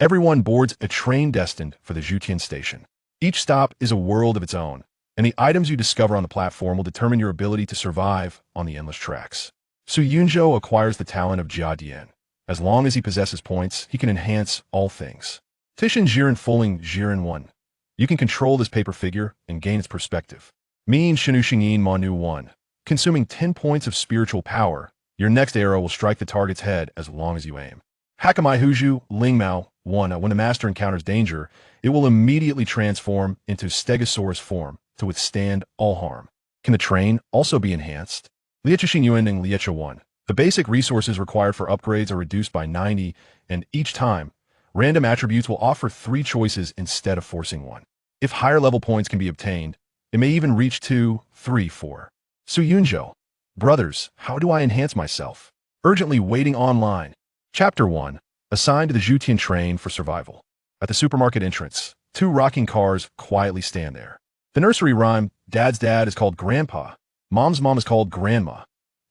Everyone boards a train destined for the Jutian station. Each stop is a world of its own, and the items you discover on the platform will determine your ability to survive on the endless tracks. Su Yunzhou acquires the talent of Jia Dian. As long as he possesses points, he can enhance all things. Tishan Jiren Fuling Jiren 1. You can control this paper figure and gain its perspective. Min Shinushin Manu 1. Consuming 10 points of spiritual power, your next arrow will strike the target's head as long as you aim. Hakamai Huju Lingmao 1. When the master encounters danger, it will immediately transform into Stegosaurus form to withstand all harm. Can the train also be enhanced? Liechashin Yuan and Liecha 1. The basic resources required for upgrades are reduced by 90, and each time, random attributes will offer 3 choices instead of forcing one. If higher level points can be obtained, it may even reach 2, 3, 4. Su Yunzhou. Brothers, how do I enhance myself? Urgently waiting online. Chapter 1. Assigned to the Jutian train for survival. At the supermarket entrance, 2 rocking cars quietly stand there. The nursery rhyme, Dad's dad is called Grandpa, Mom's mom is called Grandma,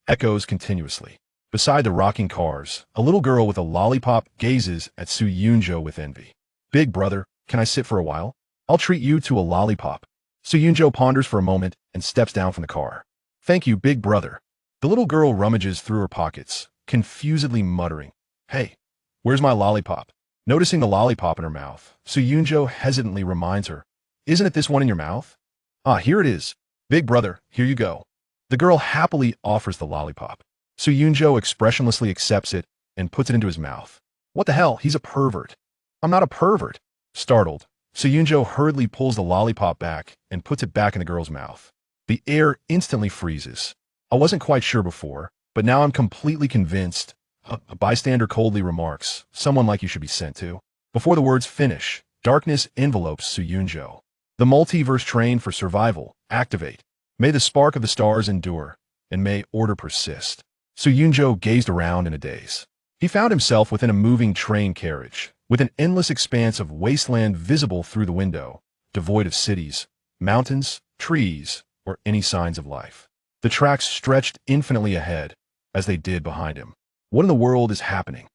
echoes continuously. Beside the rocking cars, a little girl with a lollipop gazes at Su Yunzhou with envy. Big brother, can I sit for a while? I'll treat you to a lollipop. Su Yunzhou ponders for a moment and steps down from the car. Thank you, big brother. The little girl rummages through her pockets, confusedly muttering, Hey, where's my lollipop? Noticing the lollipop in her mouth, Su Yunzhou hesitantly reminds her, Isn't it this one in your mouth? Ah, here it is. Big brother, here you go. The girl happily offers the lollipop. Su Yunzhou expressionlessly accepts it and puts it into his mouth. What the hell? He's a pervert. I'm not a pervert. Startled, Su Yunzhou hurriedly pulls the lollipop back and puts it back in the girl's mouth. The air instantly freezes. I wasn't quite sure before, but now I'm completely convinced. A bystander coldly remarks, someone like you should be sent to. Before the words finish, darkness envelopes Su Yunzhou. The multiverse train for survival, activate. May the spark of the stars endure, and may order persist. Su Yunzhou gazed around in a daze. He found himself within a moving train carriage, with an endless expanse of wasteland visible through the window, devoid of cities, mountains, trees, or any signs of life. The tracks stretched infinitely ahead, as they did behind him. What in the world is happening?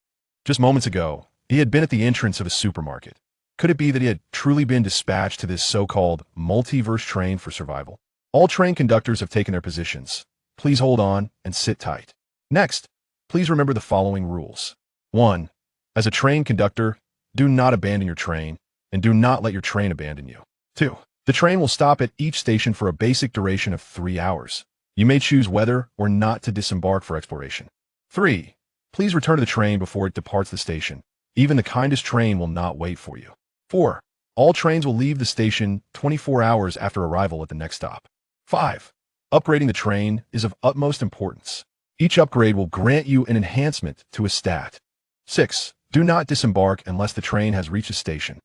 Just moments ago, he had been at the entrance of a supermarket. Could it be that he had truly been dispatched to this so-called multiverse train for survival? All train conductors have taken their positions. Please hold on and sit tight. Next, please remember the following rules. 1. As a train conductor, do not abandon your train, and do not let your train abandon you. 2. The train will stop at each station for a basic duration of 3 hours. You may choose whether or not to disembark for exploration. 3. Please return to the train before it departs the station. Even the kindest train will not wait for you. 4. All trains will leave the station 24 hours after arrival at the next stop. 5. Upgrading the train is of utmost importance. Each upgrade will grant you an enhancement to a stat. 6. Do not disembark unless the train has reached a station.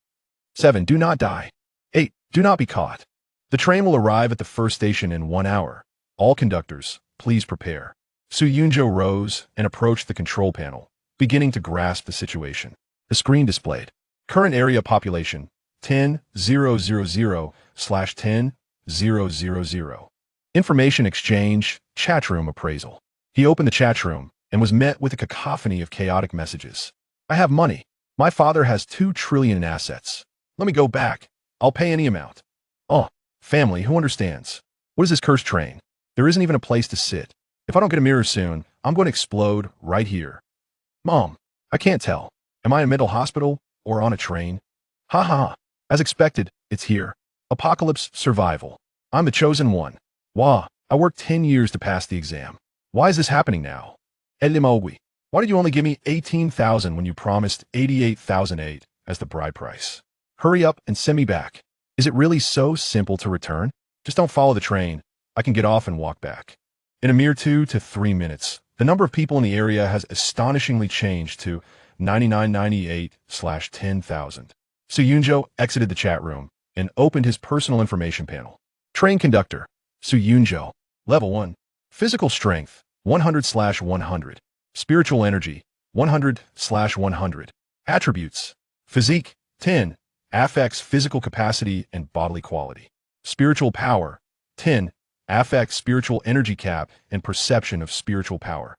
7. Do not die. 8. Do not be caught. The train will arrive at the first station in 1 hour. All conductors, please prepare. Su Yunzhou rose and approached the control panel, beginning to grasp the situation. The screen displayed. Current area population, 10,000/10,000. Information exchange, chatroom appraisal. He opened the chatroom and was met with a cacophony of chaotic messages. I have money. My father has 2 trillion in assets. Let me go back. I'll pay any amount. Oh, family, who understands? What is this cursed train? There isn't even a place to sit. If I don't get a mirror soon, I'm going to explode right here. Mom, I can't tell. Am I in a mental hospital or on a train? Ha ha. As expected, it's here. Apocalypse survival. I'm the chosen one. Wah, I worked 10 years to pass the exam. Why is this happening now? Edimowi, why did you only give me 18,000 when you promised 88,008 as the bride price? Hurry up and send me back. Is it really so simple to return? Just don't follow the train. I can get off and walk back. In a mere 2 to 3 minutes, the number of people in the area has astonishingly changed to 9998/10,000. Su Yunzhou exited the chat room and opened his personal information panel. Train conductor, Su Yunzhou, level 1. Physical strength, 100/100. Spiritual energy, 100/100. Attributes, physique, 10. Affects physical capacity and bodily quality. Spiritual power, 10. Affects spiritual energy cap and perception of spiritual power.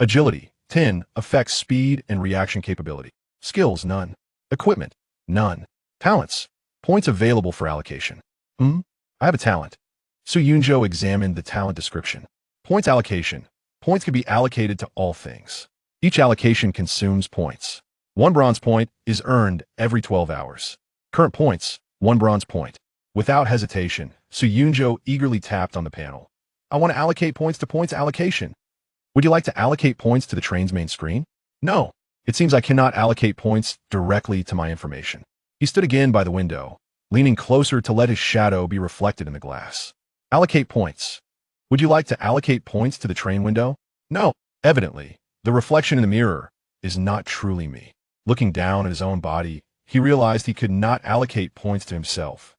Agility, 10. Affects speed and reaction capability. Skills, none. Equipment, none. Talents, points available for allocation. I have a talent. Su Yunzhou examined the talent description. Points allocation. Points can be allocated to all things. Each allocation consumes points. 1 bronze point is earned every 12 hours. Current points, 1 bronze point. Without hesitation, Su Yunzhou eagerly tapped on the panel. I want to allocate points to points allocation. Would you like to allocate points to the train's main screen? No. It seems I cannot allocate points directly to my information. He stood again by the window, leaning closer to let his shadow be reflected in the glass. Allocate points. Would you like to allocate points to the train window? No. Evidently, the reflection in the mirror is not truly me. Looking down at his own body, he realized he could not allocate points to himself.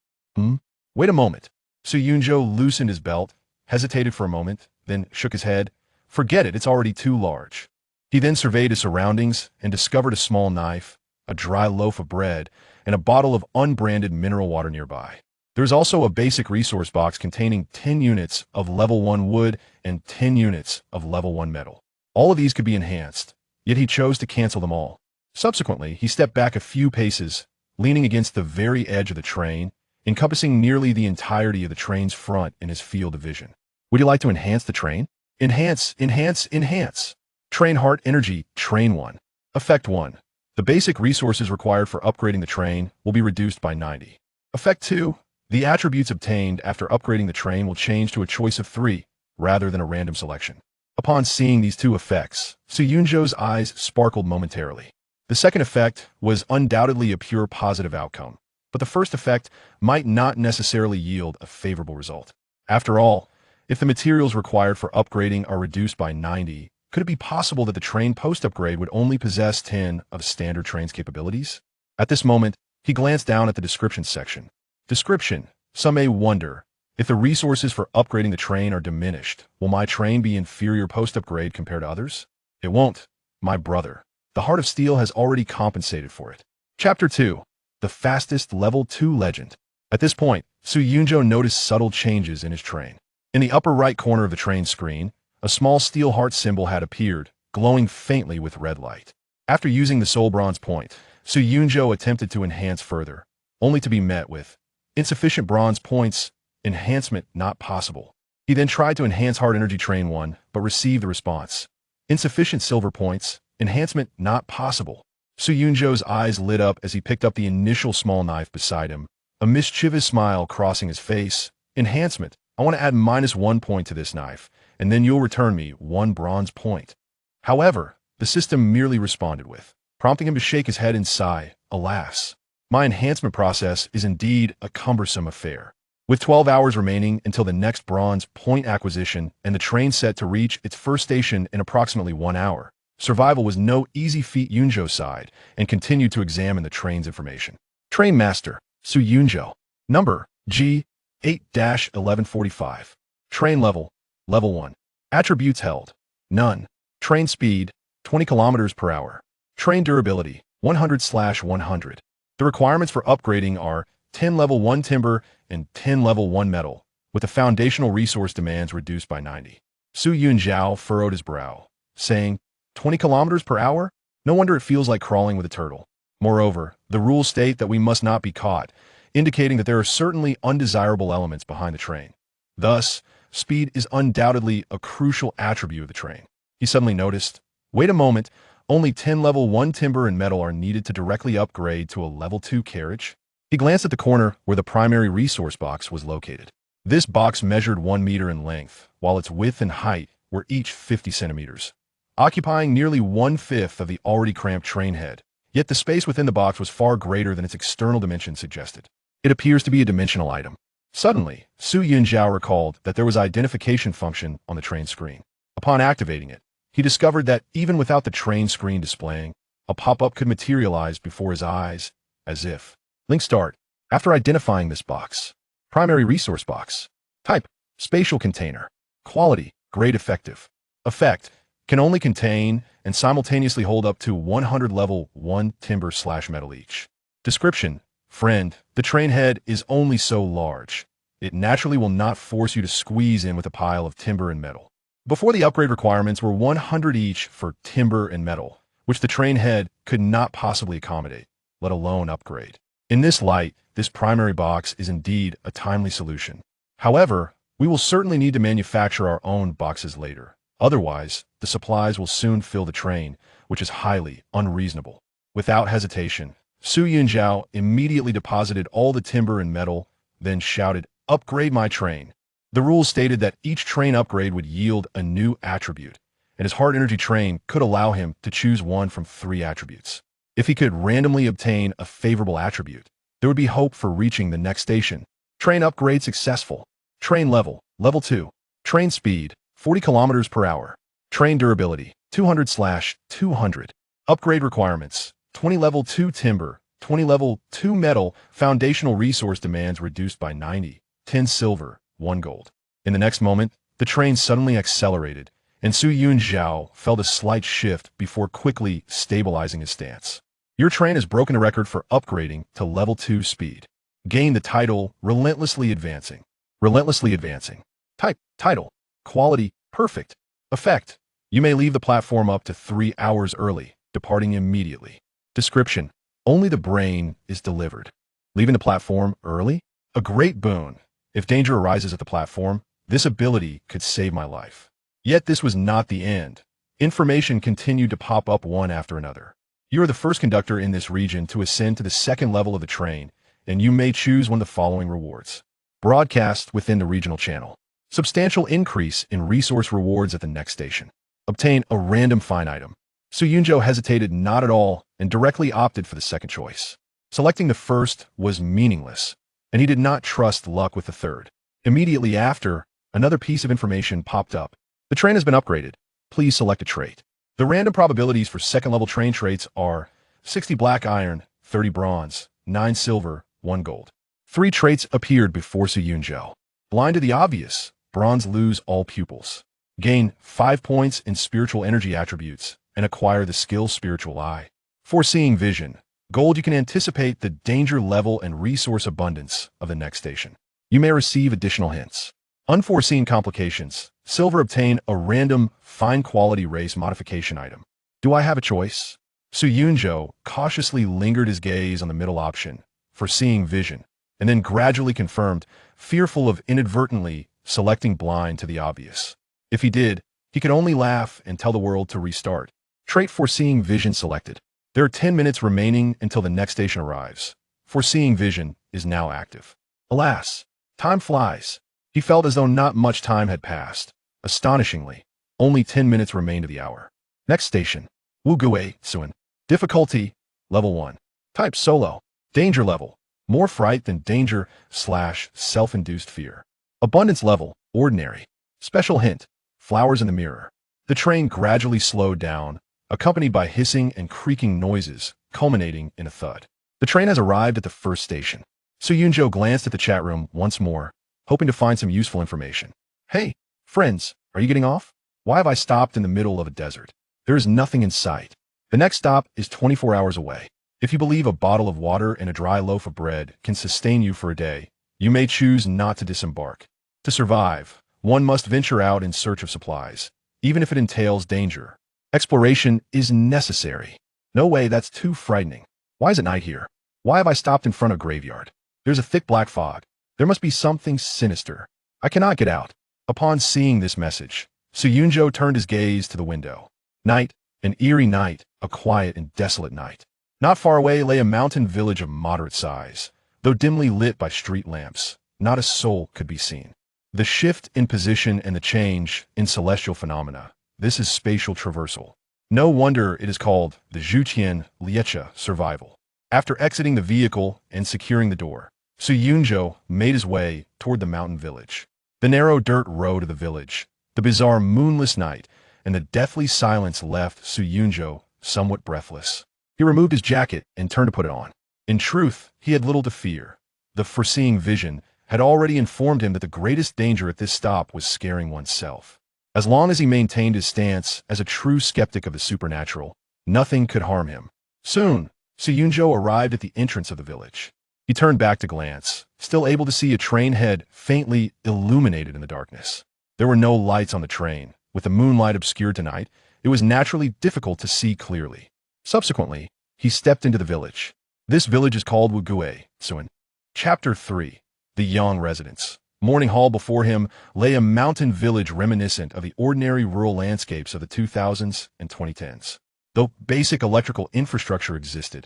Wait a moment. Su Yunzhou loosened his belt, hesitated for a moment, then shook his head. Forget it, it's already too large. He then surveyed his surroundings and discovered a small knife, a dry loaf of bread, and a bottle of unbranded mineral water nearby. There is also a basic resource box containing 10 units of level 1 wood and 10 units of level 1 metal. All of these could be enhanced, yet he chose to cancel them all. Subsequently, he stepped back a few paces, leaning against the very edge of the train, encompassing nearly the entirety of the train's front in his field of vision. Would you like to enhance the train? Enhance, enhance, enhance. Train heart energy, train 1. Effect 1. The basic resources required for upgrading the train will be reduced by 90. Effect 2. The attributes obtained after upgrading the train will change to a choice of 3, rather than a random selection. Upon seeing these two effects, Su Yunzhou's eyes sparkled momentarily. The second effect was undoubtedly a pure positive outcome, but the first effect might not necessarily yield a favorable result. After all, if the materials required for upgrading are reduced by 90, could it be possible that the train post-upgrade would only possess 10 of the standard train's capabilities? At this moment, he glanced down at the description section. Description. Some may wonder, if the resources for upgrading the train are diminished, will my train be inferior post-upgrade compared to others? It won't, my brother. The Heart of Steel has already compensated for it. Chapter 2. The Fastest Level 2 Legend. At this point, Su Yunzhou noticed subtle changes in his train. In the upper right corner of the train screen, a small steel heart symbol had appeared, glowing faintly with red light. After using the soul bronze point, Su Yunzhou attempted to enhance further, only to be met with insufficient bronze points, enhancement not possible. He then tried to enhance heart energy train 1, but received the response. Insufficient silver points, enhancement not possible. Su Yunzhou's eyes lit up as he picked up the initial small knife beside him, a mischievous smile crossing his face. Enhancement. I want to add -1 point to this knife, and then you'll return me 1 bronze point. However, the system merely responded with, prompting him to shake his head and sigh, alas. My enhancement process is indeed a cumbersome affair. With 12 hours remaining until the next bronze point acquisition and the train set to reach its first station in approximately 1 hour, survival was no easy feat. Yunzhou sighed and continued to examine the train's information. Train Master, Su Yunzhou. Number, G, 8-1145. Train level, level 1. Attributes held, none. Train speed, 20 km per hour. Train durability, 100/100. The requirements for upgrading are 10 level 1 timber and 10 level 1 metal, with the foundational resource demands reduced by 90. Su Yunzhou furrowed his brow, saying, 20 kilometers per hour? No wonder it feels like crawling with a turtle. Moreover, the rules state that we must not be caught, indicating that there are certainly undesirable elements behind the train. Thus, speed is undoubtedly a crucial attribute of the train. He suddenly noticed, wait a moment, only 10 level 1 timber and metal are needed to directly upgrade to a level 2 carriage. He glanced at the corner where the primary resource box was located. This box measured 1 meter in length, while its width and height were each 50 centimeters, occupying nearly 1/5 of the already cramped train head. Yet the space within the box was far greater than its external dimensions suggested. It appears to be a dimensional item. Suddenly, Su Yunzhou recalled that there was an identification function on the train screen. Upon activating it, he discovered that even without the train screen displaying, a pop-up could materialize before his eyes, as if. Link start. After identifying this box. Primary resource box. Type, spatial container. Quality, grade effective. Effect, can only contain and simultaneously hold up to 100 level 1 timber/metal each. Description, friend, the train head is only so large. It naturally will not force you to squeeze in with a pile of timber and metal. Before, the upgrade requirements were 100 each for timber and metal, which the train head could not possibly accommodate. let alone upgrade. In this light, this primary box is indeed a timely solution. However, we will certainly need to manufacture our own boxes later. Otherwise, the supplies will soon fill the train, which is highly unreasonable. Without hesitation, Su Yunzhao immediately deposited all the timber and metal, then shouted, "Upgrade my train." The rules stated that each train upgrade would yield a new attribute, and his hard energy train could allow him to choose one from 3 attributes. If he could randomly obtain a favorable attribute, there would be hope for reaching the next station. Train upgrade successful. Train level, level 2. Train speed, 40 kilometers per hour. Train durability, 200/200. Upgrade requirements, 20 level 2 timber, 20 level 2 metal. Foundational resource demands reduced by 90, 10 silver, 1 gold. In the next moment, the train suddenly accelerated, and Su Yunzhao felt a slight shift before quickly stabilizing his stance. Your train has broken the record for upgrading to level 2 speed. Gain the title Relentlessly Advancing. Relentlessly Advancing. Type, title, quality, perfect. Effect, you may leave the platform up to 3 hours early, departing immediately. Description, only the brain is delivered. Leaving the platform early? A great boon. If danger arises at the platform, this ability could save my life. Yet this was not the end. Information continued to pop up one after another. You are the first conductor in this region to ascend to the 2nd level of the train, and you may choose one of the following rewards. Broadcast within the regional channel. Substantial increase in resource rewards at the next station. Obtain a random find item. Su Yunzhao hesitated not at all and directly opted for the second choice. Selecting the first was meaningless, and he did not trust luck with the third. Immediately after, another piece of information popped up. The train has been upgraded. Please select a trait. The random probabilities for 2nd-level train traits are 60 black iron, 30 bronze, 9 silver, 1 gold. 3 traits appeared before Su Yunzhao. Blind to the obvious, bronze lose all pupils. Gain 5 points in spiritual energy attributes and acquire the skill spiritual eye. Foreseeing vision. Gold, you can anticipate the danger level and resource abundance of the next station. You may receive additional hints. Unforeseen complications. Silver, obtain a random, fine quality race modification item. Do I have a choice? Su Yunzhao cautiously lingered his gaze on the middle option, foreseeing vision, and then gradually confirmed, fearful of inadvertently selecting blind to the obvious. If he did, he could only laugh and tell the world to restart. Trait foreseeing vision selected. There are 10 minutes remaining until the next station arrives. Foreseeing vision is now active. Alas, time flies. He felt as though not much time had passed. Astonishingly, only 10 minutes remained of the hour. Next station, Wuguei, Suan. Difficulty, level 1. Type solo. Danger level, more fright than danger / self-induced fear. Abundance level, ordinary. Special hint, flowers in the mirror. The train gradually slowed down, accompanied by hissing and creaking noises, culminating in a thud. The train has arrived at the first station. Su Yunzhao glanced at the chat room once more, hoping to find some useful information. Hey, friends, are you getting off? Why have I stopped in the middle of a desert? There is nothing in sight. The next stop is 24 hours away. If you believe a bottle of water and a dry loaf of bread can sustain you for a day, you may choose not to disembark. To survive, one must venture out in search of supplies, even if it entails danger. Exploration is necessary. No way, that's too frightening. Why is it night here? Why have I stopped in front of a graveyard? There's a thick black fog. There must be something sinister. I cannot get out. Upon seeing this message, Su Yunzhao turned his gaze to the window. Night, an eerie night, a quiet and desolate night. Not far away lay a mountain village of moderate size. Though dimly lit by street lamps, not a soul could be seen. The shift in position and the change in celestial phenomena. This is spatial traversal. No wonder it is called the Zhuqian Liecha survival. After exiting the vehicle and securing the door, Su Yunzhao made his way toward the mountain village. The narrow dirt road of the village, the bizarre moonless night, and the deathly silence left Su Yunzhao somewhat breathless. He removed his jacket and turned to put it on. In truth, he had little to fear. The foreseeing vision had already informed him that the greatest danger at this stop was scaring oneself. As long as he maintained his stance as a true skeptic of the supernatural, nothing could harm him. Soon, Su Yunzhao arrived at the entrance of the village. He turned back to glance, still able to see a train head faintly illuminated in the darkness. There were no lights on the train. With the moonlight obscured tonight, it was naturally difficult to see clearly. Subsequently, he stepped into the village. This village is called Wugue, so in Chapter 3, The Young Residents. Morning hall before him lay a mountain village reminiscent of the ordinary rural landscapes of the 2000s and 2010s. Though basic electrical infrastructure existed,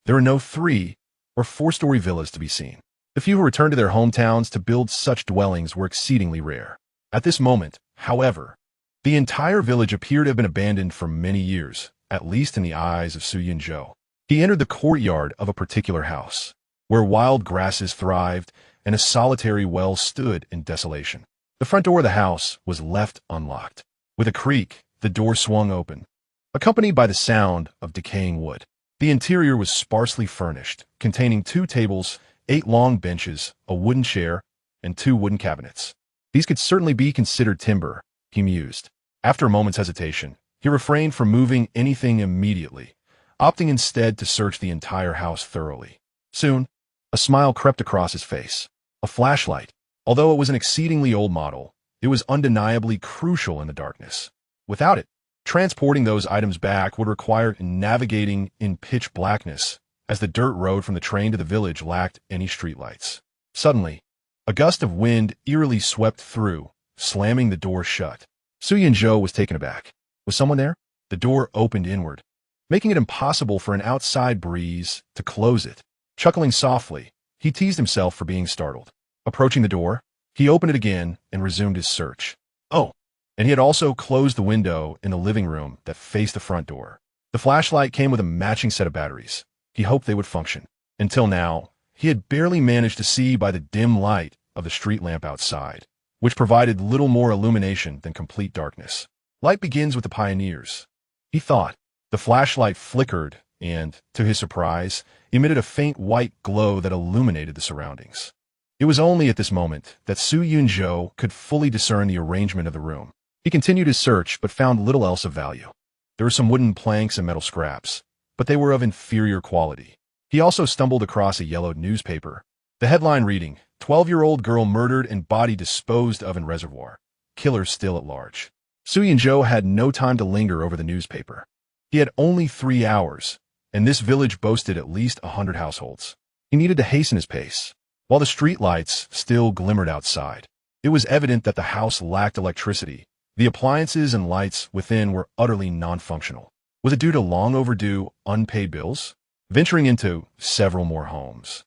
there are no 3- or 4-story villas to be seen. The few who returned to their hometowns to build such dwellings were exceedingly rare. At this moment, however, the entire village appeared to have been abandoned for many years, at least in the eyes of Su Yunzhou. He entered the courtyard of a particular house, where wild grasses thrived and a solitary well stood in desolation. The front door of the house was left unlocked. With a creak, the door swung open, accompanied by the sound of decaying wood. The interior was sparsely furnished, containing 2 tables, 8 long benches, a wooden chair, and 2 wooden cabinets. These could certainly be considered timber, he mused. After a moment's hesitation, he refrained from moving anything immediately, opting instead to search the entire house thoroughly. Soon, a smile crept across his face. A flashlight. Although it was an exceedingly old model, it was undeniably crucial in the darkness. Without it, transporting those items back would require navigating in pitch blackness, as the dirt road from the train to the village lacked any streetlights. Suddenly, a gust of wind eerily swept through, slamming the door shut. Su Yunzhou was taken aback. Was someone there? The door opened inward, making it impossible for an outside breeze to close it. Chuckling softly, he teased himself for being startled. Approaching the door, he opened it again and resumed his search. Oh, and he had also closed the window in the living room that faced the front door. The flashlight came with a matching set of batteries. He hoped they would function. Until now, he had barely managed to see by the dim light of the street lamp outside, which provided little more illumination than complete darkness. Light begins with the pioneers, he thought. The flashlight flickered and, to his surprise, emitted a faint white glow that illuminated the surroundings. It was only at this moment that Su Yunzhou could fully discern the arrangement of the room. He continued his search but found little else of value. There were some wooden planks and metal scraps, but they were of inferior quality. He also stumbled across a yellowed newspaper, the headline reading, 12-year-old girl murdered and body disposed of in reservoir. Killer still at large. Su Yunzhou had no time to linger over the newspaper. He had only 3 hours, and this village boasted at least 100 households. He needed to hasten his pace. While the streetlights still glimmered outside, it was evident that the house lacked electricity. The appliances and lights within were utterly non-functional. Was it due to long overdue, unpaid bills? Venturing into several more homes,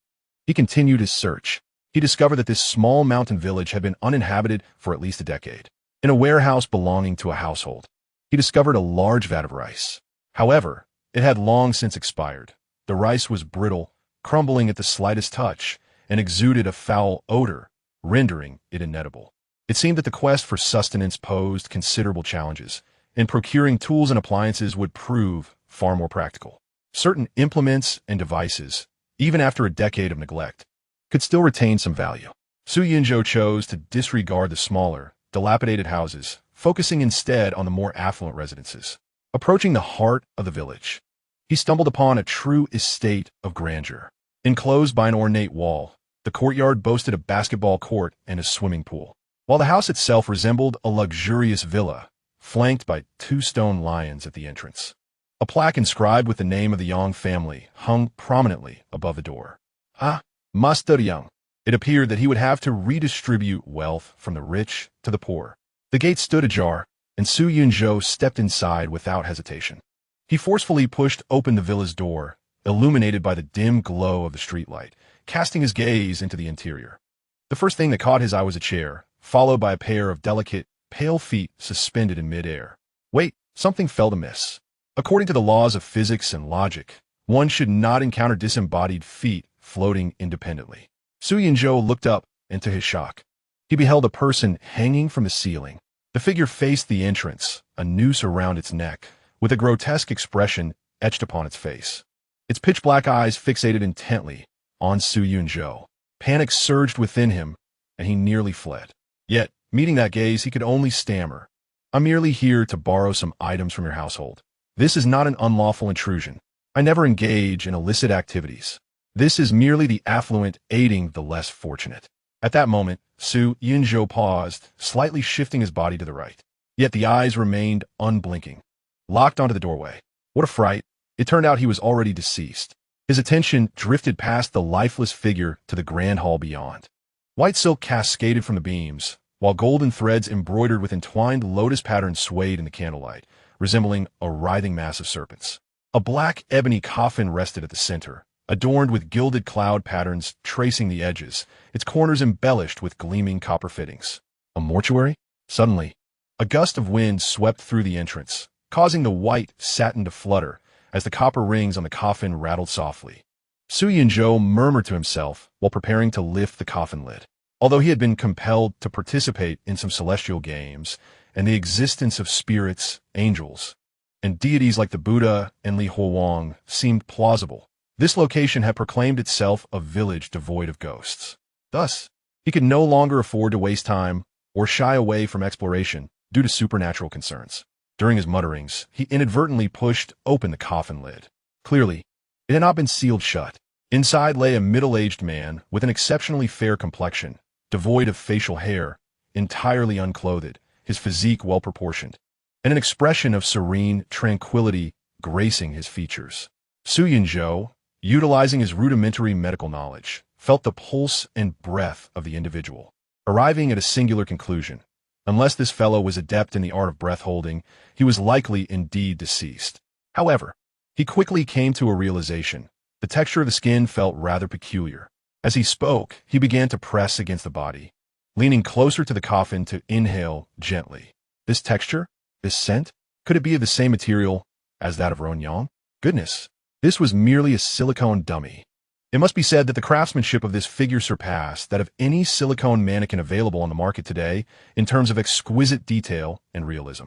he continued his search. He discovered that this small mountain village had been uninhabited for at least a decade. In a warehouse belonging to a household, he discovered a large vat of rice. However, it had long since expired. The rice was brittle, crumbling at the slightest touch, and exuded a foul odor, rendering it inedible. It seemed that the quest for sustenance posed considerable challenges, and procuring tools and appliances would prove far more practical. Certain implements and devices, even after a decade of neglect, could still retain some value. Su Yunzhou chose to disregard the smaller, dilapidated houses, focusing instead on the more affluent residences. Approaching the heart of the village, he stumbled upon a true estate of grandeur. Enclosed by an ornate wall, the courtyard boasted a basketball court and a swimming pool, while the house itself resembled a luxurious villa, flanked by 2 stone lions at the entrance. A plaque inscribed with the name of the Yang family hung prominently above the door. Ah, Master Yang. It appeared that he would have to redistribute wealth from the rich to the poor. The gate stood ajar, and Su Yunzhou stepped inside without hesitation. He forcefully pushed open the villa's door, illuminated by the dim glow of the streetlight, casting his gaze into the interior. The first thing that caught his eye was a chair, followed by a pair of delicate, pale feet suspended in midair. Wait, something felt amiss. According to the laws of physics and logic, one should not encounter disembodied feet floating independently. Su Yunzhou looked up, and to his shock, he beheld a person hanging from the ceiling. The figure faced the entrance, a noose around its neck, with a grotesque expression etched upon its face. Its pitch-black eyes fixated intently on Su Yunzhou. Panic surged within him, and he nearly fled. Yet, meeting that gaze, he could only stammer. I'm merely here to borrow some items from your household. This is not an unlawful intrusion. I never engage in illicit activities. This is merely the affluent aiding the less fortunate. At that moment, Su Yunzhou paused, slightly shifting his body to the right. Yet the eyes remained unblinking, locked onto the doorway. What a fright. It turned out he was already deceased. His attention drifted past the lifeless figure to the grand hall beyond. White silk cascaded from the beams, while golden threads embroidered with entwined lotus patterns swayed in the candlelight, resembling a writhing mass of serpents. A black ebony coffin rested at the center, adorned with gilded cloud patterns tracing the edges, its corners embellished with gleaming copper fittings. A mortuary? Suddenly, a gust of wind swept through the entrance, causing the white satin to flutter as the copper rings on the coffin rattled softly. Su Yunzhou murmured to himself while preparing to lift the coffin lid. Although he had been compelled to participate in some celestial games, and the existence of spirits, angels, and deities like the Buddha and Li Huowang seemed plausible, this location had proclaimed itself a village devoid of ghosts. Thus, he could no longer afford to waste time or shy away from exploration due to supernatural concerns. During his mutterings, he inadvertently pushed open the coffin lid. Clearly, it had not been sealed shut. Inside lay a middle-aged man with an exceptionally fair complexion, devoid of facial hair, entirely unclothed, his physique well-proportioned, and an expression of serene tranquility gracing his features. Su Yunzhou, utilizing his rudimentary medical knowledge, felt the pulse and breath of the individual, arriving at a singular conclusion. Unless this fellow was adept in the art of breath-holding, he was likely indeed deceased. However, he quickly came to a realization. The texture of the skin felt rather peculiar. As he spoke, he began to press against the body, leaning closer to the coffin to inhale gently. This texture? This scent? Could it be of the same material as that of Ronyang? Goodness, this was merely a silicone dummy. It must be said that the craftsmanship of this figure surpassed that of any silicone mannequin available on the market today in terms of exquisite detail and realism.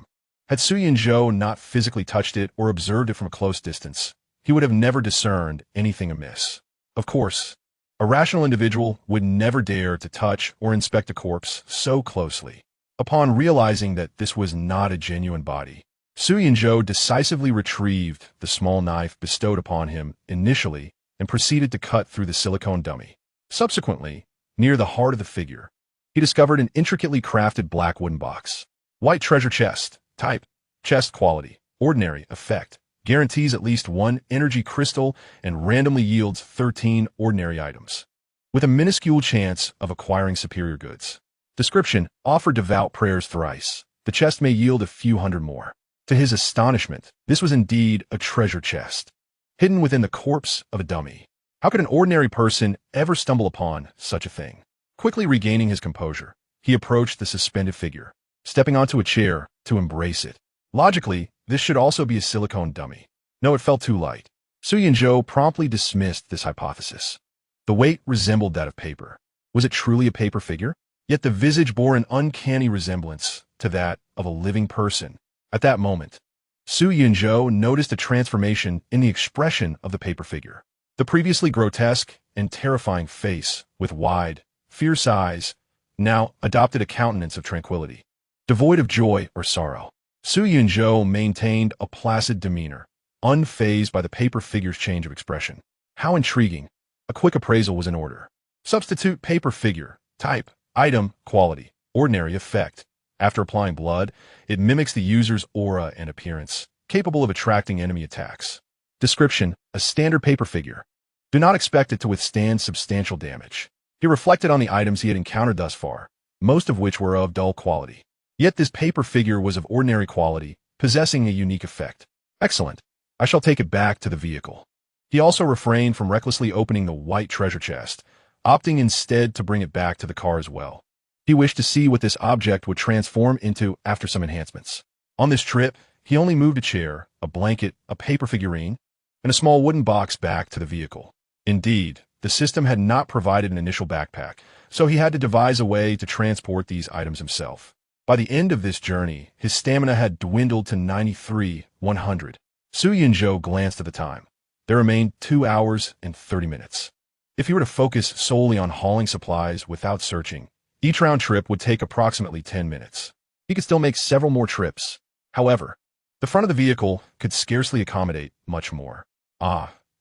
Had Su Yunzhou not physically touched it or observed it from a close distance, he would have never discerned anything amiss. Of course, a rational individual would never dare to touch or inspect a corpse so closely. Upon realizing that this was not a genuine body, Su Yunzhou decisively retrieved the small knife bestowed upon him initially and proceeded to cut through the silicone dummy. Subsequently, near the heart of the figure, he discovered an intricately crafted black wooden box. White treasure chest, type, chest quality, ordinary, effect, guarantees at least one energy crystal and randomly yields 13 ordinary items, with a minuscule chance of acquiring superior goods. Description: offer devout prayers thrice. The chest may yield a few hundred more. To his astonishment, this was indeed a treasure chest, hidden within the corpse of a dummy. How could an ordinary person ever stumble upon such a thing? Quickly regaining his composure, he approached the suspended figure, stepping onto a chair to embrace it. Logically, this should also be a silicone dummy. No, it felt too light. Su Yunzhou promptly dismissed this hypothesis. The weight resembled that of paper. Was it truly a paper figure? Yet the visage bore an uncanny resemblance to that of a living person. At that moment, Su Yunzhou noticed a transformation in the expression of the paper figure. The previously grotesque and terrifying face, with wide, fierce eyes, now adopted a countenance of tranquility, devoid of joy or sorrow. Su Yunzhou maintained a placid demeanor, unfazed by the paper figure's change of expression. How intriguing. A quick appraisal was in order. Substitute paper figure, type, item, quality, ordinary, effect. After applying blood, it mimics the user's aura and appearance, capable of attracting enemy attacks. Description: a standard paper figure. Do not expect it to withstand substantial damage. He reflected on the items he had encountered thus far, most of which were of dull quality. Yet this paper figure was of ordinary quality, possessing a unique effect. Excellent. I shall take it back to the vehicle. He also refrained from recklessly opening the white treasure chest, opting instead to bring it back to the car as well. He wished to see what this object would transform into after some enhancements. On this trip, he only moved a chair, a blanket, a paper figurine, and a small wooden box back to the vehicle. Indeed, the system had not provided an initial backpack, so he had to devise a way to transport these items himself. By the end of this journey, his stamina had dwindled to 93/100. Su Yunzhou glanced at the time. There remained 2 hours and 30 minutes. If he were to focus solely on hauling supplies without searching, each round trip would take approximately 10 minutes. He could still make several more trips. However, the front of the vehicle could scarcely accommodate much more.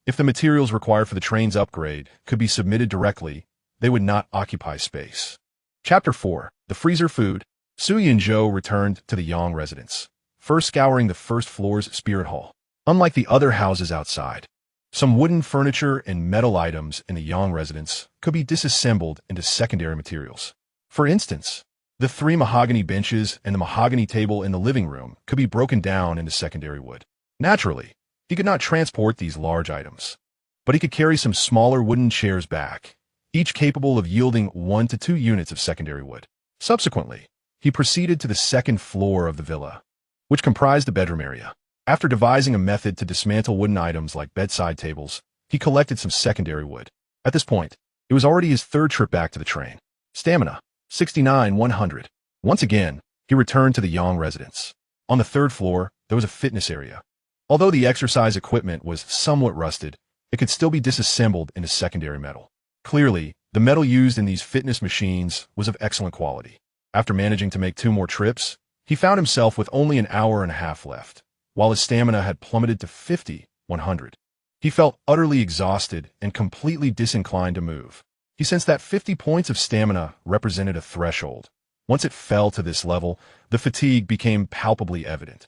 If the materials required for the train's upgrade could be submitted directly, they would not occupy space. Chapter 4. The Freezer Food. Su Yunzhou returned to the Yang residence, first scouring the first floor's spirit hall. Unlike the other houses outside, Some wooden furniture and metal items in the Yang residence could be disassembled into secondary materials. For instance, the 3 mahogany benches and the mahogany table in the living room could be broken down into secondary wood. Naturally, he could not transport these large items, but he could carry some smaller wooden chairs back, each capable of yielding 1 to 2 units of secondary wood. Subsequently, he proceeded to the second floor of the villa, which comprised the bedroom area. After devising a method to dismantle wooden items like bedside tables, he collected some secondary wood. At this point, it was already his 3rd trip back to the train. Stamina, 69,100. Once again, he returned to the Yang residence. On the 3rd floor, there was a fitness area. Although the exercise equipment was somewhat rusted, it could still be disassembled into secondary metal. Clearly, the metal used in these fitness machines was of excellent quality. After managing to make 2 more trips, he found himself with only an hour and a half left, while his stamina had plummeted to 50,100. He felt utterly exhausted and completely disinclined to move. He sensed that 50 points of stamina represented a threshold. Once it fell to this level, the fatigue became palpably evident.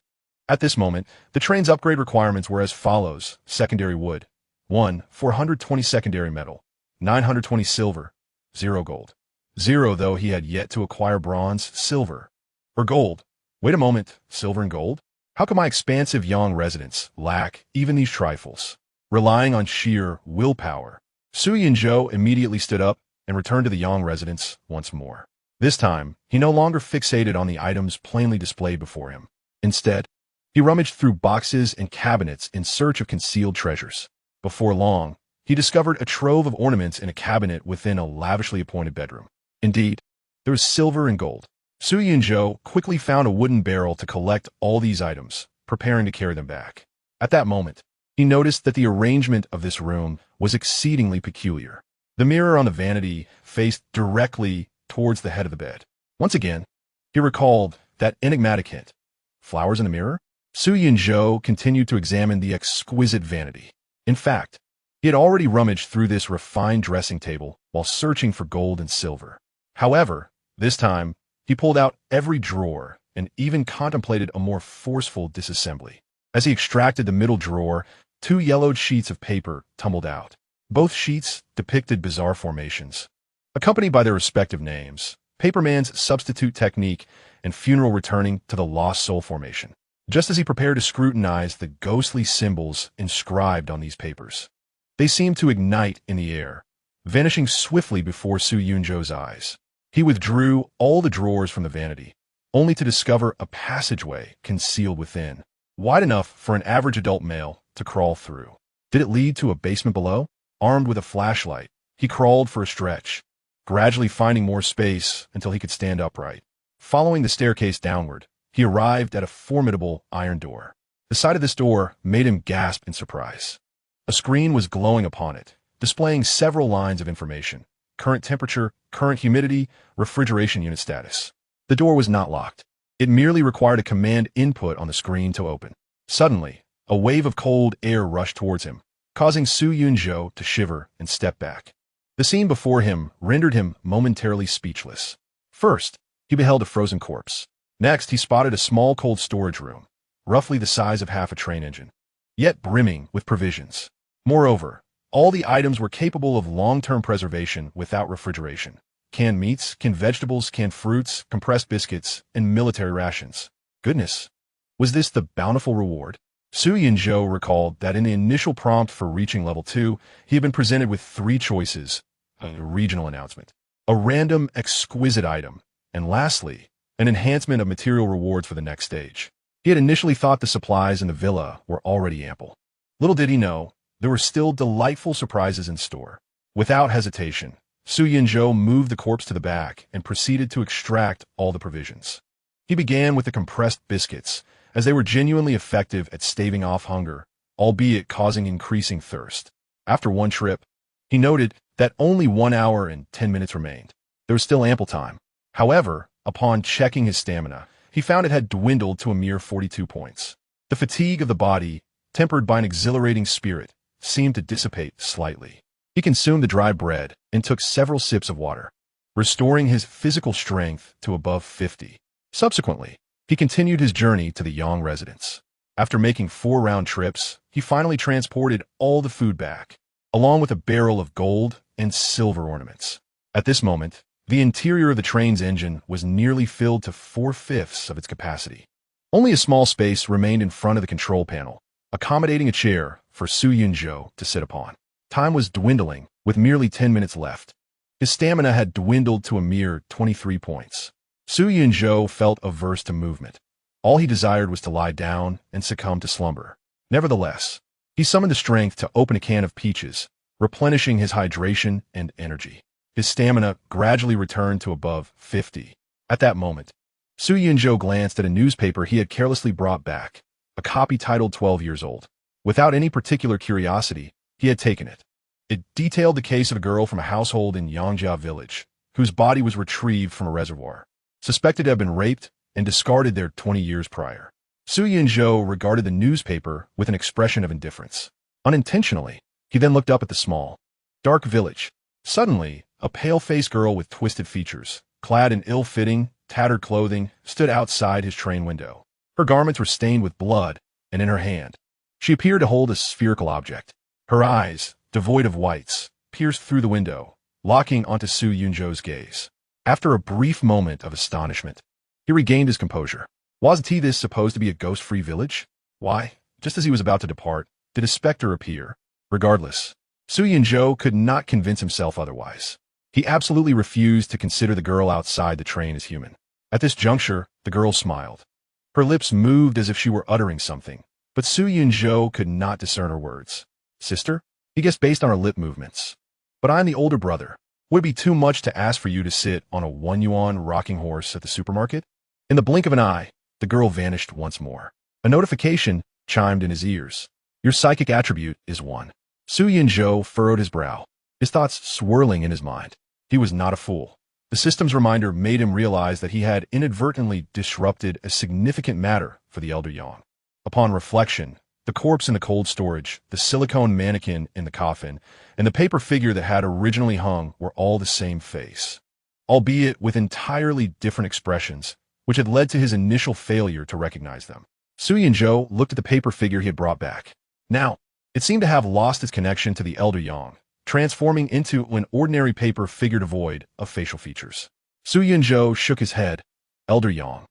At this moment, the train's upgrade requirements were as follows: secondary wood, 1, 420 secondary metal, 920 silver, 0 gold. 0, though he had yet to acquire bronze, silver, or gold. Wait a moment, silver and gold? How can my expansive Yang residence lack even these trifles? Relying on sheer willpower, Su Yunzhou immediately stood up and returned to the Yang residence once more. This time, he no longer fixated on the items plainly displayed before him. Instead, he rummaged through boxes and cabinets in search of concealed treasures. Before long, he discovered a trove of ornaments in a cabinet within a lavishly appointed bedroom. Indeed, there was silver and gold. Su Yunzhou quickly found a wooden barrel to collect all these items, preparing to carry them back. At that moment, he noticed that the arrangement of this room was exceedingly peculiar. The mirror on the vanity faced directly towards the head of the bed. Once again, he recalled that enigmatic hint. Flowers in the mirror? Su Yunzhou continued to examine the exquisite vanity. In fact, he had already rummaged through this refined dressing table while searching for gold and silver. However, this time, he pulled out every drawer and even contemplated a more forceful disassembly. As he extracted the middle drawer, 2 yellowed sheets of paper tumbled out. Both sheets depicted bizarre formations, accompanied by their respective names: Paperman's Substitute Technique and Funeral Returning to the Lost Soul Formation. Just as he prepared to scrutinize the ghostly symbols inscribed on these papers, they seemed to ignite in the air, vanishing swiftly before Su Yunzhou's eyes. He withdrew all the drawers from the vanity, only to discover a passageway concealed within, wide enough for an average adult male to crawl through. Did it lead to a basement below? Armed with a flashlight, he crawled for a stretch, gradually finding more space until he could stand upright. Following the staircase downward, he arrived at a formidable iron door. The sight of this door made him gasp in surprise. A screen was glowing upon it, displaying several lines of information: current temperature, current humidity, refrigeration unit status. The door was not locked. It merely required a command input on the screen to open. Suddenly, a wave of cold air rushed towards him, causing Su Yunzhou to shiver and step back. The scene before him rendered him momentarily speechless. First, he beheld a frozen corpse. Next, he spotted a small cold storage room, roughly the size of half a train engine, yet brimming with provisions. Moreover, all the items were capable of long-term preservation without refrigeration: canned meats, canned vegetables, canned fruits, compressed biscuits, and military rations. Goodness, was this the bountiful reward? Su Yunzhou recalled that in the initial prompt for reaching level 2, he had been presented with 3 choices: a regional announcement, a random exquisite item, and lastly, an enhancement of material rewards for the next stage. He had initially thought the supplies in the villa were already ample. Little did he know, there were still delightful surprises in store. Without hesitation, Su Yunzhou moved the corpse to the back and proceeded to extract all the provisions. He began with the compressed biscuits, as they were genuinely effective at staving off hunger, albeit causing increasing thirst. After one trip, he noted that only 1 hour and 10 minutes remained. There was still ample time. However, upon checking his stamina, he found it had dwindled to a mere 42 points. The fatigue of the body, tempered by an exhilarating spirit, seemed to dissipate slightly. He consumed the dry bread and took several sips of water, restoring his physical strength to above 50. Subsequently, he continued his journey to the Yang residence. After making 4 round trips, he finally transported all the food back, along with a barrel of gold and silver ornaments. At this moment, the interior of the train's engine was nearly filled to 4/5 of its capacity. Only a small space remained in front of the control panel, accommodating a chair for Su Yunzhou to sit upon. Time was dwindling, with merely 10 minutes left. His stamina had dwindled to a mere 23 points. Su Yunzhou felt averse to movement. All he desired was to lie down and succumb to slumber. Nevertheless, he summoned the strength to open a can of peaches, replenishing his hydration and energy. His stamina gradually returned to above 50. At that moment, Su Yunzhou glanced at a newspaper he had carelessly brought back, a copy titled 12 Years Old. Without any particular curiosity, he had taken it. It detailed the case of a girl from a household in Yangjia village, whose body was retrieved from a reservoir, suspected to have been raped and discarded there 20 years prior. Su Yunzhou regarded the newspaper with an expression of indifference. Unintentionally, he then looked up at the small, dark village. Suddenly, a pale-faced girl with twisted features, clad in ill-fitting, tattered clothing, stood outside his train window. Her garments were stained with blood, and in her hand, she appeared to hold a spherical object. Her eyes, devoid of whites, pierced through the window, locking onto Su Yunzhou's gaze. After a brief moment of astonishment, he regained his composure. Was this supposed to be a ghost-free village? Why, just as he was about to depart, did a specter appear. Regardless, Su Yunzhou could not convince himself otherwise. He absolutely refused to consider the girl outside the train as human. At this juncture, the girl smiled. Her lips moved as if she were uttering something, but Su Yunzhou could not discern her words. Sister? He guessed based on her lip movements. But I'm the older brother. Would it be too much to ask for you to sit on a 1 yuan rocking horse at the supermarket? In the blink of an eye, the girl vanished once more. A notification chimed in his ears. Your psychic attribute is 1. Su Yunzhou furrowed his brow, his thoughts swirling in his mind. He was not a fool. The system's reminder made him realize that he had inadvertently disrupted a significant matter for the elder Yang. Upon reflection, the corpse in the cold storage, the silicone mannequin in the coffin, and the paper figure that had originally hung were all the same face, albeit with entirely different expressions, which had led to his initial failure to recognize them. Su Yunzhou looked at the paper figure he had brought back. Now, it seemed to have lost its connection to the elder Yang, transforming into an ordinary paper figure devoid of facial features. Su Yunzhou shook his head. Elder Yang,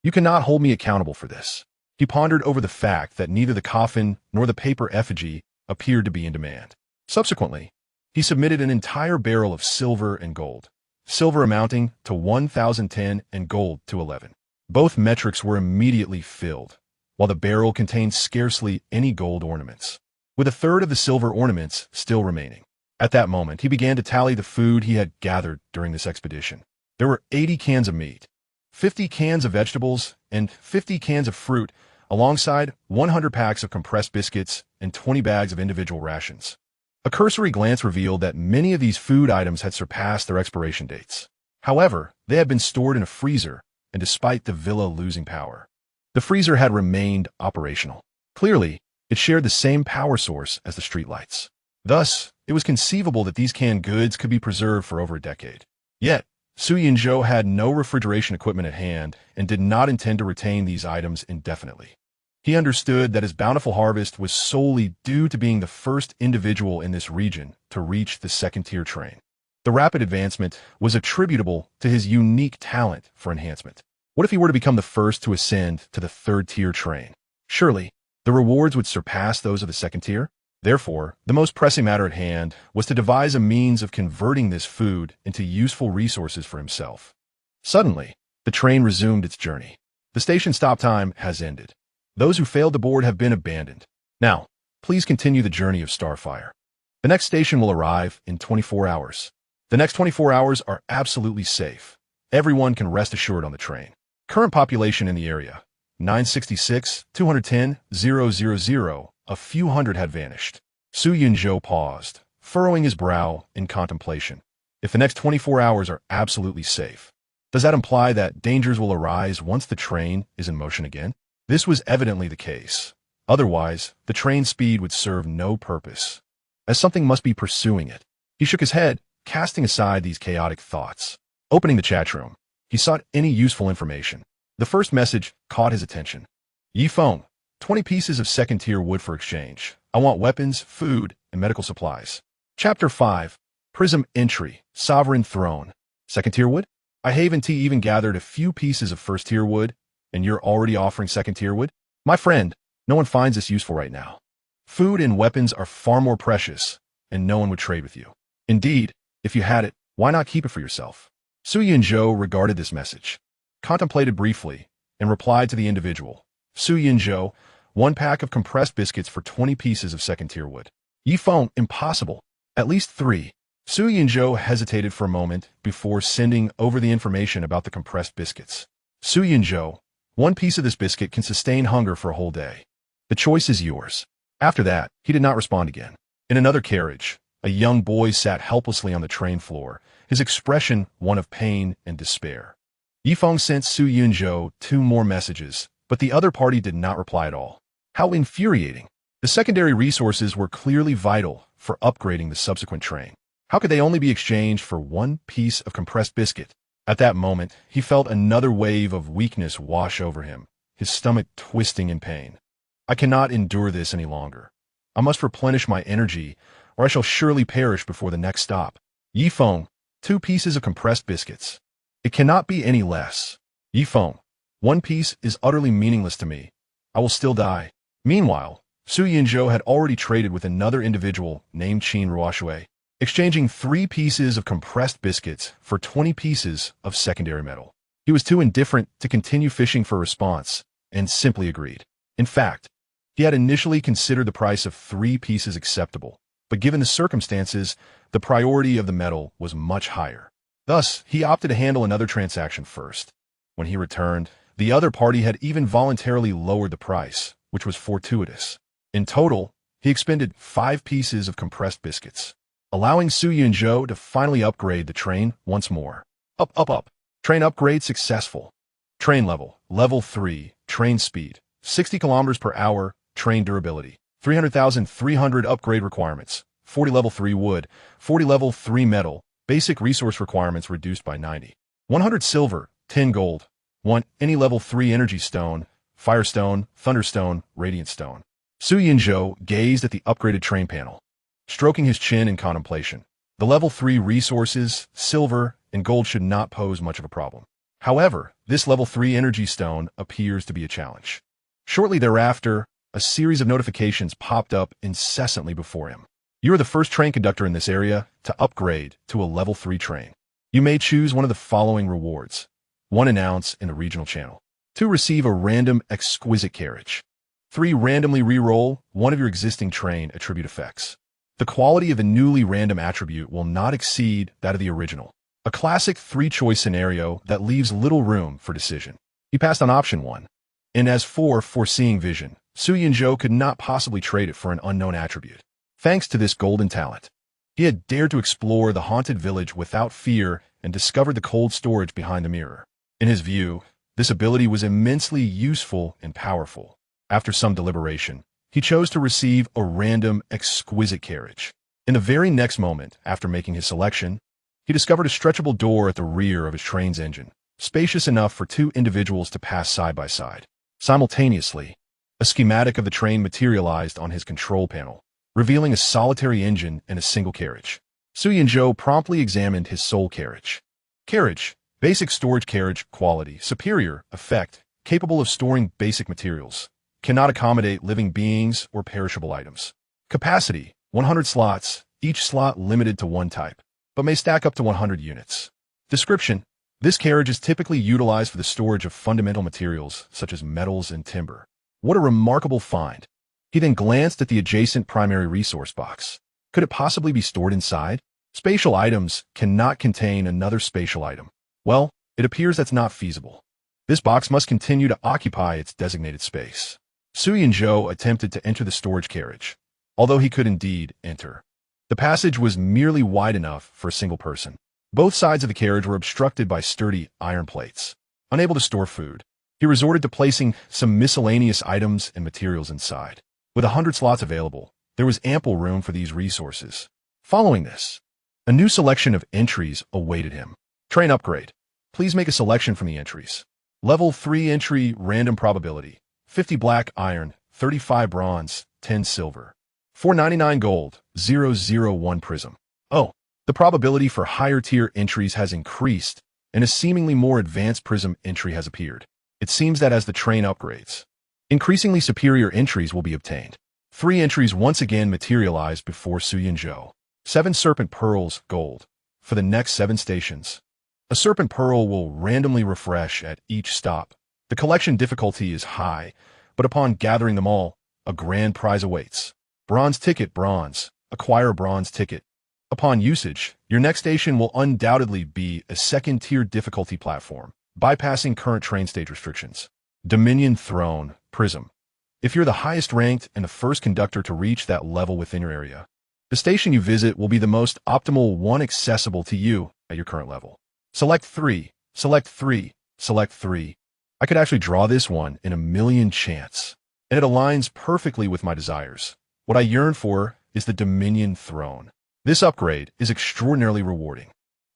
you cannot hold me accountable for this. He pondered over the fact that neither the coffin nor the paper effigy appeared to be in demand. Subsequently, he submitted an entire barrel of silver and gold, silver amounting to 1,010 and gold to 11. Both metrics were immediately filled, while the barrel contained scarcely any gold ornaments, with a third of the silver ornaments still remaining. At that moment, he began to tally the food he had gathered during this expedition. There were 80 cans of meat, 50 cans of vegetables, and 50 cans of fruit, alongside 100 packs of compressed biscuits and 20 bags of individual rations. A cursory glance revealed that many of these food items had surpassed their expiration dates. However, they had been stored in a freezer, and despite the villa losing power, the freezer had remained operational. Clearly, it shared the same power source as the streetlights. Thus, it was conceivable that these canned goods could be preserved for over a decade. Yet, Su Yunzhou had no refrigeration equipment at hand and did not intend to retain these items indefinitely. He understood that his bountiful harvest was solely due to being the first individual in this region to reach the second-tier train. The rapid advancement was attributable to his unique talent for enhancement. What if he were to become the first to ascend to the third-tier train? Surely, the rewards would surpass those of the second tier. Therefore, the most pressing matter at hand was to devise a means of converting this food into useful resources for himself. Suddenly, the train resumed its journey. The station stop time has ended. Those who failed to board have been abandoned. Now, please continue the journey of Starfire. The next station will arrive in 24 hours. The next 24 hours are absolutely safe. Everyone can rest assured on the train. Current population in the area, 966, 210, 000, a few hundred had vanished. Su Yunzhou paused, furrowing his brow in contemplation. If the next 24 hours are absolutely safe, does that imply that dangers will arise once the train is in motion again? This was evidently the case. Otherwise, the train's speed would serve no purpose, as something must be pursuing it. He shook his head, casting aside these chaotic thoughts. Opening the chat room, he sought any useful information. The first message caught his attention. Yi Feng, 20 pieces of second-tier wood for exchange. I want weapons, food, and medical supplies. Chapter 5. Prism Entry, Sovereign Throne. Second-tier wood? I haven't even gathered a few pieces of first-tier wood, and you're already offering second-tier wood? My friend, no one finds this useful right now. Food and weapons are far more precious, and no one would trade with you. Indeed, if you had it, why not keep it for yourself? Su Yunzhou regarded this message, contemplated briefly, and replied to the individual. Su Yunzhou, 1 pack of compressed biscuits for 20 pieces of second-tier wood. Yifeng, impossible. At least 3. Su Yunzhou hesitated for a moment before sending over the information about the compressed biscuits. Su Yunzhou, 1 piece of this biscuit can sustain hunger for a whole day. The choice is yours. After that, he did not respond again. In another carriage, a young boy sat helplessly on the train floor, his expression one of pain and despair. Yifeng sent Su Yunzhou 2 more messages, but the other party did not reply at all. How infuriating. The secondary resources were clearly vital for upgrading the subsequent train. How could they only be exchanged for 1 piece of compressed biscuit? At that moment, he felt another wave of weakness wash over him, his stomach twisting in pain. I cannot endure this any longer. I must replenish my energy, or I shall surely perish before the next stop. Yifeng, 2 pieces of compressed biscuits. It cannot be any less. Yifeng, 1 piece is utterly meaningless to me. I will still die. Meanwhile, Su Yunzhou had already traded with another individual named Qin Ruoshui, exchanging 3 pieces of compressed biscuits for 20 pieces of secondary metal. He was too indifferent to continue fishing for a response, and simply agreed. In fact, he had initially considered the price of 3 pieces acceptable, but given the circumstances, the priority of the metal was much higher. Thus, he opted to handle another transaction first. When he returned, the other party had even voluntarily lowered the price, which was fortuitous. In total, he expended 5 pieces of compressed biscuits, allowing Su Yunzhou to finally upgrade the train once more. Up. Train upgrade successful. Train level, level 3, train speed, 60 kilometers per hour, train durability, 300,300 upgrade requirements, 40 level 3 wood, 40 level 3 metal, basic resource requirements reduced by 90. 100 silver, 10 gold, 1 any level 3 energy stone, firestone, thunderstone, radiant stone. Su Yunzhou gazed at the upgraded train panel, stroking his chin in contemplation. The level 3 resources, silver, and gold should not pose much of a problem. However, this level 3 energy stone appears to be a challenge. Shortly thereafter, a series of notifications popped up incessantly before him. You are the first train conductor in this area to upgrade to a level 3 train. You may choose one of the following rewards. 1 announce in the regional channel. 2 receive a random exquisite carriage. 3 randomly re-roll one of your existing train attribute effects. The quality of the newly random attribute will not exceed that of the original. A classic 3-choice scenario that leaves little room for decision. He passed on option 1. And as for foreseeing vision, Su Yunzhou could not possibly trade it for an unknown attribute. Thanks to this golden talent, he had dared to explore the haunted village without fear and discovered the cold storage behind the mirror. In his view, this ability was immensely useful and powerful. After some deliberation, he chose to receive a random, exquisite carriage. In the very next moment, after making his selection, he discovered a stretchable door at the rear of his train's engine, spacious enough for 2 individuals to pass side by side. Simultaneously, a schematic of the train materialized on his control panel, revealing a solitary engine and a single carriage. Su Yunzhou promptly examined his sole carriage. Carriage, basic storage carriage, quality, superior, effect, capable of storing basic materials, cannot accommodate living beings or perishable items. Capacity, 100 slots, each slot limited to 1 type, but may stack up to 100 units. Description: this carriage is typically utilized for the storage of fundamental materials such as metals and timber. What a remarkable find! He then glanced at the adjacent primary resource box. Could it possibly be stored inside? Spatial items cannot contain another spatial item. Well, it appears that's not feasible. This box must continue to occupy its designated space. Su Yunzhou attempted to enter the storage carriage, although he could indeed enter. The passage was merely wide enough for a single person. Both sides of the carriage were obstructed by sturdy iron plates. Unable to store food, he resorted to placing some miscellaneous items and materials inside. With 100 slots available, there was ample room for these resources. Following this, a new selection of entries awaited him. Train upgrade. Please make a selection from the entries. Level 3 entry, random probability. 50 black iron, 35 bronze, 10 silver. 499 gold, 001 prism. Oh, the probability for higher tier entries has increased, and a seemingly more advanced prism entry has appeared. It seems that as the train upgrades, increasingly superior entries will be obtained. 3 entries once again materialized before Su Yunzhou. 7 serpent pearls, gold. For the next 7 stations, a serpent pearl will randomly refresh at each stop. The collection difficulty is high, but upon gathering them all, a grand prize awaits. Bronze ticket, bronze. Acquire a bronze ticket. Upon usage, your next station will undoubtedly be a second-tier difficulty platform, bypassing current train stage restrictions. Dominion Throne, Prism. If you're the highest ranked and the first conductor to reach that level within your area, the station you visit will be the most optimal one accessible to you at your current level. Select 3, select 3, select 3. I could actually draw this one in a million chance, and it aligns perfectly with my desires. What I yearn for is the Dominion Throne. This upgrade is extraordinarily rewarding.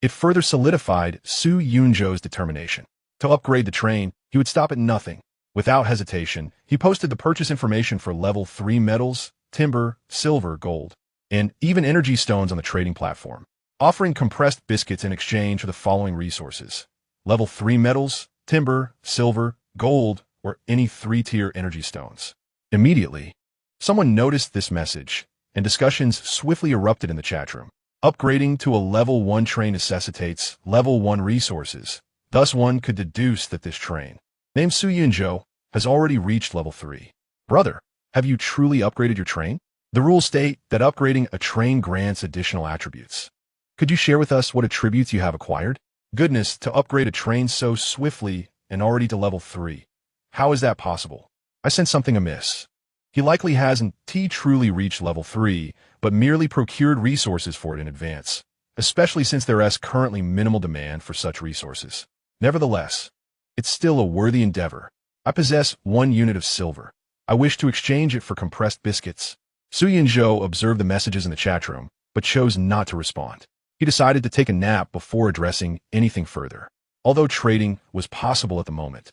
It further solidified Su Yunzhou's determination. To upgrade the train, he would stop at nothing. Without hesitation, he posted the purchase information for level 3 metals, timber, silver, gold, and even energy stones on the trading platform, offering compressed biscuits in exchange for the following resources: level 3 metals, timber, silver, gold, or any 3-tier energy stones. Immediately, someone noticed this message, and discussions swiftly erupted in the chat room. Upgrading to a level 1 train necessitates level 1 resources. Thus one could deduce that this train, named Su Yunzhou, has already reached level 3. Brother, have you truly upgraded your train? The rules state that upgrading a train grants additional attributes. Could you share with us what attributes you have acquired? Goodness, to upgrade a train so swiftly and already to level 3. How is that possible? I sense something amiss. He likely hasn't truly reached level 3, but merely procured resources for it in advance, especially since there is currently minimal demand for such resources. Nevertheless, it's still a worthy endeavor. I possess 1 unit of silver. I wish to exchange it for compressed biscuits. Su Yunzhou observed the messages in the chat room, but chose not to respond. He decided to take a nap before addressing anything further. Although trading was possible at the moment,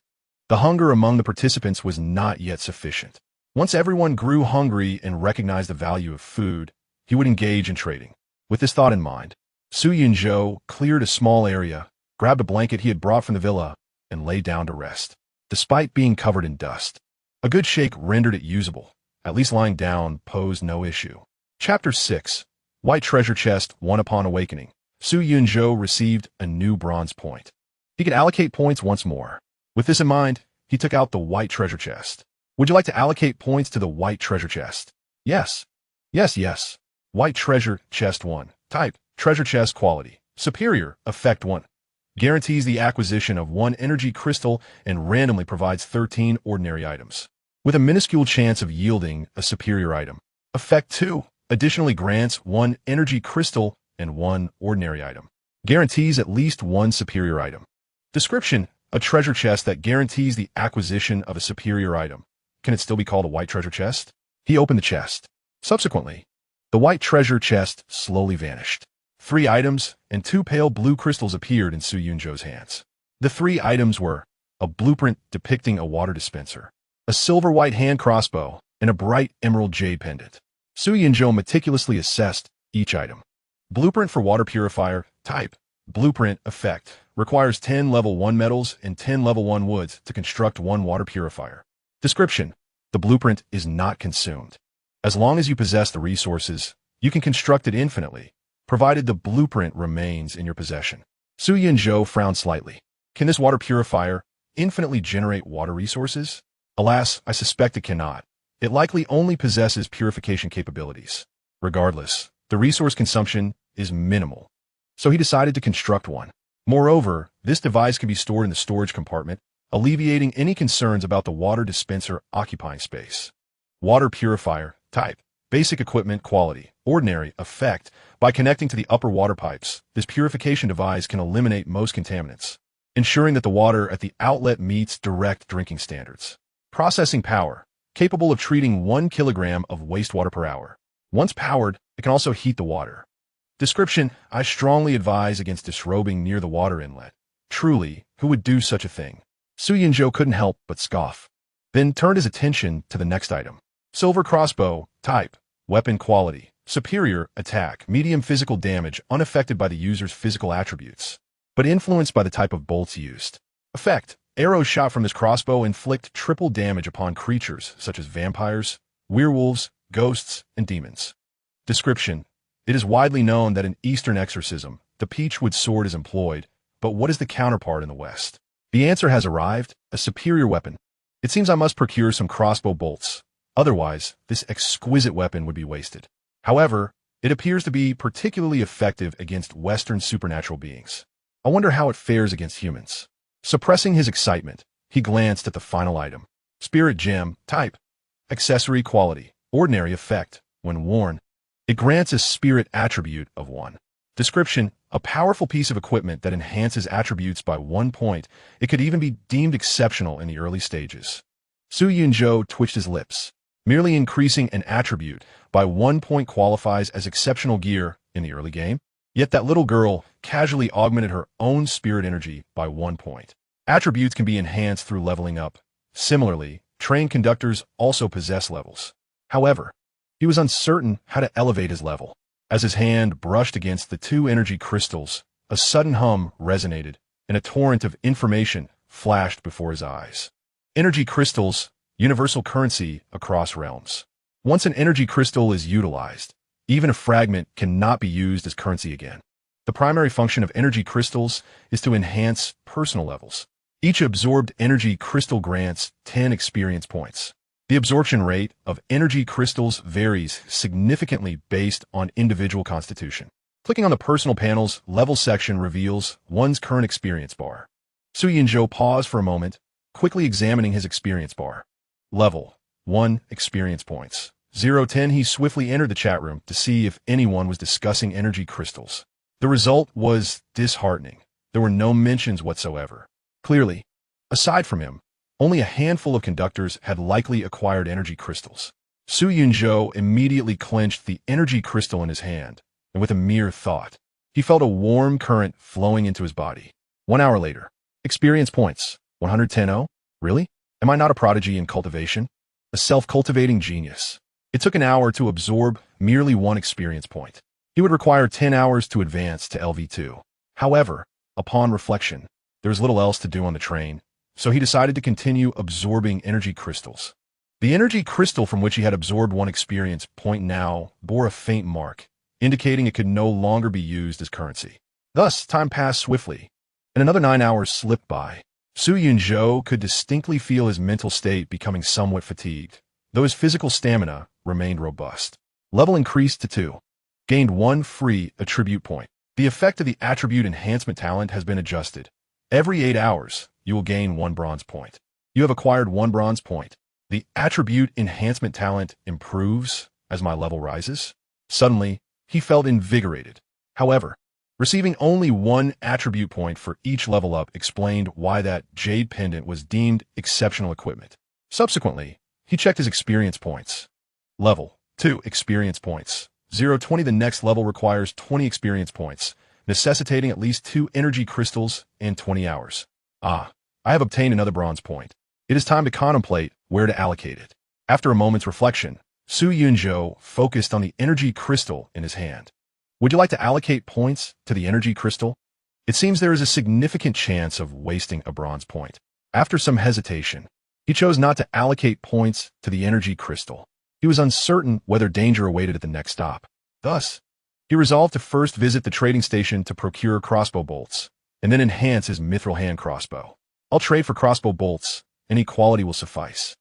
the hunger among the participants was not yet sufficient. Once everyone grew hungry and recognized the value of food, he would engage in trading. With this thought in mind, Su Yunzhou cleared a small area, grabbed a blanket he had brought from the villa, and lay down to rest. Despite being covered in dust, a good shake rendered it usable. At least lying down posed no issue. Chapter 6. White Treasure Chest. 1. Upon awakening, Su Yunzhou received a new bronze point. He could allocate points once more. With this in mind, he took out the White Treasure Chest. Would you like to allocate points to the White Treasure Chest? Yes. Yes, yes. White Treasure Chest 1. Type: Treasure Chest. Quality: Superior. Effect 1. Guarantees the acquisition of 1 energy crystal and randomly provides 13 ordinary items, with a minuscule chance of yielding a superior item. Effect 2. Additionally grants 1 energy crystal and 1 ordinary item. Guarantees at least 1 superior item. Description: a treasure chest that guarantees the acquisition of a superior item. Can it still be called a white treasure chest? He opened the chest. Subsequently, the white treasure chest slowly vanished. 3 items and 2 pale blue crystals appeared in Su Yunzhou's hands. The 3 items were a blueprint depicting a water dispenser, a silver-white hand crossbow, and a bright emerald jade pendant. Su Yunzhou meticulously assessed each item. Blueprint for water purifier. Type: Blueprint. Effect: requires 10 level 1 metals and 10 level 1 woods to construct 1 water purifier. Description: the blueprint is not consumed. As long as you possess the resources, you can construct it infinitely, provided the blueprint remains in your possession. Su Yunzhou frowned slightly. Can this water purifier infinitely generate water resources? Alas, I suspect it cannot. It likely only possesses purification capabilities. Regardless, the resource consumption is minimal, so he decided to construct one. Moreover, this device can be stored in the storage compartment, alleviating any concerns about the water dispenser occupying space. Water purifier. Type: basic equipment. Quality: ordinary. Effect: by connecting to the upper water pipes, this purification device can eliminate most contaminants, ensuring that the water at the outlet meets direct drinking standards. Processing power: capable of treating 1 kilogram of wastewater per hour. Once powered, it can also heat the water. Description: I strongly advise against disrobing near the water inlet. Truly, who would do such a thing? Su Yunzhou couldn't help but scoff. then turned his attention to the next item. Silver crossbow, type, weapon quality, superior, attack, medium physical damage, unaffected by the user's physical attributes, but influenced by the type of bolts used. Effect: arrows shot from this crossbow inflict triple damage upon creatures such as vampires, werewolves, ghosts, and demons. Description: it is widely known that in Eastern exorcism, the peachwood sword is employed, but what is the counterpart in the West? The answer has arrived: a superior weapon. It seems I must procure some crossbow bolts. Otherwise, this exquisite weapon would be wasted. However, it appears to be particularly effective against Western supernatural beings. I wonder how it fares against humans. Suppressing his excitement, he glanced at the final item. Spirit gem, type, accessory quality, ordinary effect. When worn, it grants a spirit attribute of 1. Description: a powerful piece of equipment that enhances attributes by 1 point. It could even be deemed exceptional in the early stages. Su Yunzhou twitched his lips. Merely increasing an attribute by 1 point qualifies as exceptional gear in the early game. Yet that little girl casually augmented her own spirit energy by 1 point. Attributes can be enhanced through leveling up. Similarly, trained conductors also possess levels. However, he was uncertain how to elevate his level. As his hand brushed against the 2 energy crystals, a sudden hum resonated, and a torrent of information flashed before his eyes. Energy crystals, universal currency across realms. Once an energy crystal is utilized, even a fragment cannot be used as currency again. The primary function of energy crystals is to enhance personal levels. Each absorbed energy crystal grants 10 experience points. The absorption rate of energy crystals varies significantly based on individual constitution. Clicking on the personal panel's level section reveals one's current experience bar. Su Yunzhou paused for a moment, quickly examining his experience bar. Level 1 experience points. 0-10. He swiftly entered the chat room to see if anyone was discussing energy crystals. The result was disheartening. There were no mentions whatsoever. Clearly, aside from him, only a handful of conductors had likely acquired energy crystals. Su Yunzhou immediately clenched the energy crystal in his hand, and with a mere thought, he felt a warm current flowing into his body. 1 hour later, experience points, 110. Really? Am I not a prodigy in cultivation? A self-cultivating genius. It took an hour to absorb merely 1 experience point. He would require 10 hours to advance to LV2. However, upon reflection, there was little else to do on the train, so he decided to continue absorbing energy crystals. The energy crystal from which he had absorbed 1 experience point now bore a faint mark, indicating it could no longer be used as currency. Thus, time passed swiftly, and another 9 hours slipped by. Su Yunzhou could distinctly feel his mental state becoming somewhat fatigued, though his physical stamina remained robust. Level increased to 2. Gained 1 free attribute point. The effect of the attribute enhancement talent has been adjusted. Every 8 hours, you will gain 1 bronze point. You have acquired 1 bronze point. The attribute enhancement talent improves as my level rises. Suddenly, he felt invigorated. However, receiving only 1 attribute point for each level up explained why that jade pendant was deemed exceptional equipment. Subsequently, he checked his experience points. Level 2 experience points. 0-20. The next level requires 20 experience points, necessitating at least 2 energy crystals and 20 hours. I have obtained another bronze point. It is time to contemplate where to allocate it. After a moment's reflection, Su Yunzhou focused on the energy crystal in his hand. Would you like to allocate points to the energy crystal? It seems there is a significant chance of wasting a bronze point. After some hesitation, he chose not to allocate points to the energy crystal. He was uncertain whether danger awaited at the next stop. Thus, he resolved to first visit the trading station to procure crossbow bolts, and then enhance his mithril hand crossbow. I'll trade for crossbow bolts. Any quality will suffice.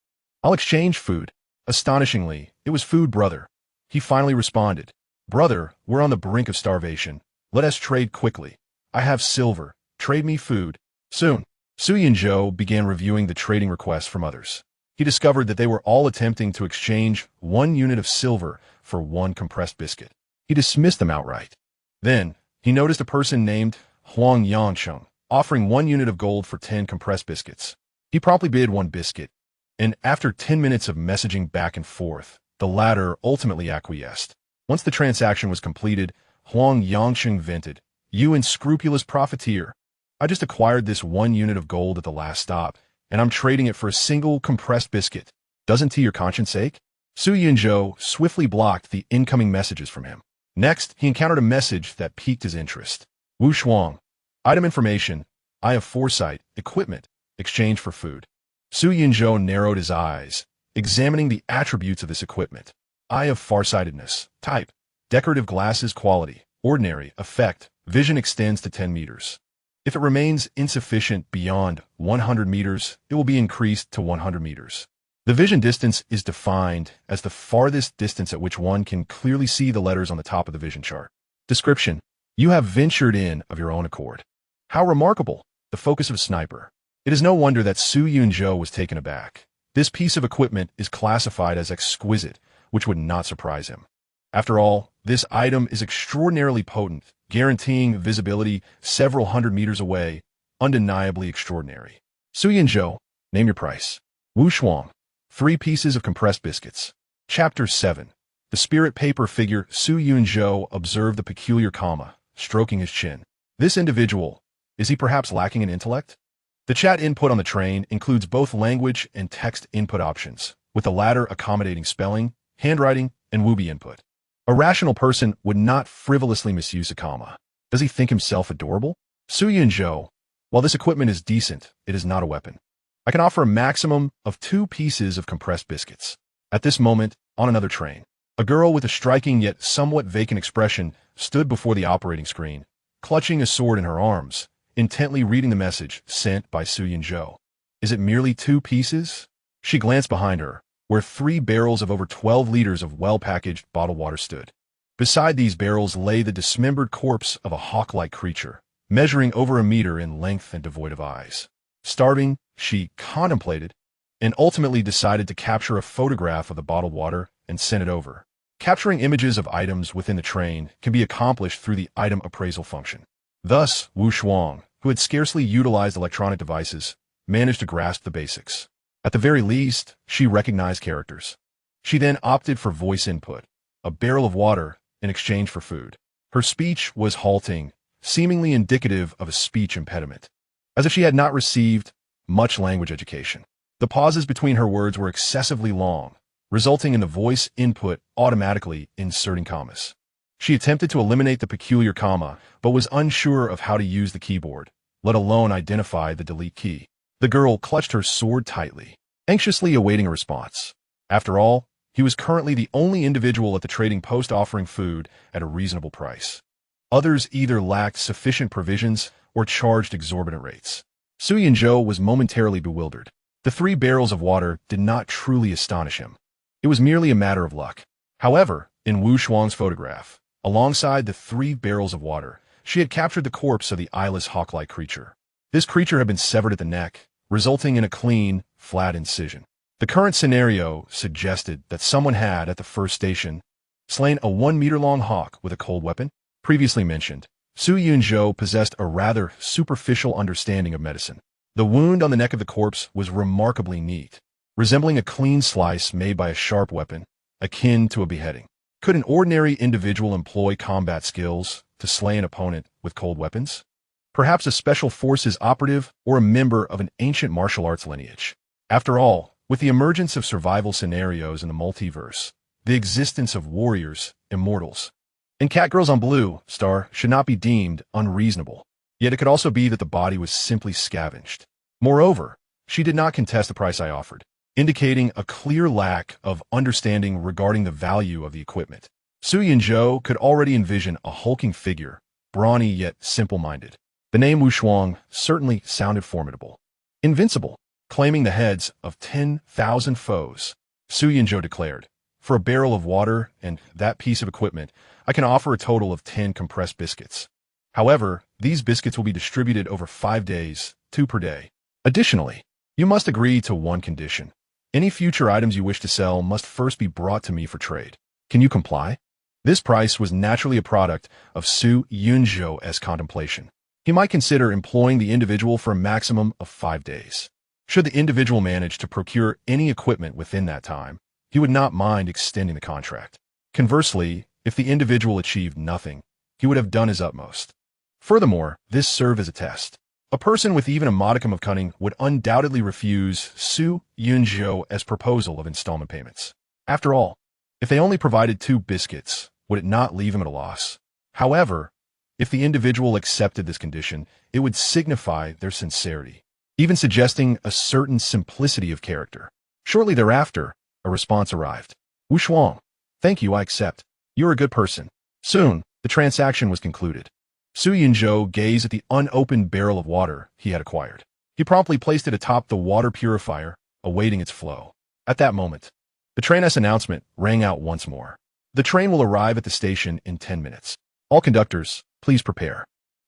I'll exchange food. Astonishingly, it was food, brother. He finally responded. Brother, we're on the brink of starvation. Let us trade quickly. I have silver. Trade me food. Soon, Su Yunzhou began reviewing the trading requests from others. He discovered that they were all attempting to exchange 1 unit of silver for 1 compressed biscuit. He dismissed them outright. Then, he noticed a person named Huang Yangcheng offering 1 unit of gold for 10 compressed biscuits. He promptly bid 1 biscuit, and after 10 minutes of messaging back and forth, the latter ultimately acquiesced. Once the transaction was completed, Huang Yangcheng vented, "You unscrupulous profiteer. I just acquired this 1 unit of gold at the last stop, and I'm trading it for a single compressed biscuit. Doesn't your conscience ache? Su Yunzhou swiftly blocked the incoming messages from him. Next, he encountered a message that piqued his interest. Wu Shuang. Item information. Eye of foresight, equipment, exchange for food. Su Yunzhou narrowed his eyes, examining the attributes of this equipment. Eye of farsightedness. Type. Decorative glasses quality. Ordinary. Effect. Vision extends to 10 meters. If it remains insufficient beyond 100 meters, it will be increased to 100 meters. The vision distance is defined as the farthest distance at which one can clearly see the letters on the top of the vision chart. Description. You have ventured in of your own accord. How remarkable! The focus of a sniper. It is no wonder that Su Yunzhou was taken aback. This piece of equipment is classified as exquisite, which would not surprise him. After all, this item is extraordinarily potent, guaranteeing visibility several hundred meters away, undeniably extraordinary. Su Yunzhou, name your price. Wu Shuang. 3 pieces of compressed biscuits. Chapter 7. The spirit paper figure. Su Yunzhou observed the peculiar comma, stroking his chin. This individual, is he perhaps lacking in intellect? The chat input on the train includes both language and text input options, with the latter accommodating spelling, handwriting, and Wubi input. A rational person would not frivolously misuse a comma. Does he think himself adorable? Su Yunzhou, while this equipment is decent, it is not a weapon. I can offer a maximum of 2 pieces of compressed biscuits. At this moment, on another train, a girl with a striking yet somewhat vacant expression stood before the operating screen, clutching a sword in her arms, intently reading the message sent by Su Yunzhou. Is it merely 2 pieces? She glanced behind her, where 3 barrels of over 12 liters of well-packaged bottled water stood. Beside these barrels lay the dismembered corpse of a hawk-like creature, measuring over a meter in length and devoid of eyes. Starving, she contemplated, and ultimately decided to capture a photograph of the bottled water and send it over. Capturing images of items within the train can be accomplished through the item appraisal function. Thus, Wu Shuang, who had scarcely utilized electronic devices, managed to grasp the basics. At the very least, she recognized characters. She then opted for voice input, a barrel of water in exchange for food. Her speech was halting, seemingly indicative of a speech impediment, as if she had not received much language education. The pauses between her words were excessively long, resulting in the voice input automatically inserting commas. She attempted to eliminate the peculiar comma, but was unsure of how to use the keyboard, let alone identify the delete key. The girl clutched her sword tightly, anxiously awaiting a response. After all, he was currently the only individual at the trading post offering food at a reasonable price. Others either lacked sufficient provisions or charged exorbitant rates. Su Yunzhou was momentarily bewildered. The 3 barrels of water did not truly astonish him. It was merely a matter of luck. However, in Wu Shuang's photograph, alongside the 3 barrels of water, she had captured the corpse of the eyeless hawk-like creature. This creature had been severed at the neck, resulting in a clean, flat incision. The current scenario suggested that someone had, at the first station, slain a 1-meter-long hawk with a cold weapon. Previously mentioned, Su Yunzhou possessed a rather superficial understanding of medicine. The wound on the neck of the corpse was remarkably neat, resembling a clean slice made by a sharp weapon, akin to a beheading. Could an ordinary individual employ combat skills to slay an opponent with cold weapons? Perhaps a special forces operative or a member of an ancient martial arts lineage. After all, with the emergence of survival scenarios in the multiverse, the existence of warriors, immortals, and catgirls on Blue Star should not be deemed unreasonable. Yet it could also be that the body was simply scavenged. Moreover, she did not contest the price I offered, indicating a clear lack of understanding regarding the value of the equipment. Su Yunzhou could already envision a hulking figure, brawny yet simple-minded. The name Wu Shuang certainly sounded formidable. Invincible, claiming the heads of 10,000 foes, Su Yunzhou declared. For a barrel of water and that piece of equipment, I can offer a total of 10 compressed biscuits. However, these biscuits will be distributed over 5 days, 2 per day. Additionally, you must agree to one condition. Any future items you wish to sell must first be brought to me for trade. Can you comply? This price was naturally a product of Su Yunzhou's contemplation. He might consider employing the individual for a maximum of 5 days. Should the individual manage to procure any equipment within that time, he would not mind extending the contract. Conversely, if the individual achieved nothing, he would have done his utmost. Furthermore, this served as a test. A person with even a modicum of cunning would undoubtedly refuse Su Yunzhou's proposal of installment payments. After all, if they only provided 2 biscuits, would it not leave him at a loss? However, if the individual accepted this condition, it would signify their sincerity, even suggesting a certain simplicity of character. Shortly thereafter, a response arrived. Wu Shuang, thank you, I accept. You're a good person. Soon, the transaction was concluded. Su Yunzhou gazed at the unopened barrel of water he had acquired. He promptly placed it atop the water purifier, awaiting its flow. At that moment, the train's announcement rang out once more. The train will arrive at the station in 10 minutes. All conductors, please prepare.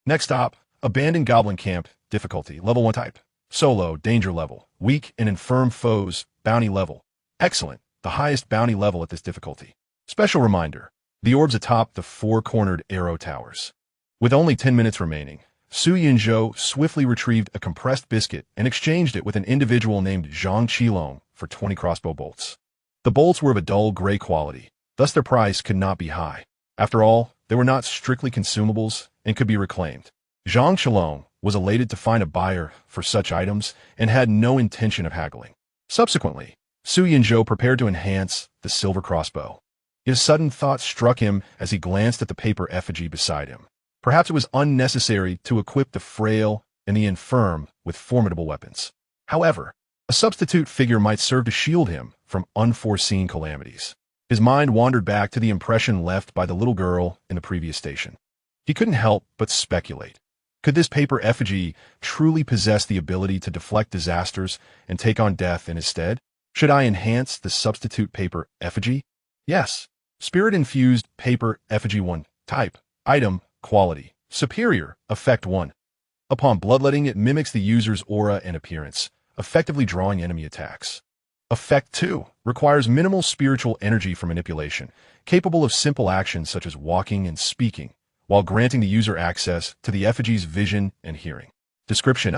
Next stop, abandoned goblin camp, difficulty, level 1 type. Solo, danger level, weak and infirm foes, bounty level. Excellent, the highest bounty level at this difficulty. Special reminder, the orbs atop the 4-cornered arrow towers. With only 10 minutes remaining, Su Yunzhou swiftly retrieved a compressed biscuit and exchanged it with an individual named Zhang Qilong for 20 crossbow bolts. The bolts were of a dull gray quality, thus their price could not be high. After all, they were not strictly consumables and could be reclaimed. Zhang Qilong was elated to find a buyer for such items and had no intention of haggling. Subsequently, Su Yunzhou prepared to enhance the silver crossbow. Yet a sudden thought struck him as he glanced at the paper effigy beside him. Perhaps it was unnecessary to equip the frail and the infirm with formidable weapons. However, a substitute figure might serve to shield him from unforeseen calamities. His mind wandered back to the impression left by the little girl in the previous station. He couldn't help but speculate. Could this paper effigy truly possess the ability to deflect disasters and take on death in his stead? Should I enhance the substitute paper effigy? Yes. Spirit-infused paper effigy 1. Type. Item. Quality. Superior. Effect 1. Upon bloodletting, it mimics the user's aura and appearance, effectively drawing enemy attacks. Effect 2. Requires minimal spiritual energy for manipulation, capable of simple actions such as walking and speaking, while granting the user access to the effigy's vision and hearing. Description: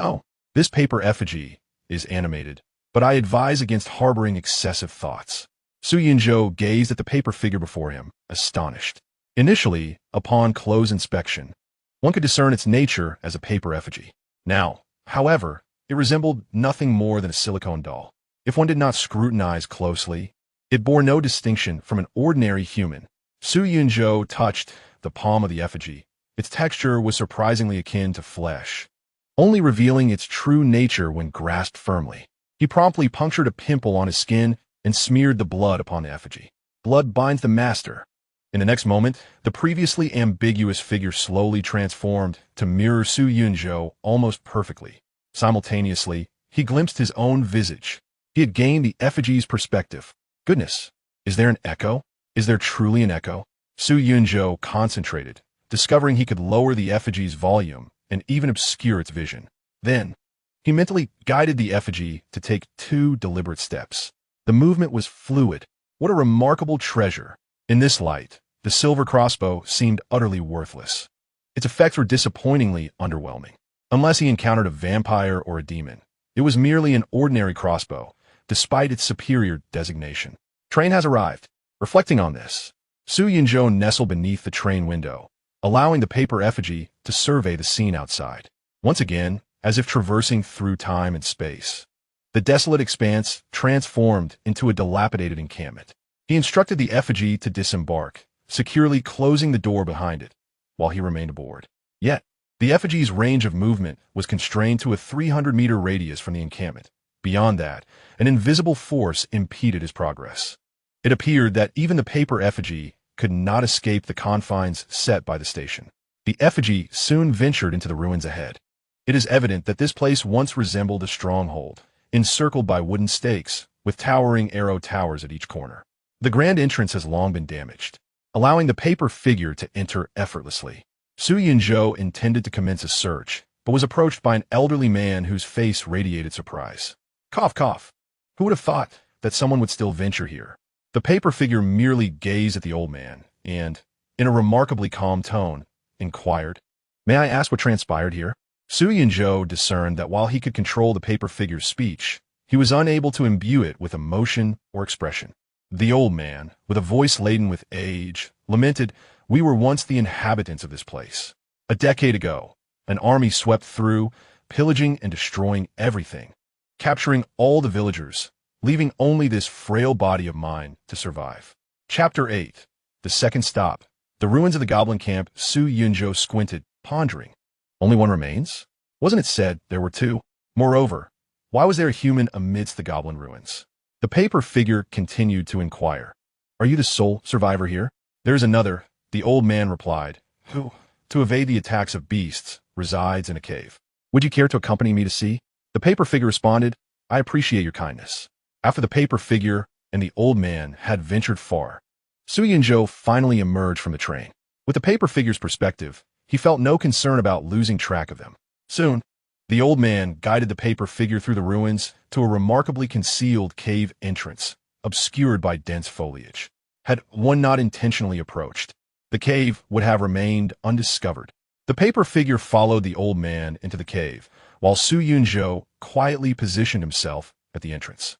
this paper effigy is animated, but I advise against harboring excessive thoughts. Su Yunzhou gazed at the paper figure before him, astonished. Initially, upon close inspection, one could discern its nature as a paper effigy. Now, however, it resembled nothing more than a silicone doll. If one did not scrutinize closely, it bore no distinction from an ordinary human. Su Yunzhou touched the palm of the effigy. Its texture was surprisingly akin to flesh, only revealing its true nature when grasped firmly. He promptly punctured a pimple on his skin and smeared the blood upon the effigy. Blood binds the master. In the next moment, the previously ambiguous figure slowly transformed to mirror Su Yunzhou almost perfectly. Simultaneously, he glimpsed his own visage. He had gained the effigy's perspective. Goodness, is there an echo? Is there truly an echo? Su Yunzhou concentrated, discovering he could lower the effigy's volume and even obscure its vision. Then, he mentally guided the effigy to take 2 deliberate steps. The movement was fluid. What a remarkable treasure! In this light, the silver crossbow seemed utterly worthless. Its effects were disappointingly underwhelming. Unless he encountered a vampire or a demon, it was merely an ordinary crossbow, despite its superior designation. Train has arrived. Reflecting on this, Su Yunzhou nestled beneath the train window, allowing the paper effigy to survey the scene outside. Once again, as if traversing through time and space, the desolate expanse transformed into a dilapidated encampment. He instructed the effigy to disembark, securely closing the door behind it, while he remained aboard. Yet, the effigy's range of movement was constrained to a 300-meter radius from the encampment. Beyond that, an invisible force impeded his progress. It appeared that even the paper effigy could not escape the confines set by the station. The effigy soon ventured into the ruins ahead. It is evident that this place once resembled a stronghold, encircled by wooden stakes, with towering arrow towers at each corner. The grand entrance has long been damaged, allowing the paper figure to enter effortlessly. Su Yunzhou intended to commence a search, but was approached by an elderly man whose face radiated surprise. Cough, cough. Who would have thought that someone would still venture here? The paper figure merely gazed at the old man and, in a remarkably calm tone, inquired, "May I ask what transpired here?" Su Yunzhou discerned that while he could control the paper figure's speech, he was unable to imbue it with emotion or expression. The old man, with a voice laden with age, lamented, "We were once the inhabitants of this place. A decade ago, an army swept through, pillaging and destroying everything, capturing all the villagers, leaving only this frail body of mine to survive. Chapter 8. The Second Stop. The ruins of the goblin camp. Su Yunzhou squinted, pondering. Only one remains? Wasn't it said there were two? Moreover, why was there a human amidst the goblin ruins? The paper figure continued to inquire. Are you the sole survivor here? There is another, the old man replied, who, to evade the attacks of beasts, resides in a cave. Would you care to accompany me to see? The paper figure responded, I appreciate your kindness. After the paper figure and the old man had ventured far, Su Yunzhou finally emerged from the train. With the paper figure's perspective, he felt no concern about losing track of them. Soon, the old man guided the paper figure through the ruins to a remarkably concealed cave entrance, obscured by dense foliage. Had one not intentionally approached, the cave would have remained undiscovered. The paper figure followed the old man into the cave, while Su Yunzhou quietly positioned himself at the entrance.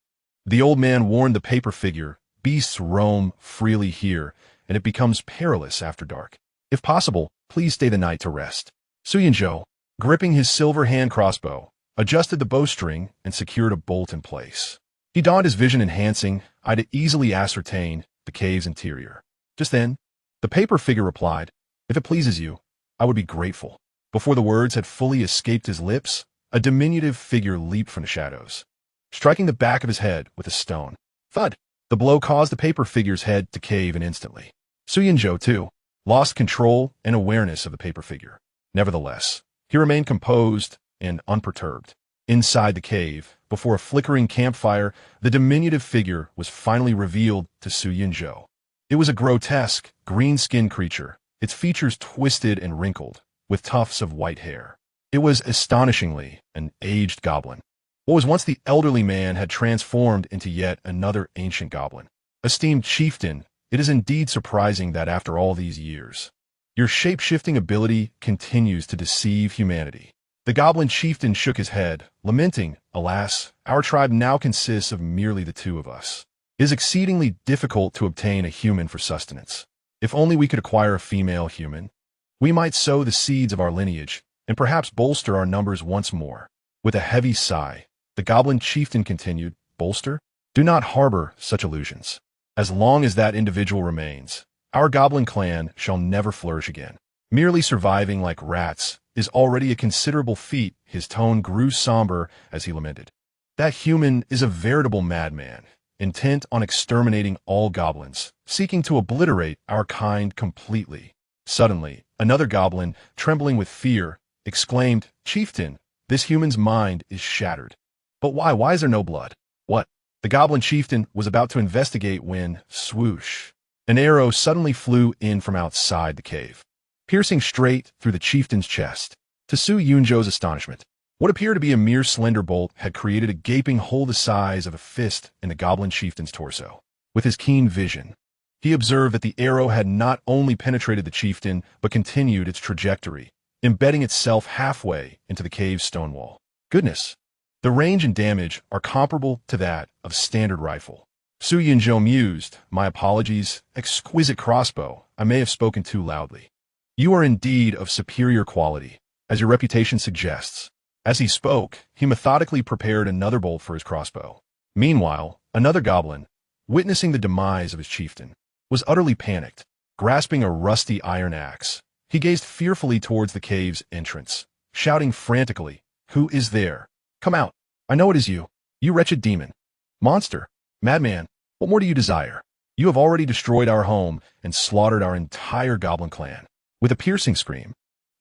The old man warned the paper figure, beasts roam freely here, and it becomes perilous after dark. If possible, please stay the night to rest. Su Yunzhou, gripping his silver hand crossbow, adjusted the bowstring and secured a bolt in place. He donned his vision-enhancing eye to easily ascertain the cave's interior. Just then, the paper figure replied, If it pleases you, I would be grateful. Before the words had fully escaped his lips, a diminutive figure leaped from the shadows, striking the back of his head with a stone. Thud! The blow caused the paper figure's head to cave in instantly. Su Yunzhou, too, lost control and awareness of the paper figure. Nevertheless, he remained composed and unperturbed. Inside the cave, before a flickering campfire, the diminutive figure was finally revealed to Su Yunzhou. It was a grotesque, green-skinned creature, its features twisted and wrinkled, with tufts of white hair. It was astonishingly an aged goblin. What was once the elderly man had transformed into yet another ancient goblin. Esteemed chieftain, it is indeed surprising that after all these years, your shape-shifting ability continues to deceive humanity. The goblin chieftain shook his head, lamenting, Alas, our tribe now consists of merely the two of us. It is exceedingly difficult to obtain a human for sustenance. If only we could acquire a female human, we might sow the seeds of our lineage and perhaps bolster our numbers once more. With a heavy sigh, the goblin chieftain continued, Bolster? Do not harbor such illusions. As long as that individual remains, our goblin clan shall never flourish again. Merely surviving like rats is already a considerable feat. His tone grew somber as he lamented. That human is a veritable madman, intent on exterminating all goblins, seeking to obliterate our kind completely. Suddenly, another goblin, trembling with fear, exclaimed, Chieftain, this human's mind is shattered. But why? Why is there no blood? What? The goblin chieftain was about to investigate when, swoosh, an arrow suddenly flew in from outside the cave, piercing straight through the chieftain's chest. To Su Yunzhou's astonishment, what appeared to be a mere slender bolt had created a gaping hole the size of a fist in the goblin chieftain's torso. With his keen vision, he observed that the arrow had not only penetrated the chieftain, but continued its trajectory, embedding itself halfway into the cave's stone wall. Goodness! The range and damage are comparable to that of a standard rifle. Su Yunzhou mused, My apologies, exquisite crossbow, I may have spoken too loudly. You are indeed of superior quality, as your reputation suggests. As he spoke, he methodically prepared another bolt for his crossbow. Meanwhile, another goblin, witnessing the demise of his chieftain, was utterly panicked. Grasping a rusty iron axe, he gazed fearfully towards the cave's entrance, shouting frantically, Who is there? Come out. I know it is you, you wretched demon. Monster. Madman. What more do you desire? You have already destroyed our home and slaughtered our entire goblin clan. With a piercing scream,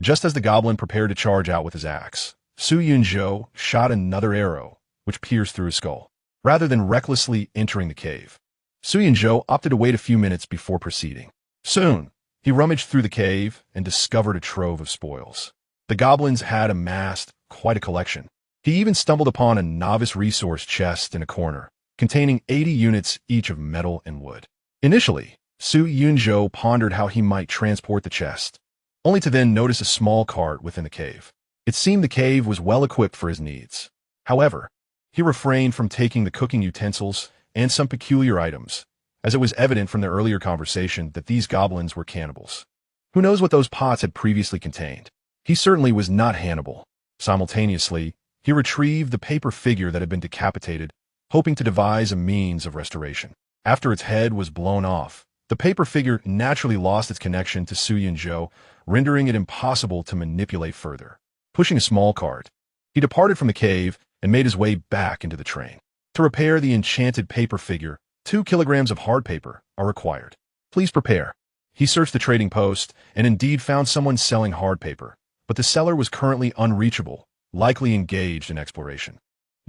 just as the goblin prepared to charge out with his axe, Su Yunzhou shot another arrow, which pierced through his skull. Rather than recklessly entering the cave, Su Yunzhou opted to wait a few minutes before proceeding. Soon, he rummaged through the cave and discovered a trove of spoils. The goblins had amassed quite a collection. He even stumbled upon a novice resource chest in a corner, containing 80 units each of metal and wood. Initially, Su Yunzhou pondered how he might transport the chest, only to then notice a small cart within the cave. It seemed the cave was well equipped for his needs. However, he refrained from taking the cooking utensils and some peculiar items, as it was evident from their earlier conversation that these goblins were cannibals. Who knows what those pots had previously contained? He certainly was not Hannibal. Simultaneously, he retrieved the paper figure that had been decapitated, hoping to devise a means of restoration. After its head was blown off, the paper figure naturally lost its connection to Su Yunzhou, rendering it impossible to manipulate further. Pushing a small cart, he departed from the cave and made his way back into the train. To repair the enchanted paper figure, 2 kilograms of hard paper are required. Please prepare. He searched the trading post and indeed found someone selling hard paper, but the seller was currently unreachable, likely engaged in exploration.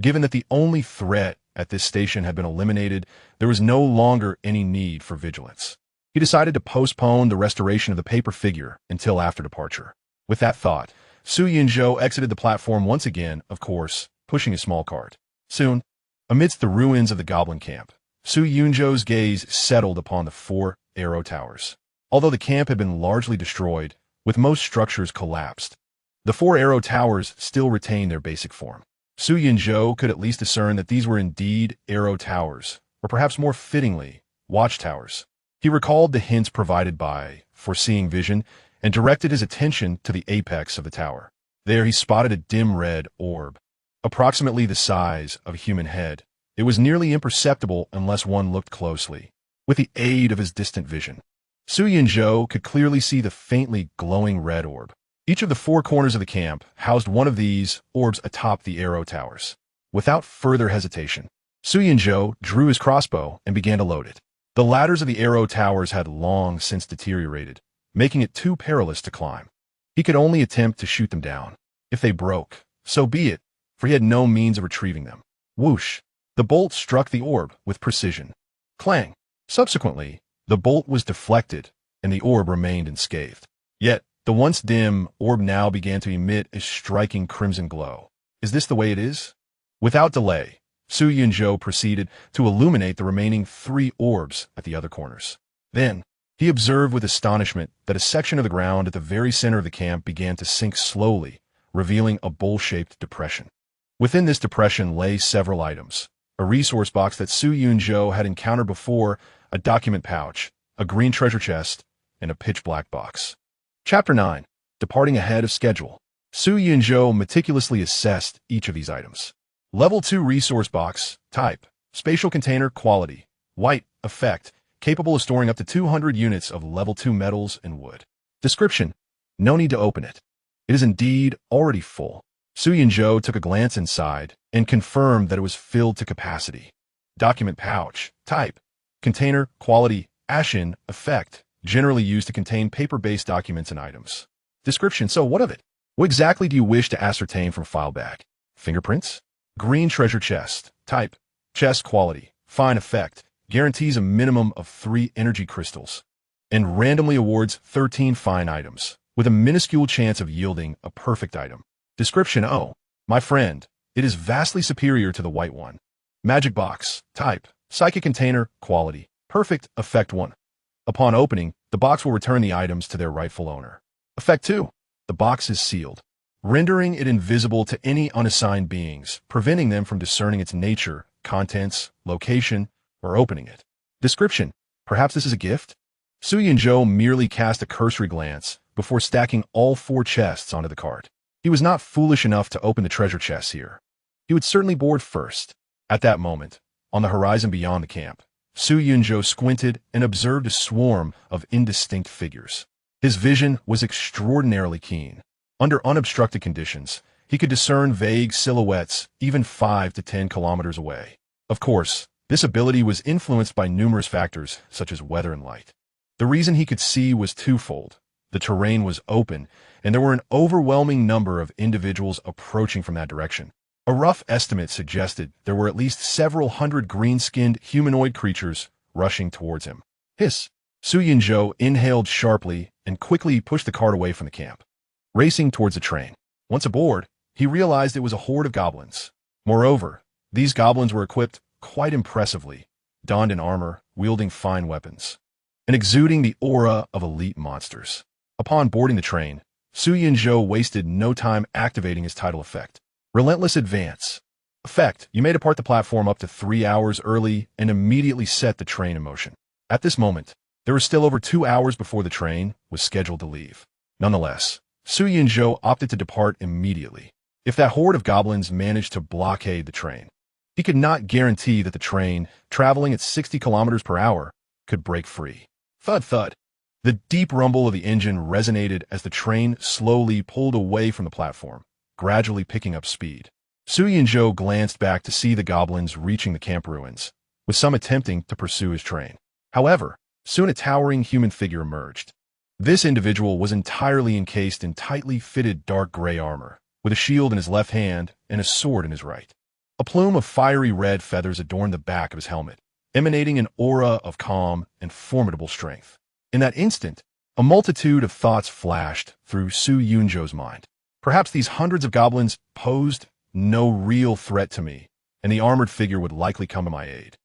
Given that the only threat at this station had been eliminated, there was no longer any need for vigilance. He decided to postpone the restoration of the paper figure until after departure. With that thought, Su Yunzhou exited the platform once again, of course, pushing a small cart. Soon, amidst the ruins of the goblin camp, Su Yunzhou's gaze settled upon the 4 arrow towers. Although the camp had been largely destroyed, with most structures collapsed, the 4 arrow towers still retained their basic form. Su Yunzhou could at least discern that these were indeed arrow towers, or perhaps more fittingly, watchtowers. He recalled the hints provided by foreseeing vision and directed his attention to the apex of the tower. There he spotted a dim red orb, approximately the size of a human head. It was nearly imperceptible unless one looked closely. With the aid of his distant vision, Su Yunzhou could clearly see the faintly glowing red orb. Each of the 4 corners of the camp housed one of these orbs atop the arrow towers. Without further hesitation, Su Yunzhou drew his crossbow and began to load it. The ladders of the arrow towers had long since deteriorated, making it too perilous to climb. He could only attempt to shoot them down. If they broke, so be it, for he had no means of retrieving them. Whoosh! The bolt struck the orb with precision. Clang! Subsequently, the bolt was deflected, and the orb remained unscathed. Yet, the once dim orb now began to emit a striking crimson glow. Is this the way it is? Without delay, Su Yunzhou proceeded to illuminate the remaining 3 orbs at the other corners. Then, he observed with astonishment that a section of the ground at the very center of the camp began to sink slowly, revealing a bowl-shaped depression. Within this depression lay several items: a resource box that Su Yunzhou had encountered before, a document pouch, a green treasure chest, and a pitch-black box. Chapter 9. Departing ahead of schedule. Su Yunzhou meticulously assessed each of these items. Level 2 resource box, type, spatial container, quality, white, effect, capable of storing up to 200 units of level 2 metals and wood. Description: no need to open it. It is indeed already full. Su Yunzhou took a glance inside and confirmed that it was filled to capacity. Document pouch, type, container, quality, ashen, effect, generally used to contain paper-based documents and items. Description: so what of it? What exactly do you wish to ascertain from file bag? Fingerprints? Green treasure chest, type, chest, quality, fine, effect, guarantees a minimum of 3 energy crystals, and randomly awards 13 fine items, with a minuscule chance of yielding a perfect item. Description: oh, my friend, it is vastly superior to the white one. Magic box, type, psychic container, quality, perfect, effect 1. Upon opening, the box will return the items to their rightful owner. Effect 2. The box is sealed, rendering it invisible to any unassigned beings, preventing them from discerning its nature, contents, location, or opening it. Description: perhaps this is a gift? Su Yunzhou merely cast a cursory glance before stacking all 4 chests onto the cart. He was not foolish enough to open the treasure chests here. He would certainly board first. At that moment, on the horizon beyond the camp, Su Yunzhou squinted and observed a swarm of indistinct figures. His vision was extraordinarily keen. Under unobstructed conditions, he could discern vague silhouettes even 5 to 10 kilometers away. Of course, this ability was influenced by numerous factors such as weather and light. The reason he could see was twofold. The terrain was open, and there were an overwhelming number of individuals approaching from that direction. A rough estimate suggested there were at least several hundred green-skinned humanoid creatures rushing towards him. Hiss! Su Yunzhou inhaled sharply and quickly pushed the cart away from the camp, racing towards the train. Once aboard, he realized it was a horde of goblins. Moreover, these goblins were equipped quite impressively, donned in armor, wielding fine weapons, and exuding the aura of elite monsters. Upon boarding the train, Su Yunzhou wasted no time activating his tidal effect. Relentless Advance. Effect: you may depart the platform up to 3 hours early and immediately set the train in motion. At this moment, there was still over 2 hours before the train was scheduled to leave. Nonetheless, Su Yunzhou opted to depart immediately. if that horde of goblins managed to blockade the train. He could not guarantee that the train, traveling at 60 kilometers per hour, could break free. Thud thud. The deep rumble of the engine resonated as the train slowly pulled away from the platform, gradually picking up speed. Su Yunzhou glanced back to see the goblins reaching the camp ruins, with some attempting to pursue his train. However, soon a towering human figure emerged. This individual was entirely encased in tightly fitted dark gray armor, with a shield in his left hand and a sword in his right. A plume of fiery red feathers adorned the back of his helmet, emanating an aura of calm and formidable strength. In that instant, a multitude of thoughts flashed through Su Yunzhou's mind. Perhaps these hundreds of goblins posed no real threat to me, and the armored figure would likely come to my aid.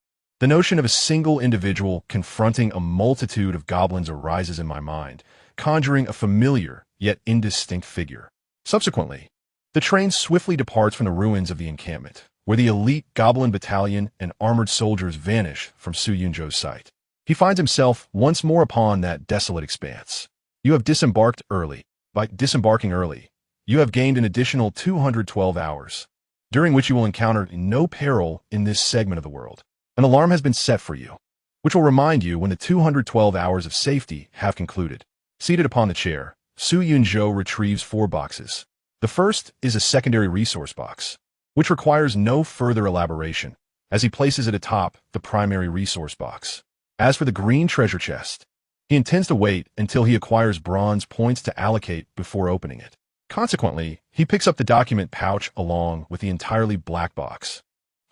The notion of a single individual confronting a multitude of goblins arises in my mind, conjuring a familiar yet indistinct figure. Subsequently, the train swiftly departs from the ruins of the encampment, where the elite goblin battalion and armored soldiers vanish from Su Yunzhou's sight. He finds himself once more upon that desolate expanse. You have disembarked early. By disembarking early, you have gained an additional 212 hours, during which you will encounter no peril in this segment of the world. An alarm has been set for you, which will remind you when the 212 hours of safety have concluded. Seated upon the chair, Su Yunzhou retrieves 4 boxes. The first is a secondary resource box, which requires no further elaboration, as he places it atop the primary resource box. As for the green treasure chest, he intends to wait until he acquires bronze points to allocate before opening it. Consequently, he picks up the document pouch along with the entirely black box,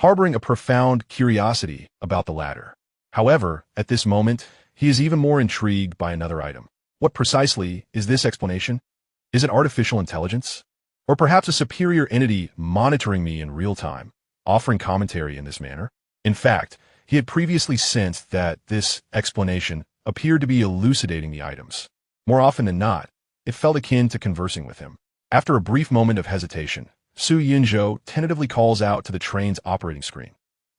harboring a profound curiosity about the latter. However, at this moment, he is even more intrigued by another item. What precisely is this explanation? Is it artificial intelligence? Or perhaps a superior entity monitoring me in real time, offering commentary in this manner? In fact, he had previously sensed that this explanation appeared to be elucidating the items. More often than not, it felt akin to conversing with him. After a brief moment of hesitation, Su Yunzhou tentatively calls out to the train's operating screen.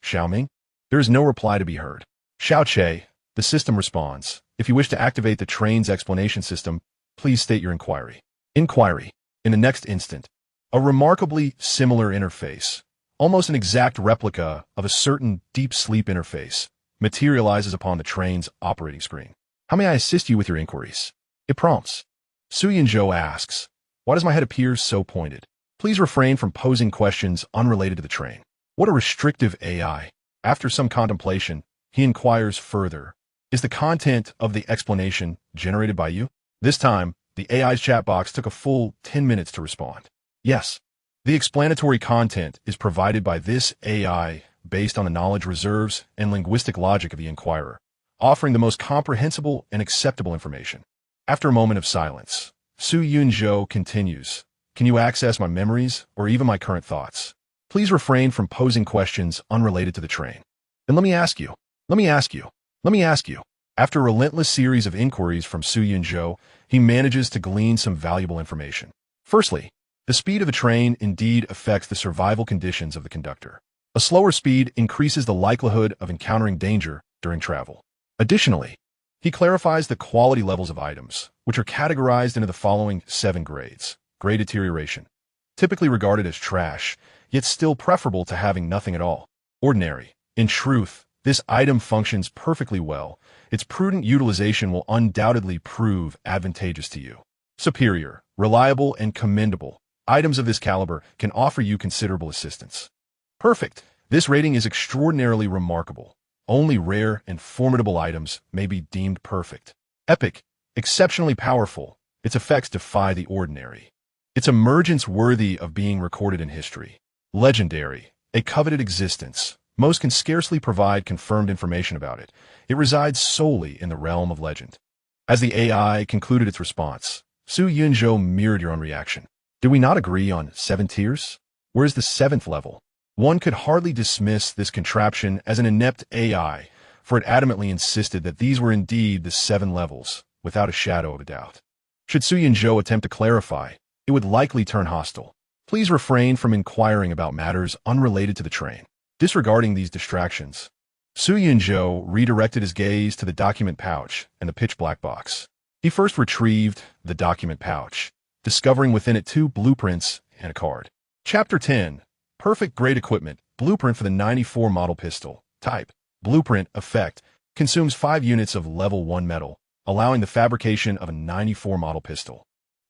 Xiaoming? There is no reply to be heard. Xiao Che, the system responds. If you wish to activate the train's explanation system, please state your inquiry. Inquiry. In the next instant, a remarkably similar interface, almost an exact replica of a certain deep sleep interface, materializes upon the train's operating screen. How may I assist you with your inquiries? It prompts. Su Yunzhou asks, why does my head appear so pointed? Please refrain from posing questions unrelated to the train. What a restrictive AI. After some contemplation, he inquires further. Is the content of the explanation generated by you? This time, the AI's chat box took a full 10 minutes to respond. Yes. The explanatory content is provided by this AI based on the knowledge reserves and linguistic logic of the inquirer, offering the most comprehensible and acceptable information. After a moment of silence, Su Yunzhou continues. Can you access my memories or even my current thoughts? Please refrain from posing questions unrelated to the train. Then let me ask you. After a relentless series of inquiries from Su Yunzhou, he manages to glean some valuable information. Firstly, the speed of the train indeed affects the survival conditions of the conductor. A slower speed increases the likelihood of encountering danger during travel. Additionally, he clarifies the quality levels of items, which are categorized into the following 7 grades. Grade deterioration, typically regarded as trash, yet still preferable to having nothing at all. Ordinary. In truth, this item functions perfectly well. Its prudent utilization will undoubtedly prove advantageous to you. Superior, reliable, and commendable. Items of this caliber can offer you considerable assistance. Perfect. This rating is extraordinarily remarkable. Only rare and formidable items may be deemed perfect. Epic. Exceptionally powerful. Its effects defy the ordinary. Its emergence worthy of being recorded in history. Legendary. A coveted existence. Most can scarcely provide confirmed information about it. It resides solely in the realm of legend. As the AI concluded its response, Su Yunzhou mirrored your own reaction. Did we not agree on 7 tiers? Where is the 7th level? One could hardly dismiss this contraption as an inept AI, for it adamantly insisted that these were indeed the 7 levels, without a shadow of a doubt. Should Su Yunzhou attempt to clarify, it would likely turn hostile. Please refrain from inquiring about matters unrelated to the train. Disregarding these distractions, Su Yunzhou redirected his gaze to the document pouch and the pitch-black box. He first retrieved the document pouch, discovering within it 2 blueprints and a card. Chapter 10. Perfect grade equipment. Blueprint for the 94 model pistol. Type. Blueprint effect. Consumes 5 units of level 1 metal, allowing the fabrication of a 94 model pistol.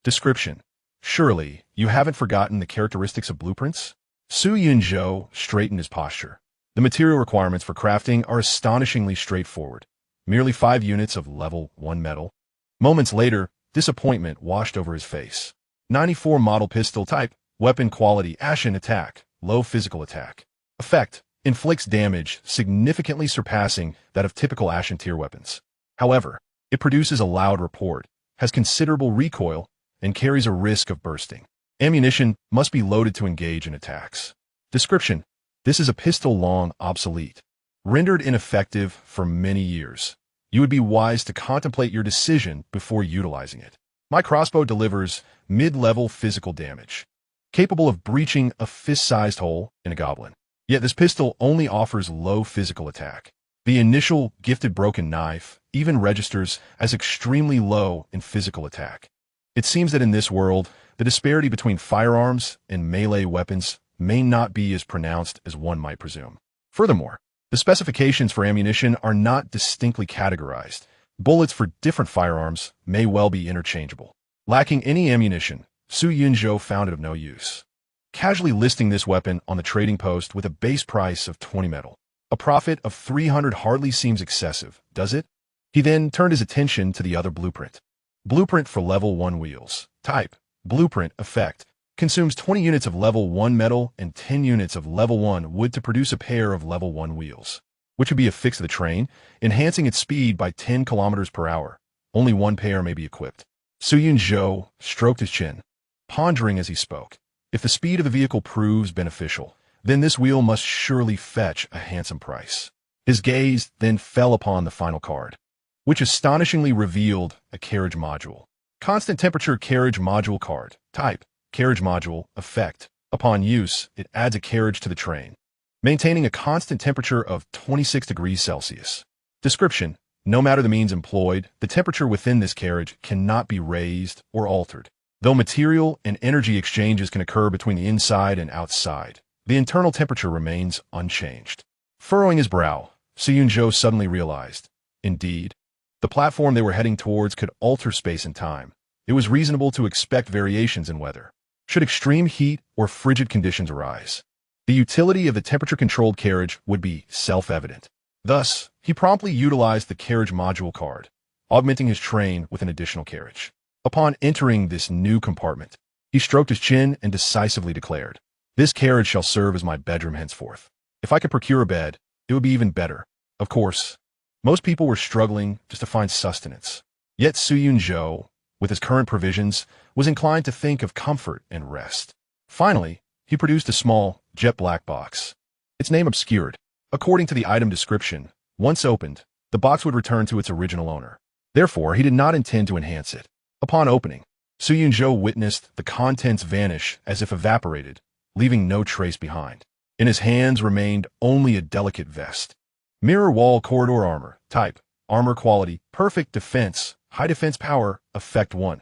Description. Surely, you haven't forgotten the characteristics of blueprints? Su Yunzhou straightened his posture. The material requirements for crafting are astonishingly straightforward. Merely 5 units of level 1 metal. Moments later, disappointment washed over his face. 94 model pistol type. Weapon quality, ashen attack, low physical attack. Effect, inflicts damage significantly surpassing that of typical ashen tier weapons. However, it produces a loud report, has considerable recoil, and carries a risk of bursting. Ammunition must be loaded to engage in attacks. Description, this is a pistol long obsolete. Rendered ineffective for many years. You would be wise to contemplate your decision before utilizing it. My crossbow delivers mid-level physical damage, capable of breaching a fist-sized hole in a goblin. Yet this pistol only offers low physical attack. The initial gifted broken knife even registers as extremely low in physical attack. It seems that in this world, the disparity between firearms and melee weapons may not be as pronounced as one might presume. Furthermore, the specifications for ammunition are not distinctly categorized. Bullets for different firearms may well be interchangeable. Lacking any ammunition, Su Yunzhou found it of no use. Casually listing this weapon on the trading post with a base price of 20 metal. A profit of 300 hardly seems excessive, does it? He then turned his attention to the other blueprint. Blueprint for level 1 wheels. Type. Blueprint effect. Consumes 20 units of level 1 metal and 10 units of level 1 wood to produce a pair of level 1 wheels, which would be affixed to the train, enhancing its speed by 10 kilometers per hour. Only one pair may be equipped. Su Yunzhou stroked his chin, pondering as he spoke. If the speed of the vehicle proves beneficial, then this wheel must surely fetch a handsome price. His gaze then fell upon the final card, which astonishingly revealed a carriage module. Constant temperature carriage module card. Type. Carriage module. Effect. Upon use, it adds a carriage to the train, maintaining a constant temperature of 26 degrees Celsius. Description. No matter the means employed, the temperature within this carriage cannot be raised or altered. Though material and energy exchanges can occur between the inside and outside, the internal temperature remains unchanged. Furrowing his brow, Su Yunzhou suddenly realized, indeed, the platform they were heading towards could alter space and time. It was reasonable to expect variations in weather, should extreme heat or frigid conditions arise. The utility of the temperature-controlled carriage would be self-evident. Thus, he promptly utilized the carriage module card, augmenting his train with an additional carriage. Upon entering this new compartment, he stroked his chin and decisively declared, "This carriage shall serve as my bedroom henceforth. If I could procure a bed, it would be even better." Of course, most people were struggling just to find sustenance. Yet Su Yunzhou, with his current provisions, was inclined to think of comfort and rest. Finally, he produced a small, jet-black box, its name obscured. According to the item description, once opened, the box would return to its original owner. Therefore, he did not intend to enhance it. Upon opening, Su Yunzhou witnessed the contents vanish as if evaporated, leaving no trace behind. In his hands remained only a delicate vest. Mirror wall corridor armor. Type. Armor quality. Perfect defense. High defense power. Effect 1.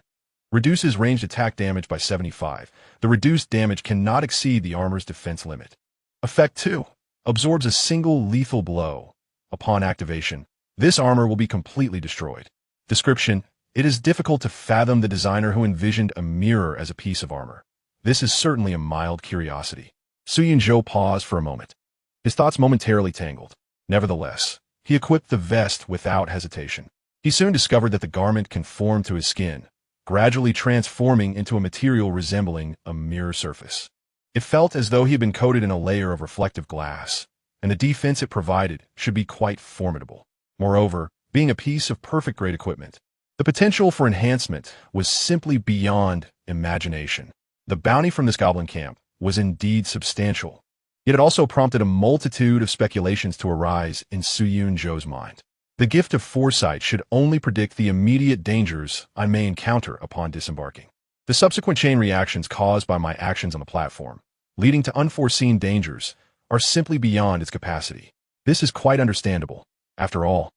Reduces ranged attack damage by 75. The reduced damage cannot exceed the armor's defense limit. Effect 2. Absorbs a single lethal blow. Upon activation, this armor will be completely destroyed. Description. It is difficult to fathom the designer who envisioned a mirror as a piece of armor. This is certainly a mild curiosity. Su Yunzhou paused for a moment. His thoughts momentarily tangled. Nevertheless, he equipped the vest without hesitation. He soon discovered that the garment conformed to his skin, gradually transforming into a material resembling a mirror surface. It felt as though he had been coated in a layer of reflective glass, and the defense it provided should be quite formidable. Moreover, being a piece of perfect-grade equipment, the potential for enhancement was simply beyond imagination. The bounty from this goblin camp was indeed substantial, yet it also prompted a multitude of speculations to arise in Su Yunzhou's mind. The gift of foresight should only predict the immediate dangers I may encounter upon disembarking. The subsequent chain reactions caused by my actions on the platform, leading to unforeseen dangers, are simply beyond its capacity. This is quite understandable. After all,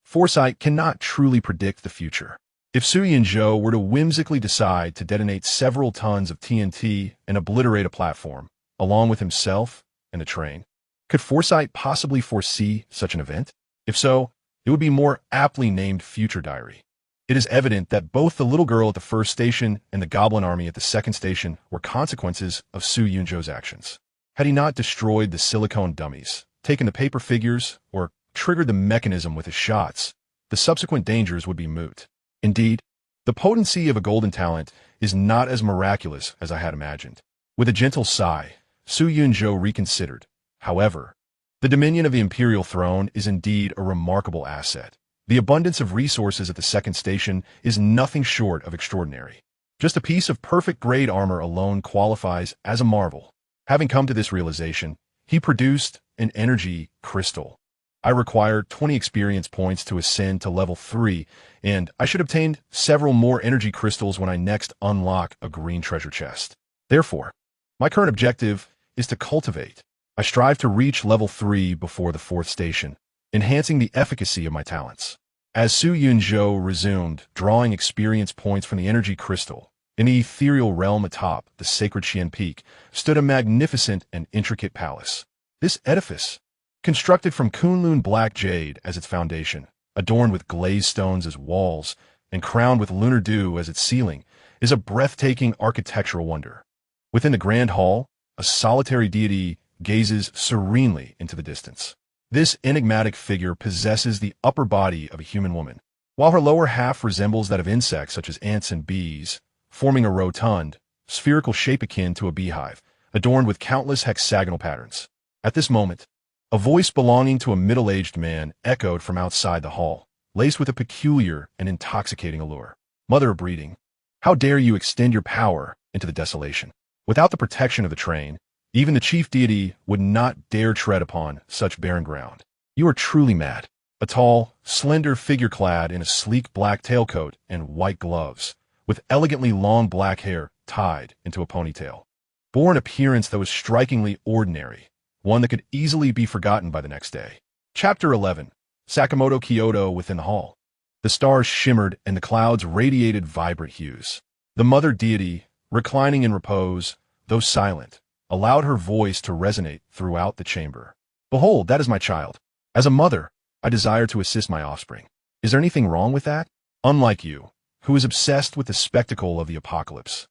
foresight cannot truly predict the future. If Su Yunzhou were to whimsically decide to detonate several tons of TNT and obliterate a platform, along with himself and a train, could foresight possibly foresee such an event? If so, it would be more aptly named Future Diary. It is evident that both the little girl at the first station and the goblin army at the second station were consequences of Su Yunzhou's actions. Had he not destroyed the silicone dummies, taken the paper figures, or triggered the mechanism with his shots, the subsequent dangers would be moot. Indeed, the potency of a golden talent is not as miraculous as I had imagined. With a gentle sigh, Su Yunzhou reconsidered. However, the dominion of the imperial throne is indeed a remarkable asset. The abundance of resources at the second station is nothing short of extraordinary. Just a piece of perfect-grade armor alone qualifies as a marvel. Having come to this realization, he produced an energy crystal. I required 20 experience points to ascend to level 3, and I should obtain several more energy crystals when I next unlock a green treasure chest. Therefore, my current objective is to cultivate. I strive to reach level 3 before the fourth station, enhancing the efficacy of my talents. As Su Yunzhou resumed drawing experience points from the energy crystal, in the ethereal realm atop the sacred Qian Peak stood a magnificent and intricate palace. This edifice, constructed from Kunlun black jade as its foundation, adorned with glazed stones as walls, and crowned with lunar dew as its ceiling, is a breathtaking architectural wonder. Within the grand hall, a solitary deity gazes serenely into the distance. This enigmatic figure possesses the upper body of a human woman, while her lower half resembles that of insects such as ants and bees, forming a rotund, spherical shape akin to a beehive, adorned with countless hexagonal patterns. At this moment, a voice belonging to a middle-aged man echoed from outside the hall, laced with a peculiar and intoxicating allure. Mother of breeding, how dare you extend your power into the desolation? Without the protection of the train, even the chief deity would not dare tread upon such barren ground. You are truly mad. A tall, slender figure clad in a sleek black tailcoat and white gloves, with elegantly long black hair tied into a ponytail, bore an appearance that was strikingly ordinary, one that could easily be forgotten by the next day. Chapter 11. Sakamoto Kyoto within the hall. The stars shimmered and the clouds radiated vibrant hues. The mother deity, reclining in repose, though silent, allowed her voice to resonate throughout the chamber. Behold, that is my child. As a mother, I desire to assist my offspring. Is there anything wrong with that? Unlike you, who is obsessed with the spectacle of the apocalypse,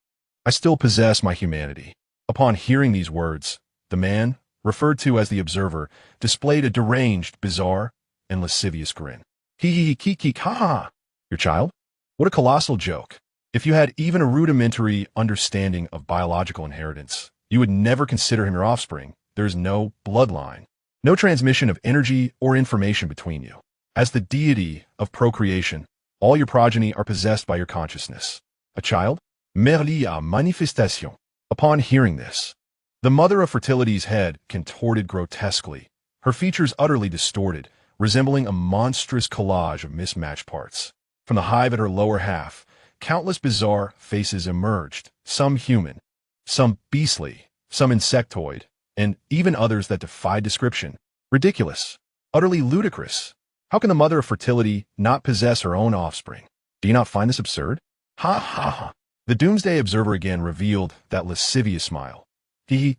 I still possess my humanity. Upon hearing these words, the man, referred to as the observer, displayed a deranged, bizarre, and lascivious grin. Ha! Your child? What a colossal joke. If you had even a rudimentary understanding of biological inheritance, you would never consider him your offspring. There is no bloodline, no transmission of energy or information between you. As the deity of procreation, all your progeny are possessed by your consciousness. A child? Merli à manifestation. Upon hearing this, the mother of fertility's head contorted grotesquely, her features utterly distorted, resembling a monstrous collage of mismatched parts. From the hive at her lower half, countless bizarre faces emerged, some human, some beastly, some insectoid, and even others that defied description. Ridiculous, utterly ludicrous. How can the mother of fertility not possess her own offspring? Do you not find this absurd? Ha! The Doomsday Observer again revealed that lascivious smile. The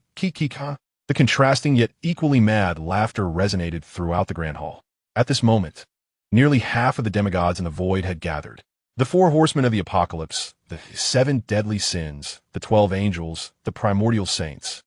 contrasting yet equally mad laughter resonated throughout the grand hall. At this moment, nearly half of the demigods in the void had gathered. The 4 horsemen of the apocalypse, the 7 deadly sins, the 12 angels, the primordial saints,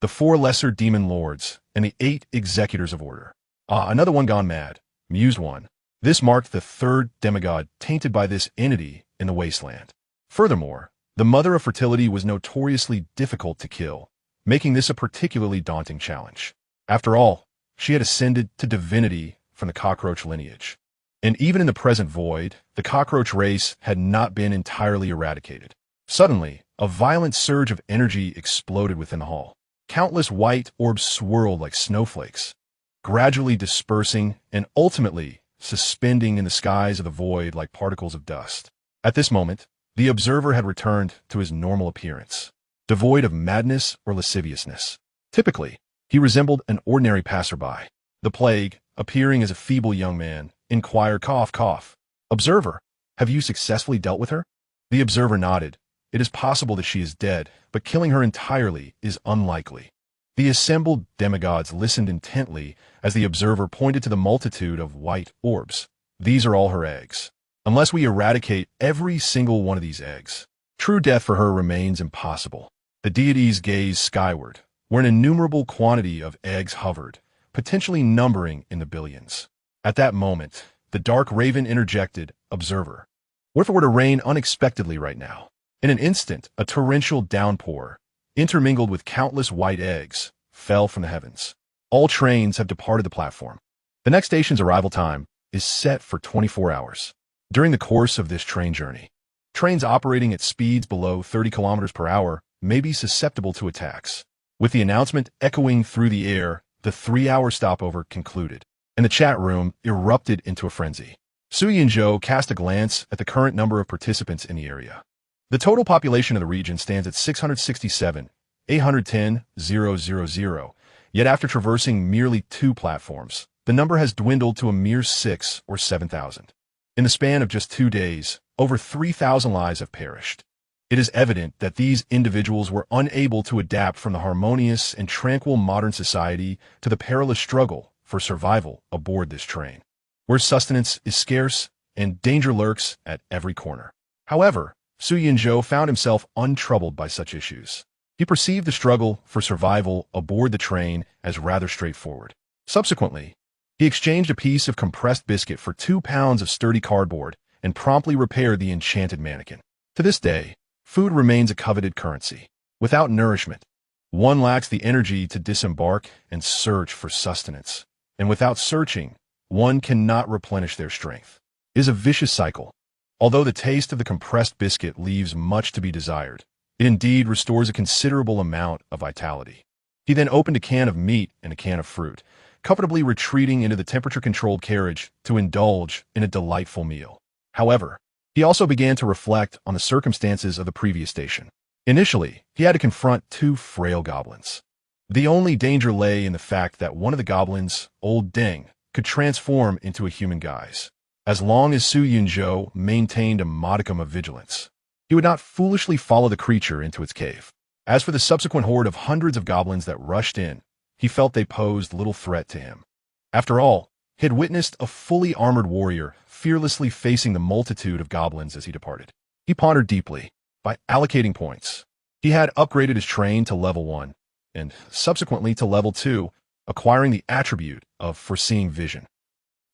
the 4 lesser demon lords, and the 8 executors of order. Another one gone mad, mused one. This marked the 3rd demigod tainted by this entity in the wasteland. Furthermore, the mother of fertility was notoriously difficult to kill, making this a particularly daunting challenge. After all, she had ascended to divinity from the cockroach lineage. And even in the present void, the cockroach race had not been entirely eradicated. Suddenly, a violent surge of energy exploded within the hall. Countless white orbs swirled like snowflakes, gradually dispersing and ultimately suspending in the skies of the void like particles of dust. At this moment, the observer had returned to his normal appearance, devoid of madness or lasciviousness. Typically, he resembled an ordinary passerby. The plague, appearing as a feeble young man, inquired, cough. Observer, Have you successfully dealt with her? The observer nodded. It is possible that she is dead, but killing her entirely is unlikely. The assembled demigods listened intently as the observer pointed to the multitude of white orbs. These are all her eggs. Unless we eradicate every single one of these eggs, true death for her remains impossible. The deities gazed skyward, where an innumerable quantity of eggs hovered, potentially numbering in the billions. At that moment, the dark raven interjected, "Observer, what if it were to rain unexpectedly right now?" In an instant, a torrential downpour, intermingled with countless white eggs, fell from the heavens. All trains have departed the platform. The next station's arrival time is set for 24 hours. During the course of this train journey, trains operating at speeds below 30 kilometers per hour may be susceptible to attacks. With the announcement echoing through the air, the 3-hour stopover concluded, and the chat room erupted into a frenzy. Su Yinzhou cast a glance at the current number of participants in the area. The total population of the region stands at 667,810,000, yet after traversing merely 2 platforms, the number has dwindled to a mere 6 or 7,000. In the span of just 2 days, over 3,000 lives have perished. It is evident that these individuals were unable to adapt from the harmonious and tranquil modern society to the perilous struggle for survival aboard this train, where sustenance is scarce and danger lurks at every corner. However, Su Yinzhou found himself untroubled by such issues. He perceived the struggle for survival aboard the train as rather straightforward. Subsequently, he exchanged a piece of compressed biscuit for 2 pounds of sturdy cardboard and promptly repaired the enchanted mannequin. To this day, food remains a coveted currency. Without nourishment, one lacks the energy to disembark and search for sustenance. And without searching, one cannot replenish their strength. It is a vicious cycle. Although the taste of the compressed biscuit leaves much to be desired, it indeed restores a considerable amount of vitality. He then opened a can of meat and a can of fruit, comfortably retreating into the temperature-controlled carriage to indulge in a delightful meal. However, he also began to reflect on the circumstances of the previous station. Initially, he had to confront 2 frail goblins. The only danger lay in the fact that one of the goblins, Old Deng, could transform into a human guise. As long as Su Yinzhou maintained a modicum of vigilance, he would not foolishly follow the creature into its cave. As for the subsequent horde of hundreds of goblins that rushed in, he felt they posed little threat to him. After all, he had witnessed a fully armored warrior fearlessly facing the multitude of goblins as he departed. He pondered deeply. By allocating points, he had upgraded his train to level 1, and subsequently to level 2, acquiring the attribute of foreseeing vision.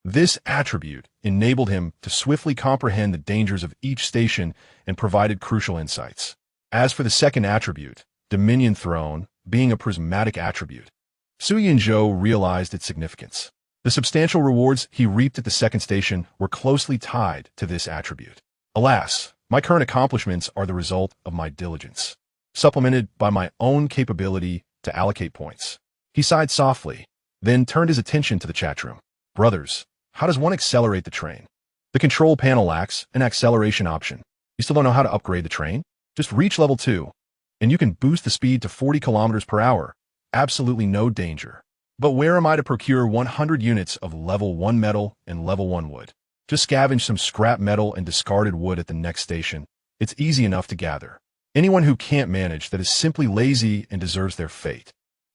This attribute enabled him to swiftly comprehend the dangers of each station and provided crucial insights. As for the second attribute, Dominion Throne, being a prismatic attribute, Su Yinzhou realized its significance. The substantial rewards he reaped at the second station were closely tied to this attribute. Alas, my current accomplishments are the result of my diligence, supplemented by my own capability to allocate points. He sighed softly, then turned his attention to the chat room. Brothers, how does one accelerate the train? The control panel lacks an acceleration option. You still don't know how to upgrade the train? Just reach level 2, and you can boost the speed to 40 kilometers per hour. Absolutely no danger. But where am I to procure 100 units of level 1 metal and level 1 wood? Just scavenge some scrap metal and discarded wood at the next station. It's easy enough to gather. Anyone who can't manage that is simply lazy and deserves their fate.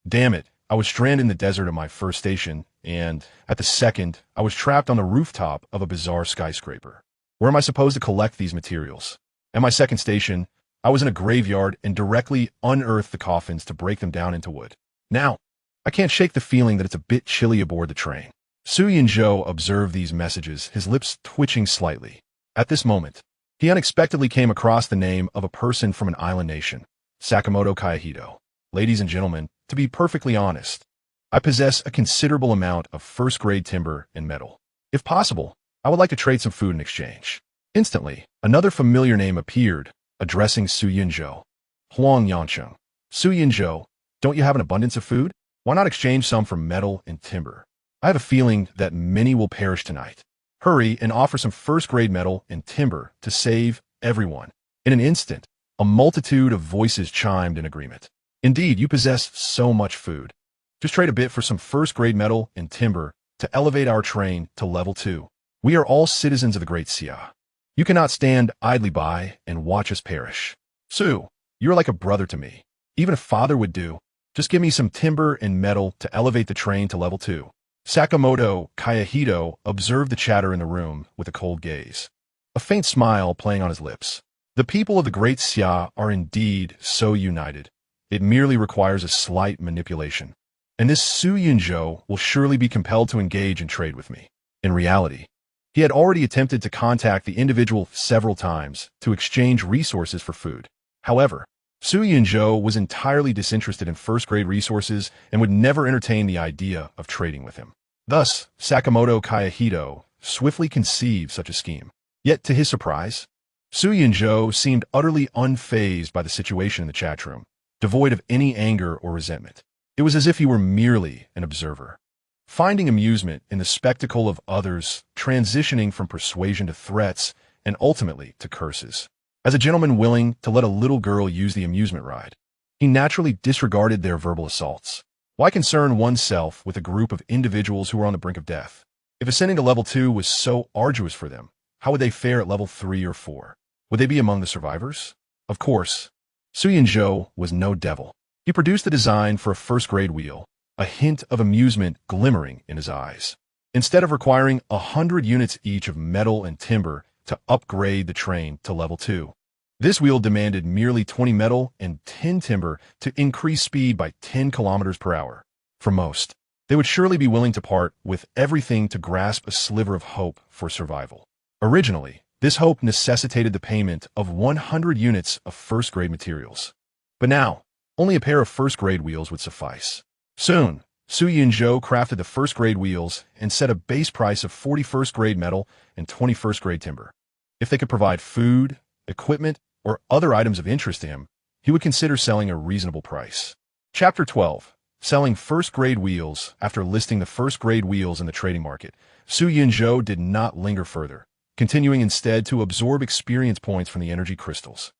Damn it, I was stranded in the desert at my first station, and at the second, I was trapped on the rooftop of a bizarre skyscraper. Where am I supposed to collect these materials? At my second station, I was in a graveyard and directly unearthed the coffins to break them down into wood. Now, I can't shake the feeling that it's a bit chilly aboard the train. Su Yinzhou observed these messages, his lips twitching slightly. At this moment, he unexpectedly came across the name of a person from an island nation, Sakamoto Kaihito. Ladies and gentlemen, to be perfectly honest, I possess a considerable amount of first-grade timber and metal. If possible, I would like to trade some food in exchange. Instantly, another familiar name appeared, addressing Su Yinzhou. Huang Yancheng. Su Yinzhou, don't you have an abundance of food? Why not exchange some for metal and timber? I have a feeling that many will perish tonight. Hurry and offer some first-grade metal and timber to save everyone. In an instant, a multitude of voices chimed in agreement. Indeed, you possess so much food. Just trade a bit for some first-grade metal and timber to elevate our train to level 2. We are all citizens of the Great Xia. You cannot stand idly by and watch us perish. Sue, you're like a brother to me. Even a father would do. Just give me some timber and metal to elevate the train to level 2. Sakamoto Kayahito observed the chatter in the room with a cold gaze, a faint smile playing on his lips. The people of the Great Xia are indeed so united. It merely requires a slight manipulation. And this Su Yunzhou will surely be compelled to engage in trade with me. In reality, he had already attempted to contact the individual several times to exchange resources for food. However, Su Yunzhou was entirely disinterested in first-grade resources and would never entertain the idea of trading with him. Thus, Sakamoto Kayahito swiftly conceived such a scheme. Yet, to his surprise, Su Yunzhou seemed utterly unfazed by the situation in the chat room, devoid of any anger or resentment. It was as if he were merely an observer, finding amusement in the spectacle of others transitioning from persuasion to threats and ultimately to curses. As a gentleman willing to let a little girl use the amusement ride, he naturally disregarded their verbal assaults. Why concern oneself with a group of individuals who were on the brink of death? If ascending to level 2 was so arduous for them, how would they fare at level 3 or 4? Would they be among the survivors? Of course, Su Yunzhou was no devil. He produced the design for a first-grade wheel, a hint of amusement glimmering in his eyes. Instead of requiring 100 units each of metal and timber to upgrade the train to level 2, this wheel demanded merely 20 metal and 10 timber to increase speed by 10 kilometers per hour. For most, they would surely be willing to part with everything to grasp a sliver of hope for survival. Originally, this hope necessitated the payment of 100 units of first-grade materials. But now, only a pair of first-grade wheels would suffice. Soon, Su Yunzhou crafted the first-grade wheels and set a base price of 40 first-grade metal and 20 first-grade timber. If they could provide food, equipment, or other items of interest to him, he would consider selling a reasonable price. Chapter 12. Selling first-grade wheels. After listing the first-grade wheels in the trading market, Su Yunzhou did not linger further, continuing instead to absorb experience points from the energy crystals.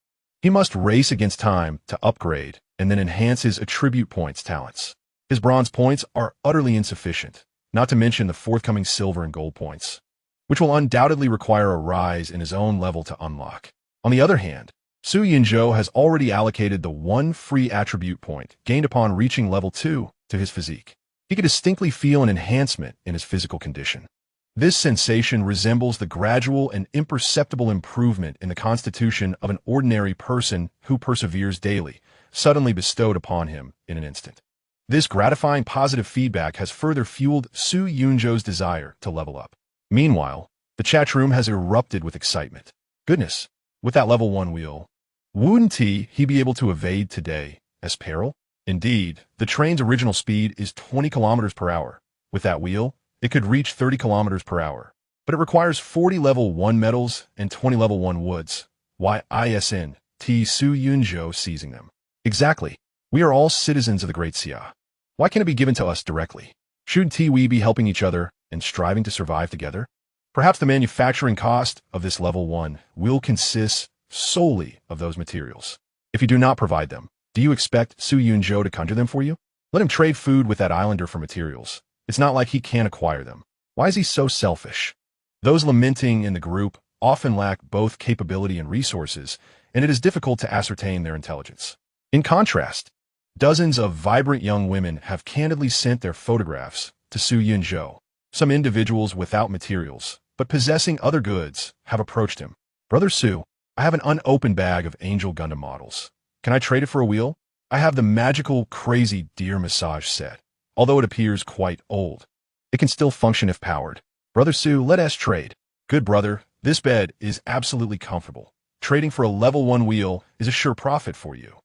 He must race against time to upgrade and then enhance his attribute points talents. His bronze points are utterly insufficient, not to mention the forthcoming silver and gold points, which will undoubtedly require a rise in his own level to unlock. On the other hand, Su Yunzhou has already allocated the one free attribute point gained upon reaching level 2 to his physique. He can distinctly feel an enhancement in his physical condition. This sensation resembles the gradual and imperceptible improvement in the constitution of an ordinary person who perseveres daily, suddenly bestowed upon him in an instant. This gratifying positive feedback has further fueled Su Yunzhou's desire to level up. Meanwhile, the chat room has erupted with excitement. Goodness, with that level 1 wheel, wouldn't he be able to evade today as peril? Indeed, the train's original speed is 20 kilometers per hour. With that wheel, it could reach 30 kilometers per hour. But it requires 40 level 1 metals and 20 level 1 woods. Why isn't Su Yunzhou seizing them? Exactly. We are all citizens of the Great Xia. Why can't it be given to us directly? Shouldn't we be helping each other and striving to survive together? Perhaps the manufacturing cost of this level 1 will consist solely of those materials. If you do not provide them, do you expect Su Yunzhou to conjure them for you? Let him trade food with that islander for materials. It's not like he can't acquire them. Why is he so selfish? Those lamenting in the group often lack both capability and resources, and it is difficult to ascertain their intelligence. In contrast, dozens of vibrant young women have candidly sent their photographs to Su Yunzhou. Some individuals without materials, but possessing other goods, have approached him. Brother Su, I have an unopened bag of Angel Gundam models. Can I trade it for a wheel? I have the magical Crazy Deer massage set. Although it appears quite old, it can still function if powered. Brother Su, let us trade. Good brother, this bed is absolutely comfortable. Trading for a level 1 wheel is a sure profit for you.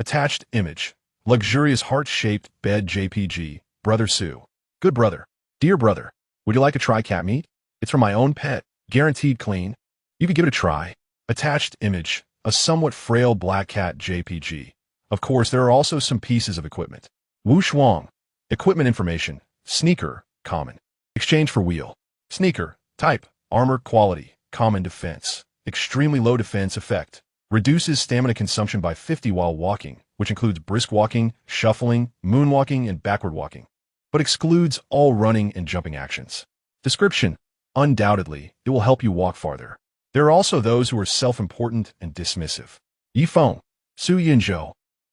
Attached image. Luxurious heart-shaped bed JPG. Brother Su. Good brother. Dear brother, would you like to try cat meat? It's from my own pet. Guaranteed clean. You could give it a try. Attached image. A somewhat frail black cat JPG. Of course, there are also some pieces of equipment. Wu Shuang. Equipment information. Sneaker. Common. Exchange for wheel. Sneaker. Type. Armor quality. Common defense. Extremely low defense effect. Reduces stamina consumption by 50 while walking, which includes brisk walking, shuffling, moonwalking, and backward walking, but excludes all running and jumping actions. Description. Undoubtedly, it will help you walk farther. There are also those who are self-important and dismissive. Yifeng, Su Yunzhou.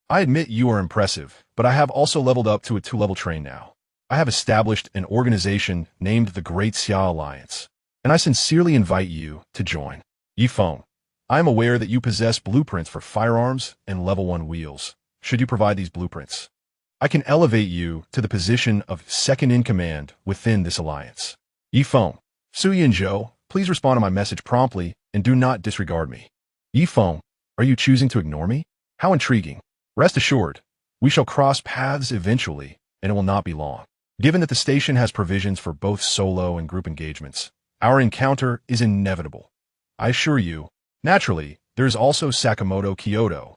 I admit you are impressive, but I have also leveled up to a 2-level train now. I have established an organization named the Great Xia Alliance, and I sincerely invite you to join. Yifeng, I am aware that you possess blueprints for firearms and level 1 wheels. Should you provide these blueprints, I can elevate you to the position of second-in-command within this alliance. Yifeng, Su Yunzhou, please respond to my message promptly and do not disregard me. Yifeng, are you choosing to ignore me? How intriguing. Rest assured, we shall cross paths eventually, and it will not be long. Given that the station has provisions for both solo and group engagements, our encounter is inevitable. I assure you. Naturally, there is also Sakamoto Kyoto,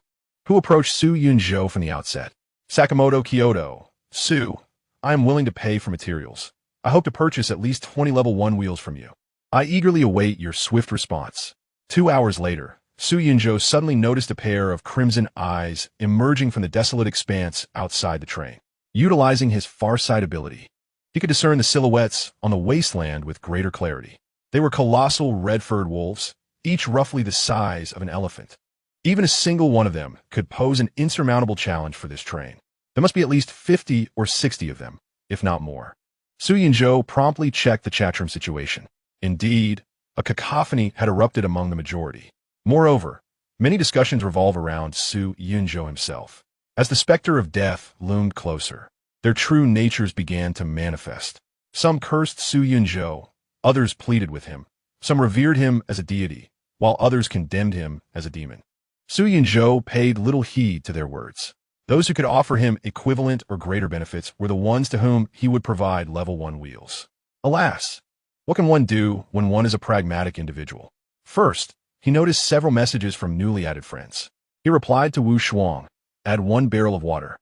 who approached Su Yunzhou from the outset. Sakamoto Kyoto, Su, I am willing to pay for materials. I hope to purchase at least 20 level 1 wheels from you. I eagerly await your swift response. 2 hours later, Su Yunzhou suddenly noticed a pair of crimson eyes emerging from the desolate expanse outside the train. Utilizing his farsight ability, he could discern the silhouettes on the wasteland with greater clarity. They were colossal red-furred wolves, each roughly the size of an elephant. Even a single one of them could pose an insurmountable challenge for this train. There must be at least 50 or 60 of them, if not more. Su Yunzhou promptly checked the chatroom situation. Indeed, a cacophony had erupted among the majority. Moreover, many discussions revolve around Su Yunzhou himself. As the specter of death loomed closer, their true natures began to manifest. Some cursed Su Yunzhou, others pleaded with him. Some revered him as a deity, while others condemned him as a demon. Su Yunzhou paid little heed to their words. Those who could offer him equivalent or greater benefits were the ones to whom he would provide level 1 wheels. Alas, what can one do when one is a pragmatic individual? First, he noticed several messages from newly added friends. He replied to Wu Shuang, add 1 barrel of water,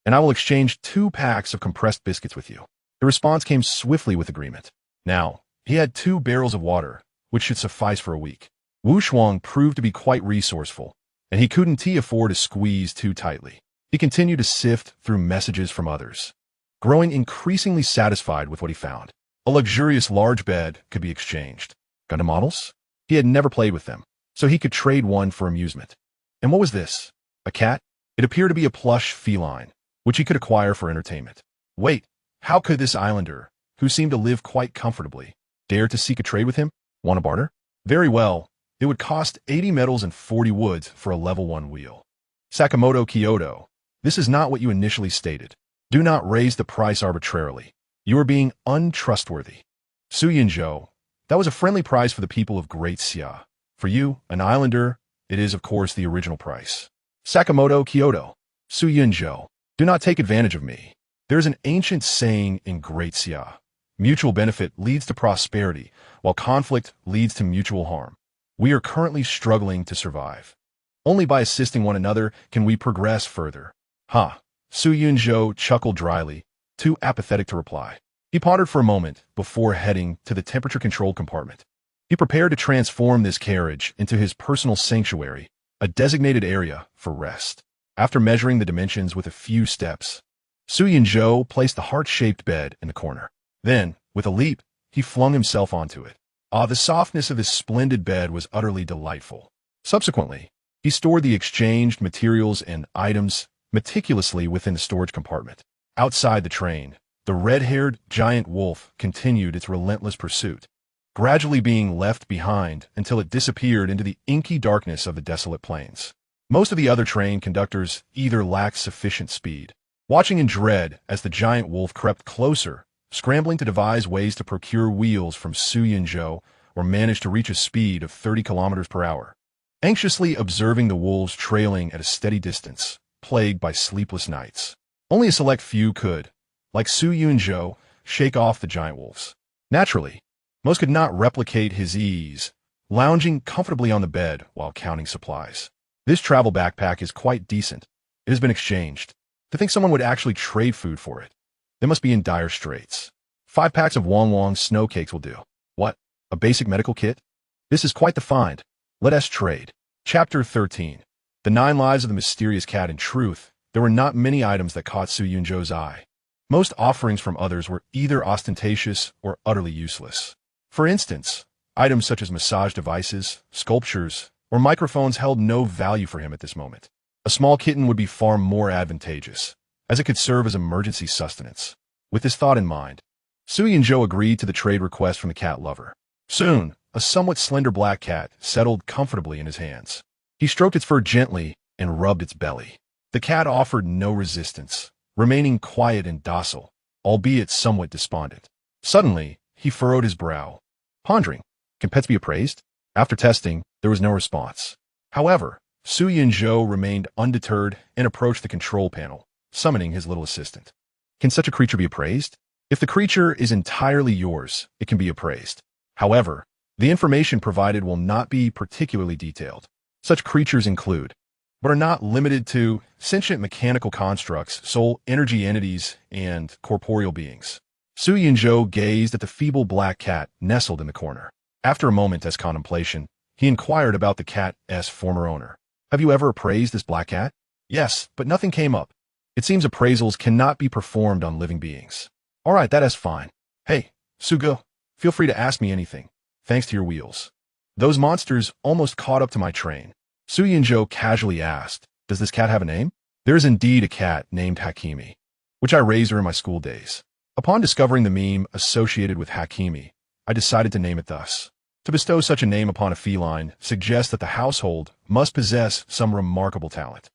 and I will exchange 2 packs of compressed biscuits with you. The response came swiftly with agreement. Now, he had 2 barrels of water, which should suffice for a week. Wu Shuang proved to be quite resourceful, and he couldn't afford to squeeze too tightly. He continued to sift through messages from others, growing increasingly satisfied with what he found. A luxurious large bed could be exchanged. Gundam models? He had never played with them, so he could trade one for amusement. And what was this? A cat? It appeared to be a plush feline, which he could acquire for entertainment. Wait, how could this islander, who seemed to live quite comfortably, dare to seek a trade with him? Want to barter? Very well. It would cost 80 metals and 40 woods for a level 1 wheel. Sakamoto Kyoto, this is not what you initially stated. Do not raise the price arbitrarily. You are being untrustworthy. Su Yunzhou, that was a friendly price for the people of Great Xia. For you, an islander, it is of course the original price. Sakamoto Kyoto, Su Yunzhou, do not take advantage of me. There is an ancient saying in Great Xia. Mutual benefit leads to prosperity, while conflict leads to mutual harm. We are currently struggling to survive. Only by assisting one another can we progress further. Ha! Su Yunzhou chuckled dryly, too apathetic to reply. He pondered for a moment before heading to the temperature-controlled compartment. He prepared to transform this carriage into his personal sanctuary, a designated area for rest. After measuring the dimensions with a few steps, Su Yunzhou placed the heart-shaped bed in the corner. Then, with a leap, he flung himself onto it. The softness of this splendid bed was utterly delightful. Subsequently, he stored the exchanged materials and items meticulously within the storage compartment. Outside the train, the red-haired giant wolf continued its relentless pursuit, gradually being left behind until it disappeared into the inky darkness of the desolate plains. Most of the other train conductors either lacked sufficient speed, watching in dread as the giant wolf crept closer, scrambling to devise ways to procure wheels from Su Yunzhou or manage to reach a speed of 30 kilometers per hour. Anxiously observing the wolves trailing at a steady distance, plagued by sleepless nights. Only a select few could, like Su Yunzhou, shake off the giant wolves. Naturally, most could not replicate his ease, lounging comfortably on the bed while counting supplies. This travel backpack is quite decent. It has been exchanged. To think someone would actually trade food for it. They must be in dire straits. 5 packs of Wong Wong snow cakes will do. What? A basic medical kit? This is quite the find. Let us trade. Chapter 13. The 9 Lives of the Mysterious Cat. In truth, there were not many items that caught Su Yunzhou's eye. Most offerings from others were either ostentatious or utterly useless. For instance, Items such as massage devices, sculptures, or microphones held no value for him at this moment. A small kitten would be far more advantageous, as it could serve as emergency sustenance. With this thought in mind, Su Yunzhou agreed to the trade request from the cat lover. Soon, a somewhat slender black cat settled comfortably in his hands. He stroked its fur gently and rubbed its belly. The cat offered no resistance, remaining quiet and docile, albeit somewhat despondent. Suddenly, he furrowed his brow, pondering, can pets be appraised? After testing, there was no response. However, Su Yunzhou remained undeterred and approached the control panel, summoning his little assistant. Can such a creature be appraised? If the creature is entirely yours, it can be appraised. However, the information provided will not be particularly detailed. Such creatures include, but are not limited to, sentient mechanical constructs, soul energy entities, and corporeal beings. Su Yunzhou gazed at the feeble black cat nestled in the corner. After a moment's contemplation, he inquired about the cat's former owner. Have you ever appraised this black cat? Yes, but nothing came up. It seems appraisals cannot be performed on living beings. All right, that is fine. Hey, Sugo, feel free to ask me anything, thanks to your wheels. Those monsters almost caught up to my train. Su Yunzhou casually asked, does this cat have a name? There is indeed a cat named Hakimi, which I raised during my school days. Upon discovering the meme associated with Hakimi, I decided to name it thus. To bestow such a name upon a feline suggests that the household must possess some remarkable talent.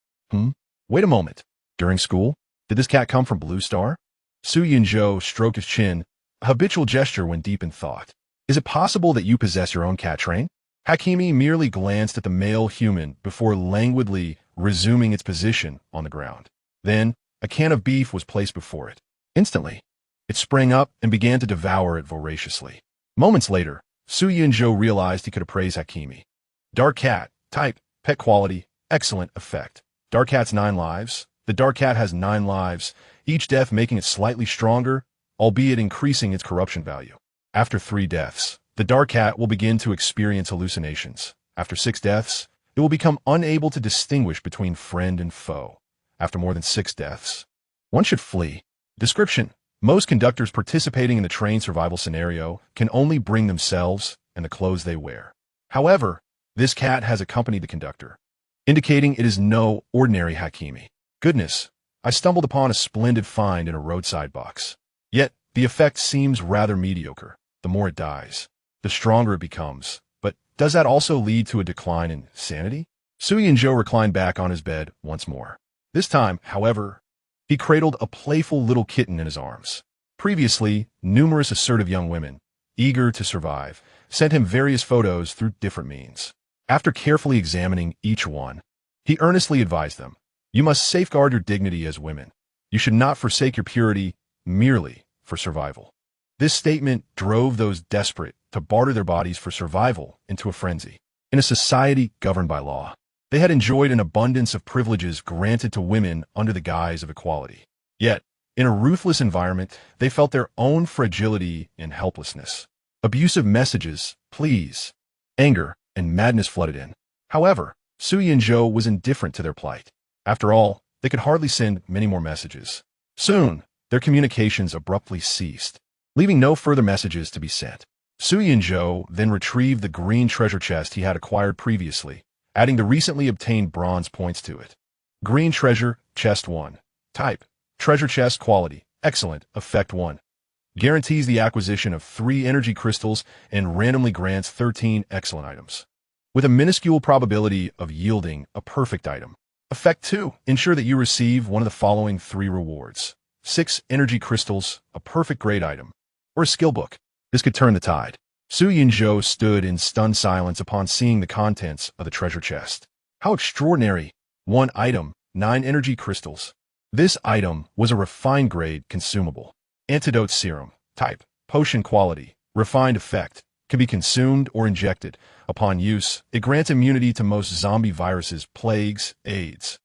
Wait a moment. During school, did this cat come from Blue Star? Su Yunzhou stroked his chin, a habitual gesture when deep in thought. Is it possible that you possess your own cat train? Hakimi merely glanced at the male human before languidly resuming its position on the ground. Then, a can of beef was placed before it. Instantly, it sprang up and began to devour it voraciously. Moments later, Su Yunzhou realized he could appraise Hakimi. Dark cat, type, pet quality, excellent effect. Dark cat's 9 lives. The dark cat has 9 lives, each death making it slightly stronger, albeit increasing its corruption value. After 3 deaths, the dark cat will begin to experience hallucinations. After 6 deaths, it will become unable to distinguish between friend and foe. After more than 6 deaths, one should flee. Description: most conductors participating in the train survival scenario can only bring themselves and the clothes they wear. However, this cat has accompanied the conductor, indicating it is no ordinary Hakimi. Goodness, I stumbled upon a splendid find in a roadside box. Yet, the effect seems rather mediocre. The more it dies, the stronger it becomes. But does that also lead to a decline in sanity? Su Yunzhou reclined back on his bed once more. This time, however, he cradled a playful little kitten in his arms. Previously, numerous assertive young women, eager to survive, sent him various photos through different means. After carefully examining each one, he earnestly advised them, you must safeguard your dignity as women. You should not forsake your purity merely for survival. This statement drove those desperate to barter their bodies for survival into a frenzy. In a society governed by law, they had enjoyed an abundance of privileges granted to women under the guise of equality. Yet, in a ruthless environment, they felt their own fragility and helplessness. Abusive messages, pleas, anger, and madness flooded in. However, Su Yunzhou was indifferent to their plight. After all, they could hardly send many more messages. Soon, their communications abruptly ceased, leaving no further messages to be sent. Su Yunzhou then retrieved the green treasure chest he had acquired previously, adding the recently obtained bronze points to it. Green treasure, chest 1. Type: treasure chest quality, excellent, effect 1. Guarantees the acquisition of 3 energy crystals and randomly grants 13 excellent items, with a minuscule probability of yielding a perfect item. Effect 2. Ensure that you receive one of the following 3 rewards: 6 energy crystals, a perfect grade item, or a skill book. This could turn the tide. Su Yunzhou stood in stunned silence upon seeing the contents of the treasure chest. How extraordinary! 1 item, 9 energy crystals. This item was a refined grade consumable. Antidote serum. Type: potion quality, refined effect. Can be consumed or injected. Upon use, it grants immunity to most zombie viruses, plagues, AIDS,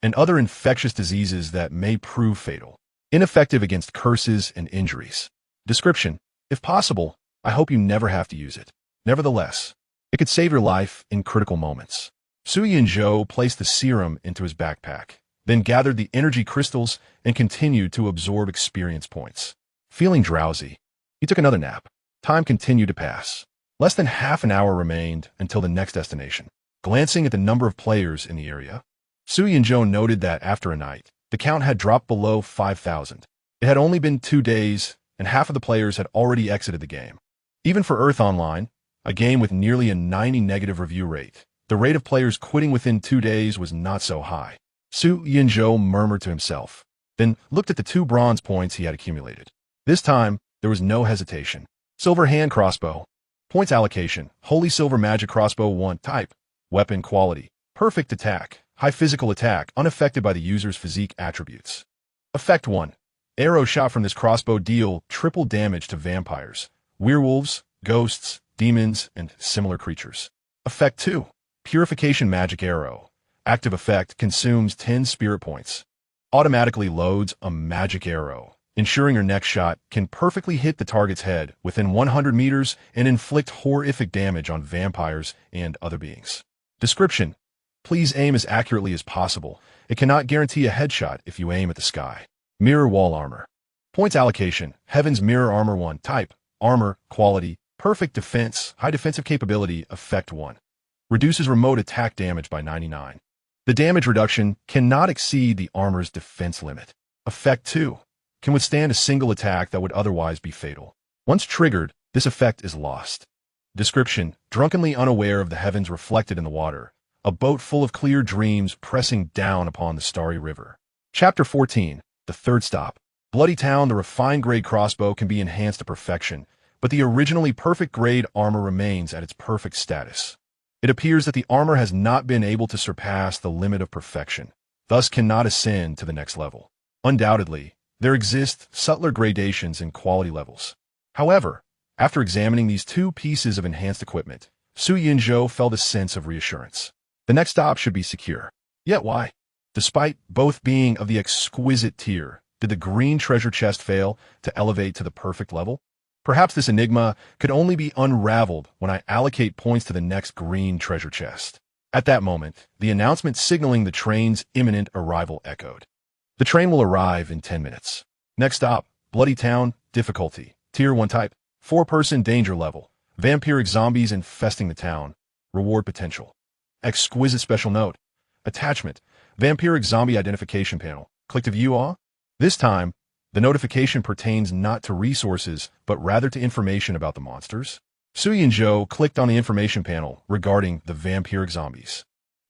and other infectious diseases that may prove fatal. Ineffective against curses and injuries. Description: if possible, I hope you never have to use it. Nevertheless, it could save your life in critical moments. Su Yunzhou placed the serum into his backpack, then gathered the energy crystals and continued to absorb experience points. Feeling drowsy, he took another nap. Time continued to pass. Less than half an hour remained until the next destination. Glancing at the number of players in the area, Su Yunzhou noted that after a night, the count had dropped below 5,000. It had only been 2 days, and half of the players had already exited the game. Even for Earth Online, a game with nearly a 90 negative review rate, the rate of players quitting within 2 days was not so high. Su Yunzhou murmured to himself, then looked at the 2 bronze points he had accumulated. This time, there was no hesitation. Silver hand crossbow. Points allocation. Holy silver magic crossbow 1 type. Weapon quality. Perfect attack. High physical attack, unaffected by the user's physique attributes. Effect 1. Arrow shot from this crossbow deal triple damage to vampires, werewolves, ghosts, demons, and similar creatures. Effect 2. Purification magic arrow. Active effect consumes 10 spirit points. Automatically loads a magic arrow, ensuring your next shot can perfectly hit the target's head within 100 meters and inflict horrific damage on vampires and other beings. Description: please aim as accurately as possible. It cannot guarantee a headshot if you aim at the sky. Mirror wall armor. Points allocation. Heaven's mirror armor 1 type. Armor quality. Perfect defense. High defensive capability. Effect 1. Reduces remote attack damage by 99. The damage reduction cannot exceed the armor's defense limit. Effect 2. Can withstand a single attack that would otherwise be fatal. Once triggered, this effect is lost. Description: drunkenly unaware of the heavens reflected in the water, a boat full of clear dreams pressing down upon the starry river. Chapter 14. The third stop. Bloody Town. The refined grade crossbow can be enhanced to perfection, but the originally perfect grade armor remains at its perfect status. It appears that the armor has not been able to surpass the limit of perfection, thus cannot ascend to the next level. Undoubtedly, there exist subtler gradations in quality levels. However, after examining these 2 pieces of enhanced equipment, Su Yunzhou felt a sense of reassurance. The next stop should be secure. Yet why? Despite both being of the exquisite tier, did the green treasure chest fail to elevate to the perfect level? Perhaps this enigma could only be unraveled when I allocate points to the next green treasure chest. At that moment, the announcement signaling the train's imminent arrival echoed. The train will arrive in 10 minutes. Next stop, Bloody Town. Difficulty: Tier 1 type. 4-person danger level. Vampiric zombies infesting the town. Reward potential. Exquisite special note. Attachment: Vampiric zombie identification panel. Click to view all. This time, the notification pertains not to resources, but rather to information about the monsters. Su Yunzhou clicked on the information panel regarding the vampiric zombies.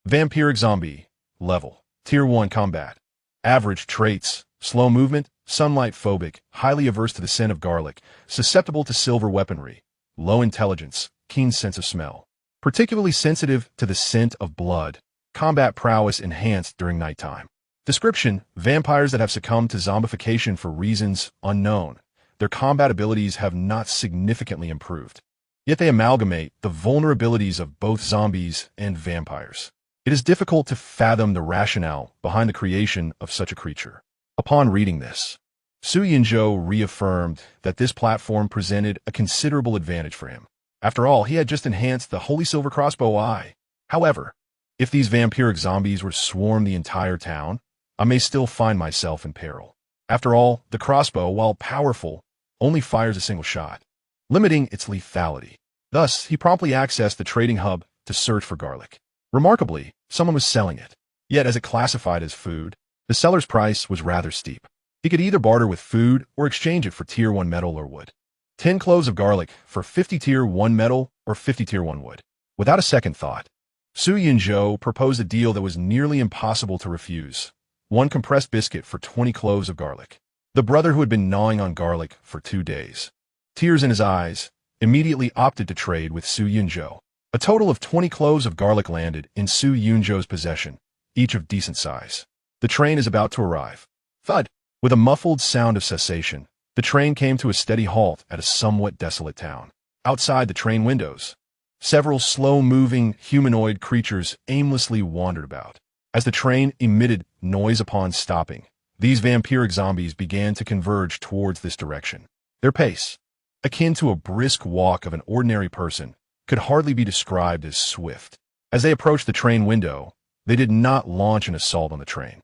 Vampiric zombie. Level: Tier 1 combat. Average traits: slow movement, sunlight phobic, highly averse to the scent of garlic, susceptible to silver weaponry, low intelligence, keen sense of smell, particularly sensitive to the scent of blood, combat prowess enhanced during nighttime. Description: vampires that have succumbed to zombification for reasons unknown. Their combat abilities have not significantly improved. Yet they amalgamate the vulnerabilities of both zombies and vampires. It is difficult to fathom the rationale behind the creation of such a creature. Upon reading this, Su Yunzhou reaffirmed that this platform presented a considerable advantage for him. After all, he had just enhanced the Holy Silver Crossbow I. However, if these vampiric zombies were to swarm the entire town, I may still find myself in peril. After all, the crossbow, while powerful, only fires a single shot, limiting its lethality. Thus, he promptly accessed the trading hub to search for garlic. Remarkably, someone was selling it. Yet, as it classified as food, the seller's price was rather steep. He could either barter with food or exchange it for Tier 1 metal or wood. 10 cloves of garlic for 50 Tier 1 metal or 50 Tier 1 wood. Without a second thought, Su Yunzhou proposed a deal that was nearly impossible to refuse. 1 compressed biscuit for 20 cloves of garlic. The brother who had been gnawing on garlic for 2 days, tears in his eyes, immediately opted to trade with Su Yunzhou. A total of 20 cloves of garlic landed in Su Yunzhou's possession, each of decent size. The train is about to arrive. Thud! With a muffled sound of cessation, the train came to a steady halt at a somewhat desolate town. Outside the train windows, several slow-moving humanoid creatures aimlessly wandered about. As the train emitted noise upon stopping, these vampiric zombies began to converge towards this direction. Their pace, akin to a brisk walk of an ordinary person, could hardly be described as swift. As they approached the train window, they did not launch an assault on the train.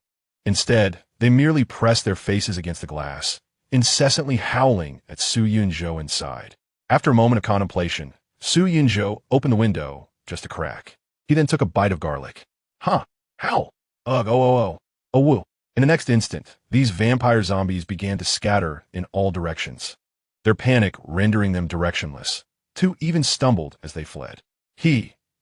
Instead, they merely pressed their faces against the glass, incessantly howling at Su Yunzhou inside. After a moment of contemplation, Su Yunzhou opened the window just a crack. He then took a bite of garlic. Huh? How? Ugh, oh, oh, oh. Oh, woo. In the next instant, these vampire zombies began to scatter in all directions, their panic rendering them directionless. Two even stumbled as they fled.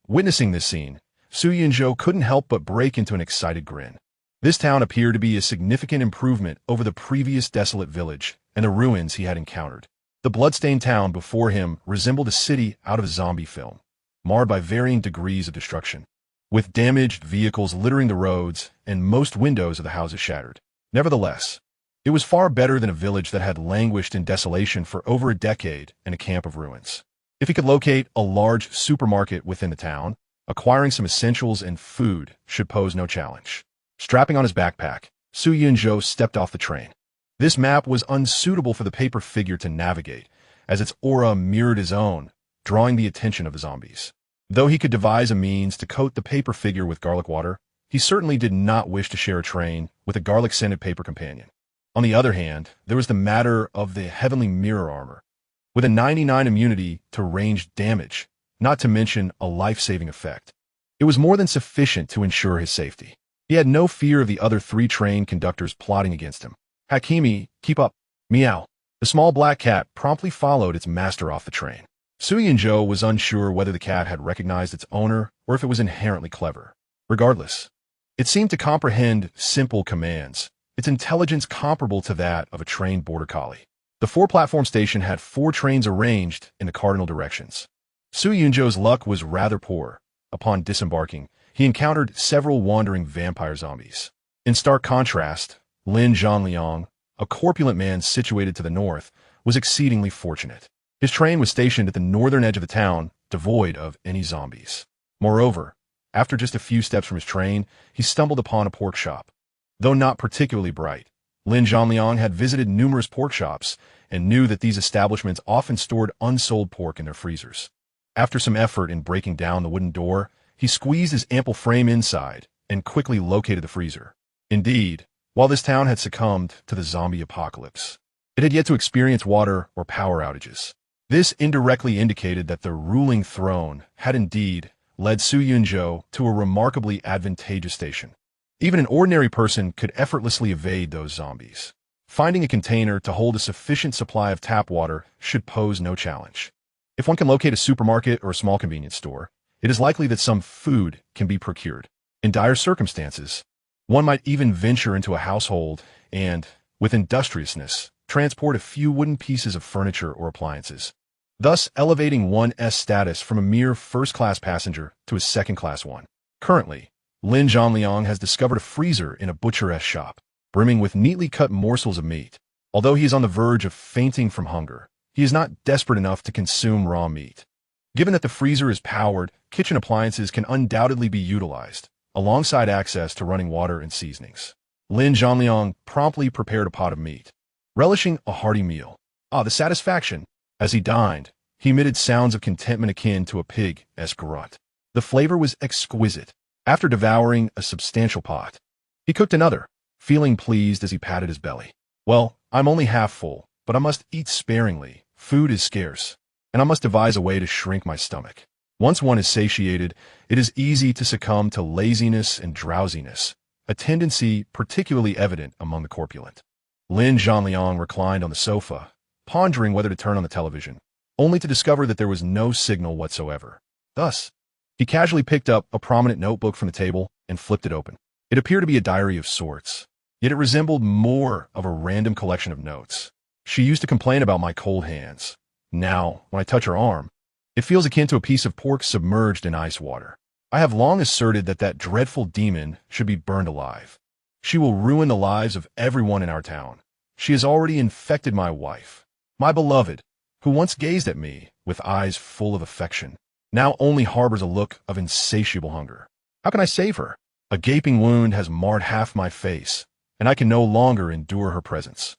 Witnessing this scene, Su Yunzhou couldn't help but break into an excited grin. This town appeared to be a significant improvement over the previous desolate village and the ruins he had encountered. The bloodstained town before him resembled a city out of a zombie film, marred by varying degrees of destruction, with damaged vehicles littering the roads and most windows of the houses shattered. Nevertheless, it was far better than a village that had languished in desolation for over a decade and a camp of ruins. If he could locate a large supermarket within the town, acquiring some essentials and food should pose no challenge. Strapping on his backpack, Su Yunzhou stepped off the train. This map was unsuitable for the paper figure to navigate, as its aura mirrored his own, drawing the attention of the zombies. Though he could devise a means to coat the paper figure with garlic water, he certainly did not wish to share a train with a garlic-scented paper companion. On the other hand, there was the matter of the heavenly mirror armor, with a 99 immunity to ranged damage, not to mention a life-saving effect. It was more than sufficient to ensure his safety. He had no fear of the other 3 train conductors plotting against him. Hakimi, keep up. Meow. The small black cat promptly followed its master off the train. Su Yunzhou was unsure whether the cat had recognized its owner or if it was inherently clever. Regardless, it seemed to comprehend simple commands, its intelligence comparable to that of a trained border collie. The 4-platform station had 4 trains arranged in the cardinal directions. Su Yunzhou's luck was rather poor. Upon disembarking, he encountered several wandering vampire zombies. In stark contrast, Lin Zhanliang, a corpulent man situated to the north, was exceedingly fortunate. His train was stationed at the northern edge of the town, devoid of any zombies. Moreover, after just a few steps from his train, he stumbled upon a pork shop. Though not particularly bright, Lin Zhanliang had visited numerous pork shops and knew that these establishments often stored unsold pork in their freezers. After some effort in breaking down the wooden door, he squeezed his ample frame inside and quickly located the freezer. Indeed, while this town had succumbed to the zombie apocalypse, it had yet to experience water or power outages. This indirectly indicated that the ruling throne had indeed led Su Yunzhou to a remarkably advantageous station. Even an ordinary person could effortlessly evade those zombies. Finding a container to hold a sufficient supply of tap water should pose no challenge. If one can locate a supermarket or a small convenience store, it is likely that some food can be procured. In dire circumstances, one might even venture into a household and, with industriousness, transport a few wooden pieces of furniture or appliances, thus elevating one's status from a mere first-class passenger to a second-class one. Currently, Lin Zhanliang has discovered a freezer in a butcher's shop, brimming with neatly cut morsels of meat. Although he is on the verge of fainting from hunger, he is not desperate enough to consume raw meat. Given that the freezer is powered, kitchen appliances can undoubtedly be utilized, alongside access to running water and seasonings. Lin Zhanliang promptly prepared a pot of meat, relishing a hearty meal. The satisfaction! As he dined, he emitted sounds of contentment akin to a pig's grunt. The flavor was exquisite. After devouring a substantial pot, he cooked another, feeling pleased as he patted his belly. Well, I'm only half full, but I must eat sparingly. Food is scarce, and I must devise a way to shrink my stomach. Once one is satiated, it is easy to succumb to laziness and drowsiness, a tendency particularly evident among the corpulent. Lin Zhanliang reclined on the sofa, pondering whether to turn on the television, only to discover that there was no signal whatsoever. Thus, he casually picked up a prominent notebook from the table and flipped it open. It appeared to be a diary of sorts, yet it resembled more of a random collection of notes. She used to complain about my cold hands. Now, when I touch her arm, it feels akin to a piece of pork submerged in ice water. I have long asserted that that dreadful demon should be burned alive. She will ruin the lives of everyone in our town. She has already infected my wife, my beloved, who once gazed at me with eyes full of affection, now only harbors a look of insatiable hunger. How can I save her? A gaping wound has marred half my face, and I can no longer endure her presence.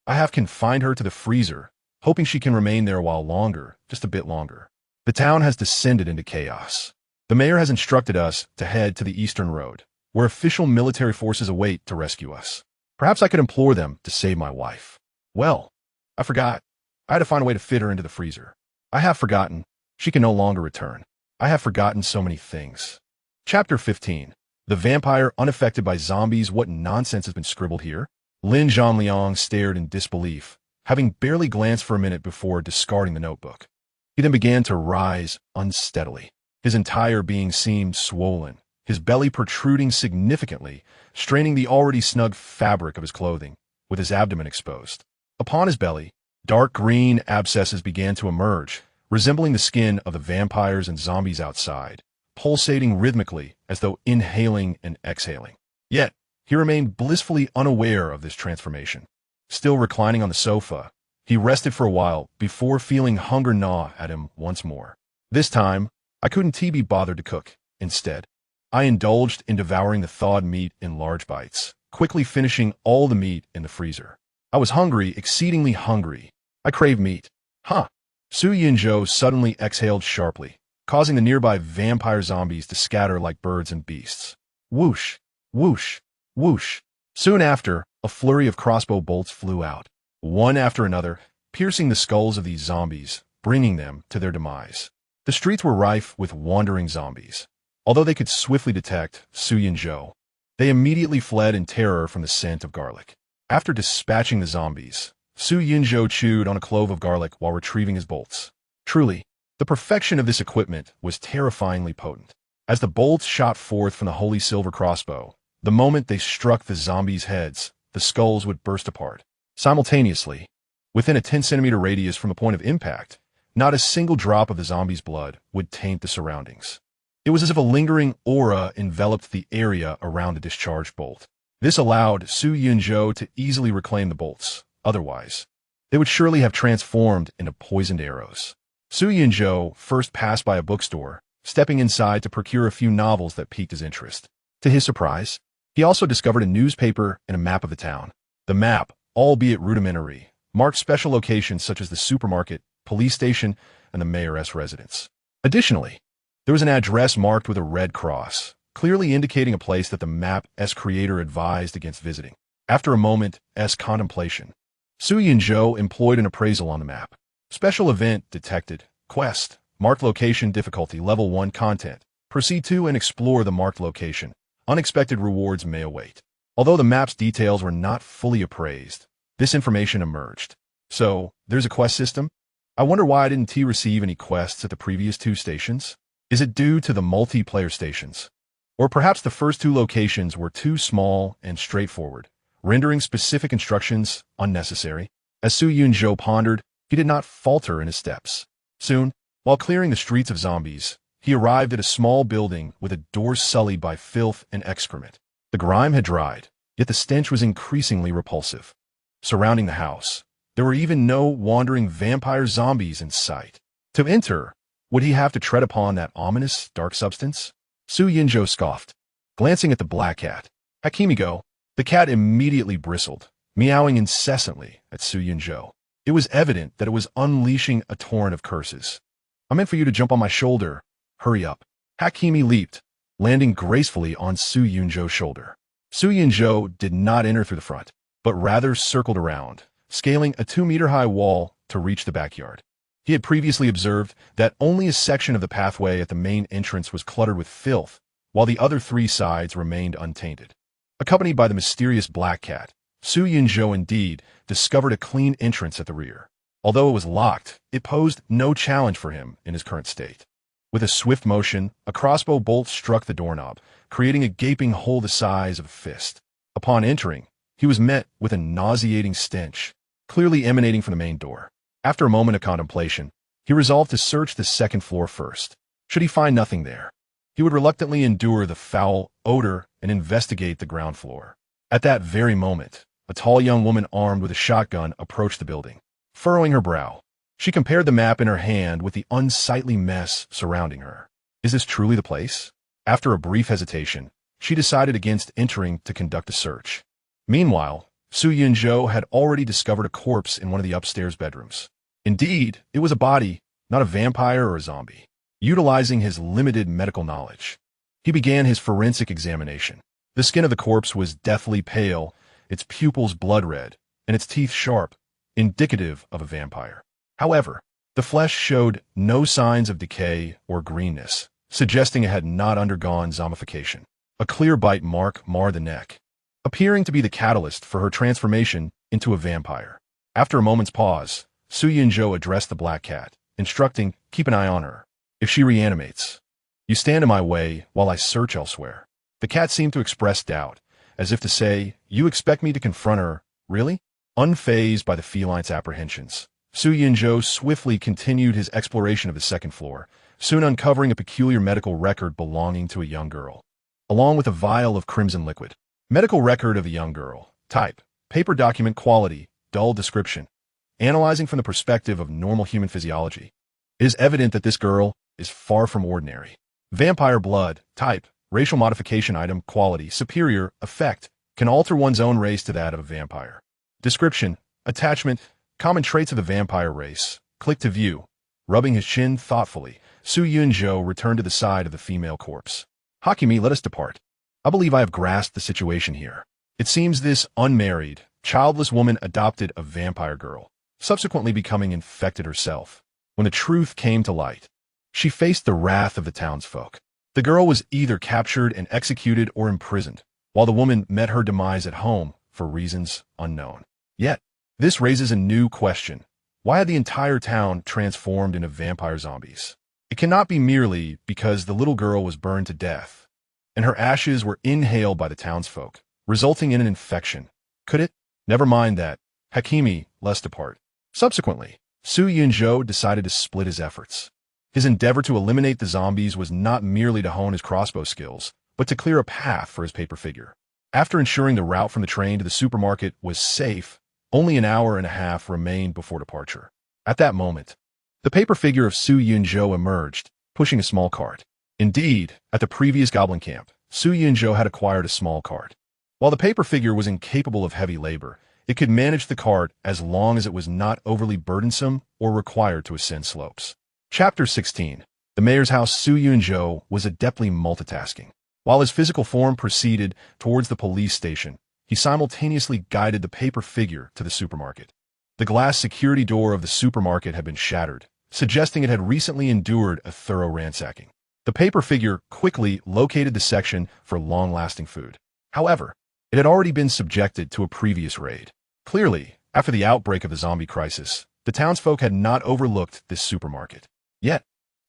I have confined her to the freezer, hoping she can remain there a while longer, just a bit longer. The town has descended into chaos. The mayor has instructed us to head to the eastern road, where official military forces await to rescue us. Perhaps I could implore them to save my wife. Well, I forgot. I had to find a way to fit her into the freezer. I have forgotten. She can no longer return. I have forgotten so many things. Chapter 15. The vampire unaffected by zombies. What nonsense has been scribbled here? Lin Zhanliang stared in disbelief, having barely glanced for a minute before discarding the notebook. He then began to rise unsteadily. His entire being seemed swollen, his belly protruding significantly, straining the already snug fabric of his clothing, with his abdomen exposed. Upon his belly, dark green abscesses began to emerge, resembling the skin of the vampires and zombies outside, pulsating rhythmically as though inhaling and exhaling. Yet, he remained blissfully unaware of this transformation. Still reclining on the sofa, he rested for a while before feeling hunger gnaw at him once more. This time, I couldn't be bothered to cook. Instead, I indulged in devouring the thawed meat in large bites, quickly finishing all the meat in the freezer. I was hungry, exceedingly hungry. I craved meat. Huh. Su Yinzhou suddenly exhaled sharply, causing the nearby vampire zombies to scatter like birds and beasts. Whoosh, whoosh, whoosh. Soon after, a flurry of crossbow bolts flew out, one after another, piercing the skulls of these zombies, bringing them to their demise. The streets were rife with wandering zombies. Although they could swiftly detect Su Yinzhou, they immediately fled in terror from the scent of garlic. After dispatching the zombies, Su Yinzhou chewed on a clove of garlic while retrieving his bolts. Truly, the perfection of this equipment was terrifyingly potent. As the bolts shot forth from the holy silver crossbow, the moment they struck the zombies' heads, the skulls would burst apart. Simultaneously, within a 10-centimeter radius from the point of impact, not a single drop of the zombie's blood would taint the surroundings. It was as if a lingering aura enveloped the area around the discharged bolt. This allowed Su Yinzhou to easily reclaim the bolts. Otherwise, they would surely have transformed into poisoned arrows. Su Yinzhou first passed by a bookstore, stepping inside to procure a few novels that piqued his interest. To his surprise, he also discovered a newspaper and a map of the town. The map, albeit rudimentary, marked special locations such as the supermarket, police station, and the mayor's residence. Additionally, there was an address marked with a red cross, clearly indicating a place that the map's creator advised against visiting. After a moment's contemplation, Su Yinzhou employed an appraisal on the map. Special event detected. Quest. Marked location difficulty level 1 content. Proceed to and explore the marked location. Unexpected rewards may await. Although the map's details were not fully appraised, this information emerged. So, there's a quest system? I wonder why I didn't receive any quests at the previous 2 stations? Is it due to the multiplayer stations? Or perhaps the first 2 locations were too small and straightforward, rendering specific instructions unnecessary? As Su Yinzhou pondered, he did not falter in his steps. Soon, while clearing the streets of zombies, he arrived at a small building with a door sullied by filth and excrement. The grime had dried, yet the stench was increasingly repulsive. Surrounding the house, there were even no wandering vampire zombies in sight. To enter, would he have to tread upon that ominous, dark substance? Su Yinzhou scoffed, glancing at the black cat. Hakimigo. The cat immediately bristled, meowing incessantly at Su Yinzhou. It was evident that it was unleashing a torrent of curses. I meant for you to jump on my shoulder. Hurry up. Hakimi leaped, landing gracefully on Su Yinzhou's shoulder. Su Yinzhou did not enter through the front, but rather circled around, scaling a 2-meter-high wall to reach the backyard. He had previously observed that only a section of the pathway at the main entrance was cluttered with filth, while the other 3 sides remained untainted. Accompanied by the mysterious black cat, Su Yinzhou indeed discovered a clean entrance at the rear. Although it was locked, it posed no challenge for him in his current state. With a swift motion, a crossbow bolt struck the doorknob, creating a gaping hole the size of a fist. Upon entering, he was met with a nauseating stench, clearly emanating from the main door. After a moment of contemplation, he resolved to search the second floor first. Should he find nothing there, he would reluctantly endure the foul odor and investigate the ground floor. At that very moment, a tall young woman armed with a shotgun approached the building. Furrowing her brow, she compared the map in her hand with the unsightly mess surrounding her. Is this truly the place? After a brief hesitation, she decided against entering to conduct a search. Meanwhile, Su Yinzhou had already discovered a corpse in one of the upstairs bedrooms. Indeed, it was a body, not a vampire or a zombie. Utilizing his limited medical knowledge, he began his forensic examination. The skin of the corpse was deathly pale, its pupils blood red, and its teeth sharp, indicative of a vampire. However, The flesh showed no signs of decay or greenness, suggesting it had not undergone zombification. A clear bite mark marred the neck, appearing to be the catalyst for her transformation into a vampire. After a moment's pause, Su Yunzhou addressed the black cat, instructing, "Keep an eye on her. If she reanimates, you stand in my way while I search elsewhere." The cat seemed to express doubt, as if to say, "You expect me to confront her, really?" Unfazed by the feline's apprehensions, Su Yunzhou swiftly continued his exploration of the second floor, soon uncovering a peculiar medical record belonging to a young girl, along with a vial of crimson liquid. Medical record of a young girl. Type: paper document. Quality: dull description. Analyzing from the perspective of normal human physiology, it is evident that this girl is far from ordinary. Vampire blood. Type: racial modification. Item: quality: superior. Effect: can alter one's own race to that of a vampire. Description: attachment: common traits of the vampire race. Click to view. Rubbing his chin thoughtfully, Su Yunzhou returned to the side of the female corpse. "Hakimi, let us depart. I believe I have grasped the situation here. It seems this unmarried, childless woman adopted a vampire girl, subsequently becoming infected herself. When the truth came to light, she faced the wrath of the townsfolk. The girl was either captured and executed or imprisoned, while the woman met her demise at home for reasons unknown. Yet, this raises a new question. Why had the entire town transformed into vampire zombies? It cannot be merely because the little girl was burned to death, and her ashes were inhaled by the townsfolk, resulting in an infection. Could it? Never mind that. Hakimi, let's depart." Subsequently, Su Yunzhou decided to split his efforts. His endeavor to eliminate the zombies was not merely to hone his crossbow skills, but to clear a path for his paper figure. After ensuring the route from the train to the supermarket was safe, only an hour and a half remained before departure. At that moment, the paper figure of Su Yunzhou emerged, pushing a small cart. Indeed, at the previous goblin camp, Su Yunzhou had acquired a small cart. While the paper figure was incapable of heavy labor, it could manage the cart as long as it was not overly burdensome or required to ascend slopes. Chapter 16. The mayor's house. Su Yunzhou was adeptly multitasking. While his physical form proceeded towards the police station, he simultaneously guided the paper figure to the supermarket. The glass security door of the supermarket had been shattered, suggesting it had recently endured a thorough ransacking. The paper figure quickly located the section for long-lasting food. However, it had already been subjected to a previous raid. Clearly, after the outbreak of the zombie crisis, the townsfolk had not overlooked this supermarket. Yet,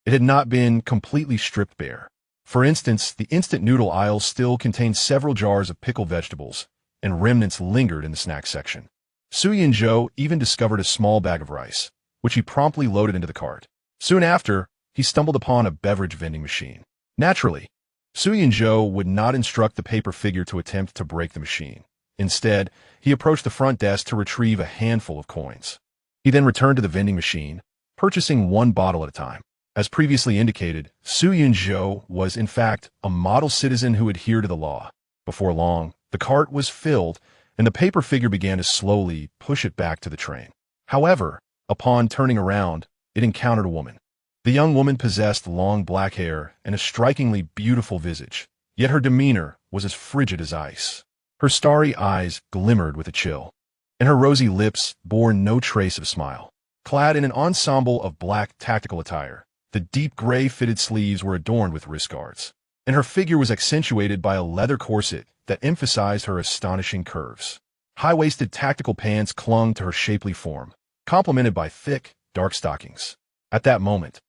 it had not been completely stripped bare. For instance, the instant noodle aisle still contained several jars of pickled vegetables, and remnants lingered in the snack section. Su Yunzhou even discovered a small bag of rice, which he promptly loaded into the cart. Soon after, he stumbled upon a beverage vending machine. Naturally, Su Yunzhou would not instruct the paper figure to attempt to break the machine. Instead, he approached the front desk to retrieve a handful of coins. He then returned to the vending machine, purchasing one bottle at a time. As previously indicated, Su Yunzhou was in fact a model citizen who adhered to the law. Before long, the cart was filled, and the paper figure began to slowly push it back to the train. However, upon turning around, it encountered a woman. The young woman possessed long black hair and a strikingly beautiful visage, yet her demeanor was as frigid as ice. Her starry eyes glimmered with a chill, and her rosy lips bore no trace of smile. Clad in an ensemble of black tactical attire, the deep gray fitted sleeves were adorned with wrist guards, and her figure was accentuated by a leather corset that emphasized her astonishing curves. High-waisted tactical pants clung to her shapely form, complemented by thick, dark stockings. At that moment,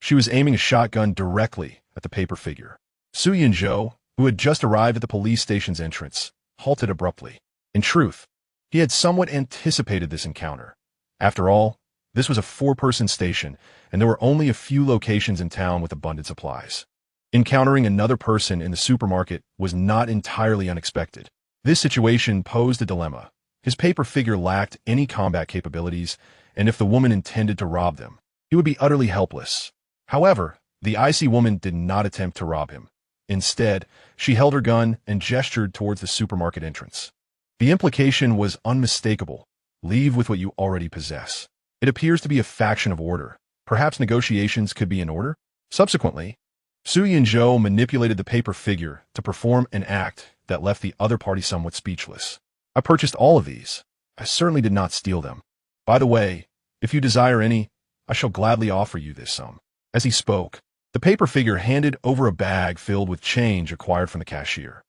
she was aiming a shotgun directly at the paper figure. Su Yunzhou, who had just arrived at the police station's entrance, halted abruptly. In truth, he had somewhat anticipated this encounter. After all, this was a four-person station, and there were only a few locations in town with abundant supplies. Encountering another person in the supermarket was not entirely unexpected. This situation posed a dilemma. His paper figure lacked any combat capabilities, and if the woman intended to rob them, he would be utterly helpless. However, the icy woman did not attempt to rob him. Instead, she held her gun and gestured towards the supermarket entrance. The implication was unmistakable. Leave with what you already possess. It appears to be a faction of order. Perhaps negotiations could be in order? Subsequently, Su Yunzhou manipulated the paper figure to perform an act that left the other party somewhat speechless. I purchased all of these. I certainly did not steal them. By the way, if you desire any, I shall gladly offer you this sum. As he spoke, the paper figure handed over a bag filled with change acquired from the cashier.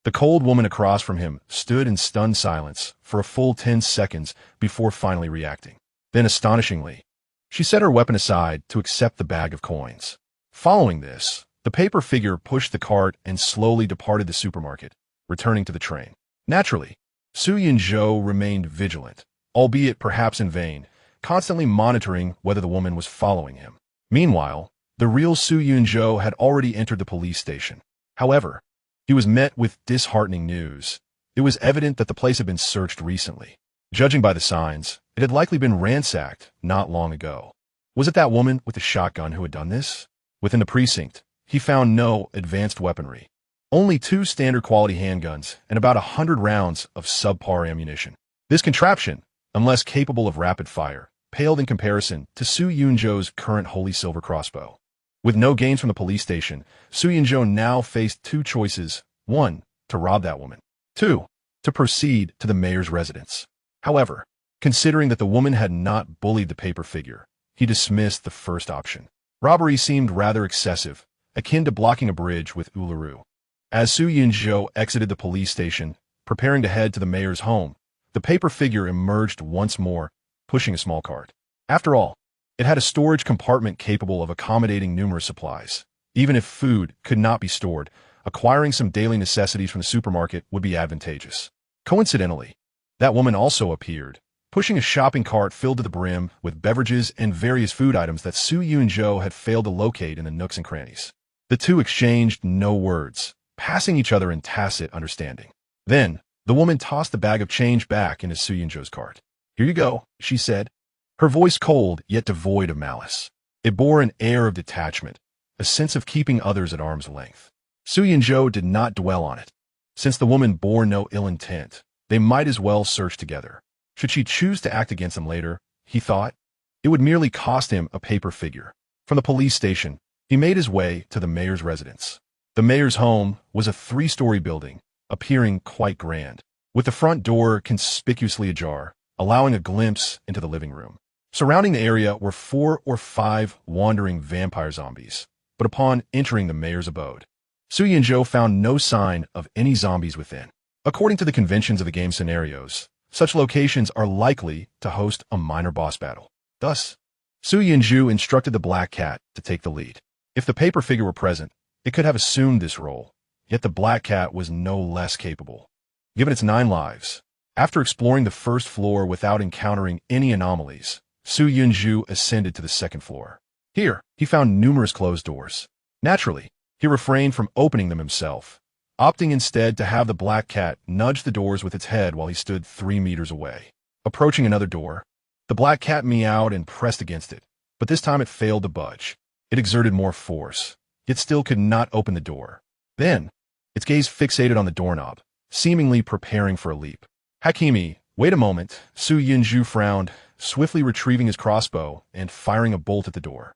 The cold woman across from him stood in stunned silence for a full 10 seconds before finally reacting. Then, astonishingly, she set her weapon aside to accept the bag of coins. Following this, the paper figure pushed the cart and slowly departed the supermarket, returning to the train. Naturally, Su Yunzhou remained vigilant, albeit perhaps in vain, constantly monitoring whether the woman was following him. Meanwhile, the real Su Yunzhou had already entered the police station. However, he was met with disheartening news. It was evident that the place had been searched recently. Judging by the signs, it had likely been ransacked not long ago. Was it that woman with the shotgun who had done this? Within the precinct, he found no advanced weaponry. Only 2 standard quality handguns and about 100 rounds of subpar ammunition. This contraption, unless capable of rapid fire, paled in comparison to Su Yunzhou's current holy silver crossbow. With no gains from the police station, Su Yunzhou now faced 2 choices. 1, to rob that woman. 2, to proceed to the mayor's residence. However, considering that the woman had not bullied the paper figure, he dismissed the first option. Robbery seemed rather excessive, akin to blocking a bridge with Uluru. As Su Yunzhou exited the police station, preparing to head to the mayor's home, the paper figure emerged once more, pushing a small cart. After all, it had a storage compartment capable of accommodating numerous supplies. Even if food could not be stored, acquiring some daily necessities from the supermarket would be advantageous. Coincidentally, that woman also appeared, pushing a shopping cart filled to the brim with beverages and various food items that Su Yunzhou had failed to locate in the nooks and crannies. The two exchanged no words, passing each other in tacit understanding. Then, the woman tossed the bag of change back into Su Yunzhou's cart. "Here you go," she said, her voice cold yet devoid of malice. It bore an air of detachment, a sense of keeping others at arm's length. Su Yunzhou did not dwell on it. Since the woman bore no ill intent, they might as well search together. Should she choose to act against him later, he thought, it would merely cost him a paper figure. From the police station, he made his way to the mayor's residence. The mayor's home was a 3-story building, appearing quite grand, with the front door conspicuously ajar, allowing a glimpse into the living room. Surrounding the area were 4 or 5 wandering vampire zombies, but upon entering the mayor's abode, Su Yunzhou found no sign of any zombies within. According to the conventions of the game scenarios, such locations are likely to host a minor boss battle. Thus, Su Yunzhou instructed the Black Cat to take the lead. If the paper figure were present, it could have assumed this role, yet the Black Cat was no less capable. Given its 9 lives, after exploring the first floor without encountering any anomalies, Su Yunzhou ascended to the 2nd floor. Here, he found numerous closed doors. Naturally, he refrained from opening them himself, opting instead to have the Black Cat nudge the doors with its head while he stood 3 meters away. Approaching another door, the Black Cat meowed and pressed against it, but this time it failed to budge. It exerted more force, yet still could not open the door. Then, its gaze fixated on the doorknob, seemingly preparing for a leap. "Hakimi, wait a moment," Su Yunzhou frowned, swiftly retrieving his crossbow and firing a bolt at the door.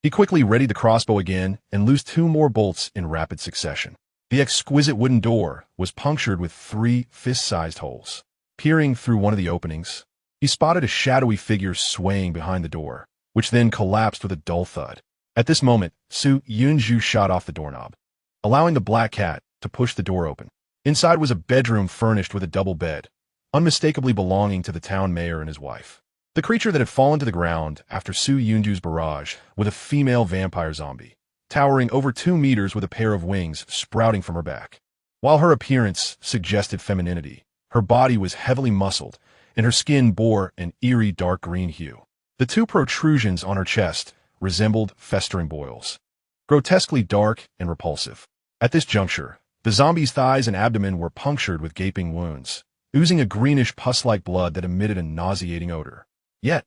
He quickly readied the crossbow again and loosed 2 more bolts in rapid succession. The exquisite wooden door was punctured with 3 fist-sized holes. Peering through one of the openings, he spotted a shadowy figure swaying behind the door, which then collapsed with a dull thud. At this moment, Su Yunzhou shot off the doorknob, allowing the Black Cat to push the door open. Inside was a bedroom furnished with a double bed, unmistakably belonging to the town mayor and his wife. The creature that had fallen to the ground after Su Yunzhou's barrage was a female vampire zombie, towering over 2 meters with a pair of wings sprouting from her back. While her appearance suggested femininity, her body was heavily muscled, and her skin bore an eerie dark green hue. The 2 protrusions on her chest resembled festering boils, grotesquely dark and repulsive. At this juncture, the zombie's thighs and abdomen were punctured with gaping wounds, oozing a greenish pus-like blood that emitted a nauseating odor. Yet,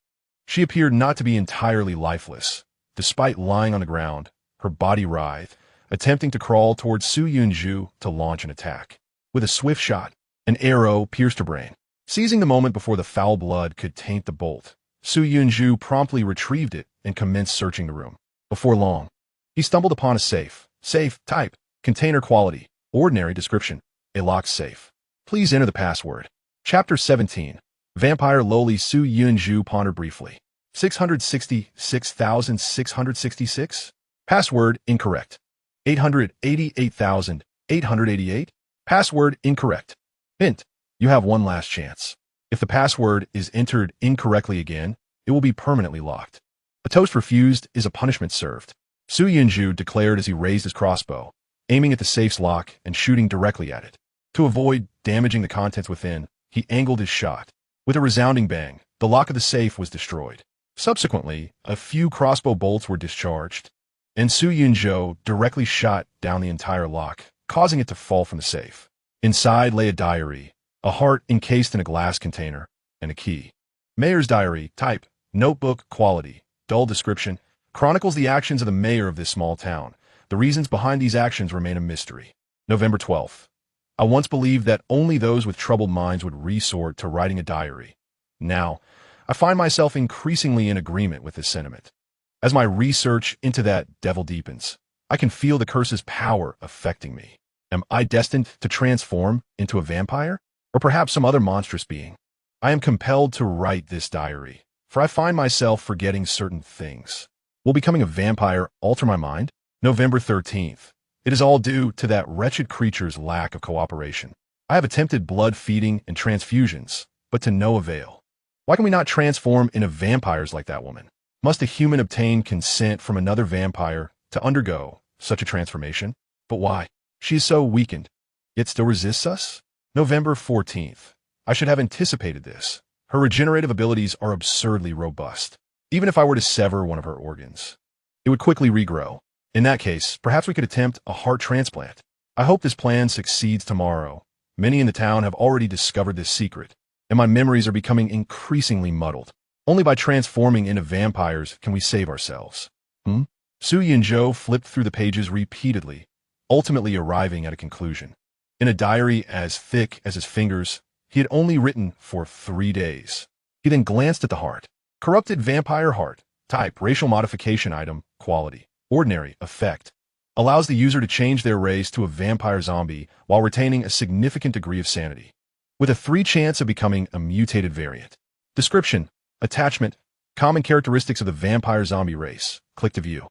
she appeared not to be entirely lifeless. Despite lying on the ground, her body writhed, attempting to crawl towards Su Yunzhou to launch an attack. With a swift shot, an arrow pierced her brain. Seizing the moment before the foul blood could taint the bolt, Su Yunzhou promptly retrieved it and commenced searching the room. Before long, he stumbled upon a safe. Safe, type, container quality, ordinary description, a locked safe. Please enter the password. Chapter 17. Vampire Loli. Su Yunzhou pondered briefly. 666,666? Password incorrect. 888,888? Password incorrect. Hint: you have one last chance. If the password is entered incorrectly again, it will be permanently locked. A toast refused is a punishment served. Su Yunju declared as he raised his crossbow, aiming at the safe's lock and shooting directly at it. To avoid damaging the contents within, he angled his shot. With a resounding bang, the lock of the safe was destroyed. Subsequently, a few crossbow bolts were discharged, and Su Yunjo directly shot down the entire lock, causing it to fall from the safe. Inside lay a diary, a heart encased in a glass container, and a key. Mayor's diary, type, notebook, quality, dull description, chronicles the actions of the mayor of this small town. The reasons behind these actions remain a mystery. November 12th. I once believed that only those with troubled minds would resort to writing a diary. Now, I find myself increasingly in agreement with this sentiment. As my research into that devil deepens, I can feel the curse's power affecting me. Am I destined to transform into a vampire? Or perhaps some other monstrous being? I am compelled to write this diary, for I find myself forgetting certain things. Will becoming a vampire alter my mind? November 13th. It is all due to that wretched creature's lack of cooperation. I have attempted blood feeding and transfusions, but to no avail. Why can we not transform into vampires like that woman? Must a human obtain consent from another vampire to undergo such a transformation? But why? She is so weakened, yet still resists us? November 14th. I should have anticipated this. Her regenerative abilities are absurdly robust. Even if I were to sever one of her organs, it would quickly regrow. In that case, perhaps we could attempt a heart transplant. I hope this plan succeeds tomorrow. Many in the town have already discovered this secret, and my memories are becoming increasingly muddled. Only by transforming into vampires can we save ourselves. Su Yunjo flipped through the pages repeatedly, ultimately arriving at a conclusion. In a diary as thick as his fingers, he had only written for 3 days. He then glanced at the heart. Corrupted vampire heart. Type, racial modification item, quality, ordinary, effect. Allows the user to change their race to a vampire zombie while retaining a significant degree of sanity, with a 3 chance of becoming a mutated variant. Description, attachment, common characteristics of the vampire zombie race. Click to view.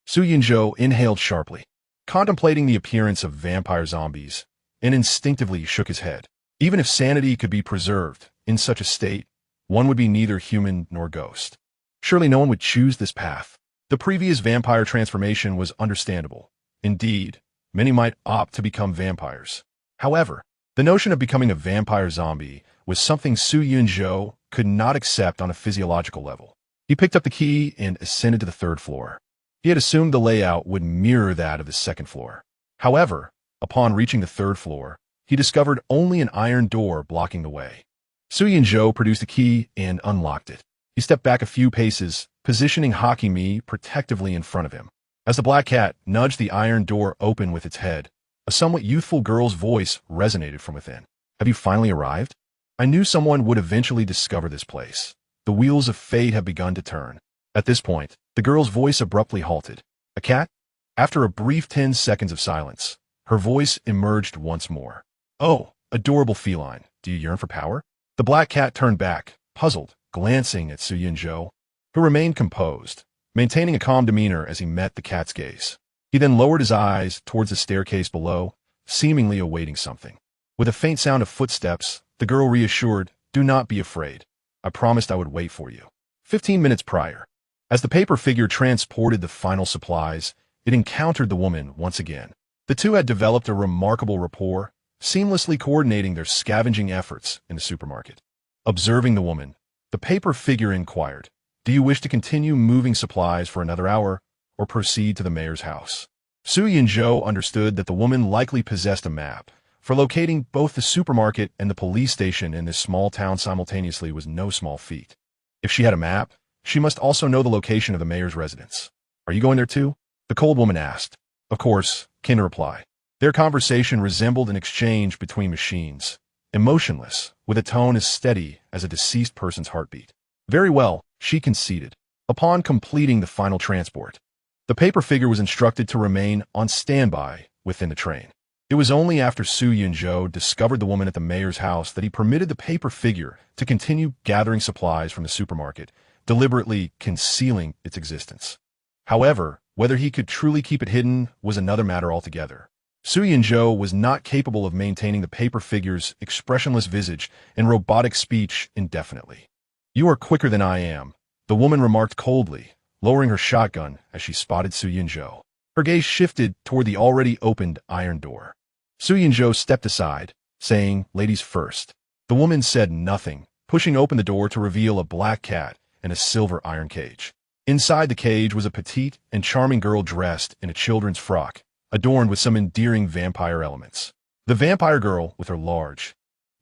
Su Yunjo inhaled sharply, contemplating the appearance of vampire zombies, and instinctively shook his head. Even if sanity could be preserved in such a state, one would be neither human nor ghost. Surely no one would choose this path. The previous vampire transformation was understandable. Indeed, many might opt to become vampires. However, the notion of becoming a vampire zombie was something Su Yunjo could not accept on a physiological level. He picked up the key and ascended to the 3rd floor. He had assumed the layout would mirror that of the 2nd floor. However, upon reaching the 3rd floor, he discovered only an iron door blocking the way. Su Yunjo produced a key and unlocked it. He stepped back a few paces, positioning Hakimi protectively in front of him. As the black cat nudged the iron door open with its head, a somewhat youthful girl's voice resonated from within. Have you finally arrived? I knew someone would eventually discover this place. The wheels of fate have begun to turn. At this point, the girl's voice abruptly halted. A cat? After a brief 10 seconds of silence, her voice emerged once more. Oh, adorable feline, do you yearn for power? The black cat turned back, puzzled, glancing at Su Yunjo, who remained composed, maintaining a calm demeanor as he met the cat's gaze. He then lowered his eyes towards the staircase below, seemingly awaiting something. With a faint sound of footsteps, the girl reassured, "Do not be afraid. I promised I would wait for you." 15 minutes prior, as the paper figure transported the final supplies, it encountered the woman once again. The two had developed a remarkable rapport, seamlessly coordinating their scavenging efforts in the supermarket. Observing the woman, the paper figure inquired, "Do you wish to continue moving supplies for another hour, or proceed to the mayor's house?" Su Yunjo understood that the woman likely possessed a map, for locating both the supermarket and the police station in this small town simultaneously was no small feat. If she had a map, she must also know the location of the mayor's residence. "Are you going there too?" the cold woman asked. "Of course," came the reply. Their conversation resembled an exchange between machines, emotionless, with a tone as steady as a deceased person's heartbeat. "Very well," she conceded. Upon completing the final transport, the paper figure was instructed to remain on standby within the train. It was only after Su Yunjo discovered the woman at the mayor's house that he permitted the paper figure to continue gathering supplies from the supermarket deliberately concealing its existence. However, whether he could truly keep it hidden was another matter altogether. Su Yunzhou was not capable of maintaining the paper figure's expressionless visage and robotic speech indefinitely. "You are quicker than I am," the woman remarked coldly, lowering her shotgun as she spotted Su Yunzhou. Her gaze shifted toward the already opened iron door. Su Yunzhou stepped aside, saying, "Ladies first." The woman said nothing, pushing open the door to reveal a black cat and a silver iron cage. Inside the cage was a petite and charming girl dressed in a children's frock, adorned with some endearing vampire elements. The vampire girl, with her large,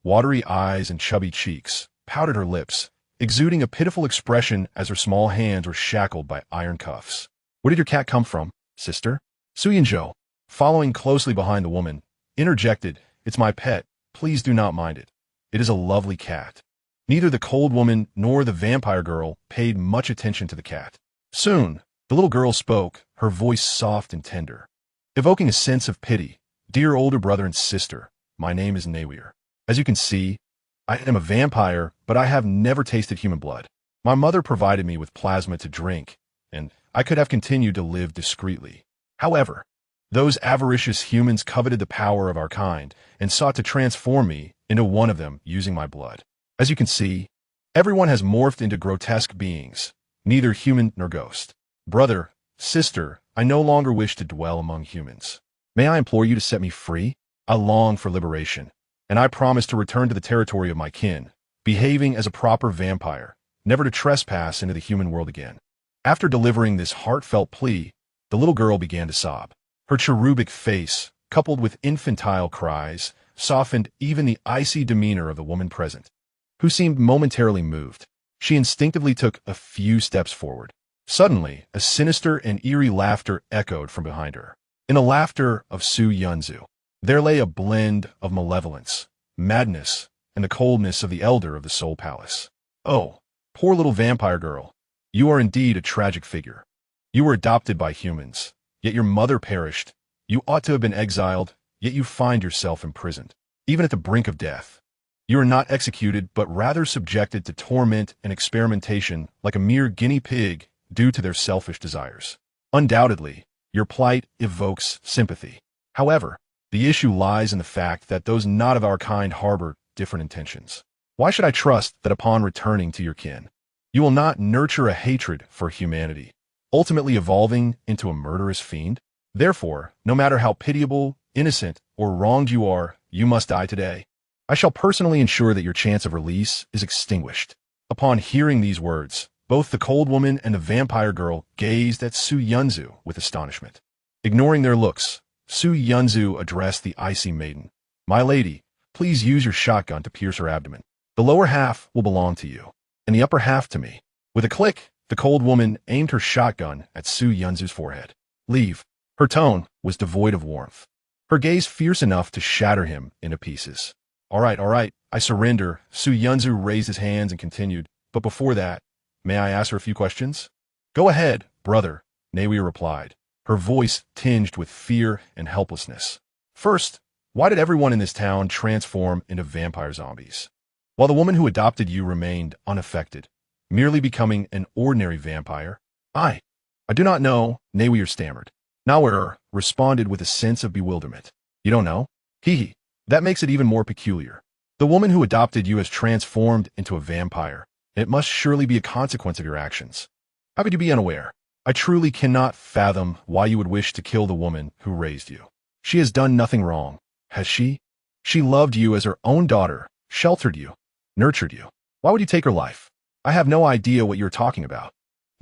watery eyes and chubby cheeks, pouted her lips, exuding a pitiful expression as her small hands were shackled by iron cuffs. "Where did your cat come from, sister?" Su Yunzhou, following closely behind the woman, interjected, "It's my pet, please do not mind it. It is a lovely cat." Neither the cold woman nor the vampire girl paid much attention to the cat. Soon, the little girl spoke, her voice soft and tender, evoking a sense of pity. "Dear older brother and sister, my name is Nawir. As you can see, I am a vampire, but I have never tasted human blood. My mother provided me with plasma to drink, and I could have continued to live discreetly. However, those avaricious humans coveted the power of our kind and sought to transform me into one of them using my blood. As you can see, everyone has morphed into grotesque beings, neither human nor ghost. Brother, sister, I no longer wish to dwell among humans. May I implore you to set me free? I long for liberation, and I promise to return to the territory of my kin, behaving as a proper vampire, never to trespass into the human world again." After delivering this heartfelt plea, the little girl began to sob. Her cherubic face, coupled with infantile cries, softened even the icy demeanor of the woman present, who seemed momentarily moved. She instinctively took a few steps forward. Suddenly, a sinister and eerie laughter echoed from behind her. In the laughter of Su Yunzhou, there lay a blend of malevolence, madness, and the coldness of the elder of the Soul Palace. "Oh, poor little vampire girl, you are indeed a tragic figure. You were adopted by humans, yet your mother perished. You ought to have been exiled, yet you find yourself imprisoned, even at the brink of death. You are not executed, but rather subjected to torment and experimentation like a mere guinea pig due to their selfish desires. Undoubtedly, your plight evokes sympathy. However, the issue lies in the fact that those not of our kind harbor different intentions. Why should I trust that upon returning to your kin, you will not nurture a hatred for humanity, ultimately evolving into a murderous fiend? Therefore, no matter how pitiable, innocent, or wronged you are, you must die today. I shall personally ensure that your chance of release is extinguished." Upon hearing these words, both the cold woman and the vampire girl gazed at Su Yunzhou with astonishment. Ignoring their looks, Su Yunzhou addressed the icy maiden. "My lady, please use your shotgun to pierce her abdomen. The lower half will belong to you, and the upper half to me." With a click, the cold woman aimed her shotgun at Su Yunzhou's forehead. "Leave." Her tone was devoid of warmth, her gaze fierce enough to shatter him into pieces. All right, I surrender." Su Yunzhou raised his hands and continued, "But before that, may I ask her a few questions?" "Go ahead, brother," Nawir replied, her voice tinged with fear and helplessness. "First, why did everyone in this town transform into vampire zombies, while the woman who adopted you remained unaffected, merely becoming an ordinary vampire?" I do not know," Nawir stammered. Nawir responded with a sense of bewilderment. "You don't know? Hee. That makes it even more peculiar. The woman who adopted you has transformed into a vampire. It must surely be a consequence of your actions. How could you be unaware? I truly cannot fathom why you would wish to kill the woman who raised you. She has done nothing wrong, has she? She loved you as her own daughter, sheltered you, nurtured you. Why would you take her life? I have no idea what you're talking about."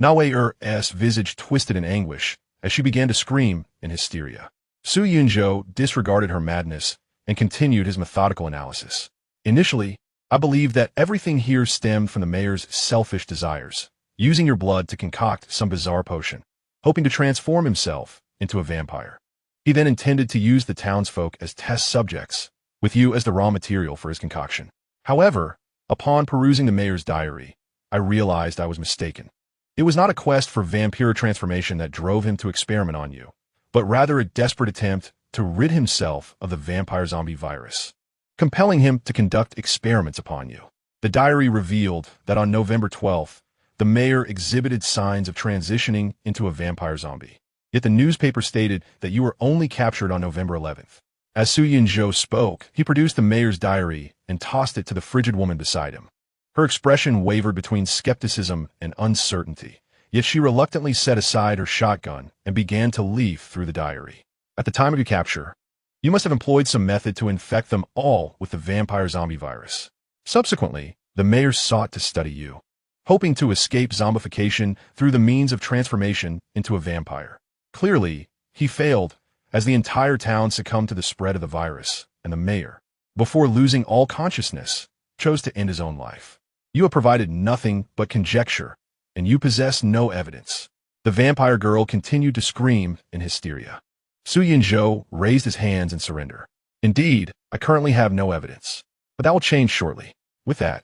Nawir's visage twisted in anguish as she began to scream in hysteria. Su Yunzhou disregarded her madness and continued his methodical analysis. "Initially, I believed that everything here stemmed from the mayor's selfish desires, using your blood to concoct some bizarre potion, hoping to transform himself into a vampire. He then intended to use the townsfolk as test subjects, with you as the raw material for his concoction. However, upon perusing the mayor's diary, I realized I was mistaken. It was not a quest for vampire transformation that drove him to experiment on you, but rather a desperate attempt to rid himself of the vampire zombie virus, compelling him to conduct experiments upon you. The diary revealed that on November 12th, the mayor exhibited signs of transitioning into a vampire zombie. Yet the newspaper stated that you were only captured on November 11th. As Su Yunzhou spoke, he produced the mayor's diary and tossed it to the frigid woman beside him. Her expression wavered between skepticism and uncertainty, yet she reluctantly set aside her shotgun and began to leaf through the diary. At the time of your capture, you must have employed some method to infect them all with the vampire zombie virus. Subsequently, the mayor sought to study you, hoping to escape zombification through the means of transformation into a vampire. Clearly, he failed, as the entire town succumbed to the spread of the virus, and the mayor, before losing all consciousness, chose to end his own life. You have provided nothing but conjecture, and you possess no evidence. The vampire girl continued to scream in hysteria. Su Yunzhou raised his hands in surrender. Indeed, I currently have no evidence, but that will change shortly. With that,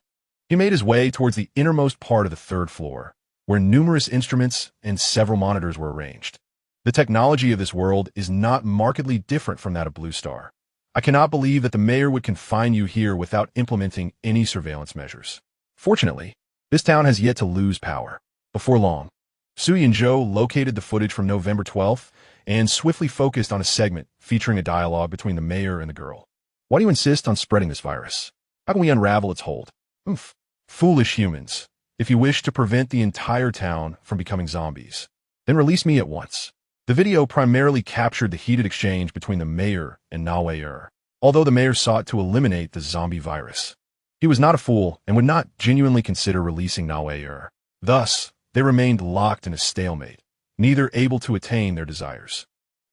he made his way towards the innermost part of the third floor, where numerous instruments and several monitors were arranged. The technology of this world is not markedly different from that of Blue Star. I cannot believe that the mayor would confine you here without implementing any surveillance measures. Fortunately, this town has yet to lose power. Before long, Su Yunzhou located the footage from November 12th and swiftly focused on a segment featuring a dialogue between the mayor and the girl. Why do you insist on spreading this virus? How can we unravel its hold? Oof. Foolish humans. If you wish to prevent the entire town from becoming zombies, then release me at once. The video primarily captured the heated exchange between the mayor and Na Wei-er, although the mayor sought to eliminate the zombie virus. He was not a fool and would not genuinely consider releasing Na Wei-er. Thus, they remained locked in a stalemate, neither able to attain their desires.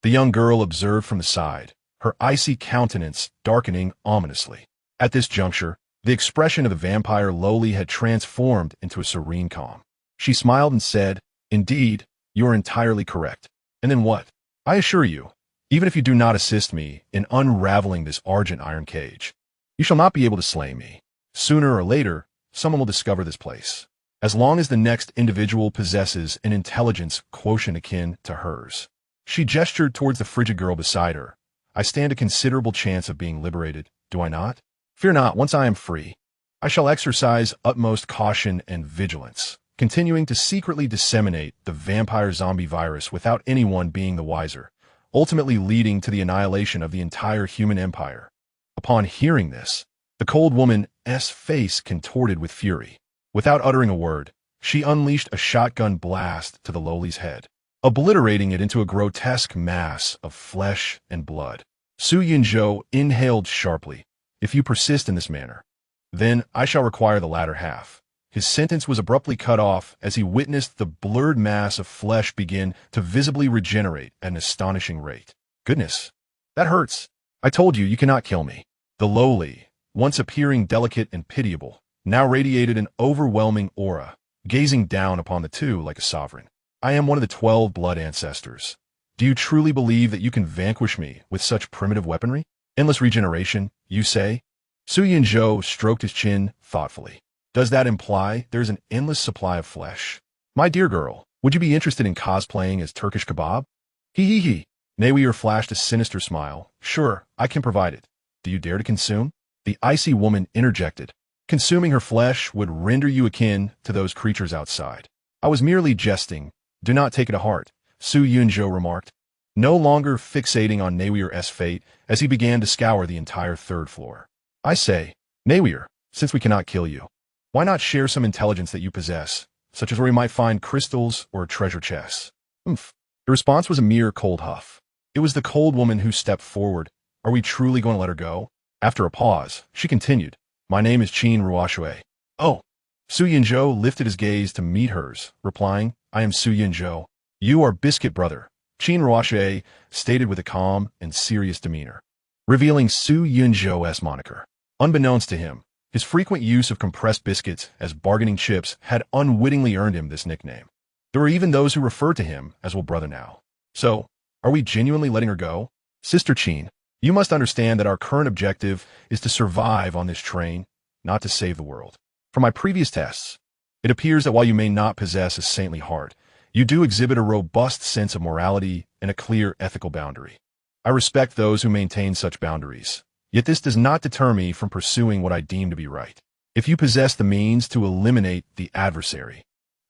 The young girl observed from the side, her icy countenance darkening ominously. At this juncture, the expression of the vampire Loli had transformed into a serene calm. She smiled and said, "Indeed, you are entirely correct. And then what? I assure you, even if you do not assist me in unraveling this argent iron cage, you shall not be able to slay me. Sooner or later, someone will discover this place. As long as the next individual possesses an intelligence quotient akin to hers." She gestured towards the frigid girl beside her. "I stand a considerable chance of being liberated, do I not? Fear not, once I am free, I shall exercise utmost caution and vigilance, continuing to secretly disseminate the vampire zombie virus without anyone being the wiser, ultimately leading to the annihilation of the entire human empire." Upon hearing this, the cold woman's face contorted with fury. Without uttering a word, she unleashed a shotgun blast to the Loli's head, obliterating it into a grotesque mass of flesh and blood. Su Yunzhou inhaled sharply. "If you persist in this manner, then I shall require the latter half." His sentence was abruptly cut off as he witnessed the blurred mass of flesh begin to visibly regenerate at an astonishing rate. "Goodness, that hurts. I told you, you cannot kill me." The Loli, once appearing delicate and pitiable, now radiated an overwhelming aura, gazing down upon the two like a sovereign. "I am one of the 12 blood ancestors. Do you truly believe that you can vanquish me with such primitive weaponry? Endless regeneration, you say?" Su Yunzhou stroked his chin thoughtfully. "Does that imply there's an endless supply of flesh? My dear girl, would you be interested in cosplaying as Turkish kebab?" He. Nawier flashed a sinister smile. "Sure, I can provide it. Do you dare to consume?" The icy woman interjected. "Consuming her flesh would render you akin to those creatures outside." "I was merely jesting. Do not take it to heart," Su Yunzhou remarked, no longer fixating on Nawier's fate as he began to scour the entire third floor. "I say, Nawier, since we cannot kill you, why not share some intelligence that you possess, such as where we might find crystals or a treasure chest?" "Umph." The response was a mere cold huff. It was the cold woman who stepped forward. "Are we truly going to let her go?" After a pause, she continued, "My name is Qin Ruoshui." "Oh." Su Yunzhou lifted his gaze to meet hers, replying, "I am Su Yunzhou. You are Biscuit Brother," Qin Ruoshui stated with a calm and serious demeanor, revealing Su Yunzhou's moniker. Unbeknownst to him, his frequent use of compressed biscuits as bargaining chips had unwittingly earned him this nickname. There were even those who referred to him as "Well Brother" now. "So, are we genuinely letting her go?" "Sister Qin, you must understand that our current objective is to survive on this train, not to save the world. From my previous tests, it appears that while you may not possess a saintly heart, you do exhibit a robust sense of morality and a clear ethical boundary. I respect those who maintain such boundaries, yet this does not deter me from pursuing what I deem to be right. If you possess the means to eliminate the adversary,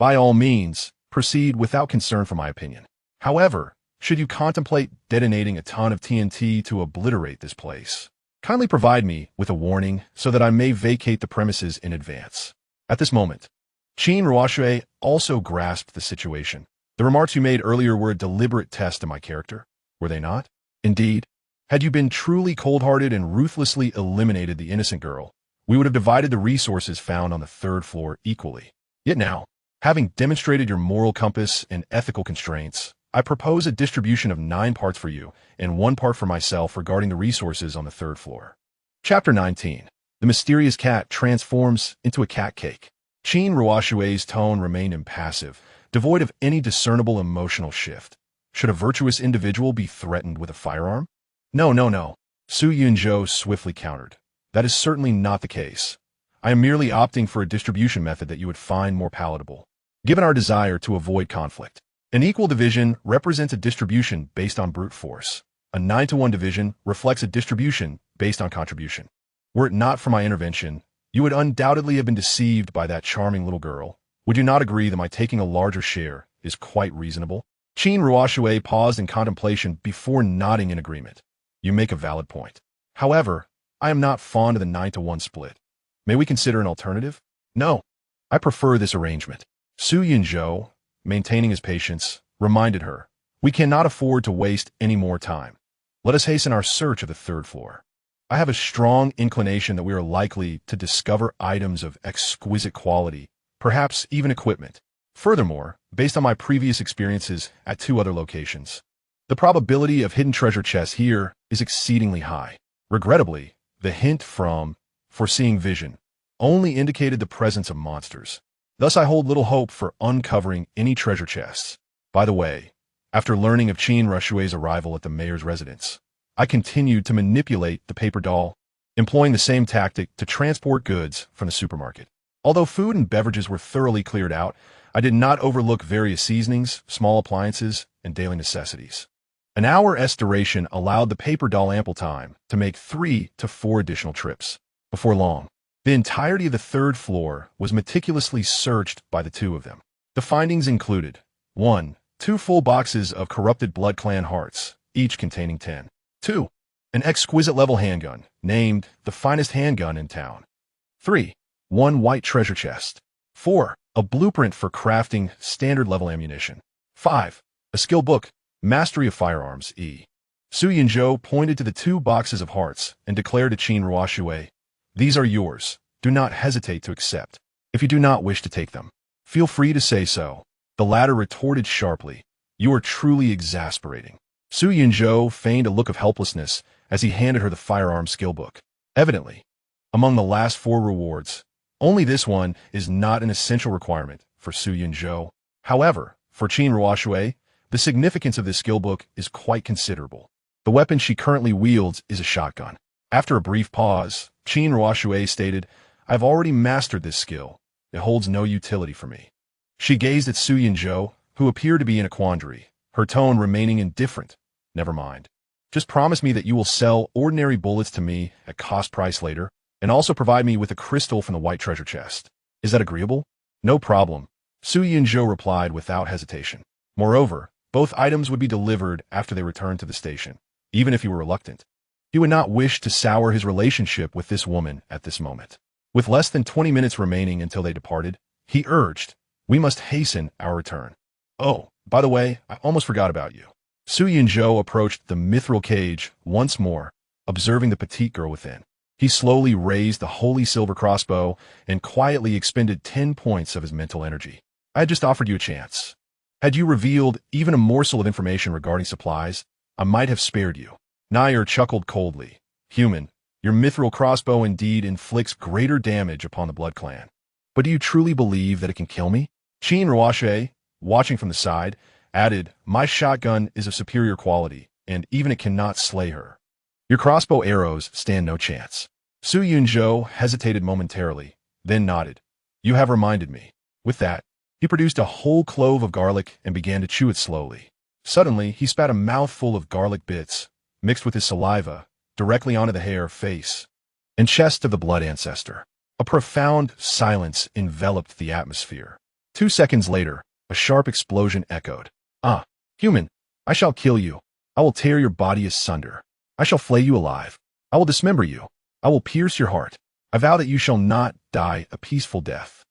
By all means, proceed without concern for my opinion. However, should you contemplate detonating a ton of TNT to obliterate this place, kindly provide me with a warning so that I may vacate the premises in advance. At this moment, Qin Ruoxue also grasped the situation. The remarks you made earlier were a deliberate test of my character, were they not? Indeed, had you been truly cold-hearted and ruthlessly eliminated the innocent girl, we would have divided the resources found on the third floor equally. Yet now, having demonstrated your moral compass and ethical constraints, I propose a distribution of 9 parts for you and 1 part for myself regarding the resources on the third floor. Chapter 19. The mysterious cat transforms into a cat cake. Qin Ruoxue's tone remained impassive, devoid of any discernible emotional shift. Should a virtuous individual be threatened with a firearm? No, no, no. Su Yunzhou swiftly countered. That is certainly not the case. I am merely opting for a distribution method that you would find more palatable, given our desire to avoid conflict. An equal division represents a distribution based on brute force. A 9-to-1 division reflects a distribution based on contribution. Were it not for my intervention, you would undoubtedly have been deceived by that charming little girl. Would you not agree that my taking a larger share is quite reasonable? Qin Ruoxue paused in contemplation before nodding in agreement. You make a valid point. However, I am not fond of the 9-to-1 split. May we consider an alternative? No. I prefer this arrangement. Su Yunzhou, maintaining his patience, reminded her, we cannot afford to waste any more time. Let us hasten our search of the third floor. I have a strong inclination that we are likely to discover items of exquisite quality, perhaps even equipment. Furthermore, based on my previous experiences at 2 other locations, the probability of hidden treasure chests here is exceedingly high. Regrettably, the hint from foreseeing vision only indicated the presence of monsters. Thus I hold little hope for uncovering any treasure chests. By the way, after learning of Qin Ruoxue's arrival at the mayor's residence, I continued to manipulate the paper doll, employing the same tactic to transport goods from the supermarket. Although food and beverages were thoroughly cleared out, I did not overlook various seasonings, small appliances, and daily necessities. An hour's duration allowed the paper doll ample time to make 3 to 4 additional trips. Before long, the entirety of the third floor was meticulously searched by the 2 of them. The findings included 1. 2 full boxes of corrupted Blood Clan hearts, each containing 10. 2. An exquisite-level handgun, named the finest handgun in town. 3. 1 white treasure chest. 4. A blueprint for crafting standard-level ammunition. 5. A skill book, Mastery of Firearms, E. Su Yunzhou pointed to the 2 boxes of hearts and declared to Qin Ruoxue, these are yours. Do not hesitate to accept. If you do not wish to take them, feel free to say so. The latter retorted sharply, you are truly exasperating. Su Yunzhou feigned a look of helplessness as he handed her the firearm skill book. Evidently, among the last 4 rewards, only this one is not an essential requirement for Su Yunzhou. However, for Qin Ruoxue, the significance of this skill book is quite considerable. The weapon she currently wields is a shotgun. After a brief pause, Qin Ruoxue stated, I've already mastered this skill. It holds no utility for me. She gazed at Su Yunzhou, who appeared to be in a quandary, her tone remaining indifferent. Never mind. Just promise me that you will sell ordinary bullets to me at cost price later, and also provide me with a crystal from the white treasure chest. Is that agreeable? No problem, Su Yunzhou replied without hesitation. Moreover, both items would be delivered after they returned to the station, even if he were reluctant. He would not wish to sour his relationship with this woman at this moment. With less than 20 minutes remaining until they departed, he urged, we must hasten our return. Oh, by the way, I almost forgot about you. Su Yunzhou approached the mithril cage once more, observing the petite girl within. He slowly raised the holy silver crossbow and quietly expended 10 points of his mental energy. I had just offered you a chance. Had you revealed even a morsel of information regarding supplies, I might have spared you. Nair chuckled coldly. Human, your mithril crossbow indeed inflicts greater damage upon the Blood Clan. But do you truly believe that it can kill me? Qin Ruoxue, watching from the side, added, my shotgun is of superior quality, and even it cannot slay her. Your crossbow arrows stand no chance. Su Yunzhou hesitated momentarily, then nodded. You have reminded me. With that, he produced a whole clove of garlic and began to chew it slowly. Suddenly, he spat a mouthful of garlic bits, mixed with his saliva, directly onto the hair, face, and chest of the blood ancestor. A profound silence enveloped the atmosphere. 2 seconds later, a sharp explosion echoed. Ah, human, I shall kill you. I will tear your body asunder. I shall flay you alive. I will dismember you. I will pierce your heart. I vow that you shall not die a peaceful death.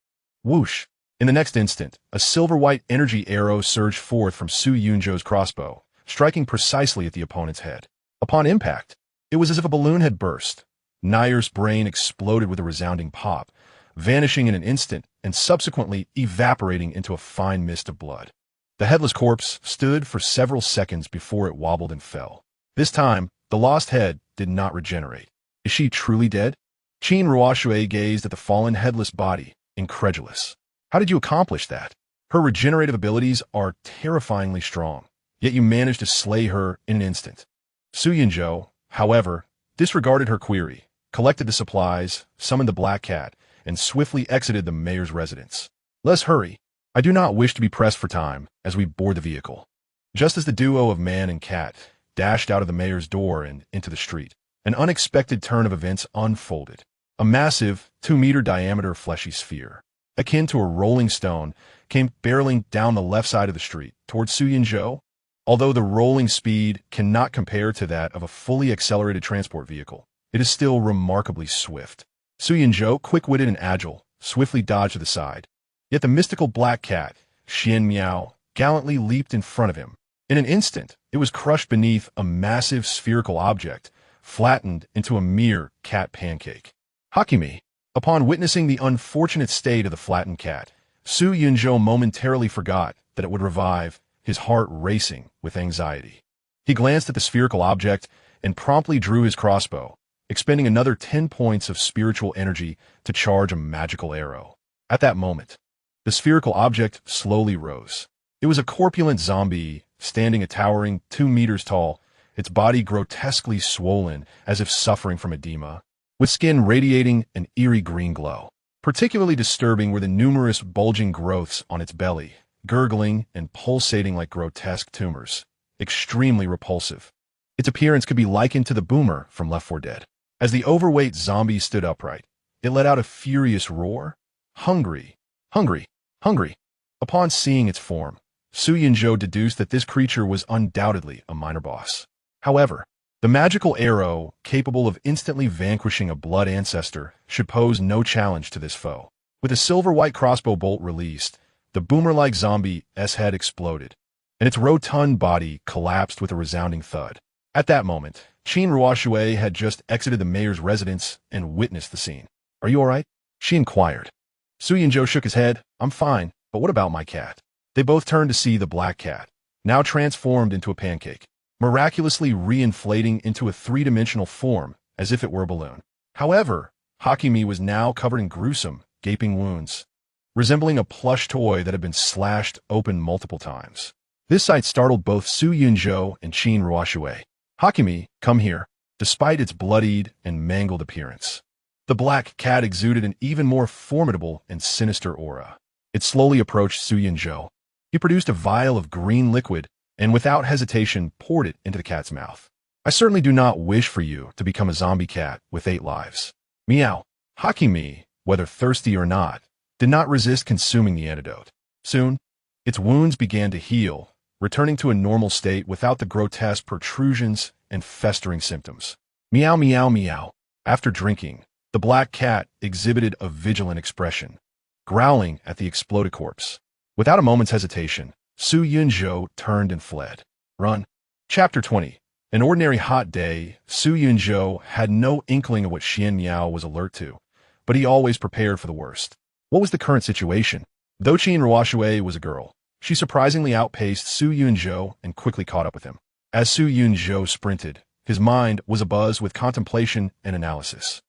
Whoosh! In the next instant, a silver-white energy arrow surged forth from Su Yunzhou's crossbow, striking precisely at the opponent's head. Upon impact, it was as if a balloon had burst. Nayer's brain exploded with a resounding pop, vanishing in an instant and subsequently evaporating into a fine mist of blood. The headless corpse stood for several seconds before it wobbled and fell. This time, the lost head did not regenerate. Is she truly dead? Qin Ruoshui gazed at the fallen headless body, incredulous. How did you accomplish that? Her regenerative abilities are terrifyingly strong, yet you managed to slay her in an instant. Su Yunzhou, however, disregarded her query, collected the supplies, summoned the black cat, and swiftly exited the mayor's residence. Let's hurry. I do not wish to be pressed for time as we board the vehicle. Just as the duo of man and cat dashed out of the mayor's door and into the street, an unexpected turn of events unfolded. A massive, 2-meter diameter fleshy sphere, akin to a rolling stone, came barreling down the left side of the street towards Su Yunzhou. Although the rolling speed cannot compare to that of a fully accelerated transport vehicle, it is still remarkably swift. Su Yunzhou, quick-witted and agile, swiftly dodged to the side. Yet the mystical black cat, Xian Miao, gallantly leaped in front of him. In an instant, it was crushed beneath a massive spherical object, flattened into a mere cat pancake. Hakimi. Upon witnessing the unfortunate state of the flattened cat, Su Yunzhou momentarily forgot that it would revive, his heart racing with anxiety. He glanced at the spherical object and promptly drew his crossbow, expending another 10 points of spiritual energy to charge a magical arrow. At that moment, the spherical object slowly rose. It was a corpulent zombie, standing a towering 2 meters tall, its body grotesquely swollen as if suffering from edema, with skin radiating an eerie green glow. Particularly disturbing were the numerous bulging growths on its belly, gurgling and pulsating like grotesque tumors. Extremely repulsive. Its appearance could be likened to the boomer from Left 4 Dead. As the overweight zombie stood upright, it let out a furious roar. Hungry, hungry, hungry. Upon seeing its form, Su Yunzhou deduced that this creature was undoubtedly a minor boss. However, the magical arrow, capable of instantly vanquishing a blood ancestor, should pose no challenge to this foe. With a silver-white crossbow bolt released, the boomer-like zombie's head exploded, and its rotund body collapsed with a resounding thud. At that moment, Qin Ruoshui had just exited the mayor's residence and witnessed the scene. Are you all right? She inquired. Su Yunzhou shook his head. I'm fine, but what about my cat? They both turned to see the black cat, now transformed into a pancake, miraculously reinflating into a 3-dimensional form as if it were a balloon. However, Hakimi was now covered in gruesome, gaping wounds, resembling a plush toy that had been slashed open multiple times. This sight startled both Su Yunzhou and Qin Ruoshui. Hakimi, come here. Despite its bloodied and mangled appearance, the black cat exuded an even more formidable and sinister aura. It slowly approached Su Yunzhou. He produced a vial of green liquid and without hesitation poured it into the cat's mouth. I certainly do not wish for you to become a zombie cat with 8 lives. Meow. Hakimi, whether thirsty or not, did not resist consuming the antidote. Soon, its wounds began to heal, returning to a normal state without the grotesque protrusions and festering symptoms. Meow, meow, meow. After drinking, the black cat exhibited a vigilant expression, growling at the exploded corpse. Without a moment's hesitation, Su Yunzhou turned and fled. Run. Chapter 20. An ordinary hot day, Su Yunzhou had no inkling of what Xian Miao was alert to, but he always prepared for the worst. What was the current situation? Though Qin Ruoshui was a girl, she surprisingly outpaced Su Yunzhou and quickly caught up with him. As Su Yunzhou sprinted, his mind was abuzz with contemplation and analysis.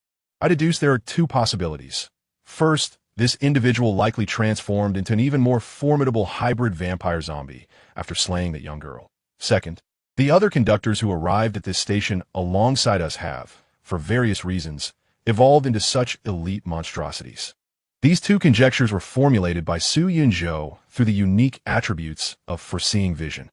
I deduce there are 2 possibilities. First, this individual likely transformed into an even more formidable hybrid vampire zombie after slaying that young girl. Second, the other conductors who arrived at this station alongside us have, for various reasons, evolved into such elite monstrosities. These 2 conjectures were formulated by Su Yunzhou through the unique attributes of foreseeing vision.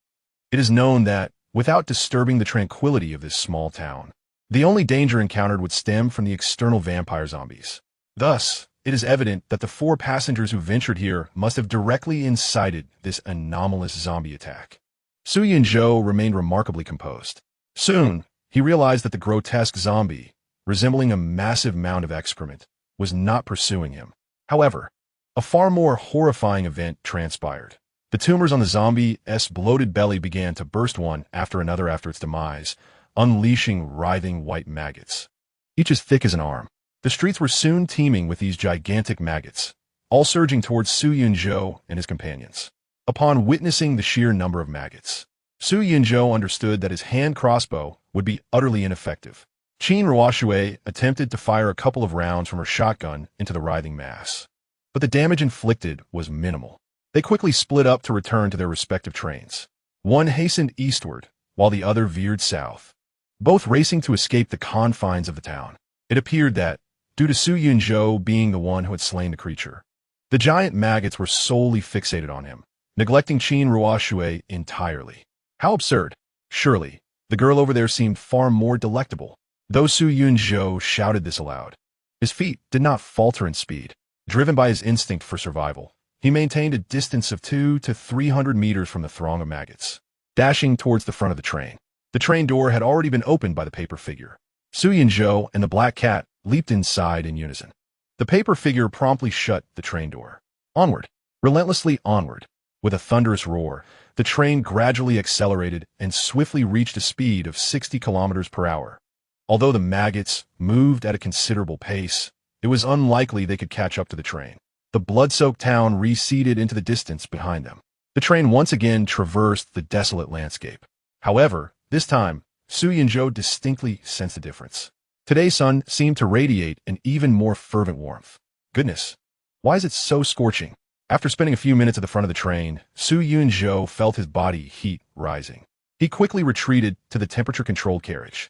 It is known that, without disturbing the tranquility of this small town, the only danger encountered would stem from the external vampire zombies. Thus, it is evident that the 4 passengers who ventured here must have directly incited this anomalous zombie attack. Su Yunzhou remained remarkably composed. Soon, he realized that the grotesque zombie, resembling a massive mound of excrement, was not pursuing him. However, a far more horrifying event transpired. The tumors on the zombie's bloated belly began to burst one after another after its demise, unleashing writhing white maggots, each as thick as an arm. The streets were soon teeming with these gigantic maggots, all surging towards Su Yunzhou and his companions. Upon witnessing the sheer number of maggots, Su Yunzhou understood that his hand crossbow would be utterly ineffective. Qin Ruoshui attempted to fire a couple of rounds from her shotgun into the writhing mass, but the damage inflicted was minimal. They quickly split up to return to their respective trains. One hastened eastward, while the other veered south, both racing to escape the confines of the town. It appeared that, due to Su Yunzhou being the one who had slain the creature, the giant maggots were solely fixated on him, neglecting Qin Ruoshui entirely. How absurd! Surely, the girl over there seemed far more delectable. Though Su Yunzhou shouted this aloud, his feet did not falter in speed. Driven by his instinct for survival, he maintained a distance of 200 to 300 meters from the throng of maggots, dashing towards the front of the train. The train door had already been opened by the paper figure. Su Yunzhou and the black cat leaped inside in unison. The paper figure promptly shut the train door. Onward, relentlessly onward. With a thunderous roar, the train gradually accelerated and swiftly reached a speed of 60 kilometers per hour. Although the maggots moved at a considerable pace, it was unlikely they could catch up to the train. The blood-soaked town receded into the distance behind them. The train once again traversed the desolate landscape. However, this time, Su Yunzhou distinctly sensed a difference. Today's sun seemed to radiate an even more fervent warmth. Goodness, why is it so scorching? After spending a few minutes at the front of the train, Su Yunzhou felt his body heat rising. He quickly retreated to the temperature-controlled carriage.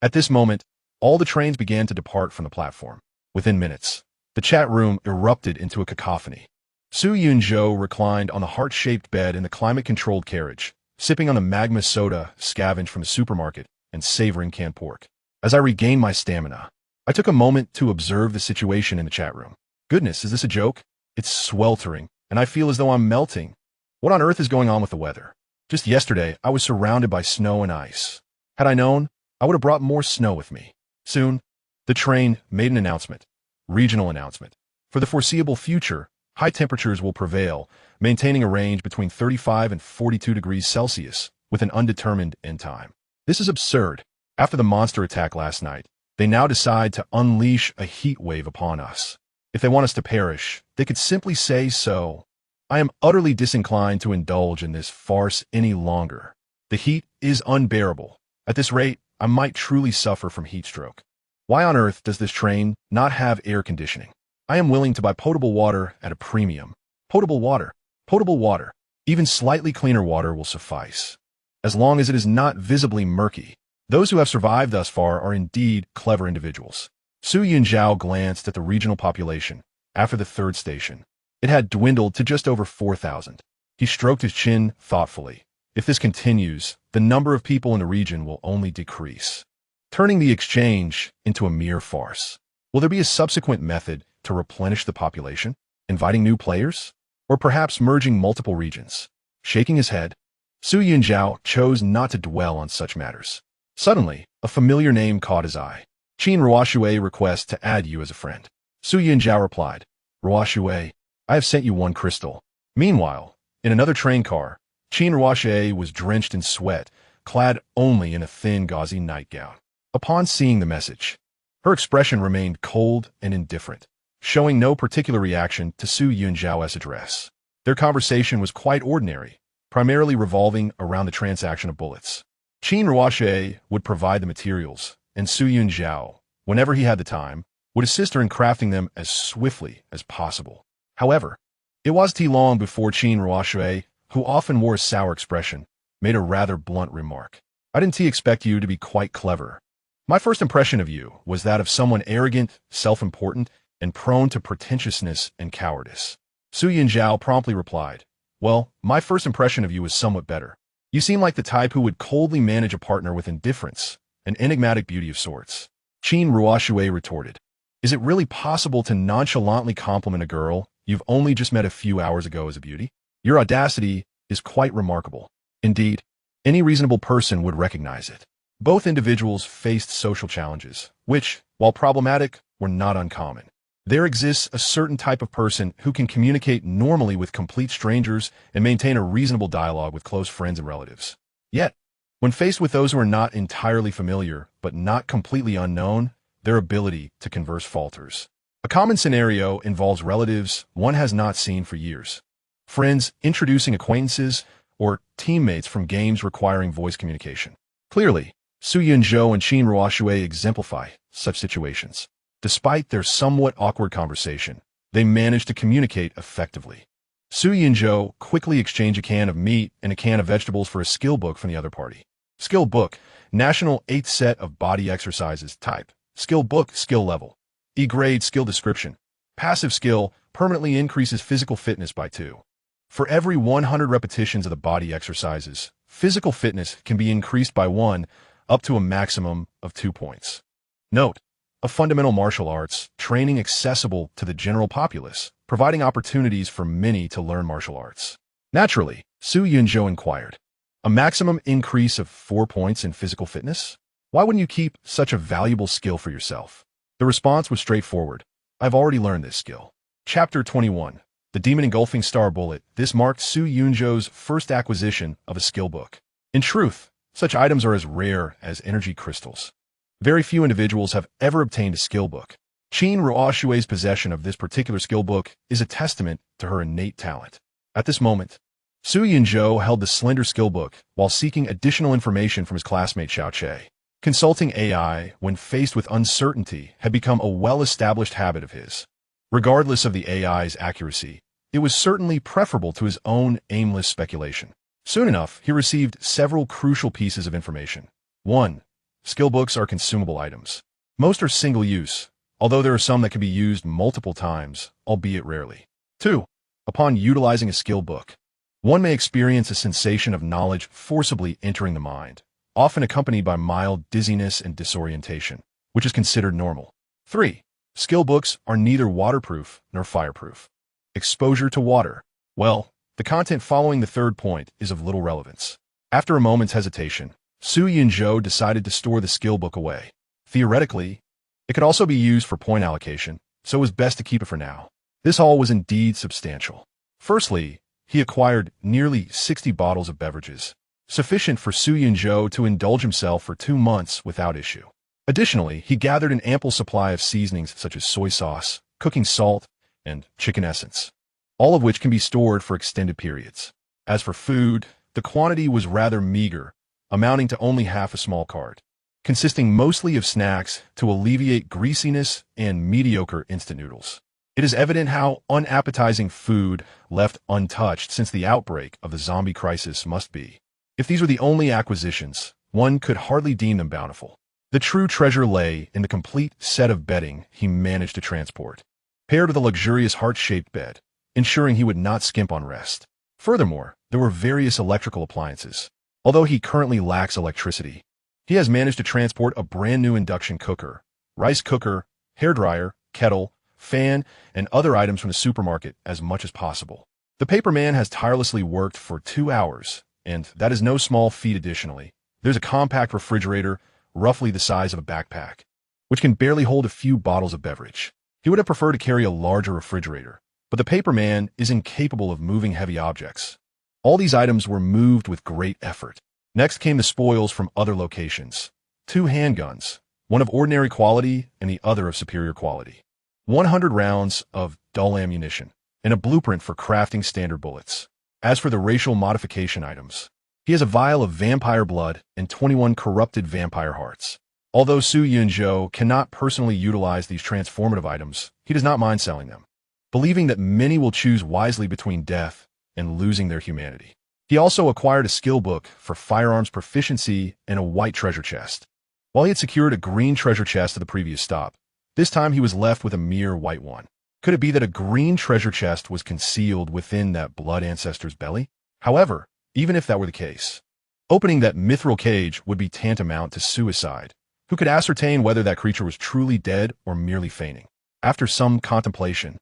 At this moment, all the trains began to depart from the platform. Within minutes, the chat room erupted into a cacophony. Su Yunzhou reclined on the heart-shaped bed in the climate-controlled carriage, sipping on the magma soda scavenged from the supermarket and savoring canned pork. As I regained my stamina, I took a moment to observe the situation in the chat room. Goodness, is this a joke? It's sweltering, and I feel as though I'm melting. What on earth is going on with the weather? Just yesterday, I was surrounded by snow and ice. Had I known, I would have brought more snow with me. Soon, the train made an announcement, regional announcement. For the foreseeable future, high temperatures will prevail, maintaining a range between 35 and 42 degrees Celsius, with an undetermined end time. This is absurd. After the monster attack last night, they now decide to unleash a heat wave upon us. If they want us to perish, they could simply say so. I am utterly disinclined to indulge in this farce any longer. The heat is unbearable. At this rate, I might truly suffer from heat stroke. Why on earth does this train not have air conditioning? I am willing to buy potable water at a premium. Potable water. Potable water. Even slightly cleaner water will suffice, as long as it is not visibly murky. Those who have survived thus far are indeed clever individuals. Su Yunzhou glanced at the regional population after the third station. It had dwindled to just over 4,000. He stroked his chin thoughtfully. If this continues, the number of people in the region will only decrease, turning the exchange into a mere farce. Will there be a subsequent method to replenish the population, inviting new players, or perhaps merging multiple regions? Shaking his head, Su Yunzhou chose not to dwell on such matters. Suddenly, a familiar name caught his eye. Qin Ruoshui requests to add you as a friend. Su Yunzhou replied, Ruoshui, I have sent you one crystal. Meanwhile, in another train car, Qin Ruoshui was drenched in sweat, clad only in a thin gauzy nightgown. Upon seeing the message, her expression remained cold and indifferent, showing no particular reaction to Su Yunzhou's address. Their conversation was quite ordinary, primarily revolving around the transaction of bullets. Qin Ruoshui would provide the materials, and Su Yunzhou, whenever he had the time, would assist her in crafting them as swiftly as possible. However, it wasn't too long before Qin Ruoshui, who often wore a sour expression, made a rather blunt remark. I didn't expect you to be quite clever. My first impression of you was that of someone arrogant, self-important, and prone to pretentiousness and cowardice. Su Yunzhou promptly replied, Well, my first impression of you is somewhat better. You seem like the type who would coldly manage a partner with indifference, an enigmatic beauty of sorts. Qin Ruoshui retorted, Is it really possible to nonchalantly compliment a girl you've only just met a few hours ago as a beauty? Your audacity is quite remarkable. Indeed, any reasonable person would recognize it. Both individuals faced social challenges, which, while problematic, were not uncommon. There exists a certain type of person who can communicate normally with complete strangers and maintain a reasonable dialogue with close friends and relatives. Yet, when faced with those who are not entirely familiar but not completely unknown, their ability to converse falters. A common scenario involves relatives one has not seen for years, friends introducing acquaintances, or teammates from games requiring voice communication. Clearly, Su Yunzhou and Qin Ruoxue exemplify such situations. Despite their somewhat awkward conversation, they managed to communicate effectively. Su Yunzhou quickly exchanged a can of meat and a can of vegetables for a skill book from the other party. Skill book, National 8th Set of Body Exercises Type. Skill book, Skill Level. E-grade skill description. Passive skill permanently increases physical fitness by 2. For every 100 repetitions of the body exercises, physical fitness can be increased by 1, up to a maximum of 2 points. Note: a fundamental martial arts training accessible to the general populace, providing opportunities for many to learn martial arts. Naturally, Su Yunzhou inquired, a maximum increase of 4 points in physical fitness? Why wouldn't you keep such a valuable skill for yourself? The response was straightforward. I've already learned this skill. Chapter 21. The Demon Engulfing Star Bullet. This marked Su Yunzhou's first acquisition of a skill book. In truth, such items are as rare as energy crystals. Very few individuals have ever obtained a skill book. Qin Ruoxue's possession of this particular skill book is a testament to her innate talent. At this moment, Su Yunzhou held the slender skill book while seeking additional information from his classmate Xiao Che. Consulting AI when faced with uncertainty had become a well-established habit of his. Regardless of the AI's accuracy, it was certainly preferable to his own aimless speculation. Soon enough, he received several crucial pieces of information. 1. Skill books are consumable items. Most are single-use, although there are some that can be used multiple times, albeit rarely. 2. Upon utilizing a skill book, one may experience a sensation of knowledge forcibly entering the mind, often accompanied by mild dizziness and disorientation, which is considered normal. 3. Skill books are neither waterproof nor fireproof. Exposure to water. Well, the content following the third point is of little relevance. After a moment's hesitation, Su Yunzhou decided to store the skill book away. Theoretically, it could also be used for point allocation, so it was best to keep it for now. This haul was indeed substantial. Firstly, he acquired nearly 60 bottles of beverages, sufficient for Su Yunzhou to indulge himself for 2 months without issue. Additionally, he gathered an ample supply of seasonings such as soy sauce, cooking salt, and chicken essence, all of which can be stored for extended periods. As for food, the quantity was rather meager, amounting to only half a small cart, consisting mostly of snacks to alleviate greasiness and mediocre instant noodles. It is evident how unappetizing food left untouched since the outbreak of the zombie crisis must be. If these were the only acquisitions, one could hardly deem them bountiful. The true treasure lay in the complete set of bedding he managed to transport, paired with a luxurious heart-shaped bed, ensuring he would not skimp on rest. Furthermore, there were various electrical appliances. Although he currently lacks electricity, he has managed to transport a brand new induction cooker, rice cooker, hairdryer, kettle, fan, and other items from the supermarket as much as possible. The paper man has tirelessly worked for 2 hours, and that is no small feat. Additionally, there's a compact refrigerator, roughly the size of a backpack, which can barely hold a few bottles of beverage. He would have preferred to carry a larger refrigerator, but the paper man is incapable of moving heavy objects. All these items were moved with great effort. Next came the spoils from other locations. 2 handguns, one of ordinary quality and the other of superior quality. 100 rounds of dull ammunition, and a blueprint for crafting standard bullets. As for the racial modification items, he has a vial of vampire blood and 21 corrupted vampire hearts. Although Su Yunzhou cannot personally utilize these transformative items, he does not mind selling them, believing that many will choose wisely between death and losing their humanity. He also acquired a skill book for firearms proficiency and a white treasure chest. While he had secured a green treasure chest at the previous stop, this time he was left with a mere white one. Could it be that a green treasure chest was concealed within that blood ancestor's belly? However, even if that were the case, opening that mithril cage would be tantamount to suicide. Who could ascertain whether that creature was truly dead or merely feigning? After some contemplation,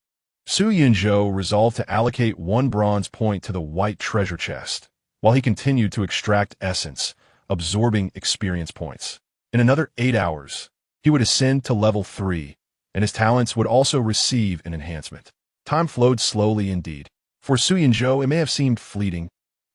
Su Yunzhou resolved to allocate 1 bronze point to the white treasure chest, while he continued to extract essence, absorbing experience points. In another 8 hours, he would ascend to level 3, and his talents would also receive an enhancement. Time flowed slowly indeed. For Su Yunzhou, it may have seemed fleeting,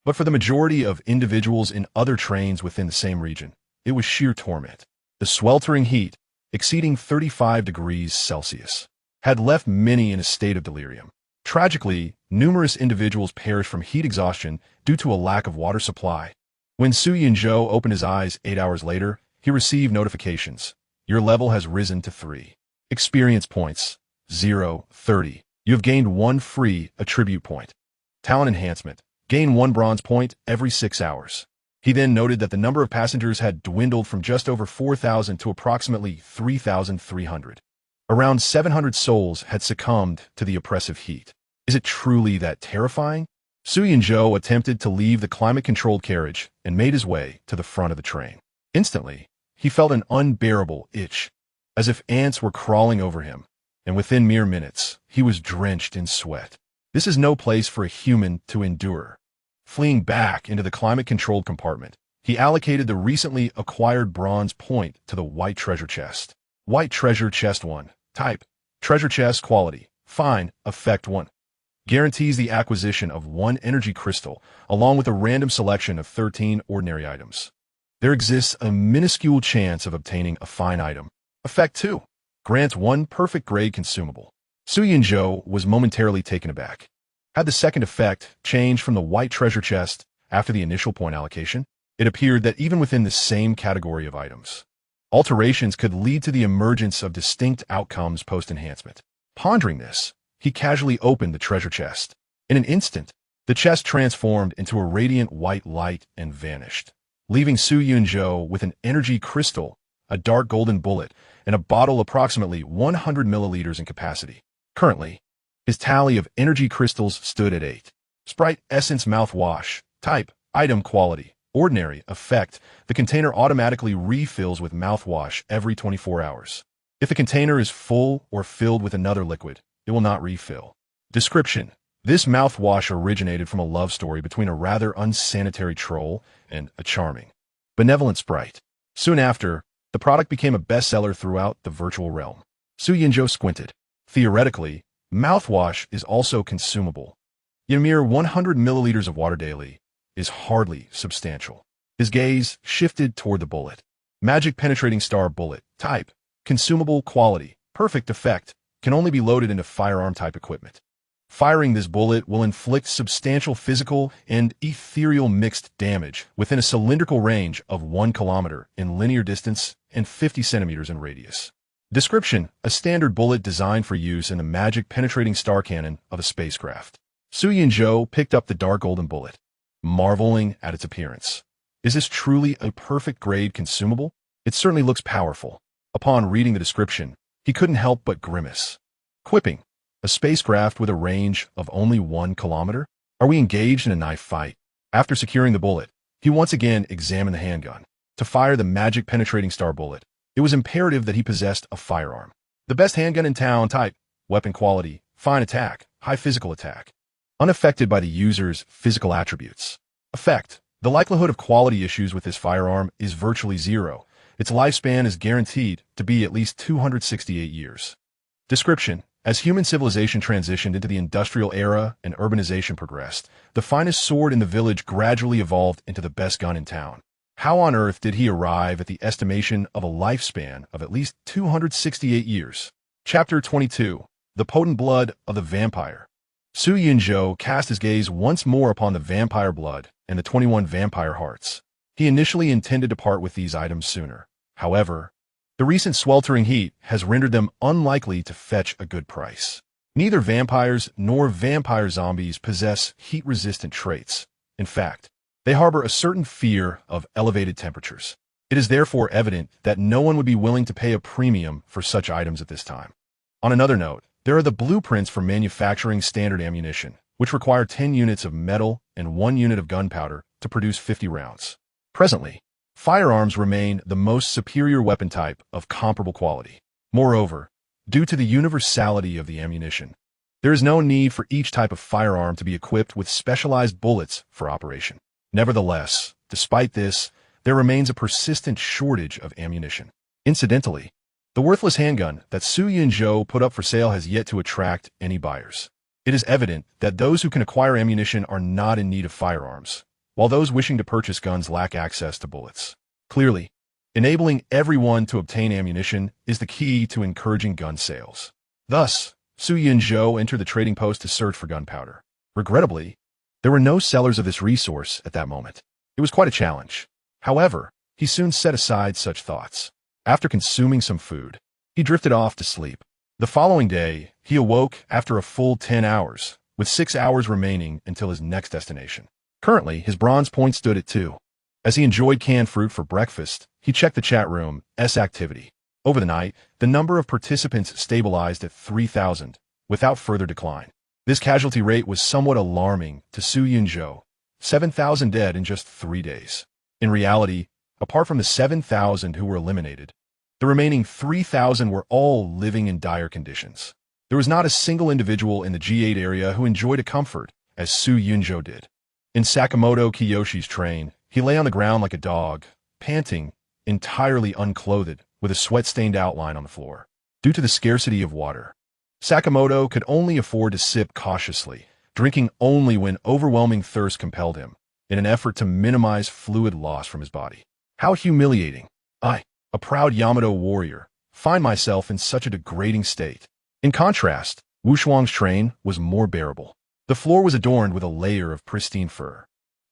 but for the majority of individuals in other trains within the same region, it was sheer torment. The sweltering heat, exceeding 35 degrees Celsius, had left many in a state of delirium. Tragically, numerous individuals perished from heat exhaustion due to a lack of water supply. When Su Yunzhou opened his eyes 8 hours later, he received notifications. Your level has risen to 3. Experience points, 0, 30. You have gained 1 free attribute point. Talent enhancement, gain 1 bronze point every 6 hours. He then noted that the number of passengers had dwindled from just over 4,000 to approximately 3,300. Around 700 souls had succumbed to the oppressive heat. Is it truly that terrifying? Su Yunzhou attempted to leave the climate-controlled carriage and made his way to the front of the train. Instantly, he felt an unbearable itch, as if ants were crawling over him, and within mere minutes, he was drenched in sweat. This is no place for a human to endure. Fleeing back into the climate-controlled compartment, he allocated the recently acquired bronze point to the white treasure chest. White treasure chest 1. Type: treasure chest. Quality: fine. Effect 1. Guarantees the acquisition of 1 energy crystal, along with a random selection of 13 ordinary items. There exists a minuscule chance of obtaining a fine item. Effect 2. Grants 1 perfect grade consumable. Su Yunzhou was momentarily taken aback. Had the second effect changed from the white treasure chest after the initial point allocation? It appeared that even within the same category of items, alterations could lead to the emergence of distinct outcomes post-enhancement. Pondering this, he casually opened the treasure chest. In an instant, the chest transformed into a radiant white light and vanished, leaving Su Yunzhou with an energy crystal, a dark golden bullet, and a bottle approximately 100 milliliters in capacity. Currently, his tally of energy crystals stood at 8. Sprite Essence Mouthwash. Type: item. Quality: ordinary. Effect: the container automatically refills with mouthwash every 24 hours. If the container is full or filled with another liquid, it will not refill. Description: this mouthwash originated from a love story between a rather unsanitary troll and a charming, benevolent sprite. Soon after, the product became a bestseller throughout the virtual realm. Su Yunzhou squinted. Theoretically, mouthwash is also consumable. Yet a mere 100 milliliters of water daily is hardly substantial. His gaze shifted toward the bullet. Magic Penetrating Star Bullet. Type: consumable. Quality: perfect. Effect: can only be loaded into firearm-type equipment. Firing this bullet will inflict substantial physical and ethereal mixed damage within a cylindrical range of 1 kilometer in linear distance and 50 centimeters in radius. Description: a standard bullet designed for use in the magic penetrating star cannon of a spacecraft. Su Yunzhou picked up the dark golden bullet, marveling at its appearance. Is this truly a perfect grade consumable? It certainly looks powerful. Upon reading the description, he couldn't help but grimace. Quipping: a spacecraft with a range of only 1 kilometer? Are we engaged in a knife fight? After securing the bullet, he once again examined the handgun. To fire the magic penetrating star bullet, it was imperative that he possessed a firearm. The best handgun in town. Type: weapon. Quality: fine. Attack: high physical attack. Unaffected by the user's physical attributes. Effect: the likelihood of quality issues with this firearm is virtually 0. Its lifespan is guaranteed to be at least 268 years. Description: as human civilization transitioned into the industrial era and urbanization progressed, the finest sword in the village gradually evolved into the best gun in town. How on earth did he arrive at the estimation of a lifespan of at least 268 years? Chapter 22. The Potent Blood of the Vampire. Su Yunzhou cast his gaze once more upon the vampire blood and the 21 vampire hearts. He initially intended to part with these items sooner. However, the recent sweltering heat has rendered them unlikely to fetch a good price. Neither vampires nor vampire zombies possess heat-resistant traits. In fact, they harbor a certain fear of elevated temperatures. It is therefore evident that no one would be willing to pay a premium for such items at this time. On another note, there are the blueprints for manufacturing standard ammunition, which require 10 units of metal and 1 unit of gunpowder to produce 50 rounds. Presently, firearms remain the most superior weapon type of comparable quality. Moreover, Due to the universality of the ammunition, there is no need for each type of firearm to be equipped with specialized bullets for operation. Nevertheless, despite this, there remains a persistent shortage of ammunition. Incidentally, the worthless handgun that Su Yunzhou put up for sale has yet to attract any buyers. It is evident that those who can acquire ammunition are not in need of firearms, while those wishing to purchase guns lack access to bullets. Clearly, enabling everyone to obtain ammunition is the key to encouraging gun sales. Thus, Su Yunzhou entered the trading post to search for gunpowder. Regrettably, there were no sellers of this resource at that moment. It was quite a challenge. However, he soon set aside such thoughts. After consuming some food, he drifted off to sleep. The following day, he awoke after a full 10 hours, with 6 hours remaining until his next destination. Currently, his bronze point stood at 2. As he enjoyed canned fruit for breakfast, he checked the chat room's activity. Over the night, the number of participants stabilized at 3,000, without further decline. This casualty rate was somewhat alarming to Su Yunzhou, 7,000 dead in just 3 days. In reality, apart from the 7,000 who were eliminated, the remaining 3,000 were all living in dire conditions. There was not a single individual in the G8 area who enjoyed a comfort as Su Yunzhou did. In Sakamoto Kiyoshi's train, he lay on the ground like a dog, panting, entirely unclothed, with a sweat-stained outline on the floor. Due to the scarcity of water, Sakamoto could only afford to sip cautiously, drinking only when overwhelming thirst compelled him, in an effort to minimize fluid loss from his body. How humiliating! I, a proud Yamato warrior, find myself in such a degrading state. In contrast, Wu Shuang's train was more bearable. The floor was adorned with a layer of pristine fur,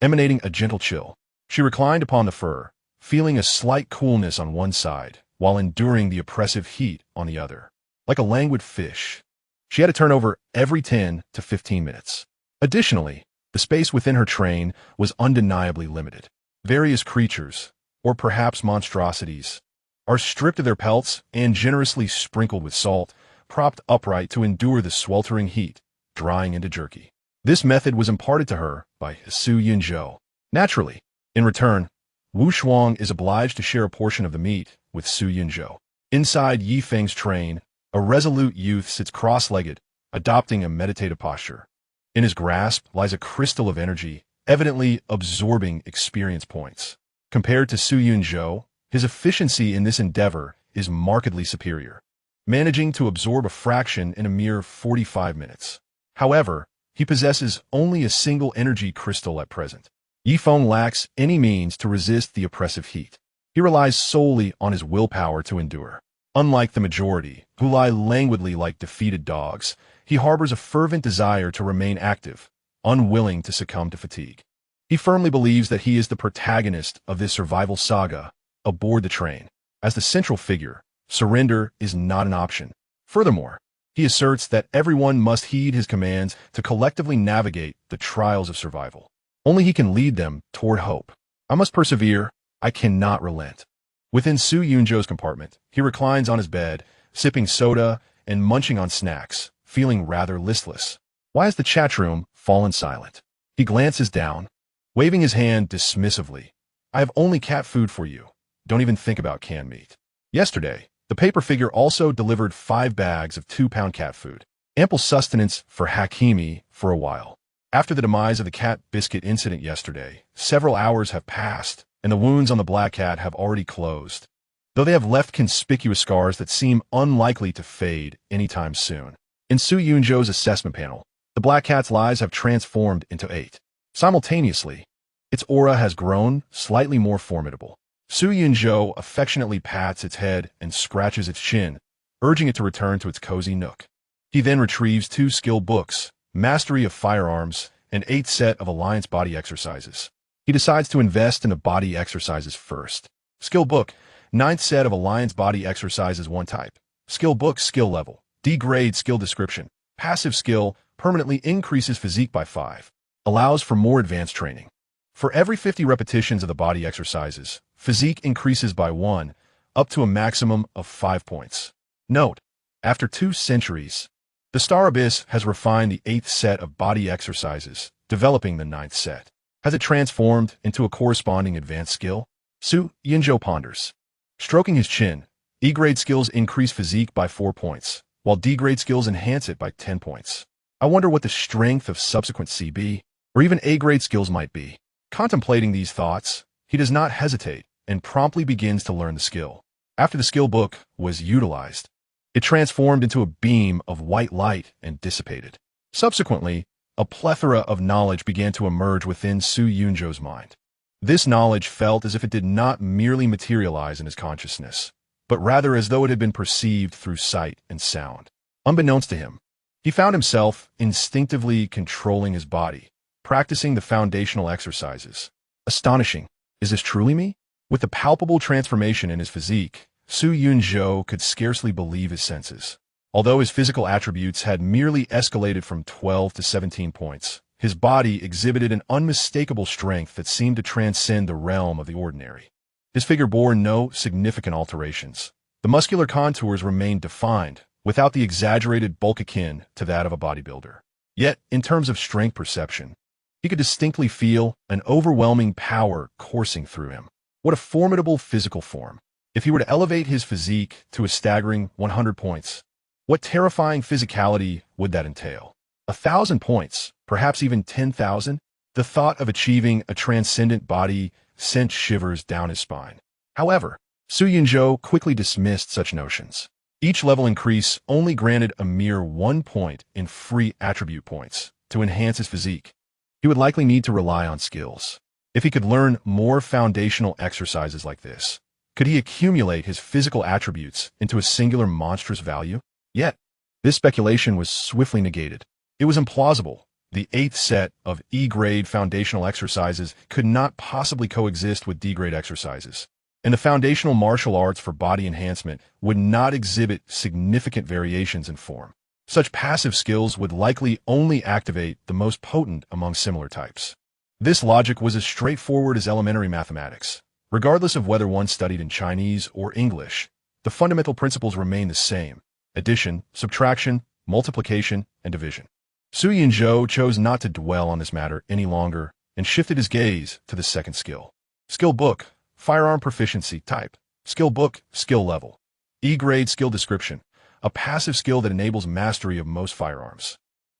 emanating a gentle chill. She reclined upon the fur, feeling a slight coolness on one side, while enduring the oppressive heat on the other. Like a languid fish, she had to turn over every 10 to 15 minutes. Additionally, the space within her train was undeniably limited. Various creatures, or perhaps monstrosities, are stripped of their pelts and generously sprinkled with salt, propped upright to endure the sweltering heat, drying into jerky. This method was imparted to her by Su Yunzhou. Naturally, in return, Wu Shuang is obliged to share a portion of the meat with Su Yunzhou. Inside Yi Feng's train, a resolute youth sits cross-legged, adopting a meditative posture. In his grasp lies a crystal of energy, evidently absorbing experience points. Compared to Su Yunzhou, his efficiency in this endeavor is markedly superior, managing to absorb a fraction in a mere 45 minutes. However, he possesses only a single energy crystal at present. Yi Feng lacks any means to resist the oppressive heat. He relies solely on his willpower to endure. Unlike the majority, who lie languidly like defeated dogs, he harbors a fervent desire to remain active, unwilling to succumb to fatigue. He firmly believes that he is the protagonist of this survival saga aboard the train. As the central figure, surrender is not an option. Furthermore, he asserts that everyone must heed his commands to collectively navigate the trials of survival. Only he can lead them toward hope. I must persevere. I cannot relent. Within Su Yunzhou's compartment, he reclines on his bed, sipping soda and munching on snacks, feeling rather listless. Why has the chat room fallen silent? He glances down, waving his hand dismissively. I have only cat food for you. Don't even think about canned meat. Yesterday, the paper figure also delivered 5 bags of 2-pound cat food. Ample sustenance for Hakimi for a while. After the demise of the cat biscuit incident yesterday, several hours have passed, and the wounds on the black cat have already closed, though they have left conspicuous scars that seem unlikely to fade anytime soon. In Su Yunzhou's assessment panel, the black cat's lives have transformed into 8. Simultaneously, its aura has grown slightly more formidable. Su Yunzhou affectionately pats its head and scratches its chin, urging it to return to its cozy nook. He then retrieves 2 skill books, Mastery of Firearms, and 8th set of Alliance body exercises. He decides to invest in the body exercises first. Skill book, 9th set of Alliance body exercises 1 type. Skill book, skill level, D grade skill description. Passive skill, permanently increases physique by 5. Allows for more advanced training. For every 50 repetitions of the body exercises, physique increases by 1, up to a maximum of 5 points. Note, after 2 centuries, the Star Abyss has refined the 8th set of body exercises, developing the 9th set. Has it transformed into a corresponding advanced skill? Su Yunzhou ponders. Stroking his chin, E-grade skills increase physique by 4 points. while D-grade skills enhance it by 10 points. I wonder what the strength of subsequent CB or even A-grade skills might be. Contemplating these thoughts, he does not hesitate and promptly begins to learn the skill. After the skill book was utilized, it transformed into a beam of white light and dissipated. Subsequently, a plethora of knowledge began to emerge within Su Yunzhou's mind. This knowledge felt as if it did not merely materialize in his consciousness, but rather as though it had been perceived through sight and sound. Unbeknownst to him, he found himself instinctively controlling his body, practicing the foundational exercises. Astonishing. Is this truly me? With the palpable transformation in his physique, Su Yunzhou could scarcely believe his senses. Although his physical attributes had merely escalated from 12 to 17 points, his body exhibited an unmistakable strength that seemed to transcend the realm of the ordinary. His figure bore no significant alterations. The muscular contours remained defined, without the exaggerated bulk akin to that of a bodybuilder. Yet, in terms of strength perception, he could distinctly feel an overwhelming power coursing through him. What a formidable physical form. If he were to elevate his physique to a staggering 100 points, what terrifying physicality would that entail? 1,000 points, perhaps even 10,000? The thought of achieving a transcendent body sent shivers down his spine. However, Su Yunzhou quickly dismissed such notions. Each level increase only granted a mere 1 point in free attribute points. To enhance his physique, he would likely need to rely on skills. If he could learn more foundational exercises like this, could he accumulate his physical attributes into a singular monstrous value? Yet, this speculation was swiftly negated. It was implausible. The 8th set of E-grade foundational exercises could not possibly coexist with D-grade exercises, and the foundational martial arts for body enhancement would not exhibit significant variations in form. Such passive skills would likely only activate the most potent among similar types. This logic was as straightforward as elementary mathematics. Regardless of whether one studied in Chinese or English, the fundamental principles remain the same: addition, subtraction, multiplication, and division. Su Yunzhou chose not to dwell on this matter any longer and shifted his gaze to the second skill. Skill book, firearm proficiency type. Skill book, skill level. E-grade skill description, a passive skill that enables mastery of most firearms,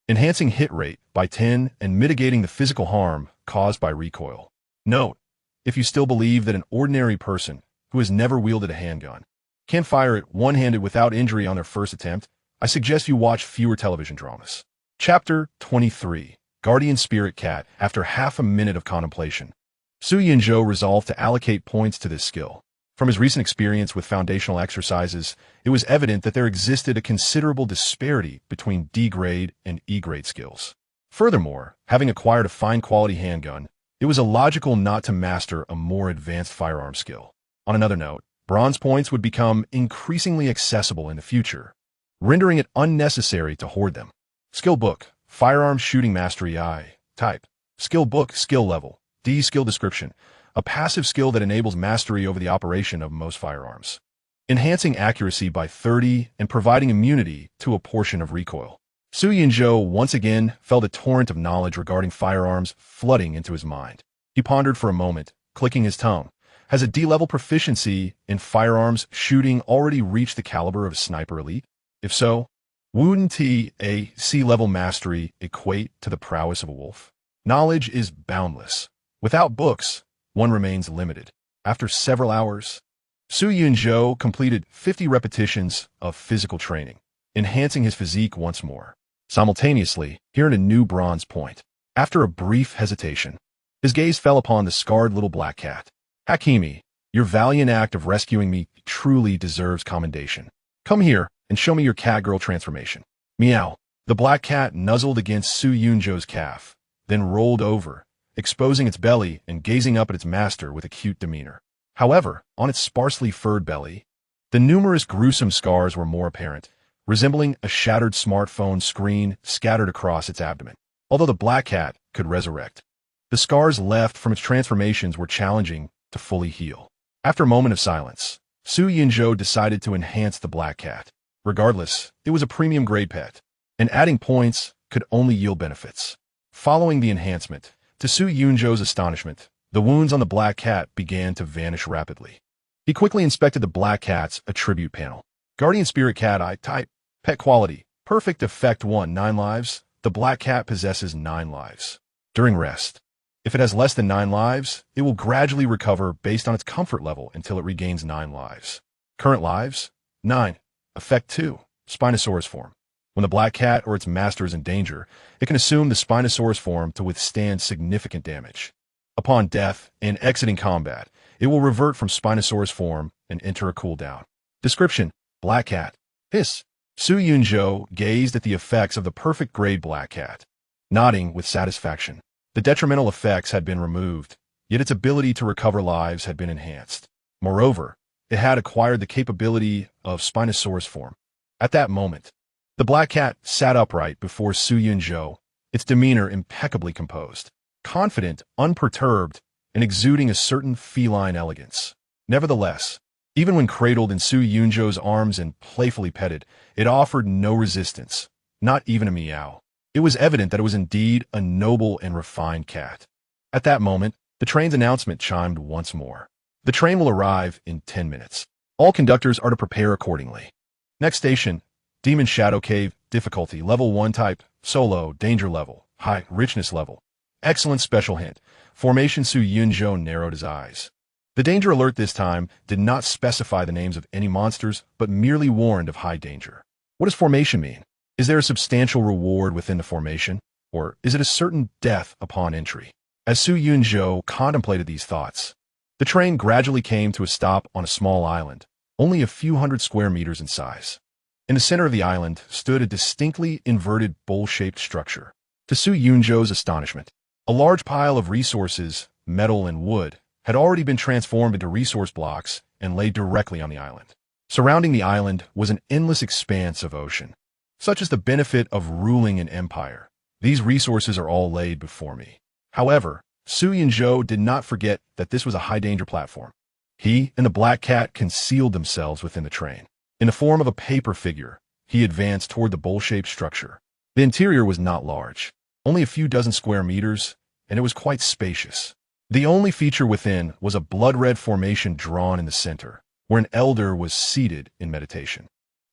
enhancing hit rate by 10 and mitigating the physical harm caused by recoil. Note, if you still believe that an ordinary person who has never wielded a handgun can fire it one-handed without injury on their first attempt, I suggest you watch fewer television dramas. Chapter 23, Guardian Spirit Cat. After half a minute of contemplation, Su Yunzhou resolved to allocate points to this skill. From his recent experience with foundational exercises, it was evident that there existed a considerable disparity between D-grade and E-grade skills. Furthermore, having acquired a fine quality handgun, it was illogical not to master a more advanced firearm skill. On another note, bronze points would become increasingly accessible in the future, rendering it unnecessary to hoard them. Skill book, firearm shooting mastery I. Type. Skill book, skill level. D. Skill description, a passive skill that enables mastery over the operation of most firearms, enhancing accuracy by 30 and providing immunity to a portion of recoil. Su Yunzhou once again felt a torrent of knowledge regarding firearms flooding into his mind. He pondered for a moment, clicking his tongue. Has a D-level proficiency in firearms shooting already reached the caliber of a sniper elite? If so, wouldn't a C-level mastery equate to the prowess of a wolf? Knowledge is boundless. Without books, one remains limited. After several hours, Su Yunzhou completed 50 repetitions of physical training, enhancing his physique once more. Simultaneously, he earned a new bronze point. After a brief hesitation, his gaze fell upon the scarred little black cat. Hakimi, your valiant act of rescuing me truly deserves commendation. Come here and show me your cat-girl transformation. Meow. The black cat nuzzled against Su Yunzhou's calf, then rolled over, exposing its belly and gazing up at its master with a cute demeanor. However, on its sparsely furred belly, the numerous gruesome scars were more apparent, resembling a shattered smartphone screen scattered across its abdomen. Although the black cat could resurrect, the scars left from its transformations were challenging to fully heal. After a moment of silence, Su Yunzhou decided to enhance the black cat. Regardless, it was a premium grade pet, and adding points could only yield benefits. Following the enhancement, to Su Yunzhou's astonishment, the wounds on the black cat began to vanish rapidly. He quickly inspected the black cat's attribute panel. Guardian Spirit Cat I. Type. Pet quality. Perfect effect 1. 9 lives. The black cat possesses 9 lives. During rest. If it has less than 9 lives, it will gradually recover based on its comfort level until it regains 9 lives. Current lives? 9. Effect 2. Spinosaurus form. When the black cat or its master is in danger, it can assume the Spinosaurus form to withstand significant damage. Upon death and exiting combat, it will revert from Spinosaurus form and enter a cooldown. Description: Black cat. Hiss. Su Yunzhou gazed at the effects of the perfect grade black cat, nodding with satisfaction. The detrimental effects had been removed, yet its ability to recover lives had been enhanced. Moreover, it had acquired the capability of Spinosaurus form. At that moment, the black cat sat upright before Su Yunzhou, its demeanor impeccably composed, confident, unperturbed, and exuding a certain feline elegance. Nevertheless, even when cradled in Su Yunzhou's arms and playfully petted, it offered no resistance, not even a meow. It was evident that it was indeed a noble and refined cat. At that moment, the train's announcement chimed once more. The train will arrive in 10 minutes. All conductors are to prepare accordingly. Next station, Demon Shadow Cave, difficulty, level 1 type, solo, danger level, high, richness level. Excellent special hint. Formation. Su Yunzhou narrowed his eyes. The danger alert this time did not specify the names of any monsters, but merely warned of high danger. What does formation mean? Is there a substantial reward within the formation, or is it a certain death upon entry? As Su Yunzhou contemplated these thoughts, the train gradually came to a stop on a small island, only a few hundred square meters in size. In the center of the island stood a distinctly inverted bowl-shaped structure. To Su Yunzhou's astonishment, a large pile of resources, metal and wood, had already been transformed into resource blocks and laid directly on the island. Surrounding the island was an endless expanse of ocean. Such is the benefit of ruling an empire. These resources are all laid before me. However, Su Yunzhou did not forget that this was a high-danger platform. He and the black cat concealed themselves within the train. In the form of a paper figure, he advanced toward the bowl-shaped structure. The interior was not large, only a few dozen square meters, and it was quite spacious. The only feature within was a blood-red formation drawn in the center, where an elder was seated in meditation.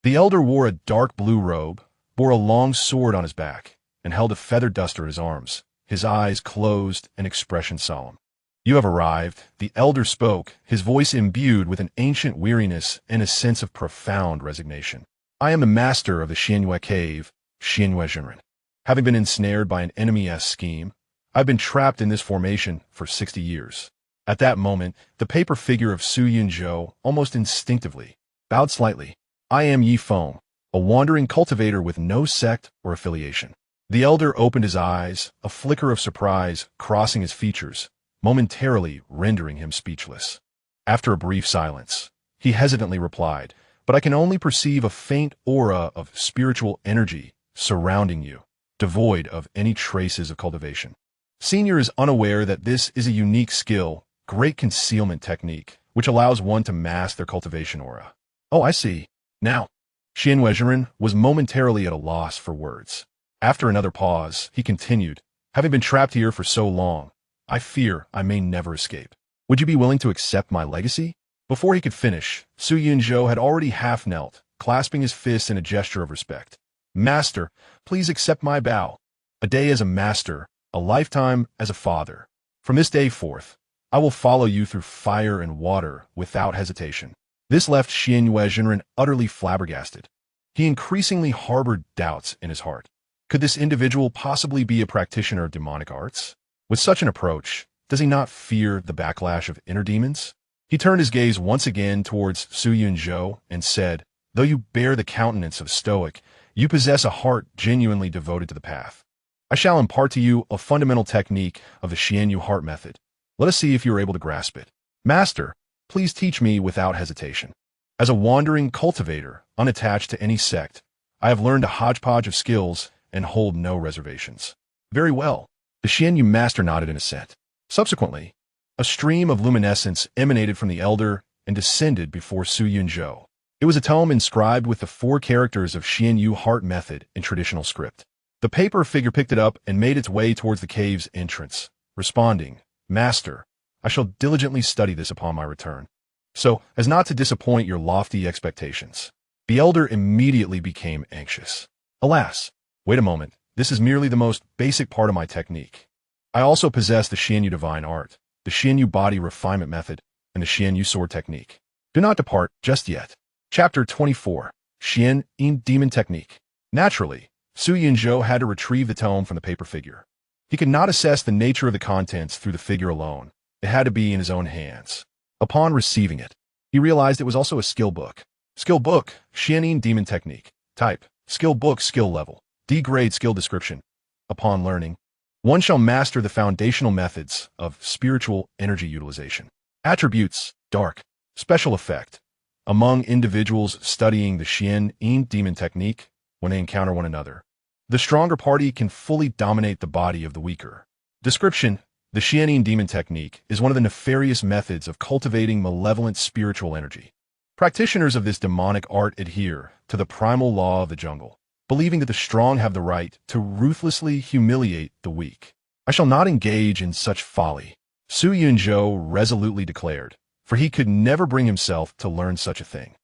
The elder wore a dark blue robe, bore a long sword on his back, and held a feather duster in his arms, his eyes closed and expression solemn. You have arrived, the elder spoke, his voice imbued with an ancient weariness and a sense of profound resignation. I am the master of the Xianyue Cave, Xianyue Zhenren. Having been ensnared by an enemy's scheme, I've been trapped in this formation for 60 years. At that moment, the paper figure of Su Yunzhou, almost instinctively, bowed slightly. I am Yi Feng, a wandering cultivator with no sect or affiliation. The elder opened his eyes, a flicker of surprise crossing his features, momentarily rendering him speechless. After a brief silence, he hesitantly replied, but I can only perceive a faint aura of spiritual energy surrounding you, devoid of any traces of cultivation. Senior is unaware that this is a unique skill, great concealment technique, which allows one to mask their cultivation aura. Oh, I see. Now, Xianyue Zhenren was momentarily at a loss for words. After another pause, he continued, having been trapped here for so long, I fear I may never escape. Would you be willing to accept my legacy? Before he could finish, Su Yunzhou had already half knelt, clasping his fists in a gesture of respect. Master, please accept my bow. A day as a master, a lifetime as a father. From this day forth, I will follow you through fire and water without hesitation. This left Xianyue Zhenren utterly flabbergasted. He increasingly harbored doubts in his heart. Could this individual possibly be a practitioner of demonic arts? With such an approach, does he not fear the backlash of inner demons? He turned his gaze once again towards Su Yunzhou and said, though you bear the countenance of stoic, you possess a heart genuinely devoted to the path. I shall impart to you a fundamental technique of the Xianyu heart method. Let us see if you are able to grasp it. Master, please teach me without hesitation. As a wandering cultivator, unattached to any sect, I have learned a hodgepodge of skills and hold no reservations. Very well. The Xianyu master nodded in assent. Subsequently, a stream of luminescence emanated from the elder and descended before Su Yunzhou. It was a tome inscribed with the 4 characters of Xianyu heart method in traditional script. The paper figure picked it up and made its way towards the cave's entrance, responding, Master, I shall diligently study this upon my return, so as not to disappoint your lofty expectations. The elder immediately became anxious. Alas, wait a moment, this is merely the most basic part of my technique. I also possess the Xianyu divine art, the Xianyu body refinement method, and the Xianyu sword technique. Do not depart just yet. Chapter 24. Xian Yin Demon Technique. Naturally, Su Yunzhou had to retrieve the tome from the paper figure. He could not assess the nature of the contents through the figure alone. It had to be in his own hands. Upon receiving it, he realized it was also a skill book. Skill book, Xian Yin Demon Technique. Type, skill book, skill level. D grade skill description. Upon learning, one shall master the foundational methods of spiritual energy utilization. Attributes, dark. Special effect. Among individuals studying the Xian Yin Demon Technique, when they encounter one another, the stronger party can fully dominate the body of the weaker. Description. The Xian Yin Demon Technique is one of the nefarious methods of cultivating malevolent spiritual energy. Practitioners of this demonic art adhere to the primal law of the jungle, believing that the strong have the right to ruthlessly humiliate the weak. I shall not engage in such folly, Su Yunzhou resolutely declared, for he could never bring himself to learn such a thing.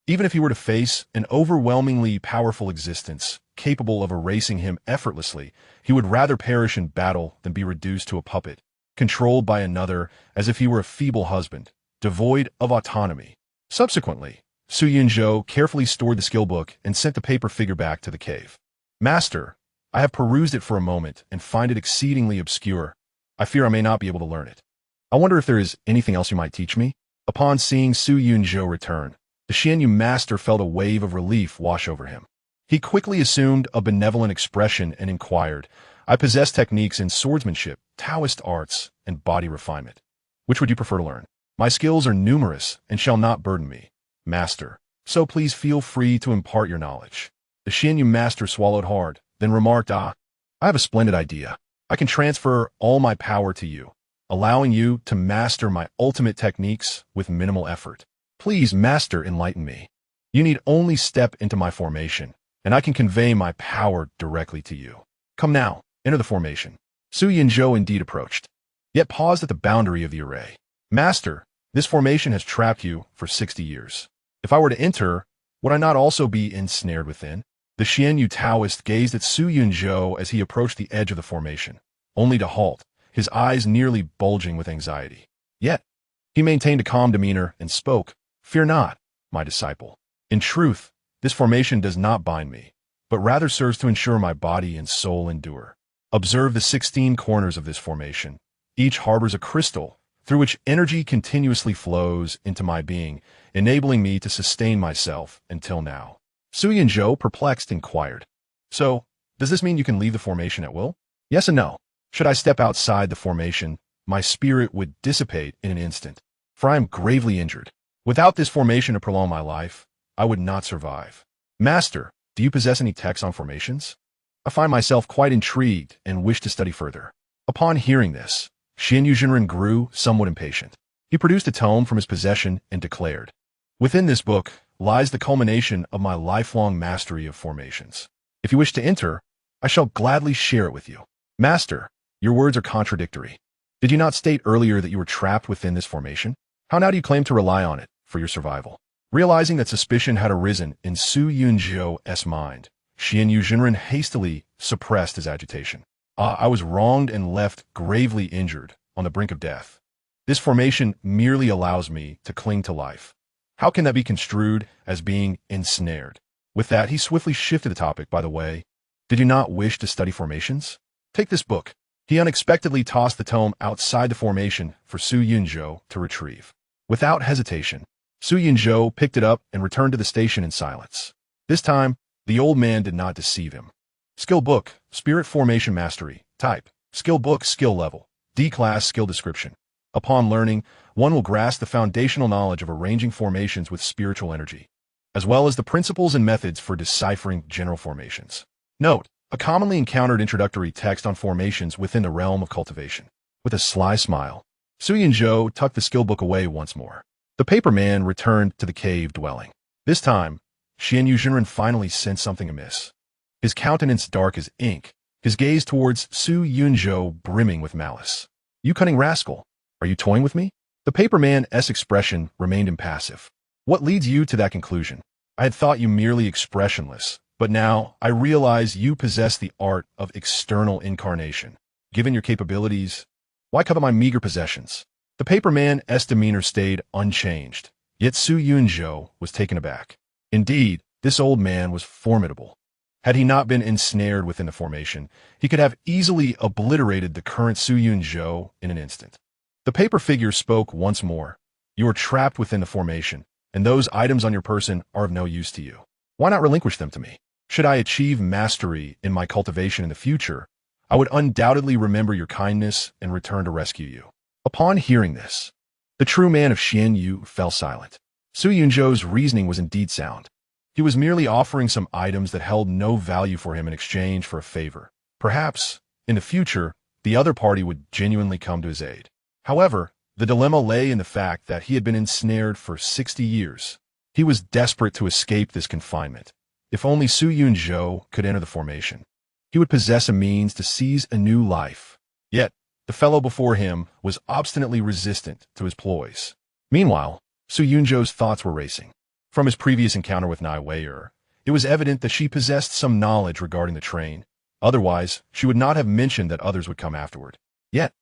Even if he were to face an overwhelmingly powerful existence capable of erasing him effortlessly, he would rather perish in battle than be reduced to a puppet, controlled by another as if he were a feeble husband, devoid of autonomy. Subsequently, Su Yunzhou carefully stored the skill book and sent the paper figure back to the cave. Master, I have perused it for a moment and find it exceedingly obscure. I fear I may not be able to learn it. I wonder if there is anything else you might teach me? Upon seeing Su Yunzhou return, the Xianyu master felt a wave of relief wash over him. He quickly assumed a benevolent expression and inquired, I possess techniques in swordsmanship, Taoist arts, and body refinement. Which would you prefer to learn? My skills are numerous and shall not burden me, master, so please feel free to impart your knowledge. The Xianyu master swallowed hard, then remarked, I have a splendid idea. I can transfer all my power to you, allowing you to master my ultimate techniques with minimal effort. Please, master, enlighten me. You need only step into my formation, and I can convey my power directly to you. Come now, enter the formation. Su Yunzhou indeed approached, yet paused at the boundary of the array. Master, this formation has trapped you for 60 years. If I were to enter, would I not also be ensnared within? The Xianyu Taoist gazed at Su Yunzhou as he approached the edge of the formation, only to halt, his eyes nearly bulging with anxiety. Yet, he maintained a calm demeanor and spoke, Fear not, my disciple. In truth, this formation does not bind me, but rather serves to ensure my body and soul endure. Observe the 16 corners of this formation. Each harbors a crystal, through which energy continuously flows into my being, enabling me to sustain myself until now. Su Yunzhou, perplexed, inquired, So, does this mean you can leave the formation at will? Yes and no. Should I step outside the formation, my spirit would dissipate in an instant, for I am gravely injured. Without this formation to prolong my life, I would not survive. Master, do you possess any texts on formations? I find myself quite intrigued and wish to study further. Upon hearing this, Xianyu Zhenren grew somewhat impatient. He produced a tome from his possession and declared, Within this book lies the culmination of my lifelong mastery of formations. If you wish to enter, I shall gladly share it with you. Master, your words are contradictory. Did you not state earlier that you were trapped within this formation? How now do you claim to rely on it for your survival? Realizing that suspicion had arisen in Su Yunzhou's mind, Xianyu Zhenren hastily suppressed his agitation. I was wronged and left gravely injured on the brink of death. This formation merely allows me to cling to life. How can that be construed as being ensnared? With that, he swiftly shifted the topic. By the way, did you not wish to study formations? Take this book. He unexpectedly tossed the tome outside the formation for Su Yunzhou to retrieve. Without hesitation, Su Yunzhou picked it up and returned to the station in silence. This time, the old man did not deceive him. Skill book, Spirit Formation Mastery. Type, skill book, skill level. D-class skill description. Upon learning, one will grasp the foundational knowledge of arranging formations with spiritual energy, as well as the principles and methods for deciphering general formations. Note, a commonly encountered introductory text on formations within the realm of cultivation. With a sly smile, Su Yunzhou tucked the skill book away once more. The paper man returned to the cave dwelling. This time, Xianyu Zhenren finally sensed something amiss. His countenance dark as ink, his gaze towards Su Yunzhou brimming with malice. You cunning rascal, are you toying with me? The paper man's expression remained impassive. What leads you to that conclusion? I had thought you merely expressionless, but now I realize you possess the art of external incarnation. Given your capabilities, why covet my meager possessions? The paperman's demeanor stayed unchanged, yet Su Yunzhou was taken aback. Indeed, this old man was formidable. Had he not been ensnared within the formation, he could have easily obliterated the current Su Yunzhou in an instant. The paper figure spoke once more. You are trapped within the formation, and those items on your person are of no use to you. Why not relinquish them to me? Should I achieve mastery in my cultivation in the future, I would undoubtedly remember your kindness and return to rescue you. Upon hearing this, the true man of Xianyu fell silent. Su Yunzhou's reasoning was indeed sound. He was merely offering some items that held no value for him in exchange for a favor. Perhaps, in the future, the other party would genuinely come to his aid. However, the dilemma lay in the fact that he had been ensnared for 60 years. He was desperate to escape this confinement. If only Su Yunzhou could enter the formation, he would possess a means to seize a new life. Yet, the fellow before him was obstinately resistant to his ploys. Meanwhile, Su Yunzhou's thoughts were racing. From his previous encounter with Nai Weier, it was evident that she possessed some knowledge regarding the train. Otherwise, she would not have mentioned that others would come afterward. Yet,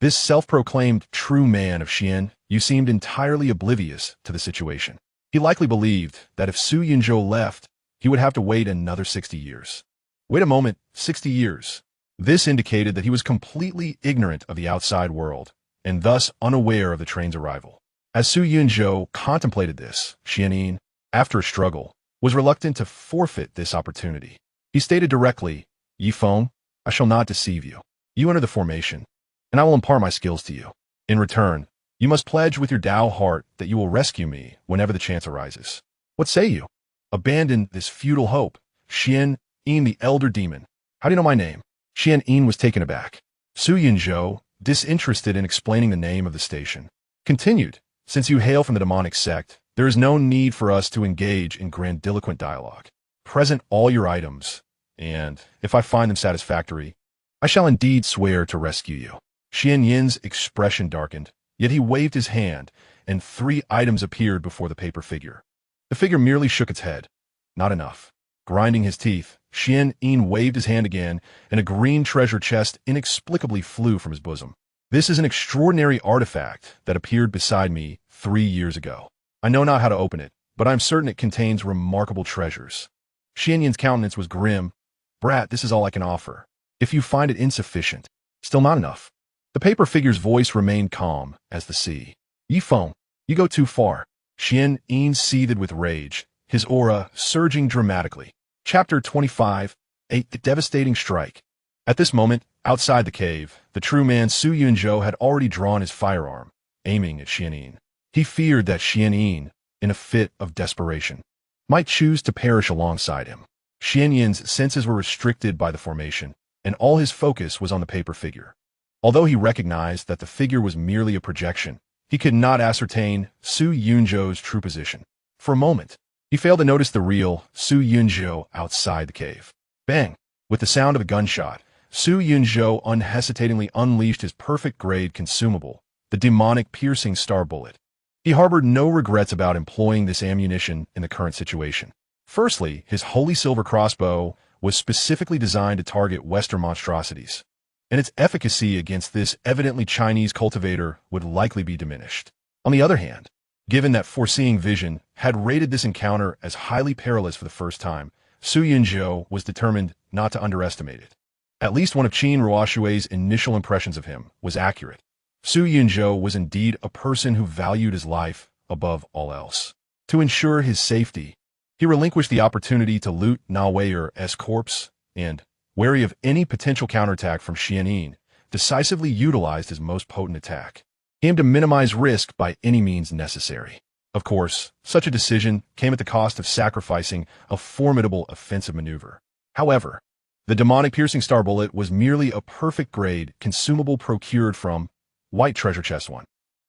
this self-proclaimed true man of Xianyu seemed entirely oblivious to the situation. He likely believed that if Su Yunzhou left, he would have to wait another 60 years. Wait a moment, 60 years. This indicated that he was completely ignorant of the outside world, and thus unaware of the train's arrival. As Su Yunzhou contemplated this, Xianyin, after a struggle, was reluctant to forfeit this opportunity. He stated directly, Yi Feng, I shall not deceive you. You enter the formation, and I will impart my skills to you. In return, you must pledge with your Tao heart that you will rescue me whenever the chance arises. What say you? Abandon this futile hope. Xianyin, the elder demon. How do you know my name? Xianyin was taken aback. Su Yunzhou, disinterested in explaining the name of the station, continued, since you hail from the demonic sect, there is no need for us to engage in grandiloquent dialogue. Present all your items, and, if I find them satisfactory, I shall indeed swear to rescue you. Xianyin's expression darkened, yet he waved his hand, and 3 items appeared before the paper figure. The figure merely shook its head. Not enough. Grinding his teeth, Xianyin waved his hand again, and a green treasure chest inexplicably flew from his bosom. This is an extraordinary artifact that appeared beside me 3 years ago. I know not how to open it, but I am certain it contains remarkable treasures. Xianyin's countenance was grim. Brat, this is all I can offer. If you find it insufficient, still not enough. The paper figure's voice remained calm as the sea. Yi Feng, you go too far. Xianyin seethed with rage, his aura surging dramatically. Chapter 25, A Devastating Strike. At this moment, outside the cave, the true man Su Yunzhou had already drawn his firearm, aiming at Xianyin. He feared that Xianyin, in a fit of desperation, might choose to perish alongside him. Xianyin's senses were restricted by the formation, and all his focus was on the paper figure. Although he recognized that the figure was merely a projection, he could not ascertain Su Yunzhou's true position. For a moment, he failed to notice the real Su Yunzhou outside the cave. Bang! With the sound of a gunshot, Su Yunzhou unhesitatingly unleashed his perfect-grade consumable, the demonic piercing star bullet. He harbored no regrets about employing this ammunition in the current situation. Firstly, his holy silver crossbow was specifically designed to target Western monstrosities, and its efficacy against this evidently Chinese cultivator would likely be diminished. On the other hand, given that foreseeing vision had rated this encounter as highly perilous for the first time, Su Yunzhou was determined not to underestimate it. At least one of Qin Ruoshui's initial impressions of him was accurate. Su Yunzhou was indeed a person who valued his life above all else. To ensure his safety, he relinquished the opportunity to loot Na Weier's corpse and, wary of any potential counterattack from Xianyin, decisively utilized his most potent attack. He aimed to minimize risk by any means necessary. Of course, such a decision came at the cost of sacrificing a formidable offensive maneuver. However, the demonic piercing star bullet was merely a perfect-grade consumable procured from White Treasure Chest 1.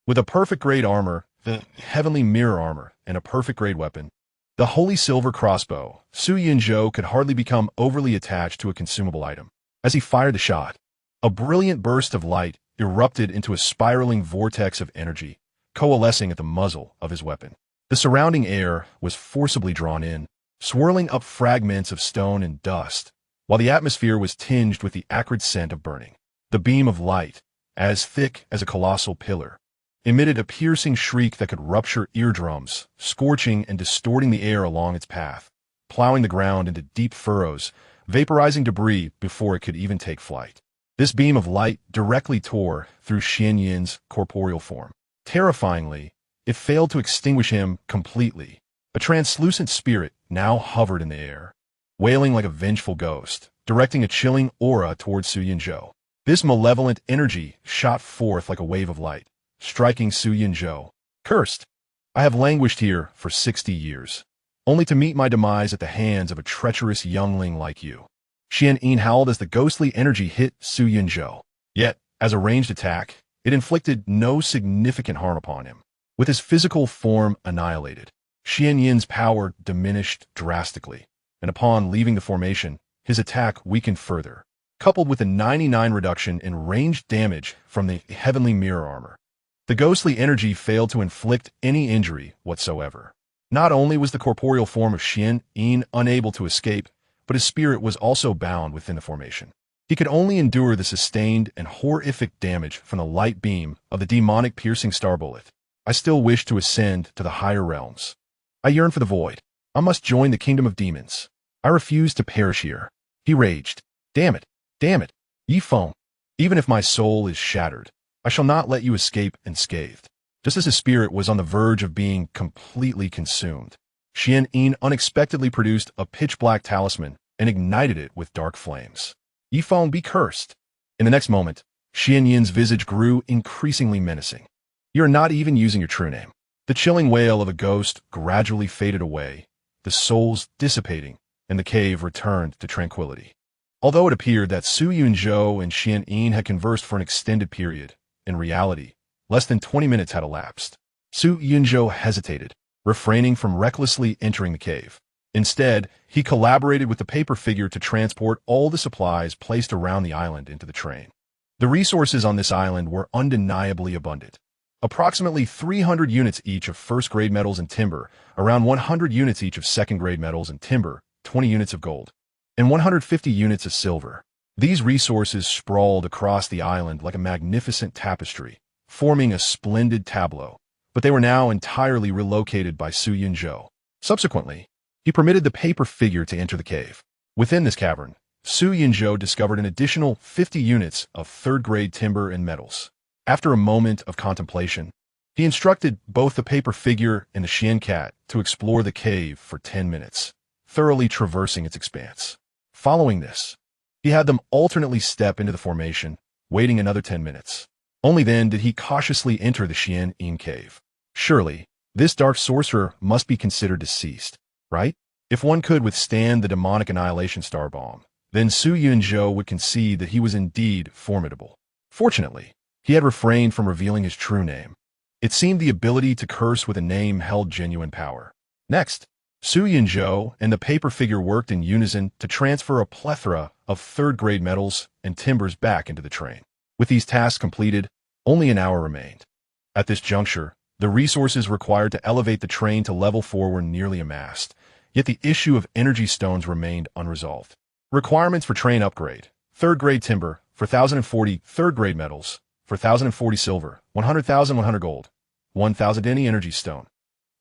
With a perfect-grade armor, the heavenly mirror armor, and a perfect-grade weapon, the holy silver crossbow, Su Yunzhou could hardly become overly attached to a consumable item. As he fired the shot, a brilliant burst of light erupted into a spiraling vortex of energy, coalescing at the muzzle of his weapon. The The surrounding air was forcibly drawn in, swirling up fragments of stone and dust, while the atmosphere was tinged with the acrid scent of burning. The beam of light, as thick as a colossal pillar, emitted a piercing shriek that could rupture eardrums, scorching and distorting the air along its path, plowing the ground into deep furrows, vaporizing debris before it could even take flight. This beam of light directly tore through Xian Yin's corporeal form. Terrifyingly, it failed to extinguish him completely. A translucent spirit now hovered in the air, wailing like a vengeful ghost, directing a chilling aura towards Su Yunzhou. This malevolent energy shot forth like a wave of light, striking Su Yunzhou. Cursed! I have languished here for 60 years, only to meet my demise at the hands of a treacherous youngling like you. Xian Yin howled as the ghostly energy hit Su Yunzhou. Yet, as a ranged attack, it inflicted no significant harm upon him. With his physical form annihilated, Xian Yin's power diminished drastically, and upon leaving the formation, his attack weakened further, coupled with a 99 reduction in ranged damage from the heavenly mirror armor. The ghostly energy failed to inflict any injury whatsoever. Not only was the corporeal form of Xian Yin unable to escape, but his spirit was also bound within the formation. He could only endure the sustained and horrific damage from the light beam of the demonic piercing star bullet. I still wish to ascend to the higher realms. I yearn for the void. I must join the kingdom of demons. I refuse to perish here. He raged. Damn it! Damn it! Yi Feng! Even if my soul is shattered, I shall not let you escape unscathed. Just as his spirit was on the verge of being completely consumed, Xian Yin unexpectedly produced a pitch-black talisman and ignited it with dark flames. Yi Feng, be cursed! In the next moment, Xian Yin's visage grew increasingly menacing. You are not even using your true name. The chilling wail of a ghost gradually faded away, the souls dissipating, and the cave returned to tranquility. Although it appeared that Su Yunzhou and Xian Yin had conversed for an extended period, in reality, less than 20 minutes had elapsed. Su Yunzhou hesitated, refraining from recklessly entering the cave. Instead, he collaborated with the paper figure to transport all the supplies placed around the island into the train. The resources on this island were undeniably abundant. Approximately 300 units each of first-grade metals and timber, around 100 units each of second-grade metals and timber, 20 units of gold, and 150 units of silver. These resources sprawled across the island like a magnificent tapestry, forming a splendid tableau, but they were now entirely relocated by Su Yunzhou. Subsequently, he permitted the paper figure to enter the cave. Within this cavern, Su Yunzhou discovered an additional 50 units of third-grade timber and metals. After a moment of contemplation, he instructed both the paper figure and the Xian cat to explore the cave for 10 minutes, thoroughly traversing its expanse. Following this, he had them alternately step into the formation, waiting another 10 minutes. Only then did he cautiously enter the Xian Yin cave. Surely, this dark sorcerer must be considered deceased, right? If one could withstand the demonic annihilation star bomb, then Su Yunzhou would concede that he was indeed formidable. Fortunately, he had refrained from revealing his true name. It seemed the ability to curse with a name held genuine power. Next, Su Yunzhou and the paper figure worked in unison to transfer a plethora of third-grade metals and timbers back into the train. With these tasks completed, only an hour remained. At this juncture, the resources required to elevate the train to level 4 were nearly amassed, yet the issue of energy stones remained unresolved. Requirements for train upgrade: third-grade timber, 4,040 third-grade metals, 4,040 silver, 100,100 gold, 1,000 any energy stone.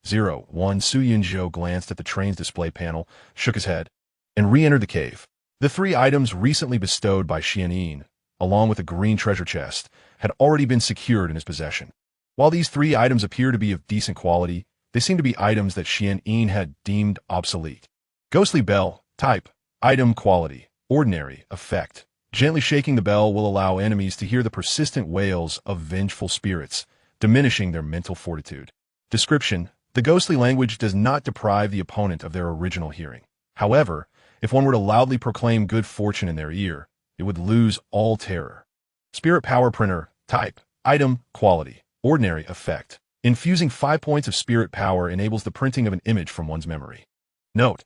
1. Su Yunzhou glanced at the train's display panel, shook his head, and re-entered the cave. The 3 items recently bestowed by Xian Yin, along with a green treasure chest, had already been secured in his possession. While these 3 items appear to be of decent quality, they seem to be items that Xian Yin had deemed obsolete. Ghostly bell, type, item quality, ordinary, effect. Gently shaking the bell will allow enemies to hear the persistent wails of vengeful spirits, diminishing their mental fortitude. Description: the ghostly language does not deprive the opponent of their original hearing. However, if one were to loudly proclaim good fortune in their ear, it would lose all terror. Spirit power printer, type, item, quality, ordinary, effect. Infusing 5 points of spirit power enables the printing of an image from one's memory. Note: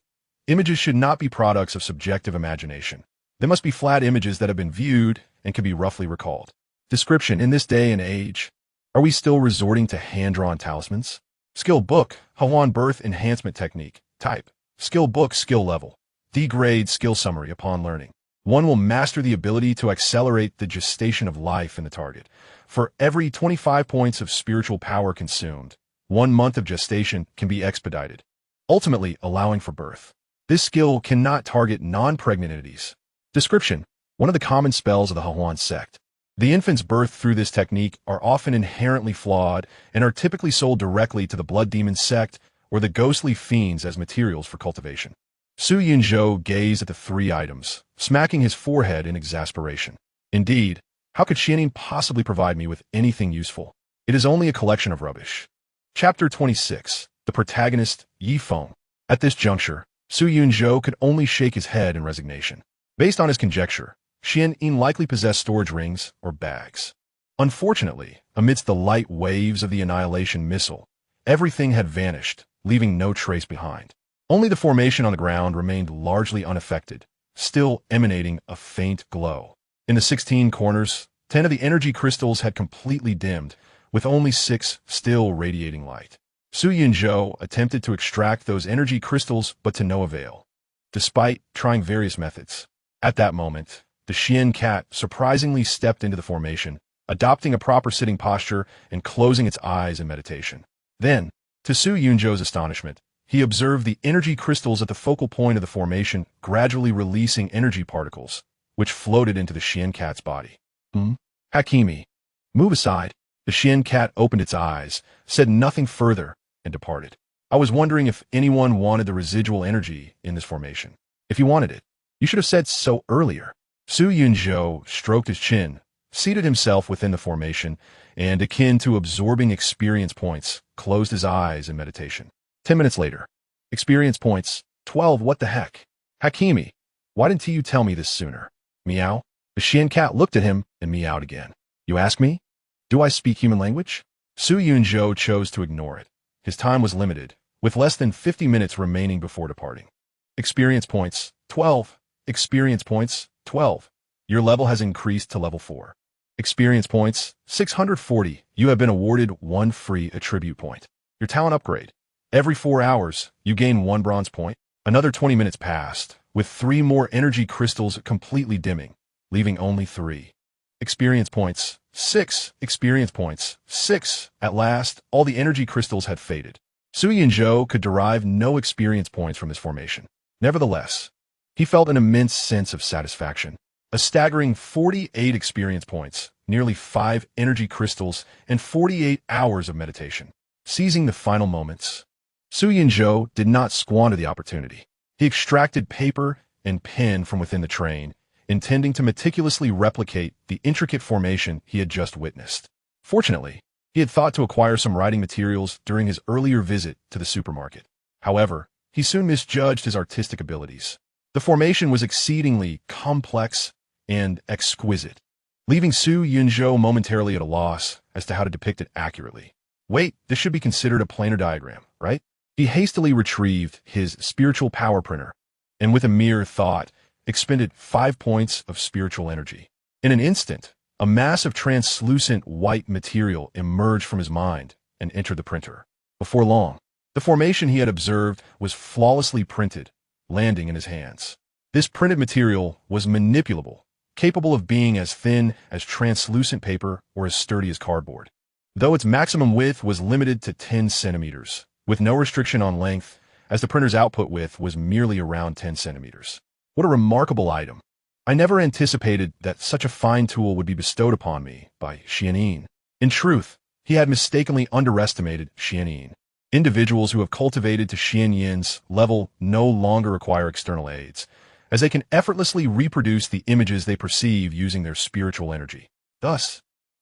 images should not be products of subjective imagination. They must be flat images that have been viewed and can be roughly recalled. Description: in this day and age, are we still resorting to hand-drawn talismans? Skill book, Hawan birth enhancement technique. Type. Skill book, skill level. D-grade skill summary upon learning. One will master the ability to accelerate the gestation of life in the target. For every 25 points of spiritual power consumed, 1 month of gestation can be expedited, ultimately allowing for birth. This skill cannot target non-pregnant entities. Description. One of the common spells of the Hawan sect. The infants birthed through this technique are often inherently flawed and are typically sold directly to the blood demon sect or the ghostly fiends as materials for cultivation. Su Yunzhou gazed at the 3 items, smacking his forehead in exasperation. Indeed, how could Xianin possibly provide me with anything useful? It is only a collection of rubbish. Chapter 26. The protagonist, Yi Feng. At this juncture, Su Yunzhou could only shake his head in resignation. Based on his conjecture, Xianin likely possessed storage rings or bags. Unfortunately, amidst the light waves of the annihilation missile, everything had vanished, leaving no trace behind. Only the formation on the ground remained largely unaffected, still emanating a faint glow. In the 16 corners, 10 of the energy crystals had completely dimmed, with only 6 still radiating light. Su Yunzhou attempted to extract those energy crystals, but to no avail, despite trying various methods. At that moment, the Xian cat surprisingly stepped into the formation, adopting a proper sitting posture and closing its eyes in meditation. Then, to Su Yunzhou's astonishment, he observed the energy crystals at the focal point of the formation gradually releasing energy particles, which floated into the Xian cat's body. Hakimi. Move aside. The Xian cat opened its eyes, said nothing further, and departed. I was wondering if anyone wanted the residual energy in this formation. If you wanted it, you should have said so earlier. Su Yunzhou stroked his chin, seated himself within the formation, and, akin to absorbing experience points, closed his eyes in meditation. 10 minutes later. Experience points, 12. What the heck? Hakimi, why didn't you tell me this sooner? Meow. The Xian cat looked at him and meowed again. You ask me? Do I speak human language? Su Yunzhou chose to ignore it. His time was limited, with less than 50 minutes remaining before departing. Experience points, 12. Experience points, 12. Your level has increased to level 4. Experience points, 640. You have been awarded 1 free attribute point. Your talent upgrade. Every 4 hours, you gain 1 bronze point. Another 20 minutes passed, with 3 more energy crystals completely dimming, leaving only 3. Experience points, 6. Experience points, 6. At last, all the energy crystals had faded. Su Yunzhou could derive no experience points from this formation. Nevertheless, he felt an immense sense of satisfaction. A staggering 48 experience points, nearly 5 energy crystals, and 48 hours of meditation. Seizing the final moments, Su Yunzhou did not squander the opportunity. He extracted paper and pen from within the train, intending to meticulously replicate the intricate formation he had just witnessed. Fortunately, he had thought to acquire some writing materials during his earlier visit to the supermarket. However, he soon misjudged his artistic abilities. The formation was exceedingly complex and exquisite, leaving Su Yunzhou momentarily at a loss as to how to depict it accurately. Wait, this should be considered a planar diagram, right? He hastily retrieved his spiritual power printer, and with a mere thought, expended 5 points of spiritual energy. In an instant, a mass of translucent white material emerged from his mind and entered the printer. Before long, the formation he had observed was flawlessly printed, landing in his hands. This printed material was manipulable, capable of being as thin as translucent paper or as sturdy as cardboard. Though its maximum width was limited to 10 centimeters, with no restriction on length, as the printer's output width was merely around 10 centimeters. What a remarkable item. I never anticipated that such a fine tool would be bestowed upon me by Xianin. In truth, he had mistakenly underestimated Xianin. Individuals who have cultivated to Xianyin's level no longer require external aids, as they can effortlessly reproduce the images they perceive using their spiritual energy. Thus,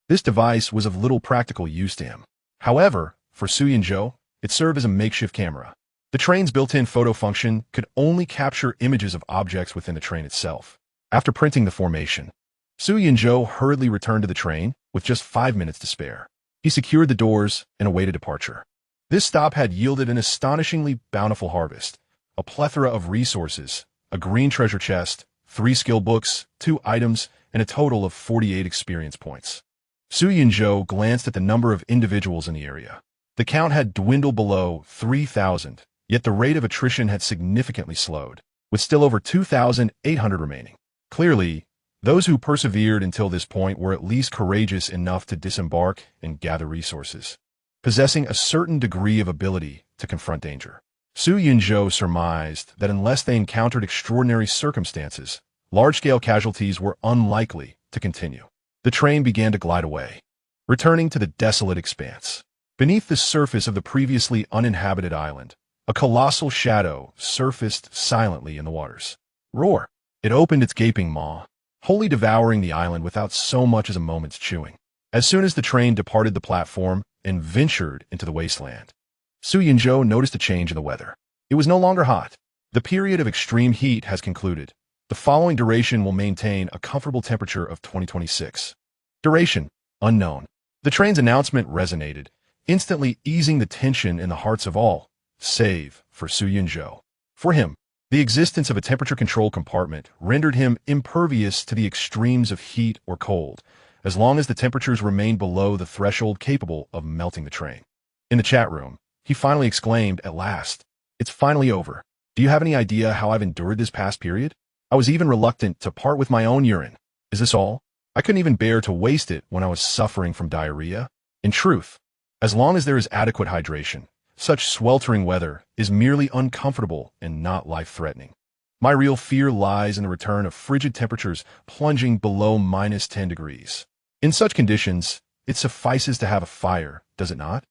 this device was of little practical use to him. However, for Su Yunzhou, it served as a makeshift camera. The train's built-in photo function could only capture images of objects within the train itself. After printing the formation, Su Yunzhou hurriedly returned to the train with just 5 minutes to spare. He secured the doors and awaited departure. This stop had yielded an astonishingly bountiful harvest, a plethora of resources, a green treasure chest, 3 skill books, 2 items, and a total of 48 experience points. Su Yunzhou glanced at the number of individuals in the area. The count had dwindled below 3,000, yet the rate of attrition had significantly slowed, with still over 2,800 remaining. Clearly, those who persevered until this point were at least courageous enough to disembark and gather resources, possessing a certain degree of ability to confront danger. Su Yunzhou surmised that unless they encountered extraordinary circumstances, large-scale casualties were unlikely to continue. The train began to glide away, returning to the desolate expanse. Beneath the surface of the previously uninhabited island, a colossal shadow surfaced silently in the waters. Roar! It opened its gaping maw, wholly devouring the island without so much as a moment's chewing. As soon as the train departed the platform and ventured into the wasteland, Su Yunzhou noticed a change in the weather. It was no longer hot. The period of extreme heat has concluded. The following duration will maintain a comfortable temperature of 2026. Duration, unknown. The train's announcement resonated, instantly easing the tension in the hearts of all, save for Su Yunzhou. For him, the existence of a temperature-control compartment rendered him impervious to the extremes of heat or cold, as long as the temperatures remained below the threshold capable of melting the train. In the chat room, he finally exclaimed at last, "It's finally over. Do you have any idea how I've endured this past period? I was even reluctant to part with my own urine. Is this all? I couldn't even bear to waste it when I was suffering from diarrhea. In truth, as long as there is adequate hydration, such sweltering weather is merely uncomfortable and not life-threatening. My real fear lies in the return of frigid temperatures plunging below -10 degrees. In such conditions, it suffices to have a fire, does it not?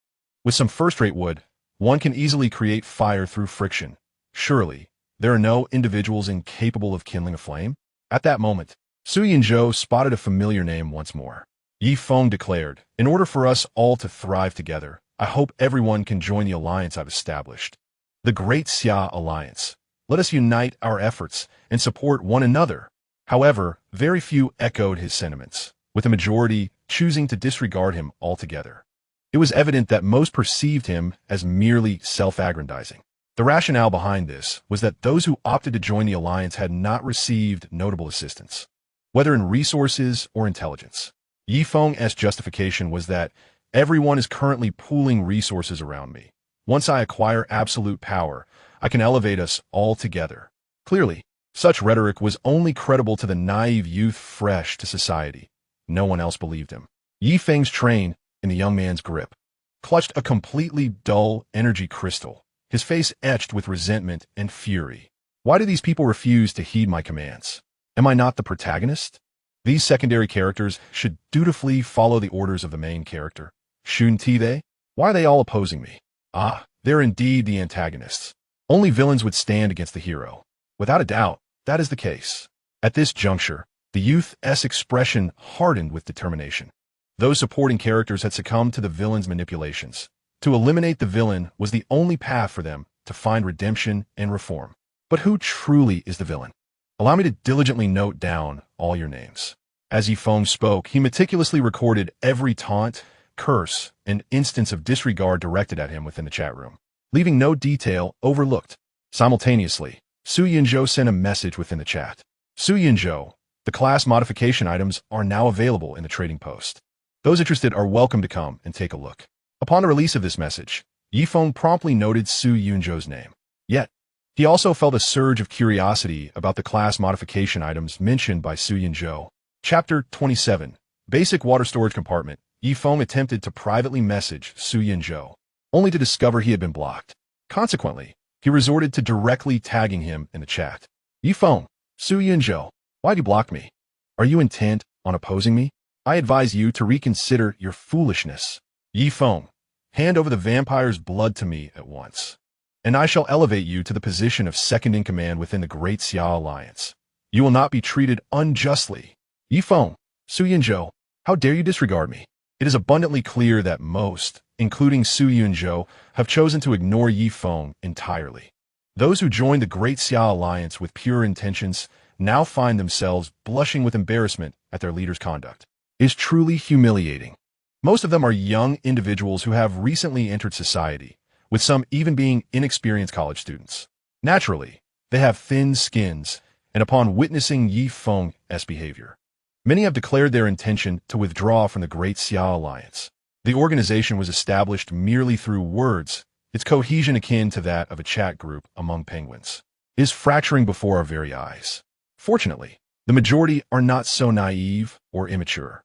With some first-rate wood, one can easily create fire through friction. Surely, there are no individuals incapable of kindling a flame?" At that moment, Su Yunzhou spotted a familiar name once more. Yi Feng declared, "In order for us all to thrive together, I hope everyone can join the alliance I've established. The Great Xia Alliance. Let us unite our efforts and support one another." However, very few echoed his sentiments, with the majority choosing to disregard him altogether. It was evident that most perceived him as merely self-aggrandizing. The rationale behind this was that those who opted to join the alliance had not received notable assistance, whether in resources or intelligence. Yi Feng's justification was that everyone is currently pooling resources around me. Once I acquire absolute power, I can elevate us all together. Clearly, such rhetoric was only credible to the naive youth fresh to society. No one else believed him. Yi Feng's train, in the young man's grip, clutched a completely dull energy crystal, his face etched with resentment and fury. Why do these people refuse to heed my commands? Am I not the protagonist? These secondary characters should dutifully follow the orders of the main character. Shouldn't they? Why are they all opposing me? Ah, they're indeed the antagonists. Only villains would stand against the hero. Without a doubt, that is the case. At this juncture, the youth's expression hardened with determination. Those supporting characters had succumbed to the villain's manipulations. To eliminate the villain was the only path for them to find redemption and reform. But who truly is the villain? Allow me to diligently note down all your names. As Yi Feng spoke, he meticulously recorded every taunt, curse, and instance of disregard directed at him within the chat room, leaving no detail overlooked. Simultaneously, Su Yunzhou sent a message within the chat. Su Yunzhou, the class modification items are now available in the trading post. Those interested are welcome to come and take a look. Upon the release of this message, Yi Feng promptly noted Su Yunzhou's name. Yet, he also felt a surge of curiosity about the class modification items mentioned by Su Yunzhou. Chapter 27. Basic Water Storage Compartment. Yi Feng attempted to privately message Su Yunzhou, only to discover he had been blocked. Consequently, he resorted to directly tagging him in the chat. Yi Feng, Su Yunzhou, why'd you block me? Are you intent on opposing me? I advise you to reconsider your foolishness. Yi Feng, hand over the vampire's blood to me at once, and I shall elevate you to the position of second in command within the Great Xia Alliance. You will not be treated unjustly. Yi Feng, Su Yunzhou, how dare you disregard me? It is abundantly clear that most, including Su Yunzhou, have chosen to ignore Yi Feng entirely. Those who joined the Great Xia Alliance with pure intentions now find themselves blushing with embarrassment at their leader's conduct. It is truly humiliating. Most of them are young individuals who have recently entered society, with some even being inexperienced college students. Naturally, they have thin skins, and upon witnessing Yi Feng's behavior, many have declared their intention to withdraw from the Great Xia Alliance. The organization was established merely through words, its cohesion akin to that of a chat group among penguins. It is fracturing before our very eyes. Fortunately, the majority are not so naive or immature.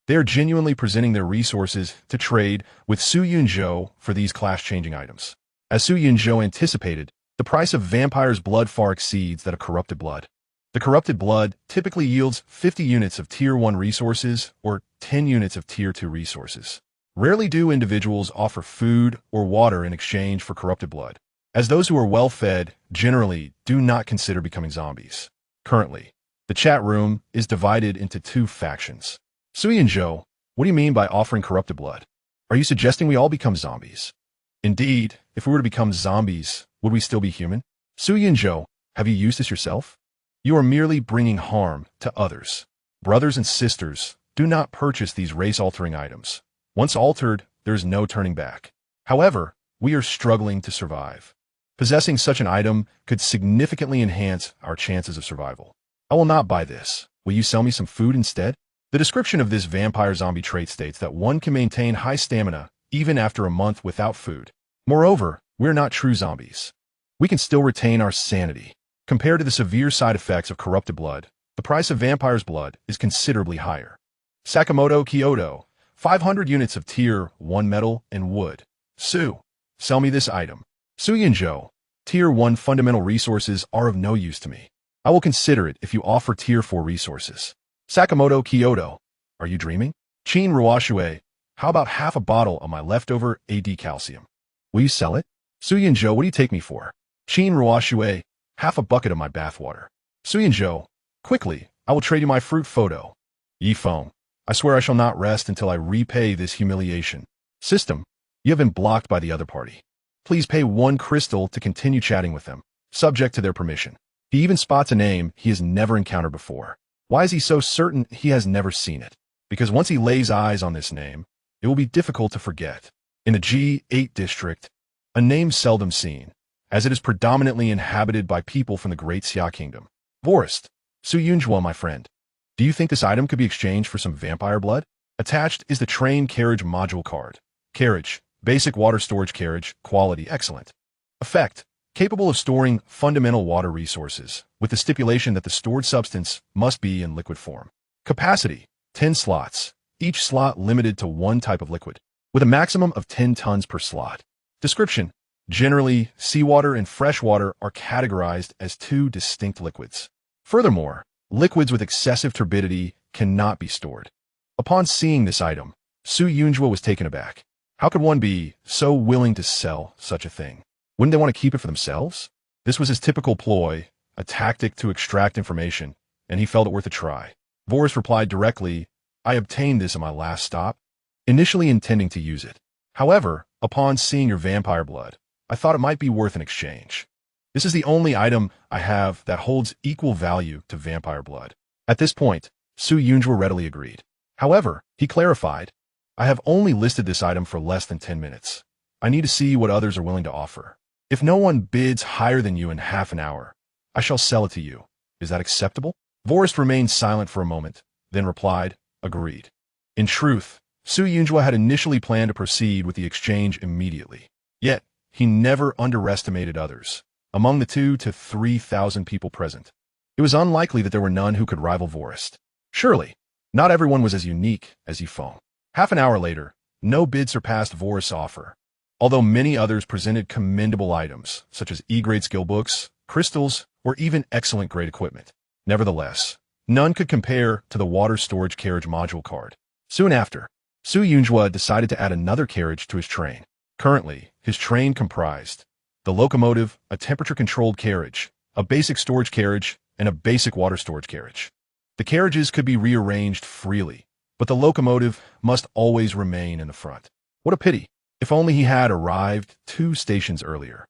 They are genuinely presenting their resources to trade with Su Yunzhou for these class-changing items. As Su Yunzhou anticipated, the price of vampire's blood far exceeds that of corrupted blood. The corrupted blood typically yields 50 units of Tier 1 resources or 10 units of Tier 2 resources. Rarely do individuals offer food or water in exchange for corrupted blood, as those who are well-fed generally do not consider becoming zombies. Currently, the chat room is divided into two factions. Su Yunzhou, what do you mean by offering corrupted blood? Are you suggesting we all become zombies? Indeed, if we were to become zombies, would we still be human? Su Yunzhou, have you used this yourself? You are merely bringing harm to others. Brothers and sisters, do not purchase these race-altering items. Once altered, there is no turning back. However, we are struggling to survive. Possessing such an item could significantly enhance our chances of survival. I will not buy this. Will you sell me some food instead? The description of this vampire zombie trait states that one can maintain high stamina even after a month without food. Moreover, we're not true zombies. We can still retain our sanity. Compared to the severe side effects of corrupted blood, the price of vampire's blood is considerably higher. Sakamoto Kyoto, 500 units of Tier 1 metal and wood. Su, sell me this item. Su Yunzhou, Tier 1 fundamental resources are of no use to me. I will consider it if you offer Tier 4 resources. Sakamoto Kyoto, are you dreaming? Chin Ruoxue, how about half a bottle of my leftover AD calcium? Will you sell it? Su Yunzhou, what do you take me for? Chin Ruoxue, half a bucket of my bathwater. Su Yunzhou, quickly, I will trade you my fruit photo. Yi Feng, I swear I shall not rest until I repay this humiliation. System, you have been blocked by the other party. Please pay 1 crystal to continue chatting with them, subject to their permission. He even spots a name he has never encountered before. Why is he so certain he has never seen it? Because once he lays eyes on this name, it will be difficult to forget. In the G8 district, a name seldom seen, as it is predominantly inhabited by people from the Great Xia Kingdom. Forest, Su Yunzhou, my friend. Do you think this item could be exchanged for some vampire blood? Attached is the train carriage module card. Carriage, basic water storage carriage, quality excellent. Effect, capable of storing fundamental water resources, with the stipulation that the stored substance must be in liquid form. Capacity, 10 slots, each slot limited to one type of liquid, with a maximum of 10 tons per slot. Description, generally, seawater and fresh water are categorized as two distinct liquids. Furthermore, liquids with excessive turbidity cannot be stored. Upon seeing this item, Su Yunzhou was taken aback. How could one be so willing to sell such a thing? Wouldn't they want to keep it for themselves? This was his typical ploy, a tactic to extract information, and he felt it worth a try. Voris replied directly, I obtained this at my last stop, initially intending to use it. However, upon seeing your vampire blood, I thought it might be worth an exchange. This is the only item I have that holds equal value to vampire blood. At this point, Su Yunzhou readily agreed. However, he clarified, I have only listed this item for less than 10 minutes. I need to see what others are willing to offer. If no one bids higher than you in half an hour, I shall sell it to you. Is that acceptable? Vorist remained silent for a moment, then replied, agreed. In truth, Su Yunzhou had initially planned to proceed with the exchange immediately. Yet, he never underestimated others. Among the 2,000 to 3,000 people present, it was unlikely that there were none who could rival Vorist. Surely, not everyone was as unique as Yi Feng. Half an hour later, no bid surpassed Vorist's offer. Although many others presented commendable items, such as E-grade skill books, crystals, or even excellent grade equipment. Nevertheless, none could compare to the water storage carriage module card. Soon after, Su Yunzhou decided to add another carriage to his train. Currently, his train comprised the locomotive, a temperature-controlled carriage, a basic storage carriage, and a basic water storage carriage. The carriages could be rearranged freely, but the locomotive must always remain in the front. What a pity! If only he had arrived 2 stations earlier.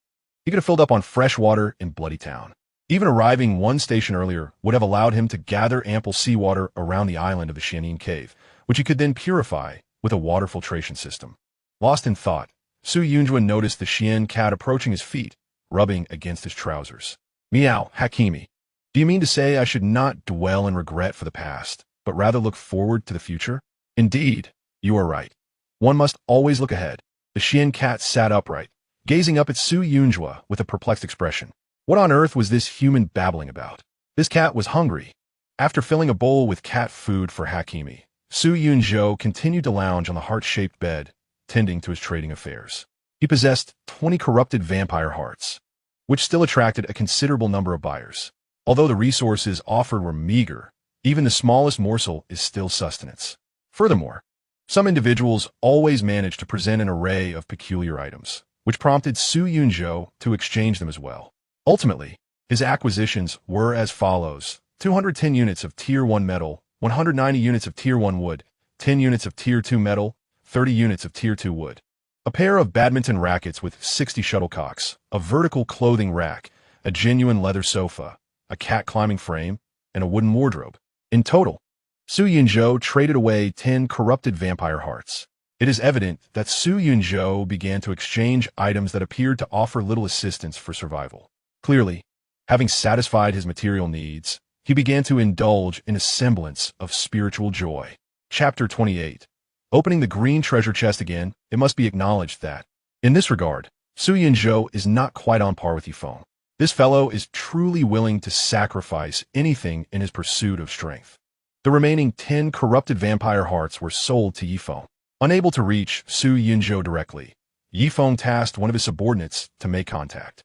He could have filled up on fresh water in Bloody Town. Even arriving 1 station earlier would have allowed him to gather ample seawater around the island of the Xianin Cave, which he could then purify with a water filtration system. Lost in thought, Su Yunzhou noticed the Xian cat approaching his feet, rubbing against his trousers. Meow, Hakimi. Do you mean to say I should not dwell in regret for the past, but rather look forward to the future? Indeed, you are right. One must always look ahead. The Xian cat sat upright, gazing up at Su Yunjue with a perplexed expression. What on earth was this human babbling about? This cat was hungry. After filling a bowl with cat food for Hakimi, Su Yunjue continued to lounge on the heart-shaped bed, tending to his trading affairs. He possessed 20 corrupted vampire hearts, which still attracted a considerable number of buyers. Although the resources offered were meager, even the smallest morsel is still sustenance. Furthermore, some individuals always managed to present an array of peculiar items, which prompted Su Yunjue to exchange them as well. Ultimately, his acquisitions were as follows: 210 units of Tier 1 metal, 190 units of Tier 1 wood, 10 units of Tier 2 metal, 30 units of Tier 2 wood, a pair of badminton rackets with 60 shuttlecocks, a vertical clothing rack, a genuine leather sofa, a cat climbing frame, and a wooden wardrobe. In total, Su Yunjue traded away 10 corrupted vampire hearts. It is evident that Su Yunjue began to exchange items that appeared to offer little assistance for survival. Clearly, having satisfied his material needs, he began to indulge in a semblance of spiritual joy. Chapter 28. Opening the green treasure chest again, it must be acknowledged that, in this regard, Su Yunjue is not quite on par with Yifeng. This fellow is truly willing to sacrifice anything in his pursuit of strength. The remaining 10 corrupted vampire hearts were sold to Yifeng. Unable to reach Su Yunjue directly, Yifeng tasked one of his subordinates to make contact,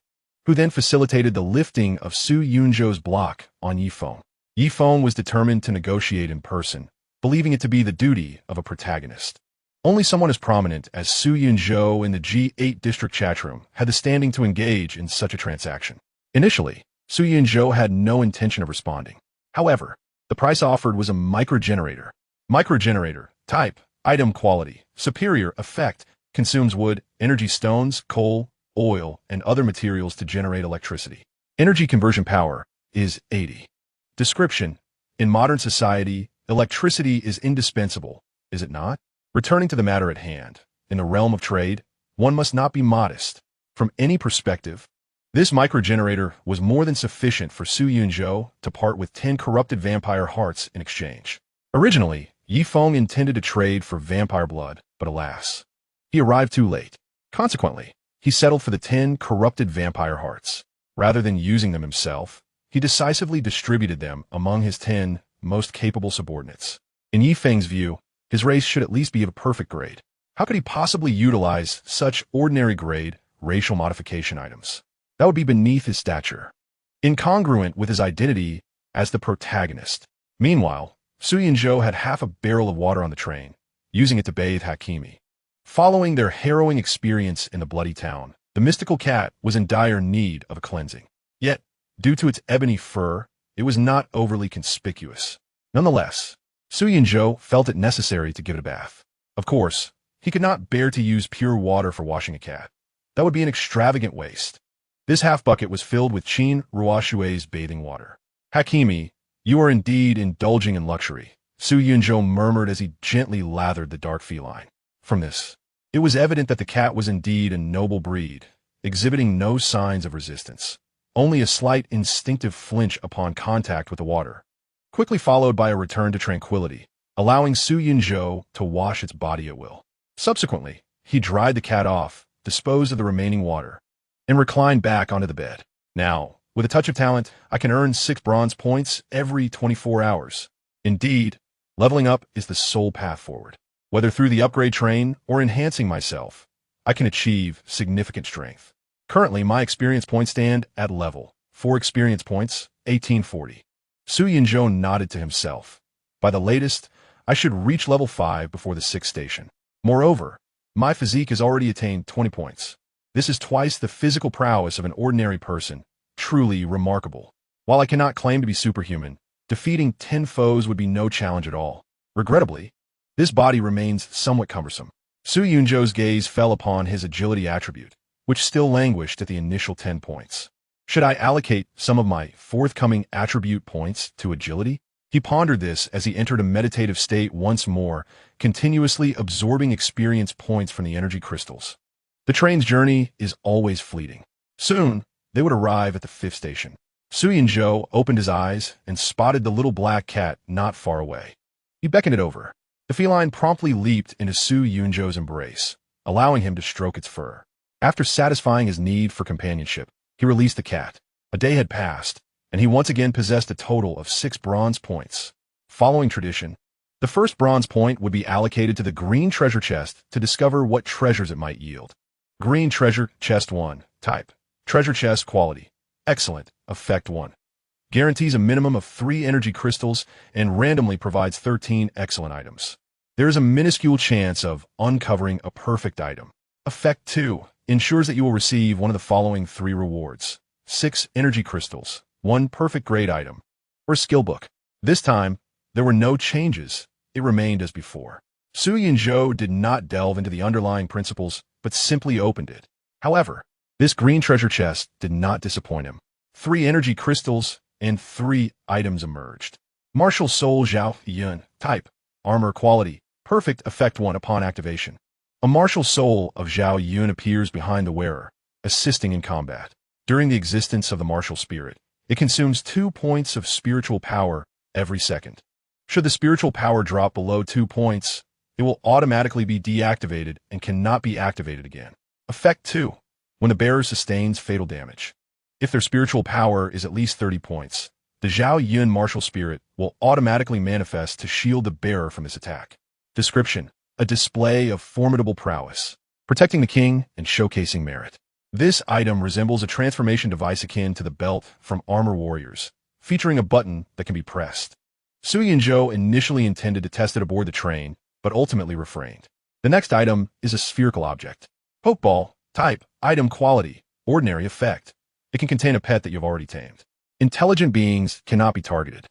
who then facilitated the lifting of Su Yunjue's block on Yifeng. Yifeng was determined to negotiate in person, believing it to be the duty of a protagonist. Only someone as prominent as Su Yunjue in the G8 district chatroom had the standing to engage in such a transaction. Initially, Su Yunjue had no intention of responding. However, the price offered was a microgenerator. Microgenerator, type, item quality, superior effect, consumes wood, energy stones, coal, oil, and other materials to generate electricity. Energy conversion power is 80. Description: in modern society, electricity is indispensable, is it not? Returning to the matter at hand, in the realm of trade, one must not be modest. From any perspective, this microgenerator was more than sufficient for Su Yunjue to part with 10 corrupted vampire hearts in exchange. Originally, Yifeng intended to trade for vampire blood, but alas, he arrived too late. Consequently, he settled for the 10 corrupted vampire hearts. Rather than using them himself, he decisively distributed them among his 10 most capable subordinates. In Yifeng's view, his race should at least be of a perfect grade. How could he possibly utilize such ordinary grade racial modification items? That would be beneath his stature, incongruent with his identity as the protagonist. Meanwhile, Su Yunjue had half a barrel of water on the train, using it to bathe Hakimi. Following their harrowing experience in the bloody town, the mystical cat was in dire need of a cleansing. Yet, due to its ebony fur, it was not overly conspicuous. Nonetheless, Su Yunjue felt it necessary to give it a bath. Of course, he could not bear to use pure water for washing a cat. That would be an extravagant waste. This half-bucket was filled with Qin Ruoshui's bathing water. Hakimi, you are indeed indulging in luxury, Su Yunjue murmured as he gently lathered the dark feline. From this, it was evident that the cat was indeed a noble breed, exhibiting no signs of resistance, only a slight instinctive flinch upon contact with the water, quickly followed by a return to tranquility, allowing Su Yunjue to wash its body at will. Subsequently, he dried the cat off, disposed of the remaining water, and reclined back onto the bed. Now, with a touch of talent, I can earn 6 bronze points every 24 hours. Indeed, leveling up is the sole path forward. Whether through the upgrade train or enhancing myself, I can achieve significant strength. Currently, my experience points stand at level 4 experience points, 1840. Su Yunjue nodded to himself. By the latest, I should reach level 5 before the 6th station. Moreover, my physique has already attained 20 points. This is twice the physical prowess of an ordinary person. Truly remarkable. While I cannot claim to be superhuman, defeating 10 foes would be no challenge at all. Regrettably, this body remains somewhat cumbersome. Su Yunjue's gaze fell upon his agility attribute, which still languished at the initial 10 points. Should I allocate some of my forthcoming attribute points to agility? He pondered this as he entered a meditative state once more, continuously absorbing experience points from the energy crystals. The train's journey is always fleeting. Soon, they would arrive at the 5th station. Su Yunjue opened his eyes and spotted the little black cat not far away. He beckoned it over. The feline promptly leaped into Su Yunzhou's embrace, allowing him to stroke its fur. After satisfying his need for companionship, he released the cat. A day had passed, and he once again possessed a total of 6 bronze points. Following tradition, the first bronze point would be allocated to the green treasure chest to discover what treasures it might yield. Green treasure chest 1. Type: treasure chest. Quality: excellent. Effect 1. Guarantees a minimum of 3 energy crystals and randomly provides 13 excellent items. There is a minuscule chance of uncovering a perfect item. Effect 2. Ensures that you will receive one of the following 3 rewards: 6 energy crystals, 1 perfect grade item, or a skill book. This time, there were no changes. It remained as before. Su Yunzhou did not delve into the underlying principles, but simply opened it. However, this green treasure chest did not disappoint him. 3 energy crystals and 3 items emerged. Martial Soul Zhao Yun. Type: armor. Quality: perfect. Effect 1. Upon activation, a martial soul of Zhao Yun appears behind the wearer, assisting in combat. During the existence of the martial spirit, it consumes 2 points of spiritual power every second. Should the spiritual power drop below 2 points, it will automatically be deactivated and cannot be activated again. Effect 2. When the bearer sustains fatal damage. If their spiritual power is at least 30 points, the Zhao Yun martial spirit will automatically manifest to shield the bearer from this attack. Description: a display of formidable prowess, protecting the king and showcasing merit. This item resembles a transformation device akin to the belt from Armor Warriors, featuring a button that can be pressed. Su Yunzhou initially intended to test it aboard the train, but ultimately refrained. The next item is a spherical object. Pokeball. Type: item. Quality: ordinary. Effect: it can contain a pet that you've already tamed. Intelligent beings cannot be targeted.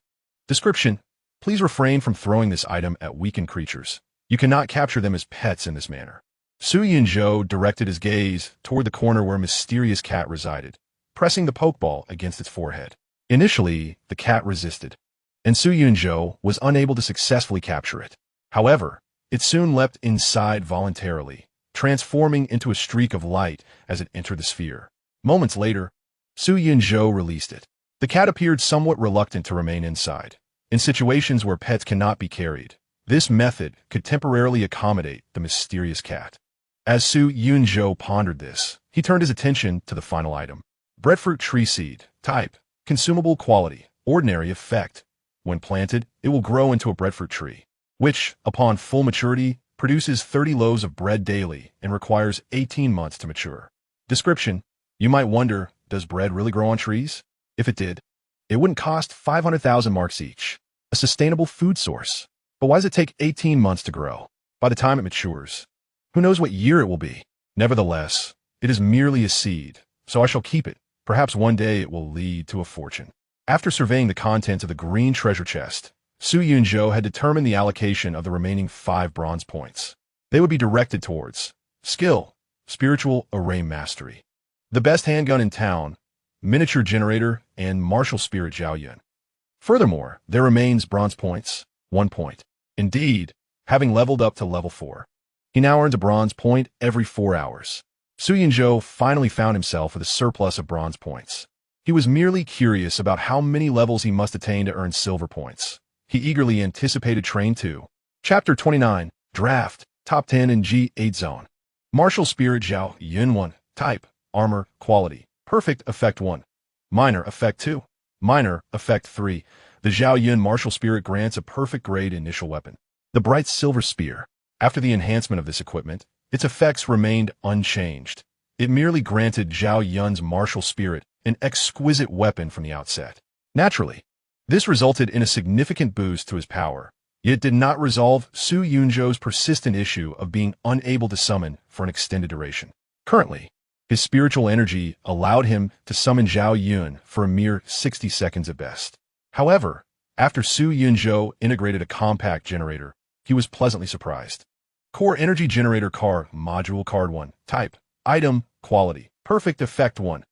Description: please refrain from throwing this item at weakened creatures. You cannot capture them as pets in this manner. Su Yunzhou directed his gaze toward the corner where a mysterious cat resided, pressing the Pokeball against its forehead. Initially, the cat resisted, and Su Yunzhou was unable to successfully capture it. However, it soon leapt inside voluntarily, transforming into a streak of light as it entered the sphere. Moments later, Su Yunzhou released it. The cat appeared somewhat reluctant to remain inside. In situations where pets cannot be carried, this method could temporarily accommodate the mysterious cat. As Su Yunzhou pondered this, he turned his attention to the final item. Breadfruit tree seed. Type: consumable. Quality: ordinary. Effect: when planted, it will grow into a breadfruit tree, which, upon full maturity, produces 30 loaves of bread daily and requires 18 months to mature. Description: you might wonder, does bread really grow on trees? If it did, it wouldn't cost 500,000 marks each. A sustainable food source. But why does it take 18 months to grow? By the time it matures, who knows what year it will be? Nevertheless, it is merely a seed, so I shall keep it. Perhaps one day it will lead to a fortune. After surveying the contents of the green treasure chest, Su Yunzhou had determined the allocation of the remaining 5 bronze points. They would be directed towards skill, spiritual array mastery, the best handgun in town, miniature generator, and martial spirit Zhao Yun. Furthermore, there remains bronze points, 1 point. Indeed, having leveled up to level 4, he now earns a bronze point every 4 hours. Su Yunzhou finally found himself with a surplus of bronze points. He was merely curious about how many levels he must attain to earn silver points. He eagerly anticipated Train 2. Chapter 29. Draft. Top 10 in G8 Zone. Martial Spirit Zhao Yun 1. Type: armor. Quality: perfect. Effect 1. Minor. Effect 2. Minor. Effect 3. The Zhao Yun Martial Spirit grants a perfect grade initial weapon, the Bright Silver Spear. After the enhancement of this equipment, its effects remained unchanged. It merely granted Zhao Yun's martial spirit an exquisite weapon from the outset. Naturally, this resulted in a significant boost to his power, yet did not resolve Su Yunzhou's persistent issue of being unable to summon for an extended duration. Currently, his spiritual energy allowed him to summon Zhao Yun for a mere 60 seconds at best. However, after Su Yunzhou integrated a compact generator, he was pleasantly surprised. Core Energy Generator Car Module Card 1. Type: item. Quality: perfect. Effect 1.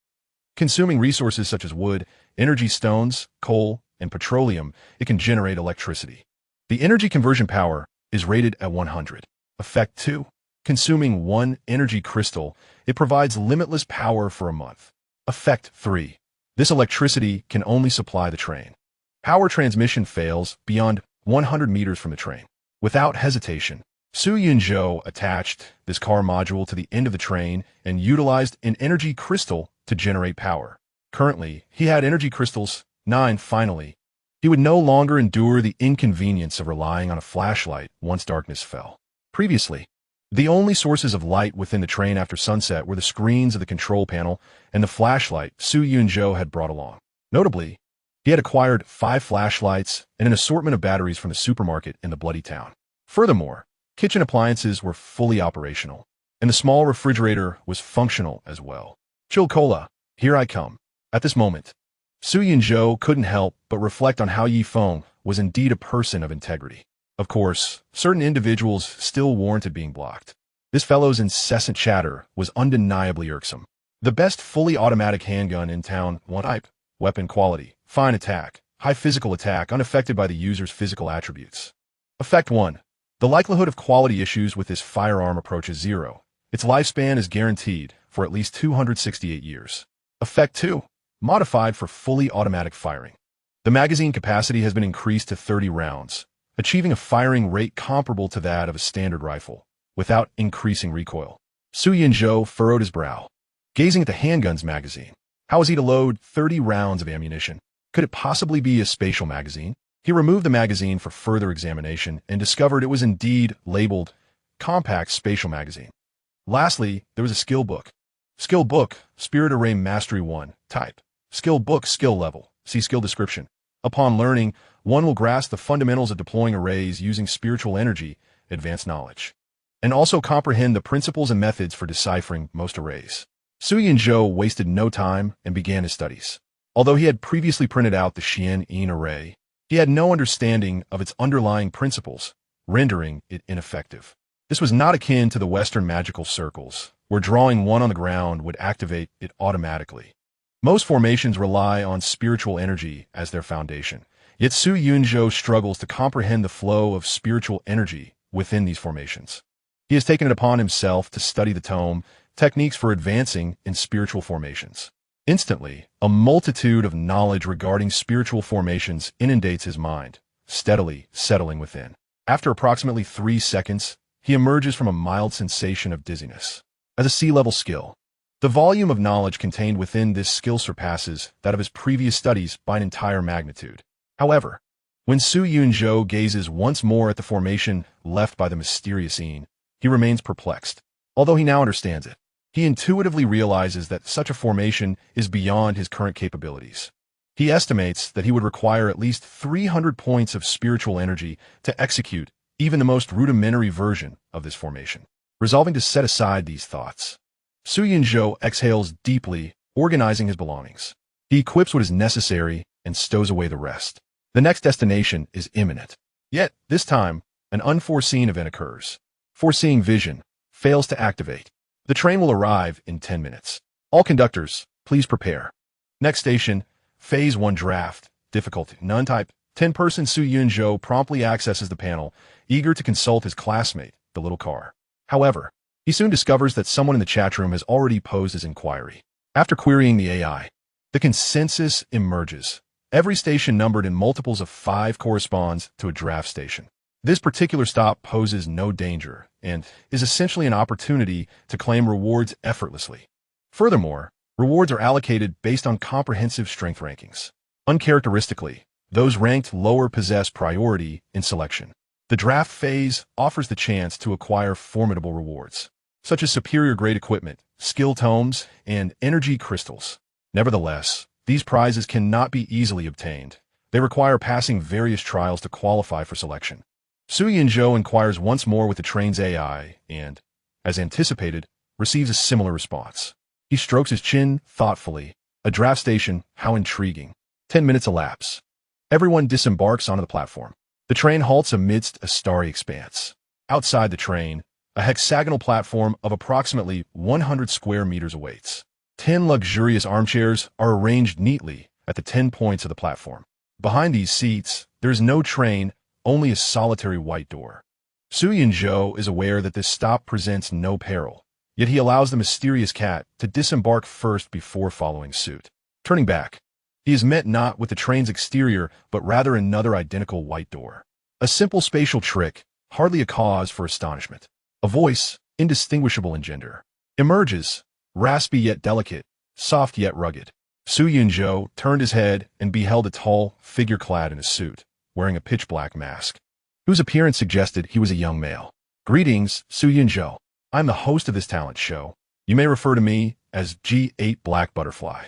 Consuming resources such as wood, energy stones, coal, and petroleum, it can generate electricity. The energy conversion power is rated at 100. Effect 2. Consuming 1 energy crystal, it provides limitless power for a month. Effect 3. This electricity can only supply the train. Power transmission fails beyond 100 meters from the train. Without hesitation, Su Yunzhou attached this car module to the end of the train and utilized an energy crystal to generate power. Currently, he had energy crystals 9. Finally, he would no longer endure the inconvenience of relying on a flashlight once darkness fell. Previously, the only sources of light within the train after sunset were the screens of the control panel and the flashlight Su Yunzhou had brought along. Notably, he had acquired 5 flashlights and an assortment of batteries from the supermarket in the bloody town. Furthermore, kitchen appliances were fully operational, and the small refrigerator was functional as well. Chill cola, here I come. At this moment, Su Yunzhou couldn't help but reflect on how Yi Feng was indeed a person of integrity. Of course, certain individuals still warranted being blocked. This fellow's incessant chatter was undeniably irksome. The best fully automatic handgun in town, 1 type, weapon quality, fine attack, high physical attack unaffected by the user's physical attributes. Effect 1. The likelihood of quality issues with this firearm approaches 0. Its lifespan is guaranteed for at least 268 years. Effect 2. Modified for fully automatic firing. The magazine capacity has been increased to 30 rounds, achieving a firing rate comparable to that of a standard rifle, without increasing recoil. Su Yunzhou furrowed his brow, gazing at the handgun's magazine. How was he to load 30 rounds of ammunition? Could it possibly be a spatial magazine? He removed the magazine for further examination and discovered it was indeed labeled Compact Spatial Magazine. Lastly, there was a skill book. Skill book, Spirit Array Mastery 1, type. Skill book, skill level. See skill description. Upon learning, one will grasp the fundamentals of deploying arrays using spiritual energy, advanced knowledge, and also comprehend the principles and methods for deciphering most arrays. Su Yunzhou wasted no time and began his studies. Although he had previously printed out the Xian-Yin array, he had no understanding of its underlying principles, rendering it ineffective. This was not akin to the Western magical circles, where drawing one on the ground would activate it automatically. Most formations rely on spiritual energy as their foundation, yet Su Yunzhou struggles to comprehend the flow of spiritual energy within these formations. He has taken it upon himself to study the tome, Techniques for Advancing in Spiritual Formations. Instantly, a multitude of knowledge regarding spiritual formations inundates his mind, steadily settling within. After approximately 3 seconds, he emerges from a mild sensation of dizziness. As a sea-level skill, the volume of knowledge contained within this skill surpasses that of his previous studies by an entire magnitude. However, when Su Yunzhou gazes once more at the formation left by the mysterious Yin, he remains perplexed. Although he now understands it, he intuitively realizes that such a formation is beyond his current capabilities. He estimates that he would require at least 300 points of spiritual energy to execute even the most rudimentary version of this formation. Resolving to set aside these thoughts, Su Yunzhou exhales deeply, organizing his belongings. He equips what is necessary and stows away the rest. The next destination is imminent. Yet, this time, an unforeseen event occurs. Foreseeing vision fails to activate. The train will arrive in 10 minutes. All conductors, please prepare. Next station, Phase 1 Draft, difficulty, none type. 10-person Su Yunzhou promptly accesses the panel, eager to consult his classmate, the little car. However, he soon discovers that someone in the chat room has already posed his inquiry. After querying the AI, the consensus emerges. Every station numbered in multiples of 5 corresponds to a draft station. This particular stop poses no danger and is essentially an opportunity to claim rewards effortlessly. Furthermore, rewards are allocated based on comprehensive strength rankings. Uncharacteristically, those ranked lower possess priority in selection. The draft phase offers the chance to acquire formidable rewards, such as superior-grade equipment, skill tomes, and energy crystals. Nevertheless, these prizes cannot be easily obtained. They require passing various trials to qualify for selection. Su Yunzhou inquires once more with the train's AI and, as anticipated, receives a similar response. He strokes his chin thoughtfully. A draft station, how intriguing. 10 minutes elapse. Everyone disembarks onto the platform. The train halts amidst a starry expanse. Outside the train, a hexagonal platform of approximately 100 square meters awaits. 10 luxurious armchairs are arranged neatly at the 10 points of the platform. Behind these seats, there is no train, only a solitary white door. Su Yunzhou is aware that this stop presents no peril, yet he allows the mysterious cat to disembark first before following suit. Turning back, he is met not with the train's exterior, but rather another identical white door. A simple spatial trick, hardly a cause for astonishment. A voice, indistinguishable in gender, emerges, raspy yet delicate, soft yet rugged. Su Yunzhou turned his head and beheld a tall figure clad in a suit, wearing a pitch-black mask, whose appearance suggested he was a young male. Greetings, Su Yunzhou. I'm the host of this talent show. You may refer to me as G8 Black Butterfly.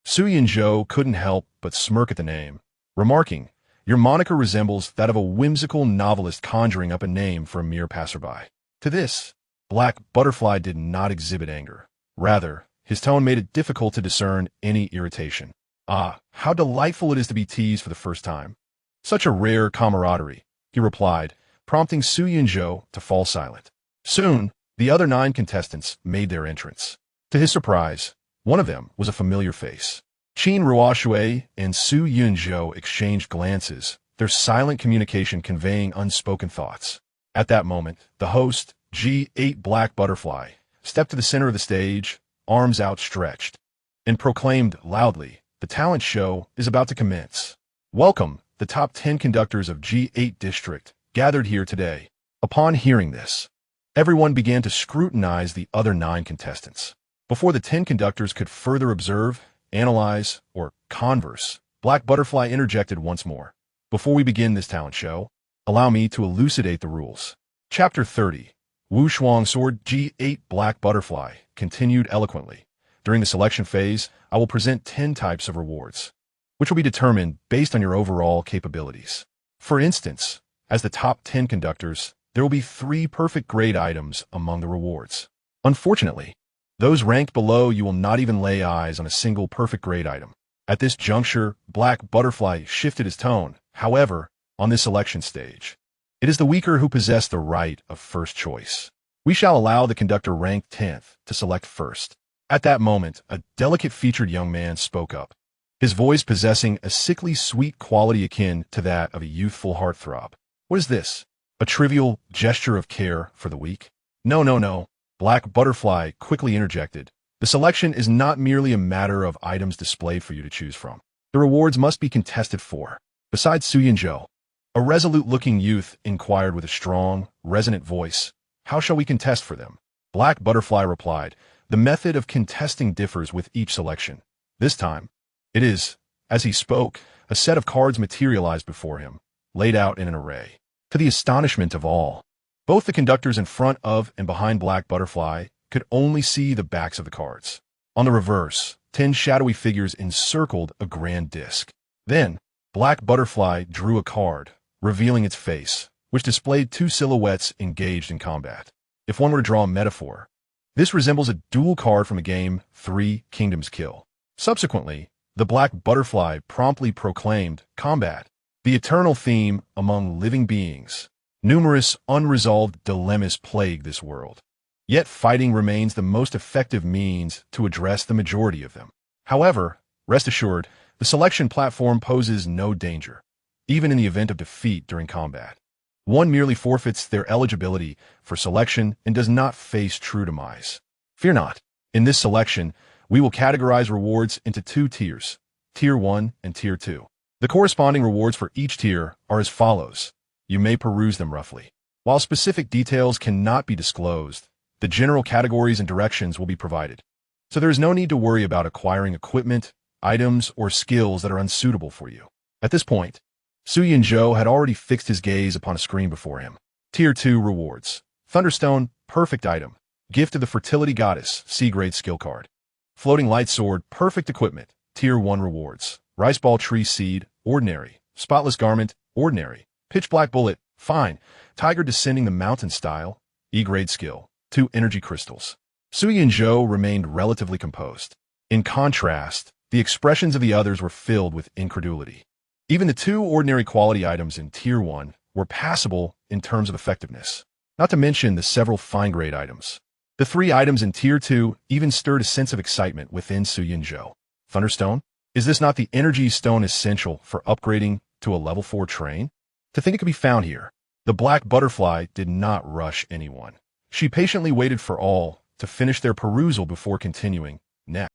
Su Yunzhou couldn't help but smirk at the name, remarking, your moniker resembles that of a whimsical novelist conjuring up a name for a mere passerby. To this, Black Butterfly did not exhibit anger. Rather, his tone made it difficult to discern any irritation. Ah, how delightful it is to be teased for the first time. Such a rare camaraderie, he replied, prompting Su Yunzhou to fall silent. Soon, the other 9 contestants made their entrance. To his surprise, one of them was a familiar face. Qin Ruoshui and Su Yunzhou exchanged glances, their silent communication conveying unspoken thoughts. At that moment, the host, G8 Black Butterfly, stepped to the center of the stage, arms outstretched, and proclaimed loudly, the talent show is about to commence. Welcome, the top 10 conductors of G8 District, gathered here today. Upon hearing this, everyone began to scrutinize the other 9 contestants. Before the 10 conductors could further observe, analyze, or converse, Black Butterfly interjected once more. Before we begin this talent show, allow me to elucidate the rules. Chapter 30, Wu Shuang Sword G8 Black Butterfly, continued eloquently. During the selection phase, I will present 10 types of rewards, which will be determined based on your overall capabilities. For instance, as the top 10 conductors, there will be 3 perfect grade items among the rewards. Unfortunately, those ranked below you will not even lay eyes on a single perfect grade item. At this juncture, Black Butterfly shifted his tone. However, on this selection stage, it is the weaker who possess the right of first choice. We shall allow the conductor ranked 10th to select first. At that moment, a delicate-featured young man spoke up, his voice possessing a sickly sweet quality akin to that of a youthful heartthrob. What is this? A trivial gesture of care for the weak? No. Black Butterfly quickly interjected. The selection is not merely a matter of items displayed for you to choose from. The rewards must be contested for. Besides Su Yunzhou, a resolute-looking youth inquired with a strong, resonant voice, how shall we contest for them? Black Butterfly replied, the method of contesting differs with each selection. This time, it is, as he spoke, a set of cards materialized before him, laid out in an array. To the astonishment of all, both the conductors in front of and behind Black Butterfly could only see the backs of the cards. On the reverse, 10 shadowy figures encircled a grand disc. Then, Black Butterfly drew a card, revealing its face, which displayed 2 silhouettes engaged in combat. If one were to draw a metaphor, this resembles a dual card from a game 3 Kingdoms Kill. Subsequently, the Black Butterfly promptly proclaimed combat, the eternal theme among living beings. Numerous unresolved dilemmas plague this world. Yet fighting remains the most effective means to address the majority of them. However, rest assured, the selection platform poses no danger, even in the event of defeat during combat. One merely forfeits their eligibility for selection and does not face true demise. Fear not. In this selection, we will categorize rewards into 2 tiers, Tier 1 and Tier 2. The corresponding rewards for each tier are as follows. You may peruse them roughly. While specific details cannot be disclosed, the general categories and directions will be provided. So there is no need to worry about acquiring equipment, items, or skills that are unsuitable for you. At this point, Su Yunzhou had already fixed his gaze upon a screen before him. Tier 2 rewards. Thunderstone, perfect item. Gift of the fertility goddess, C-grade skill card. Floating light sword, perfect equipment. Tier 1 rewards. Rice ball tree seed, ordinary. Spotless garment, ordinary. Pitch black bullet, fine. Tiger descending the mountain style, E-grade skill. 2 energy crystals. Su Yunzhou remained relatively composed. In contrast, the expressions of the others were filled with incredulity. Even the 2 ordinary quality items in Tier 1 were passable in terms of effectiveness, not to mention the several fine-grade items. The 3 items in Tier 2 even stirred a sense of excitement within Su Yunzhou. Thunderstone? Is this not the energy stone essential for upgrading to a level 4 train? To think it could be found here, the Black Butterfly did not rush anyone. She patiently waited for all to finish their perusal before continuing. Next.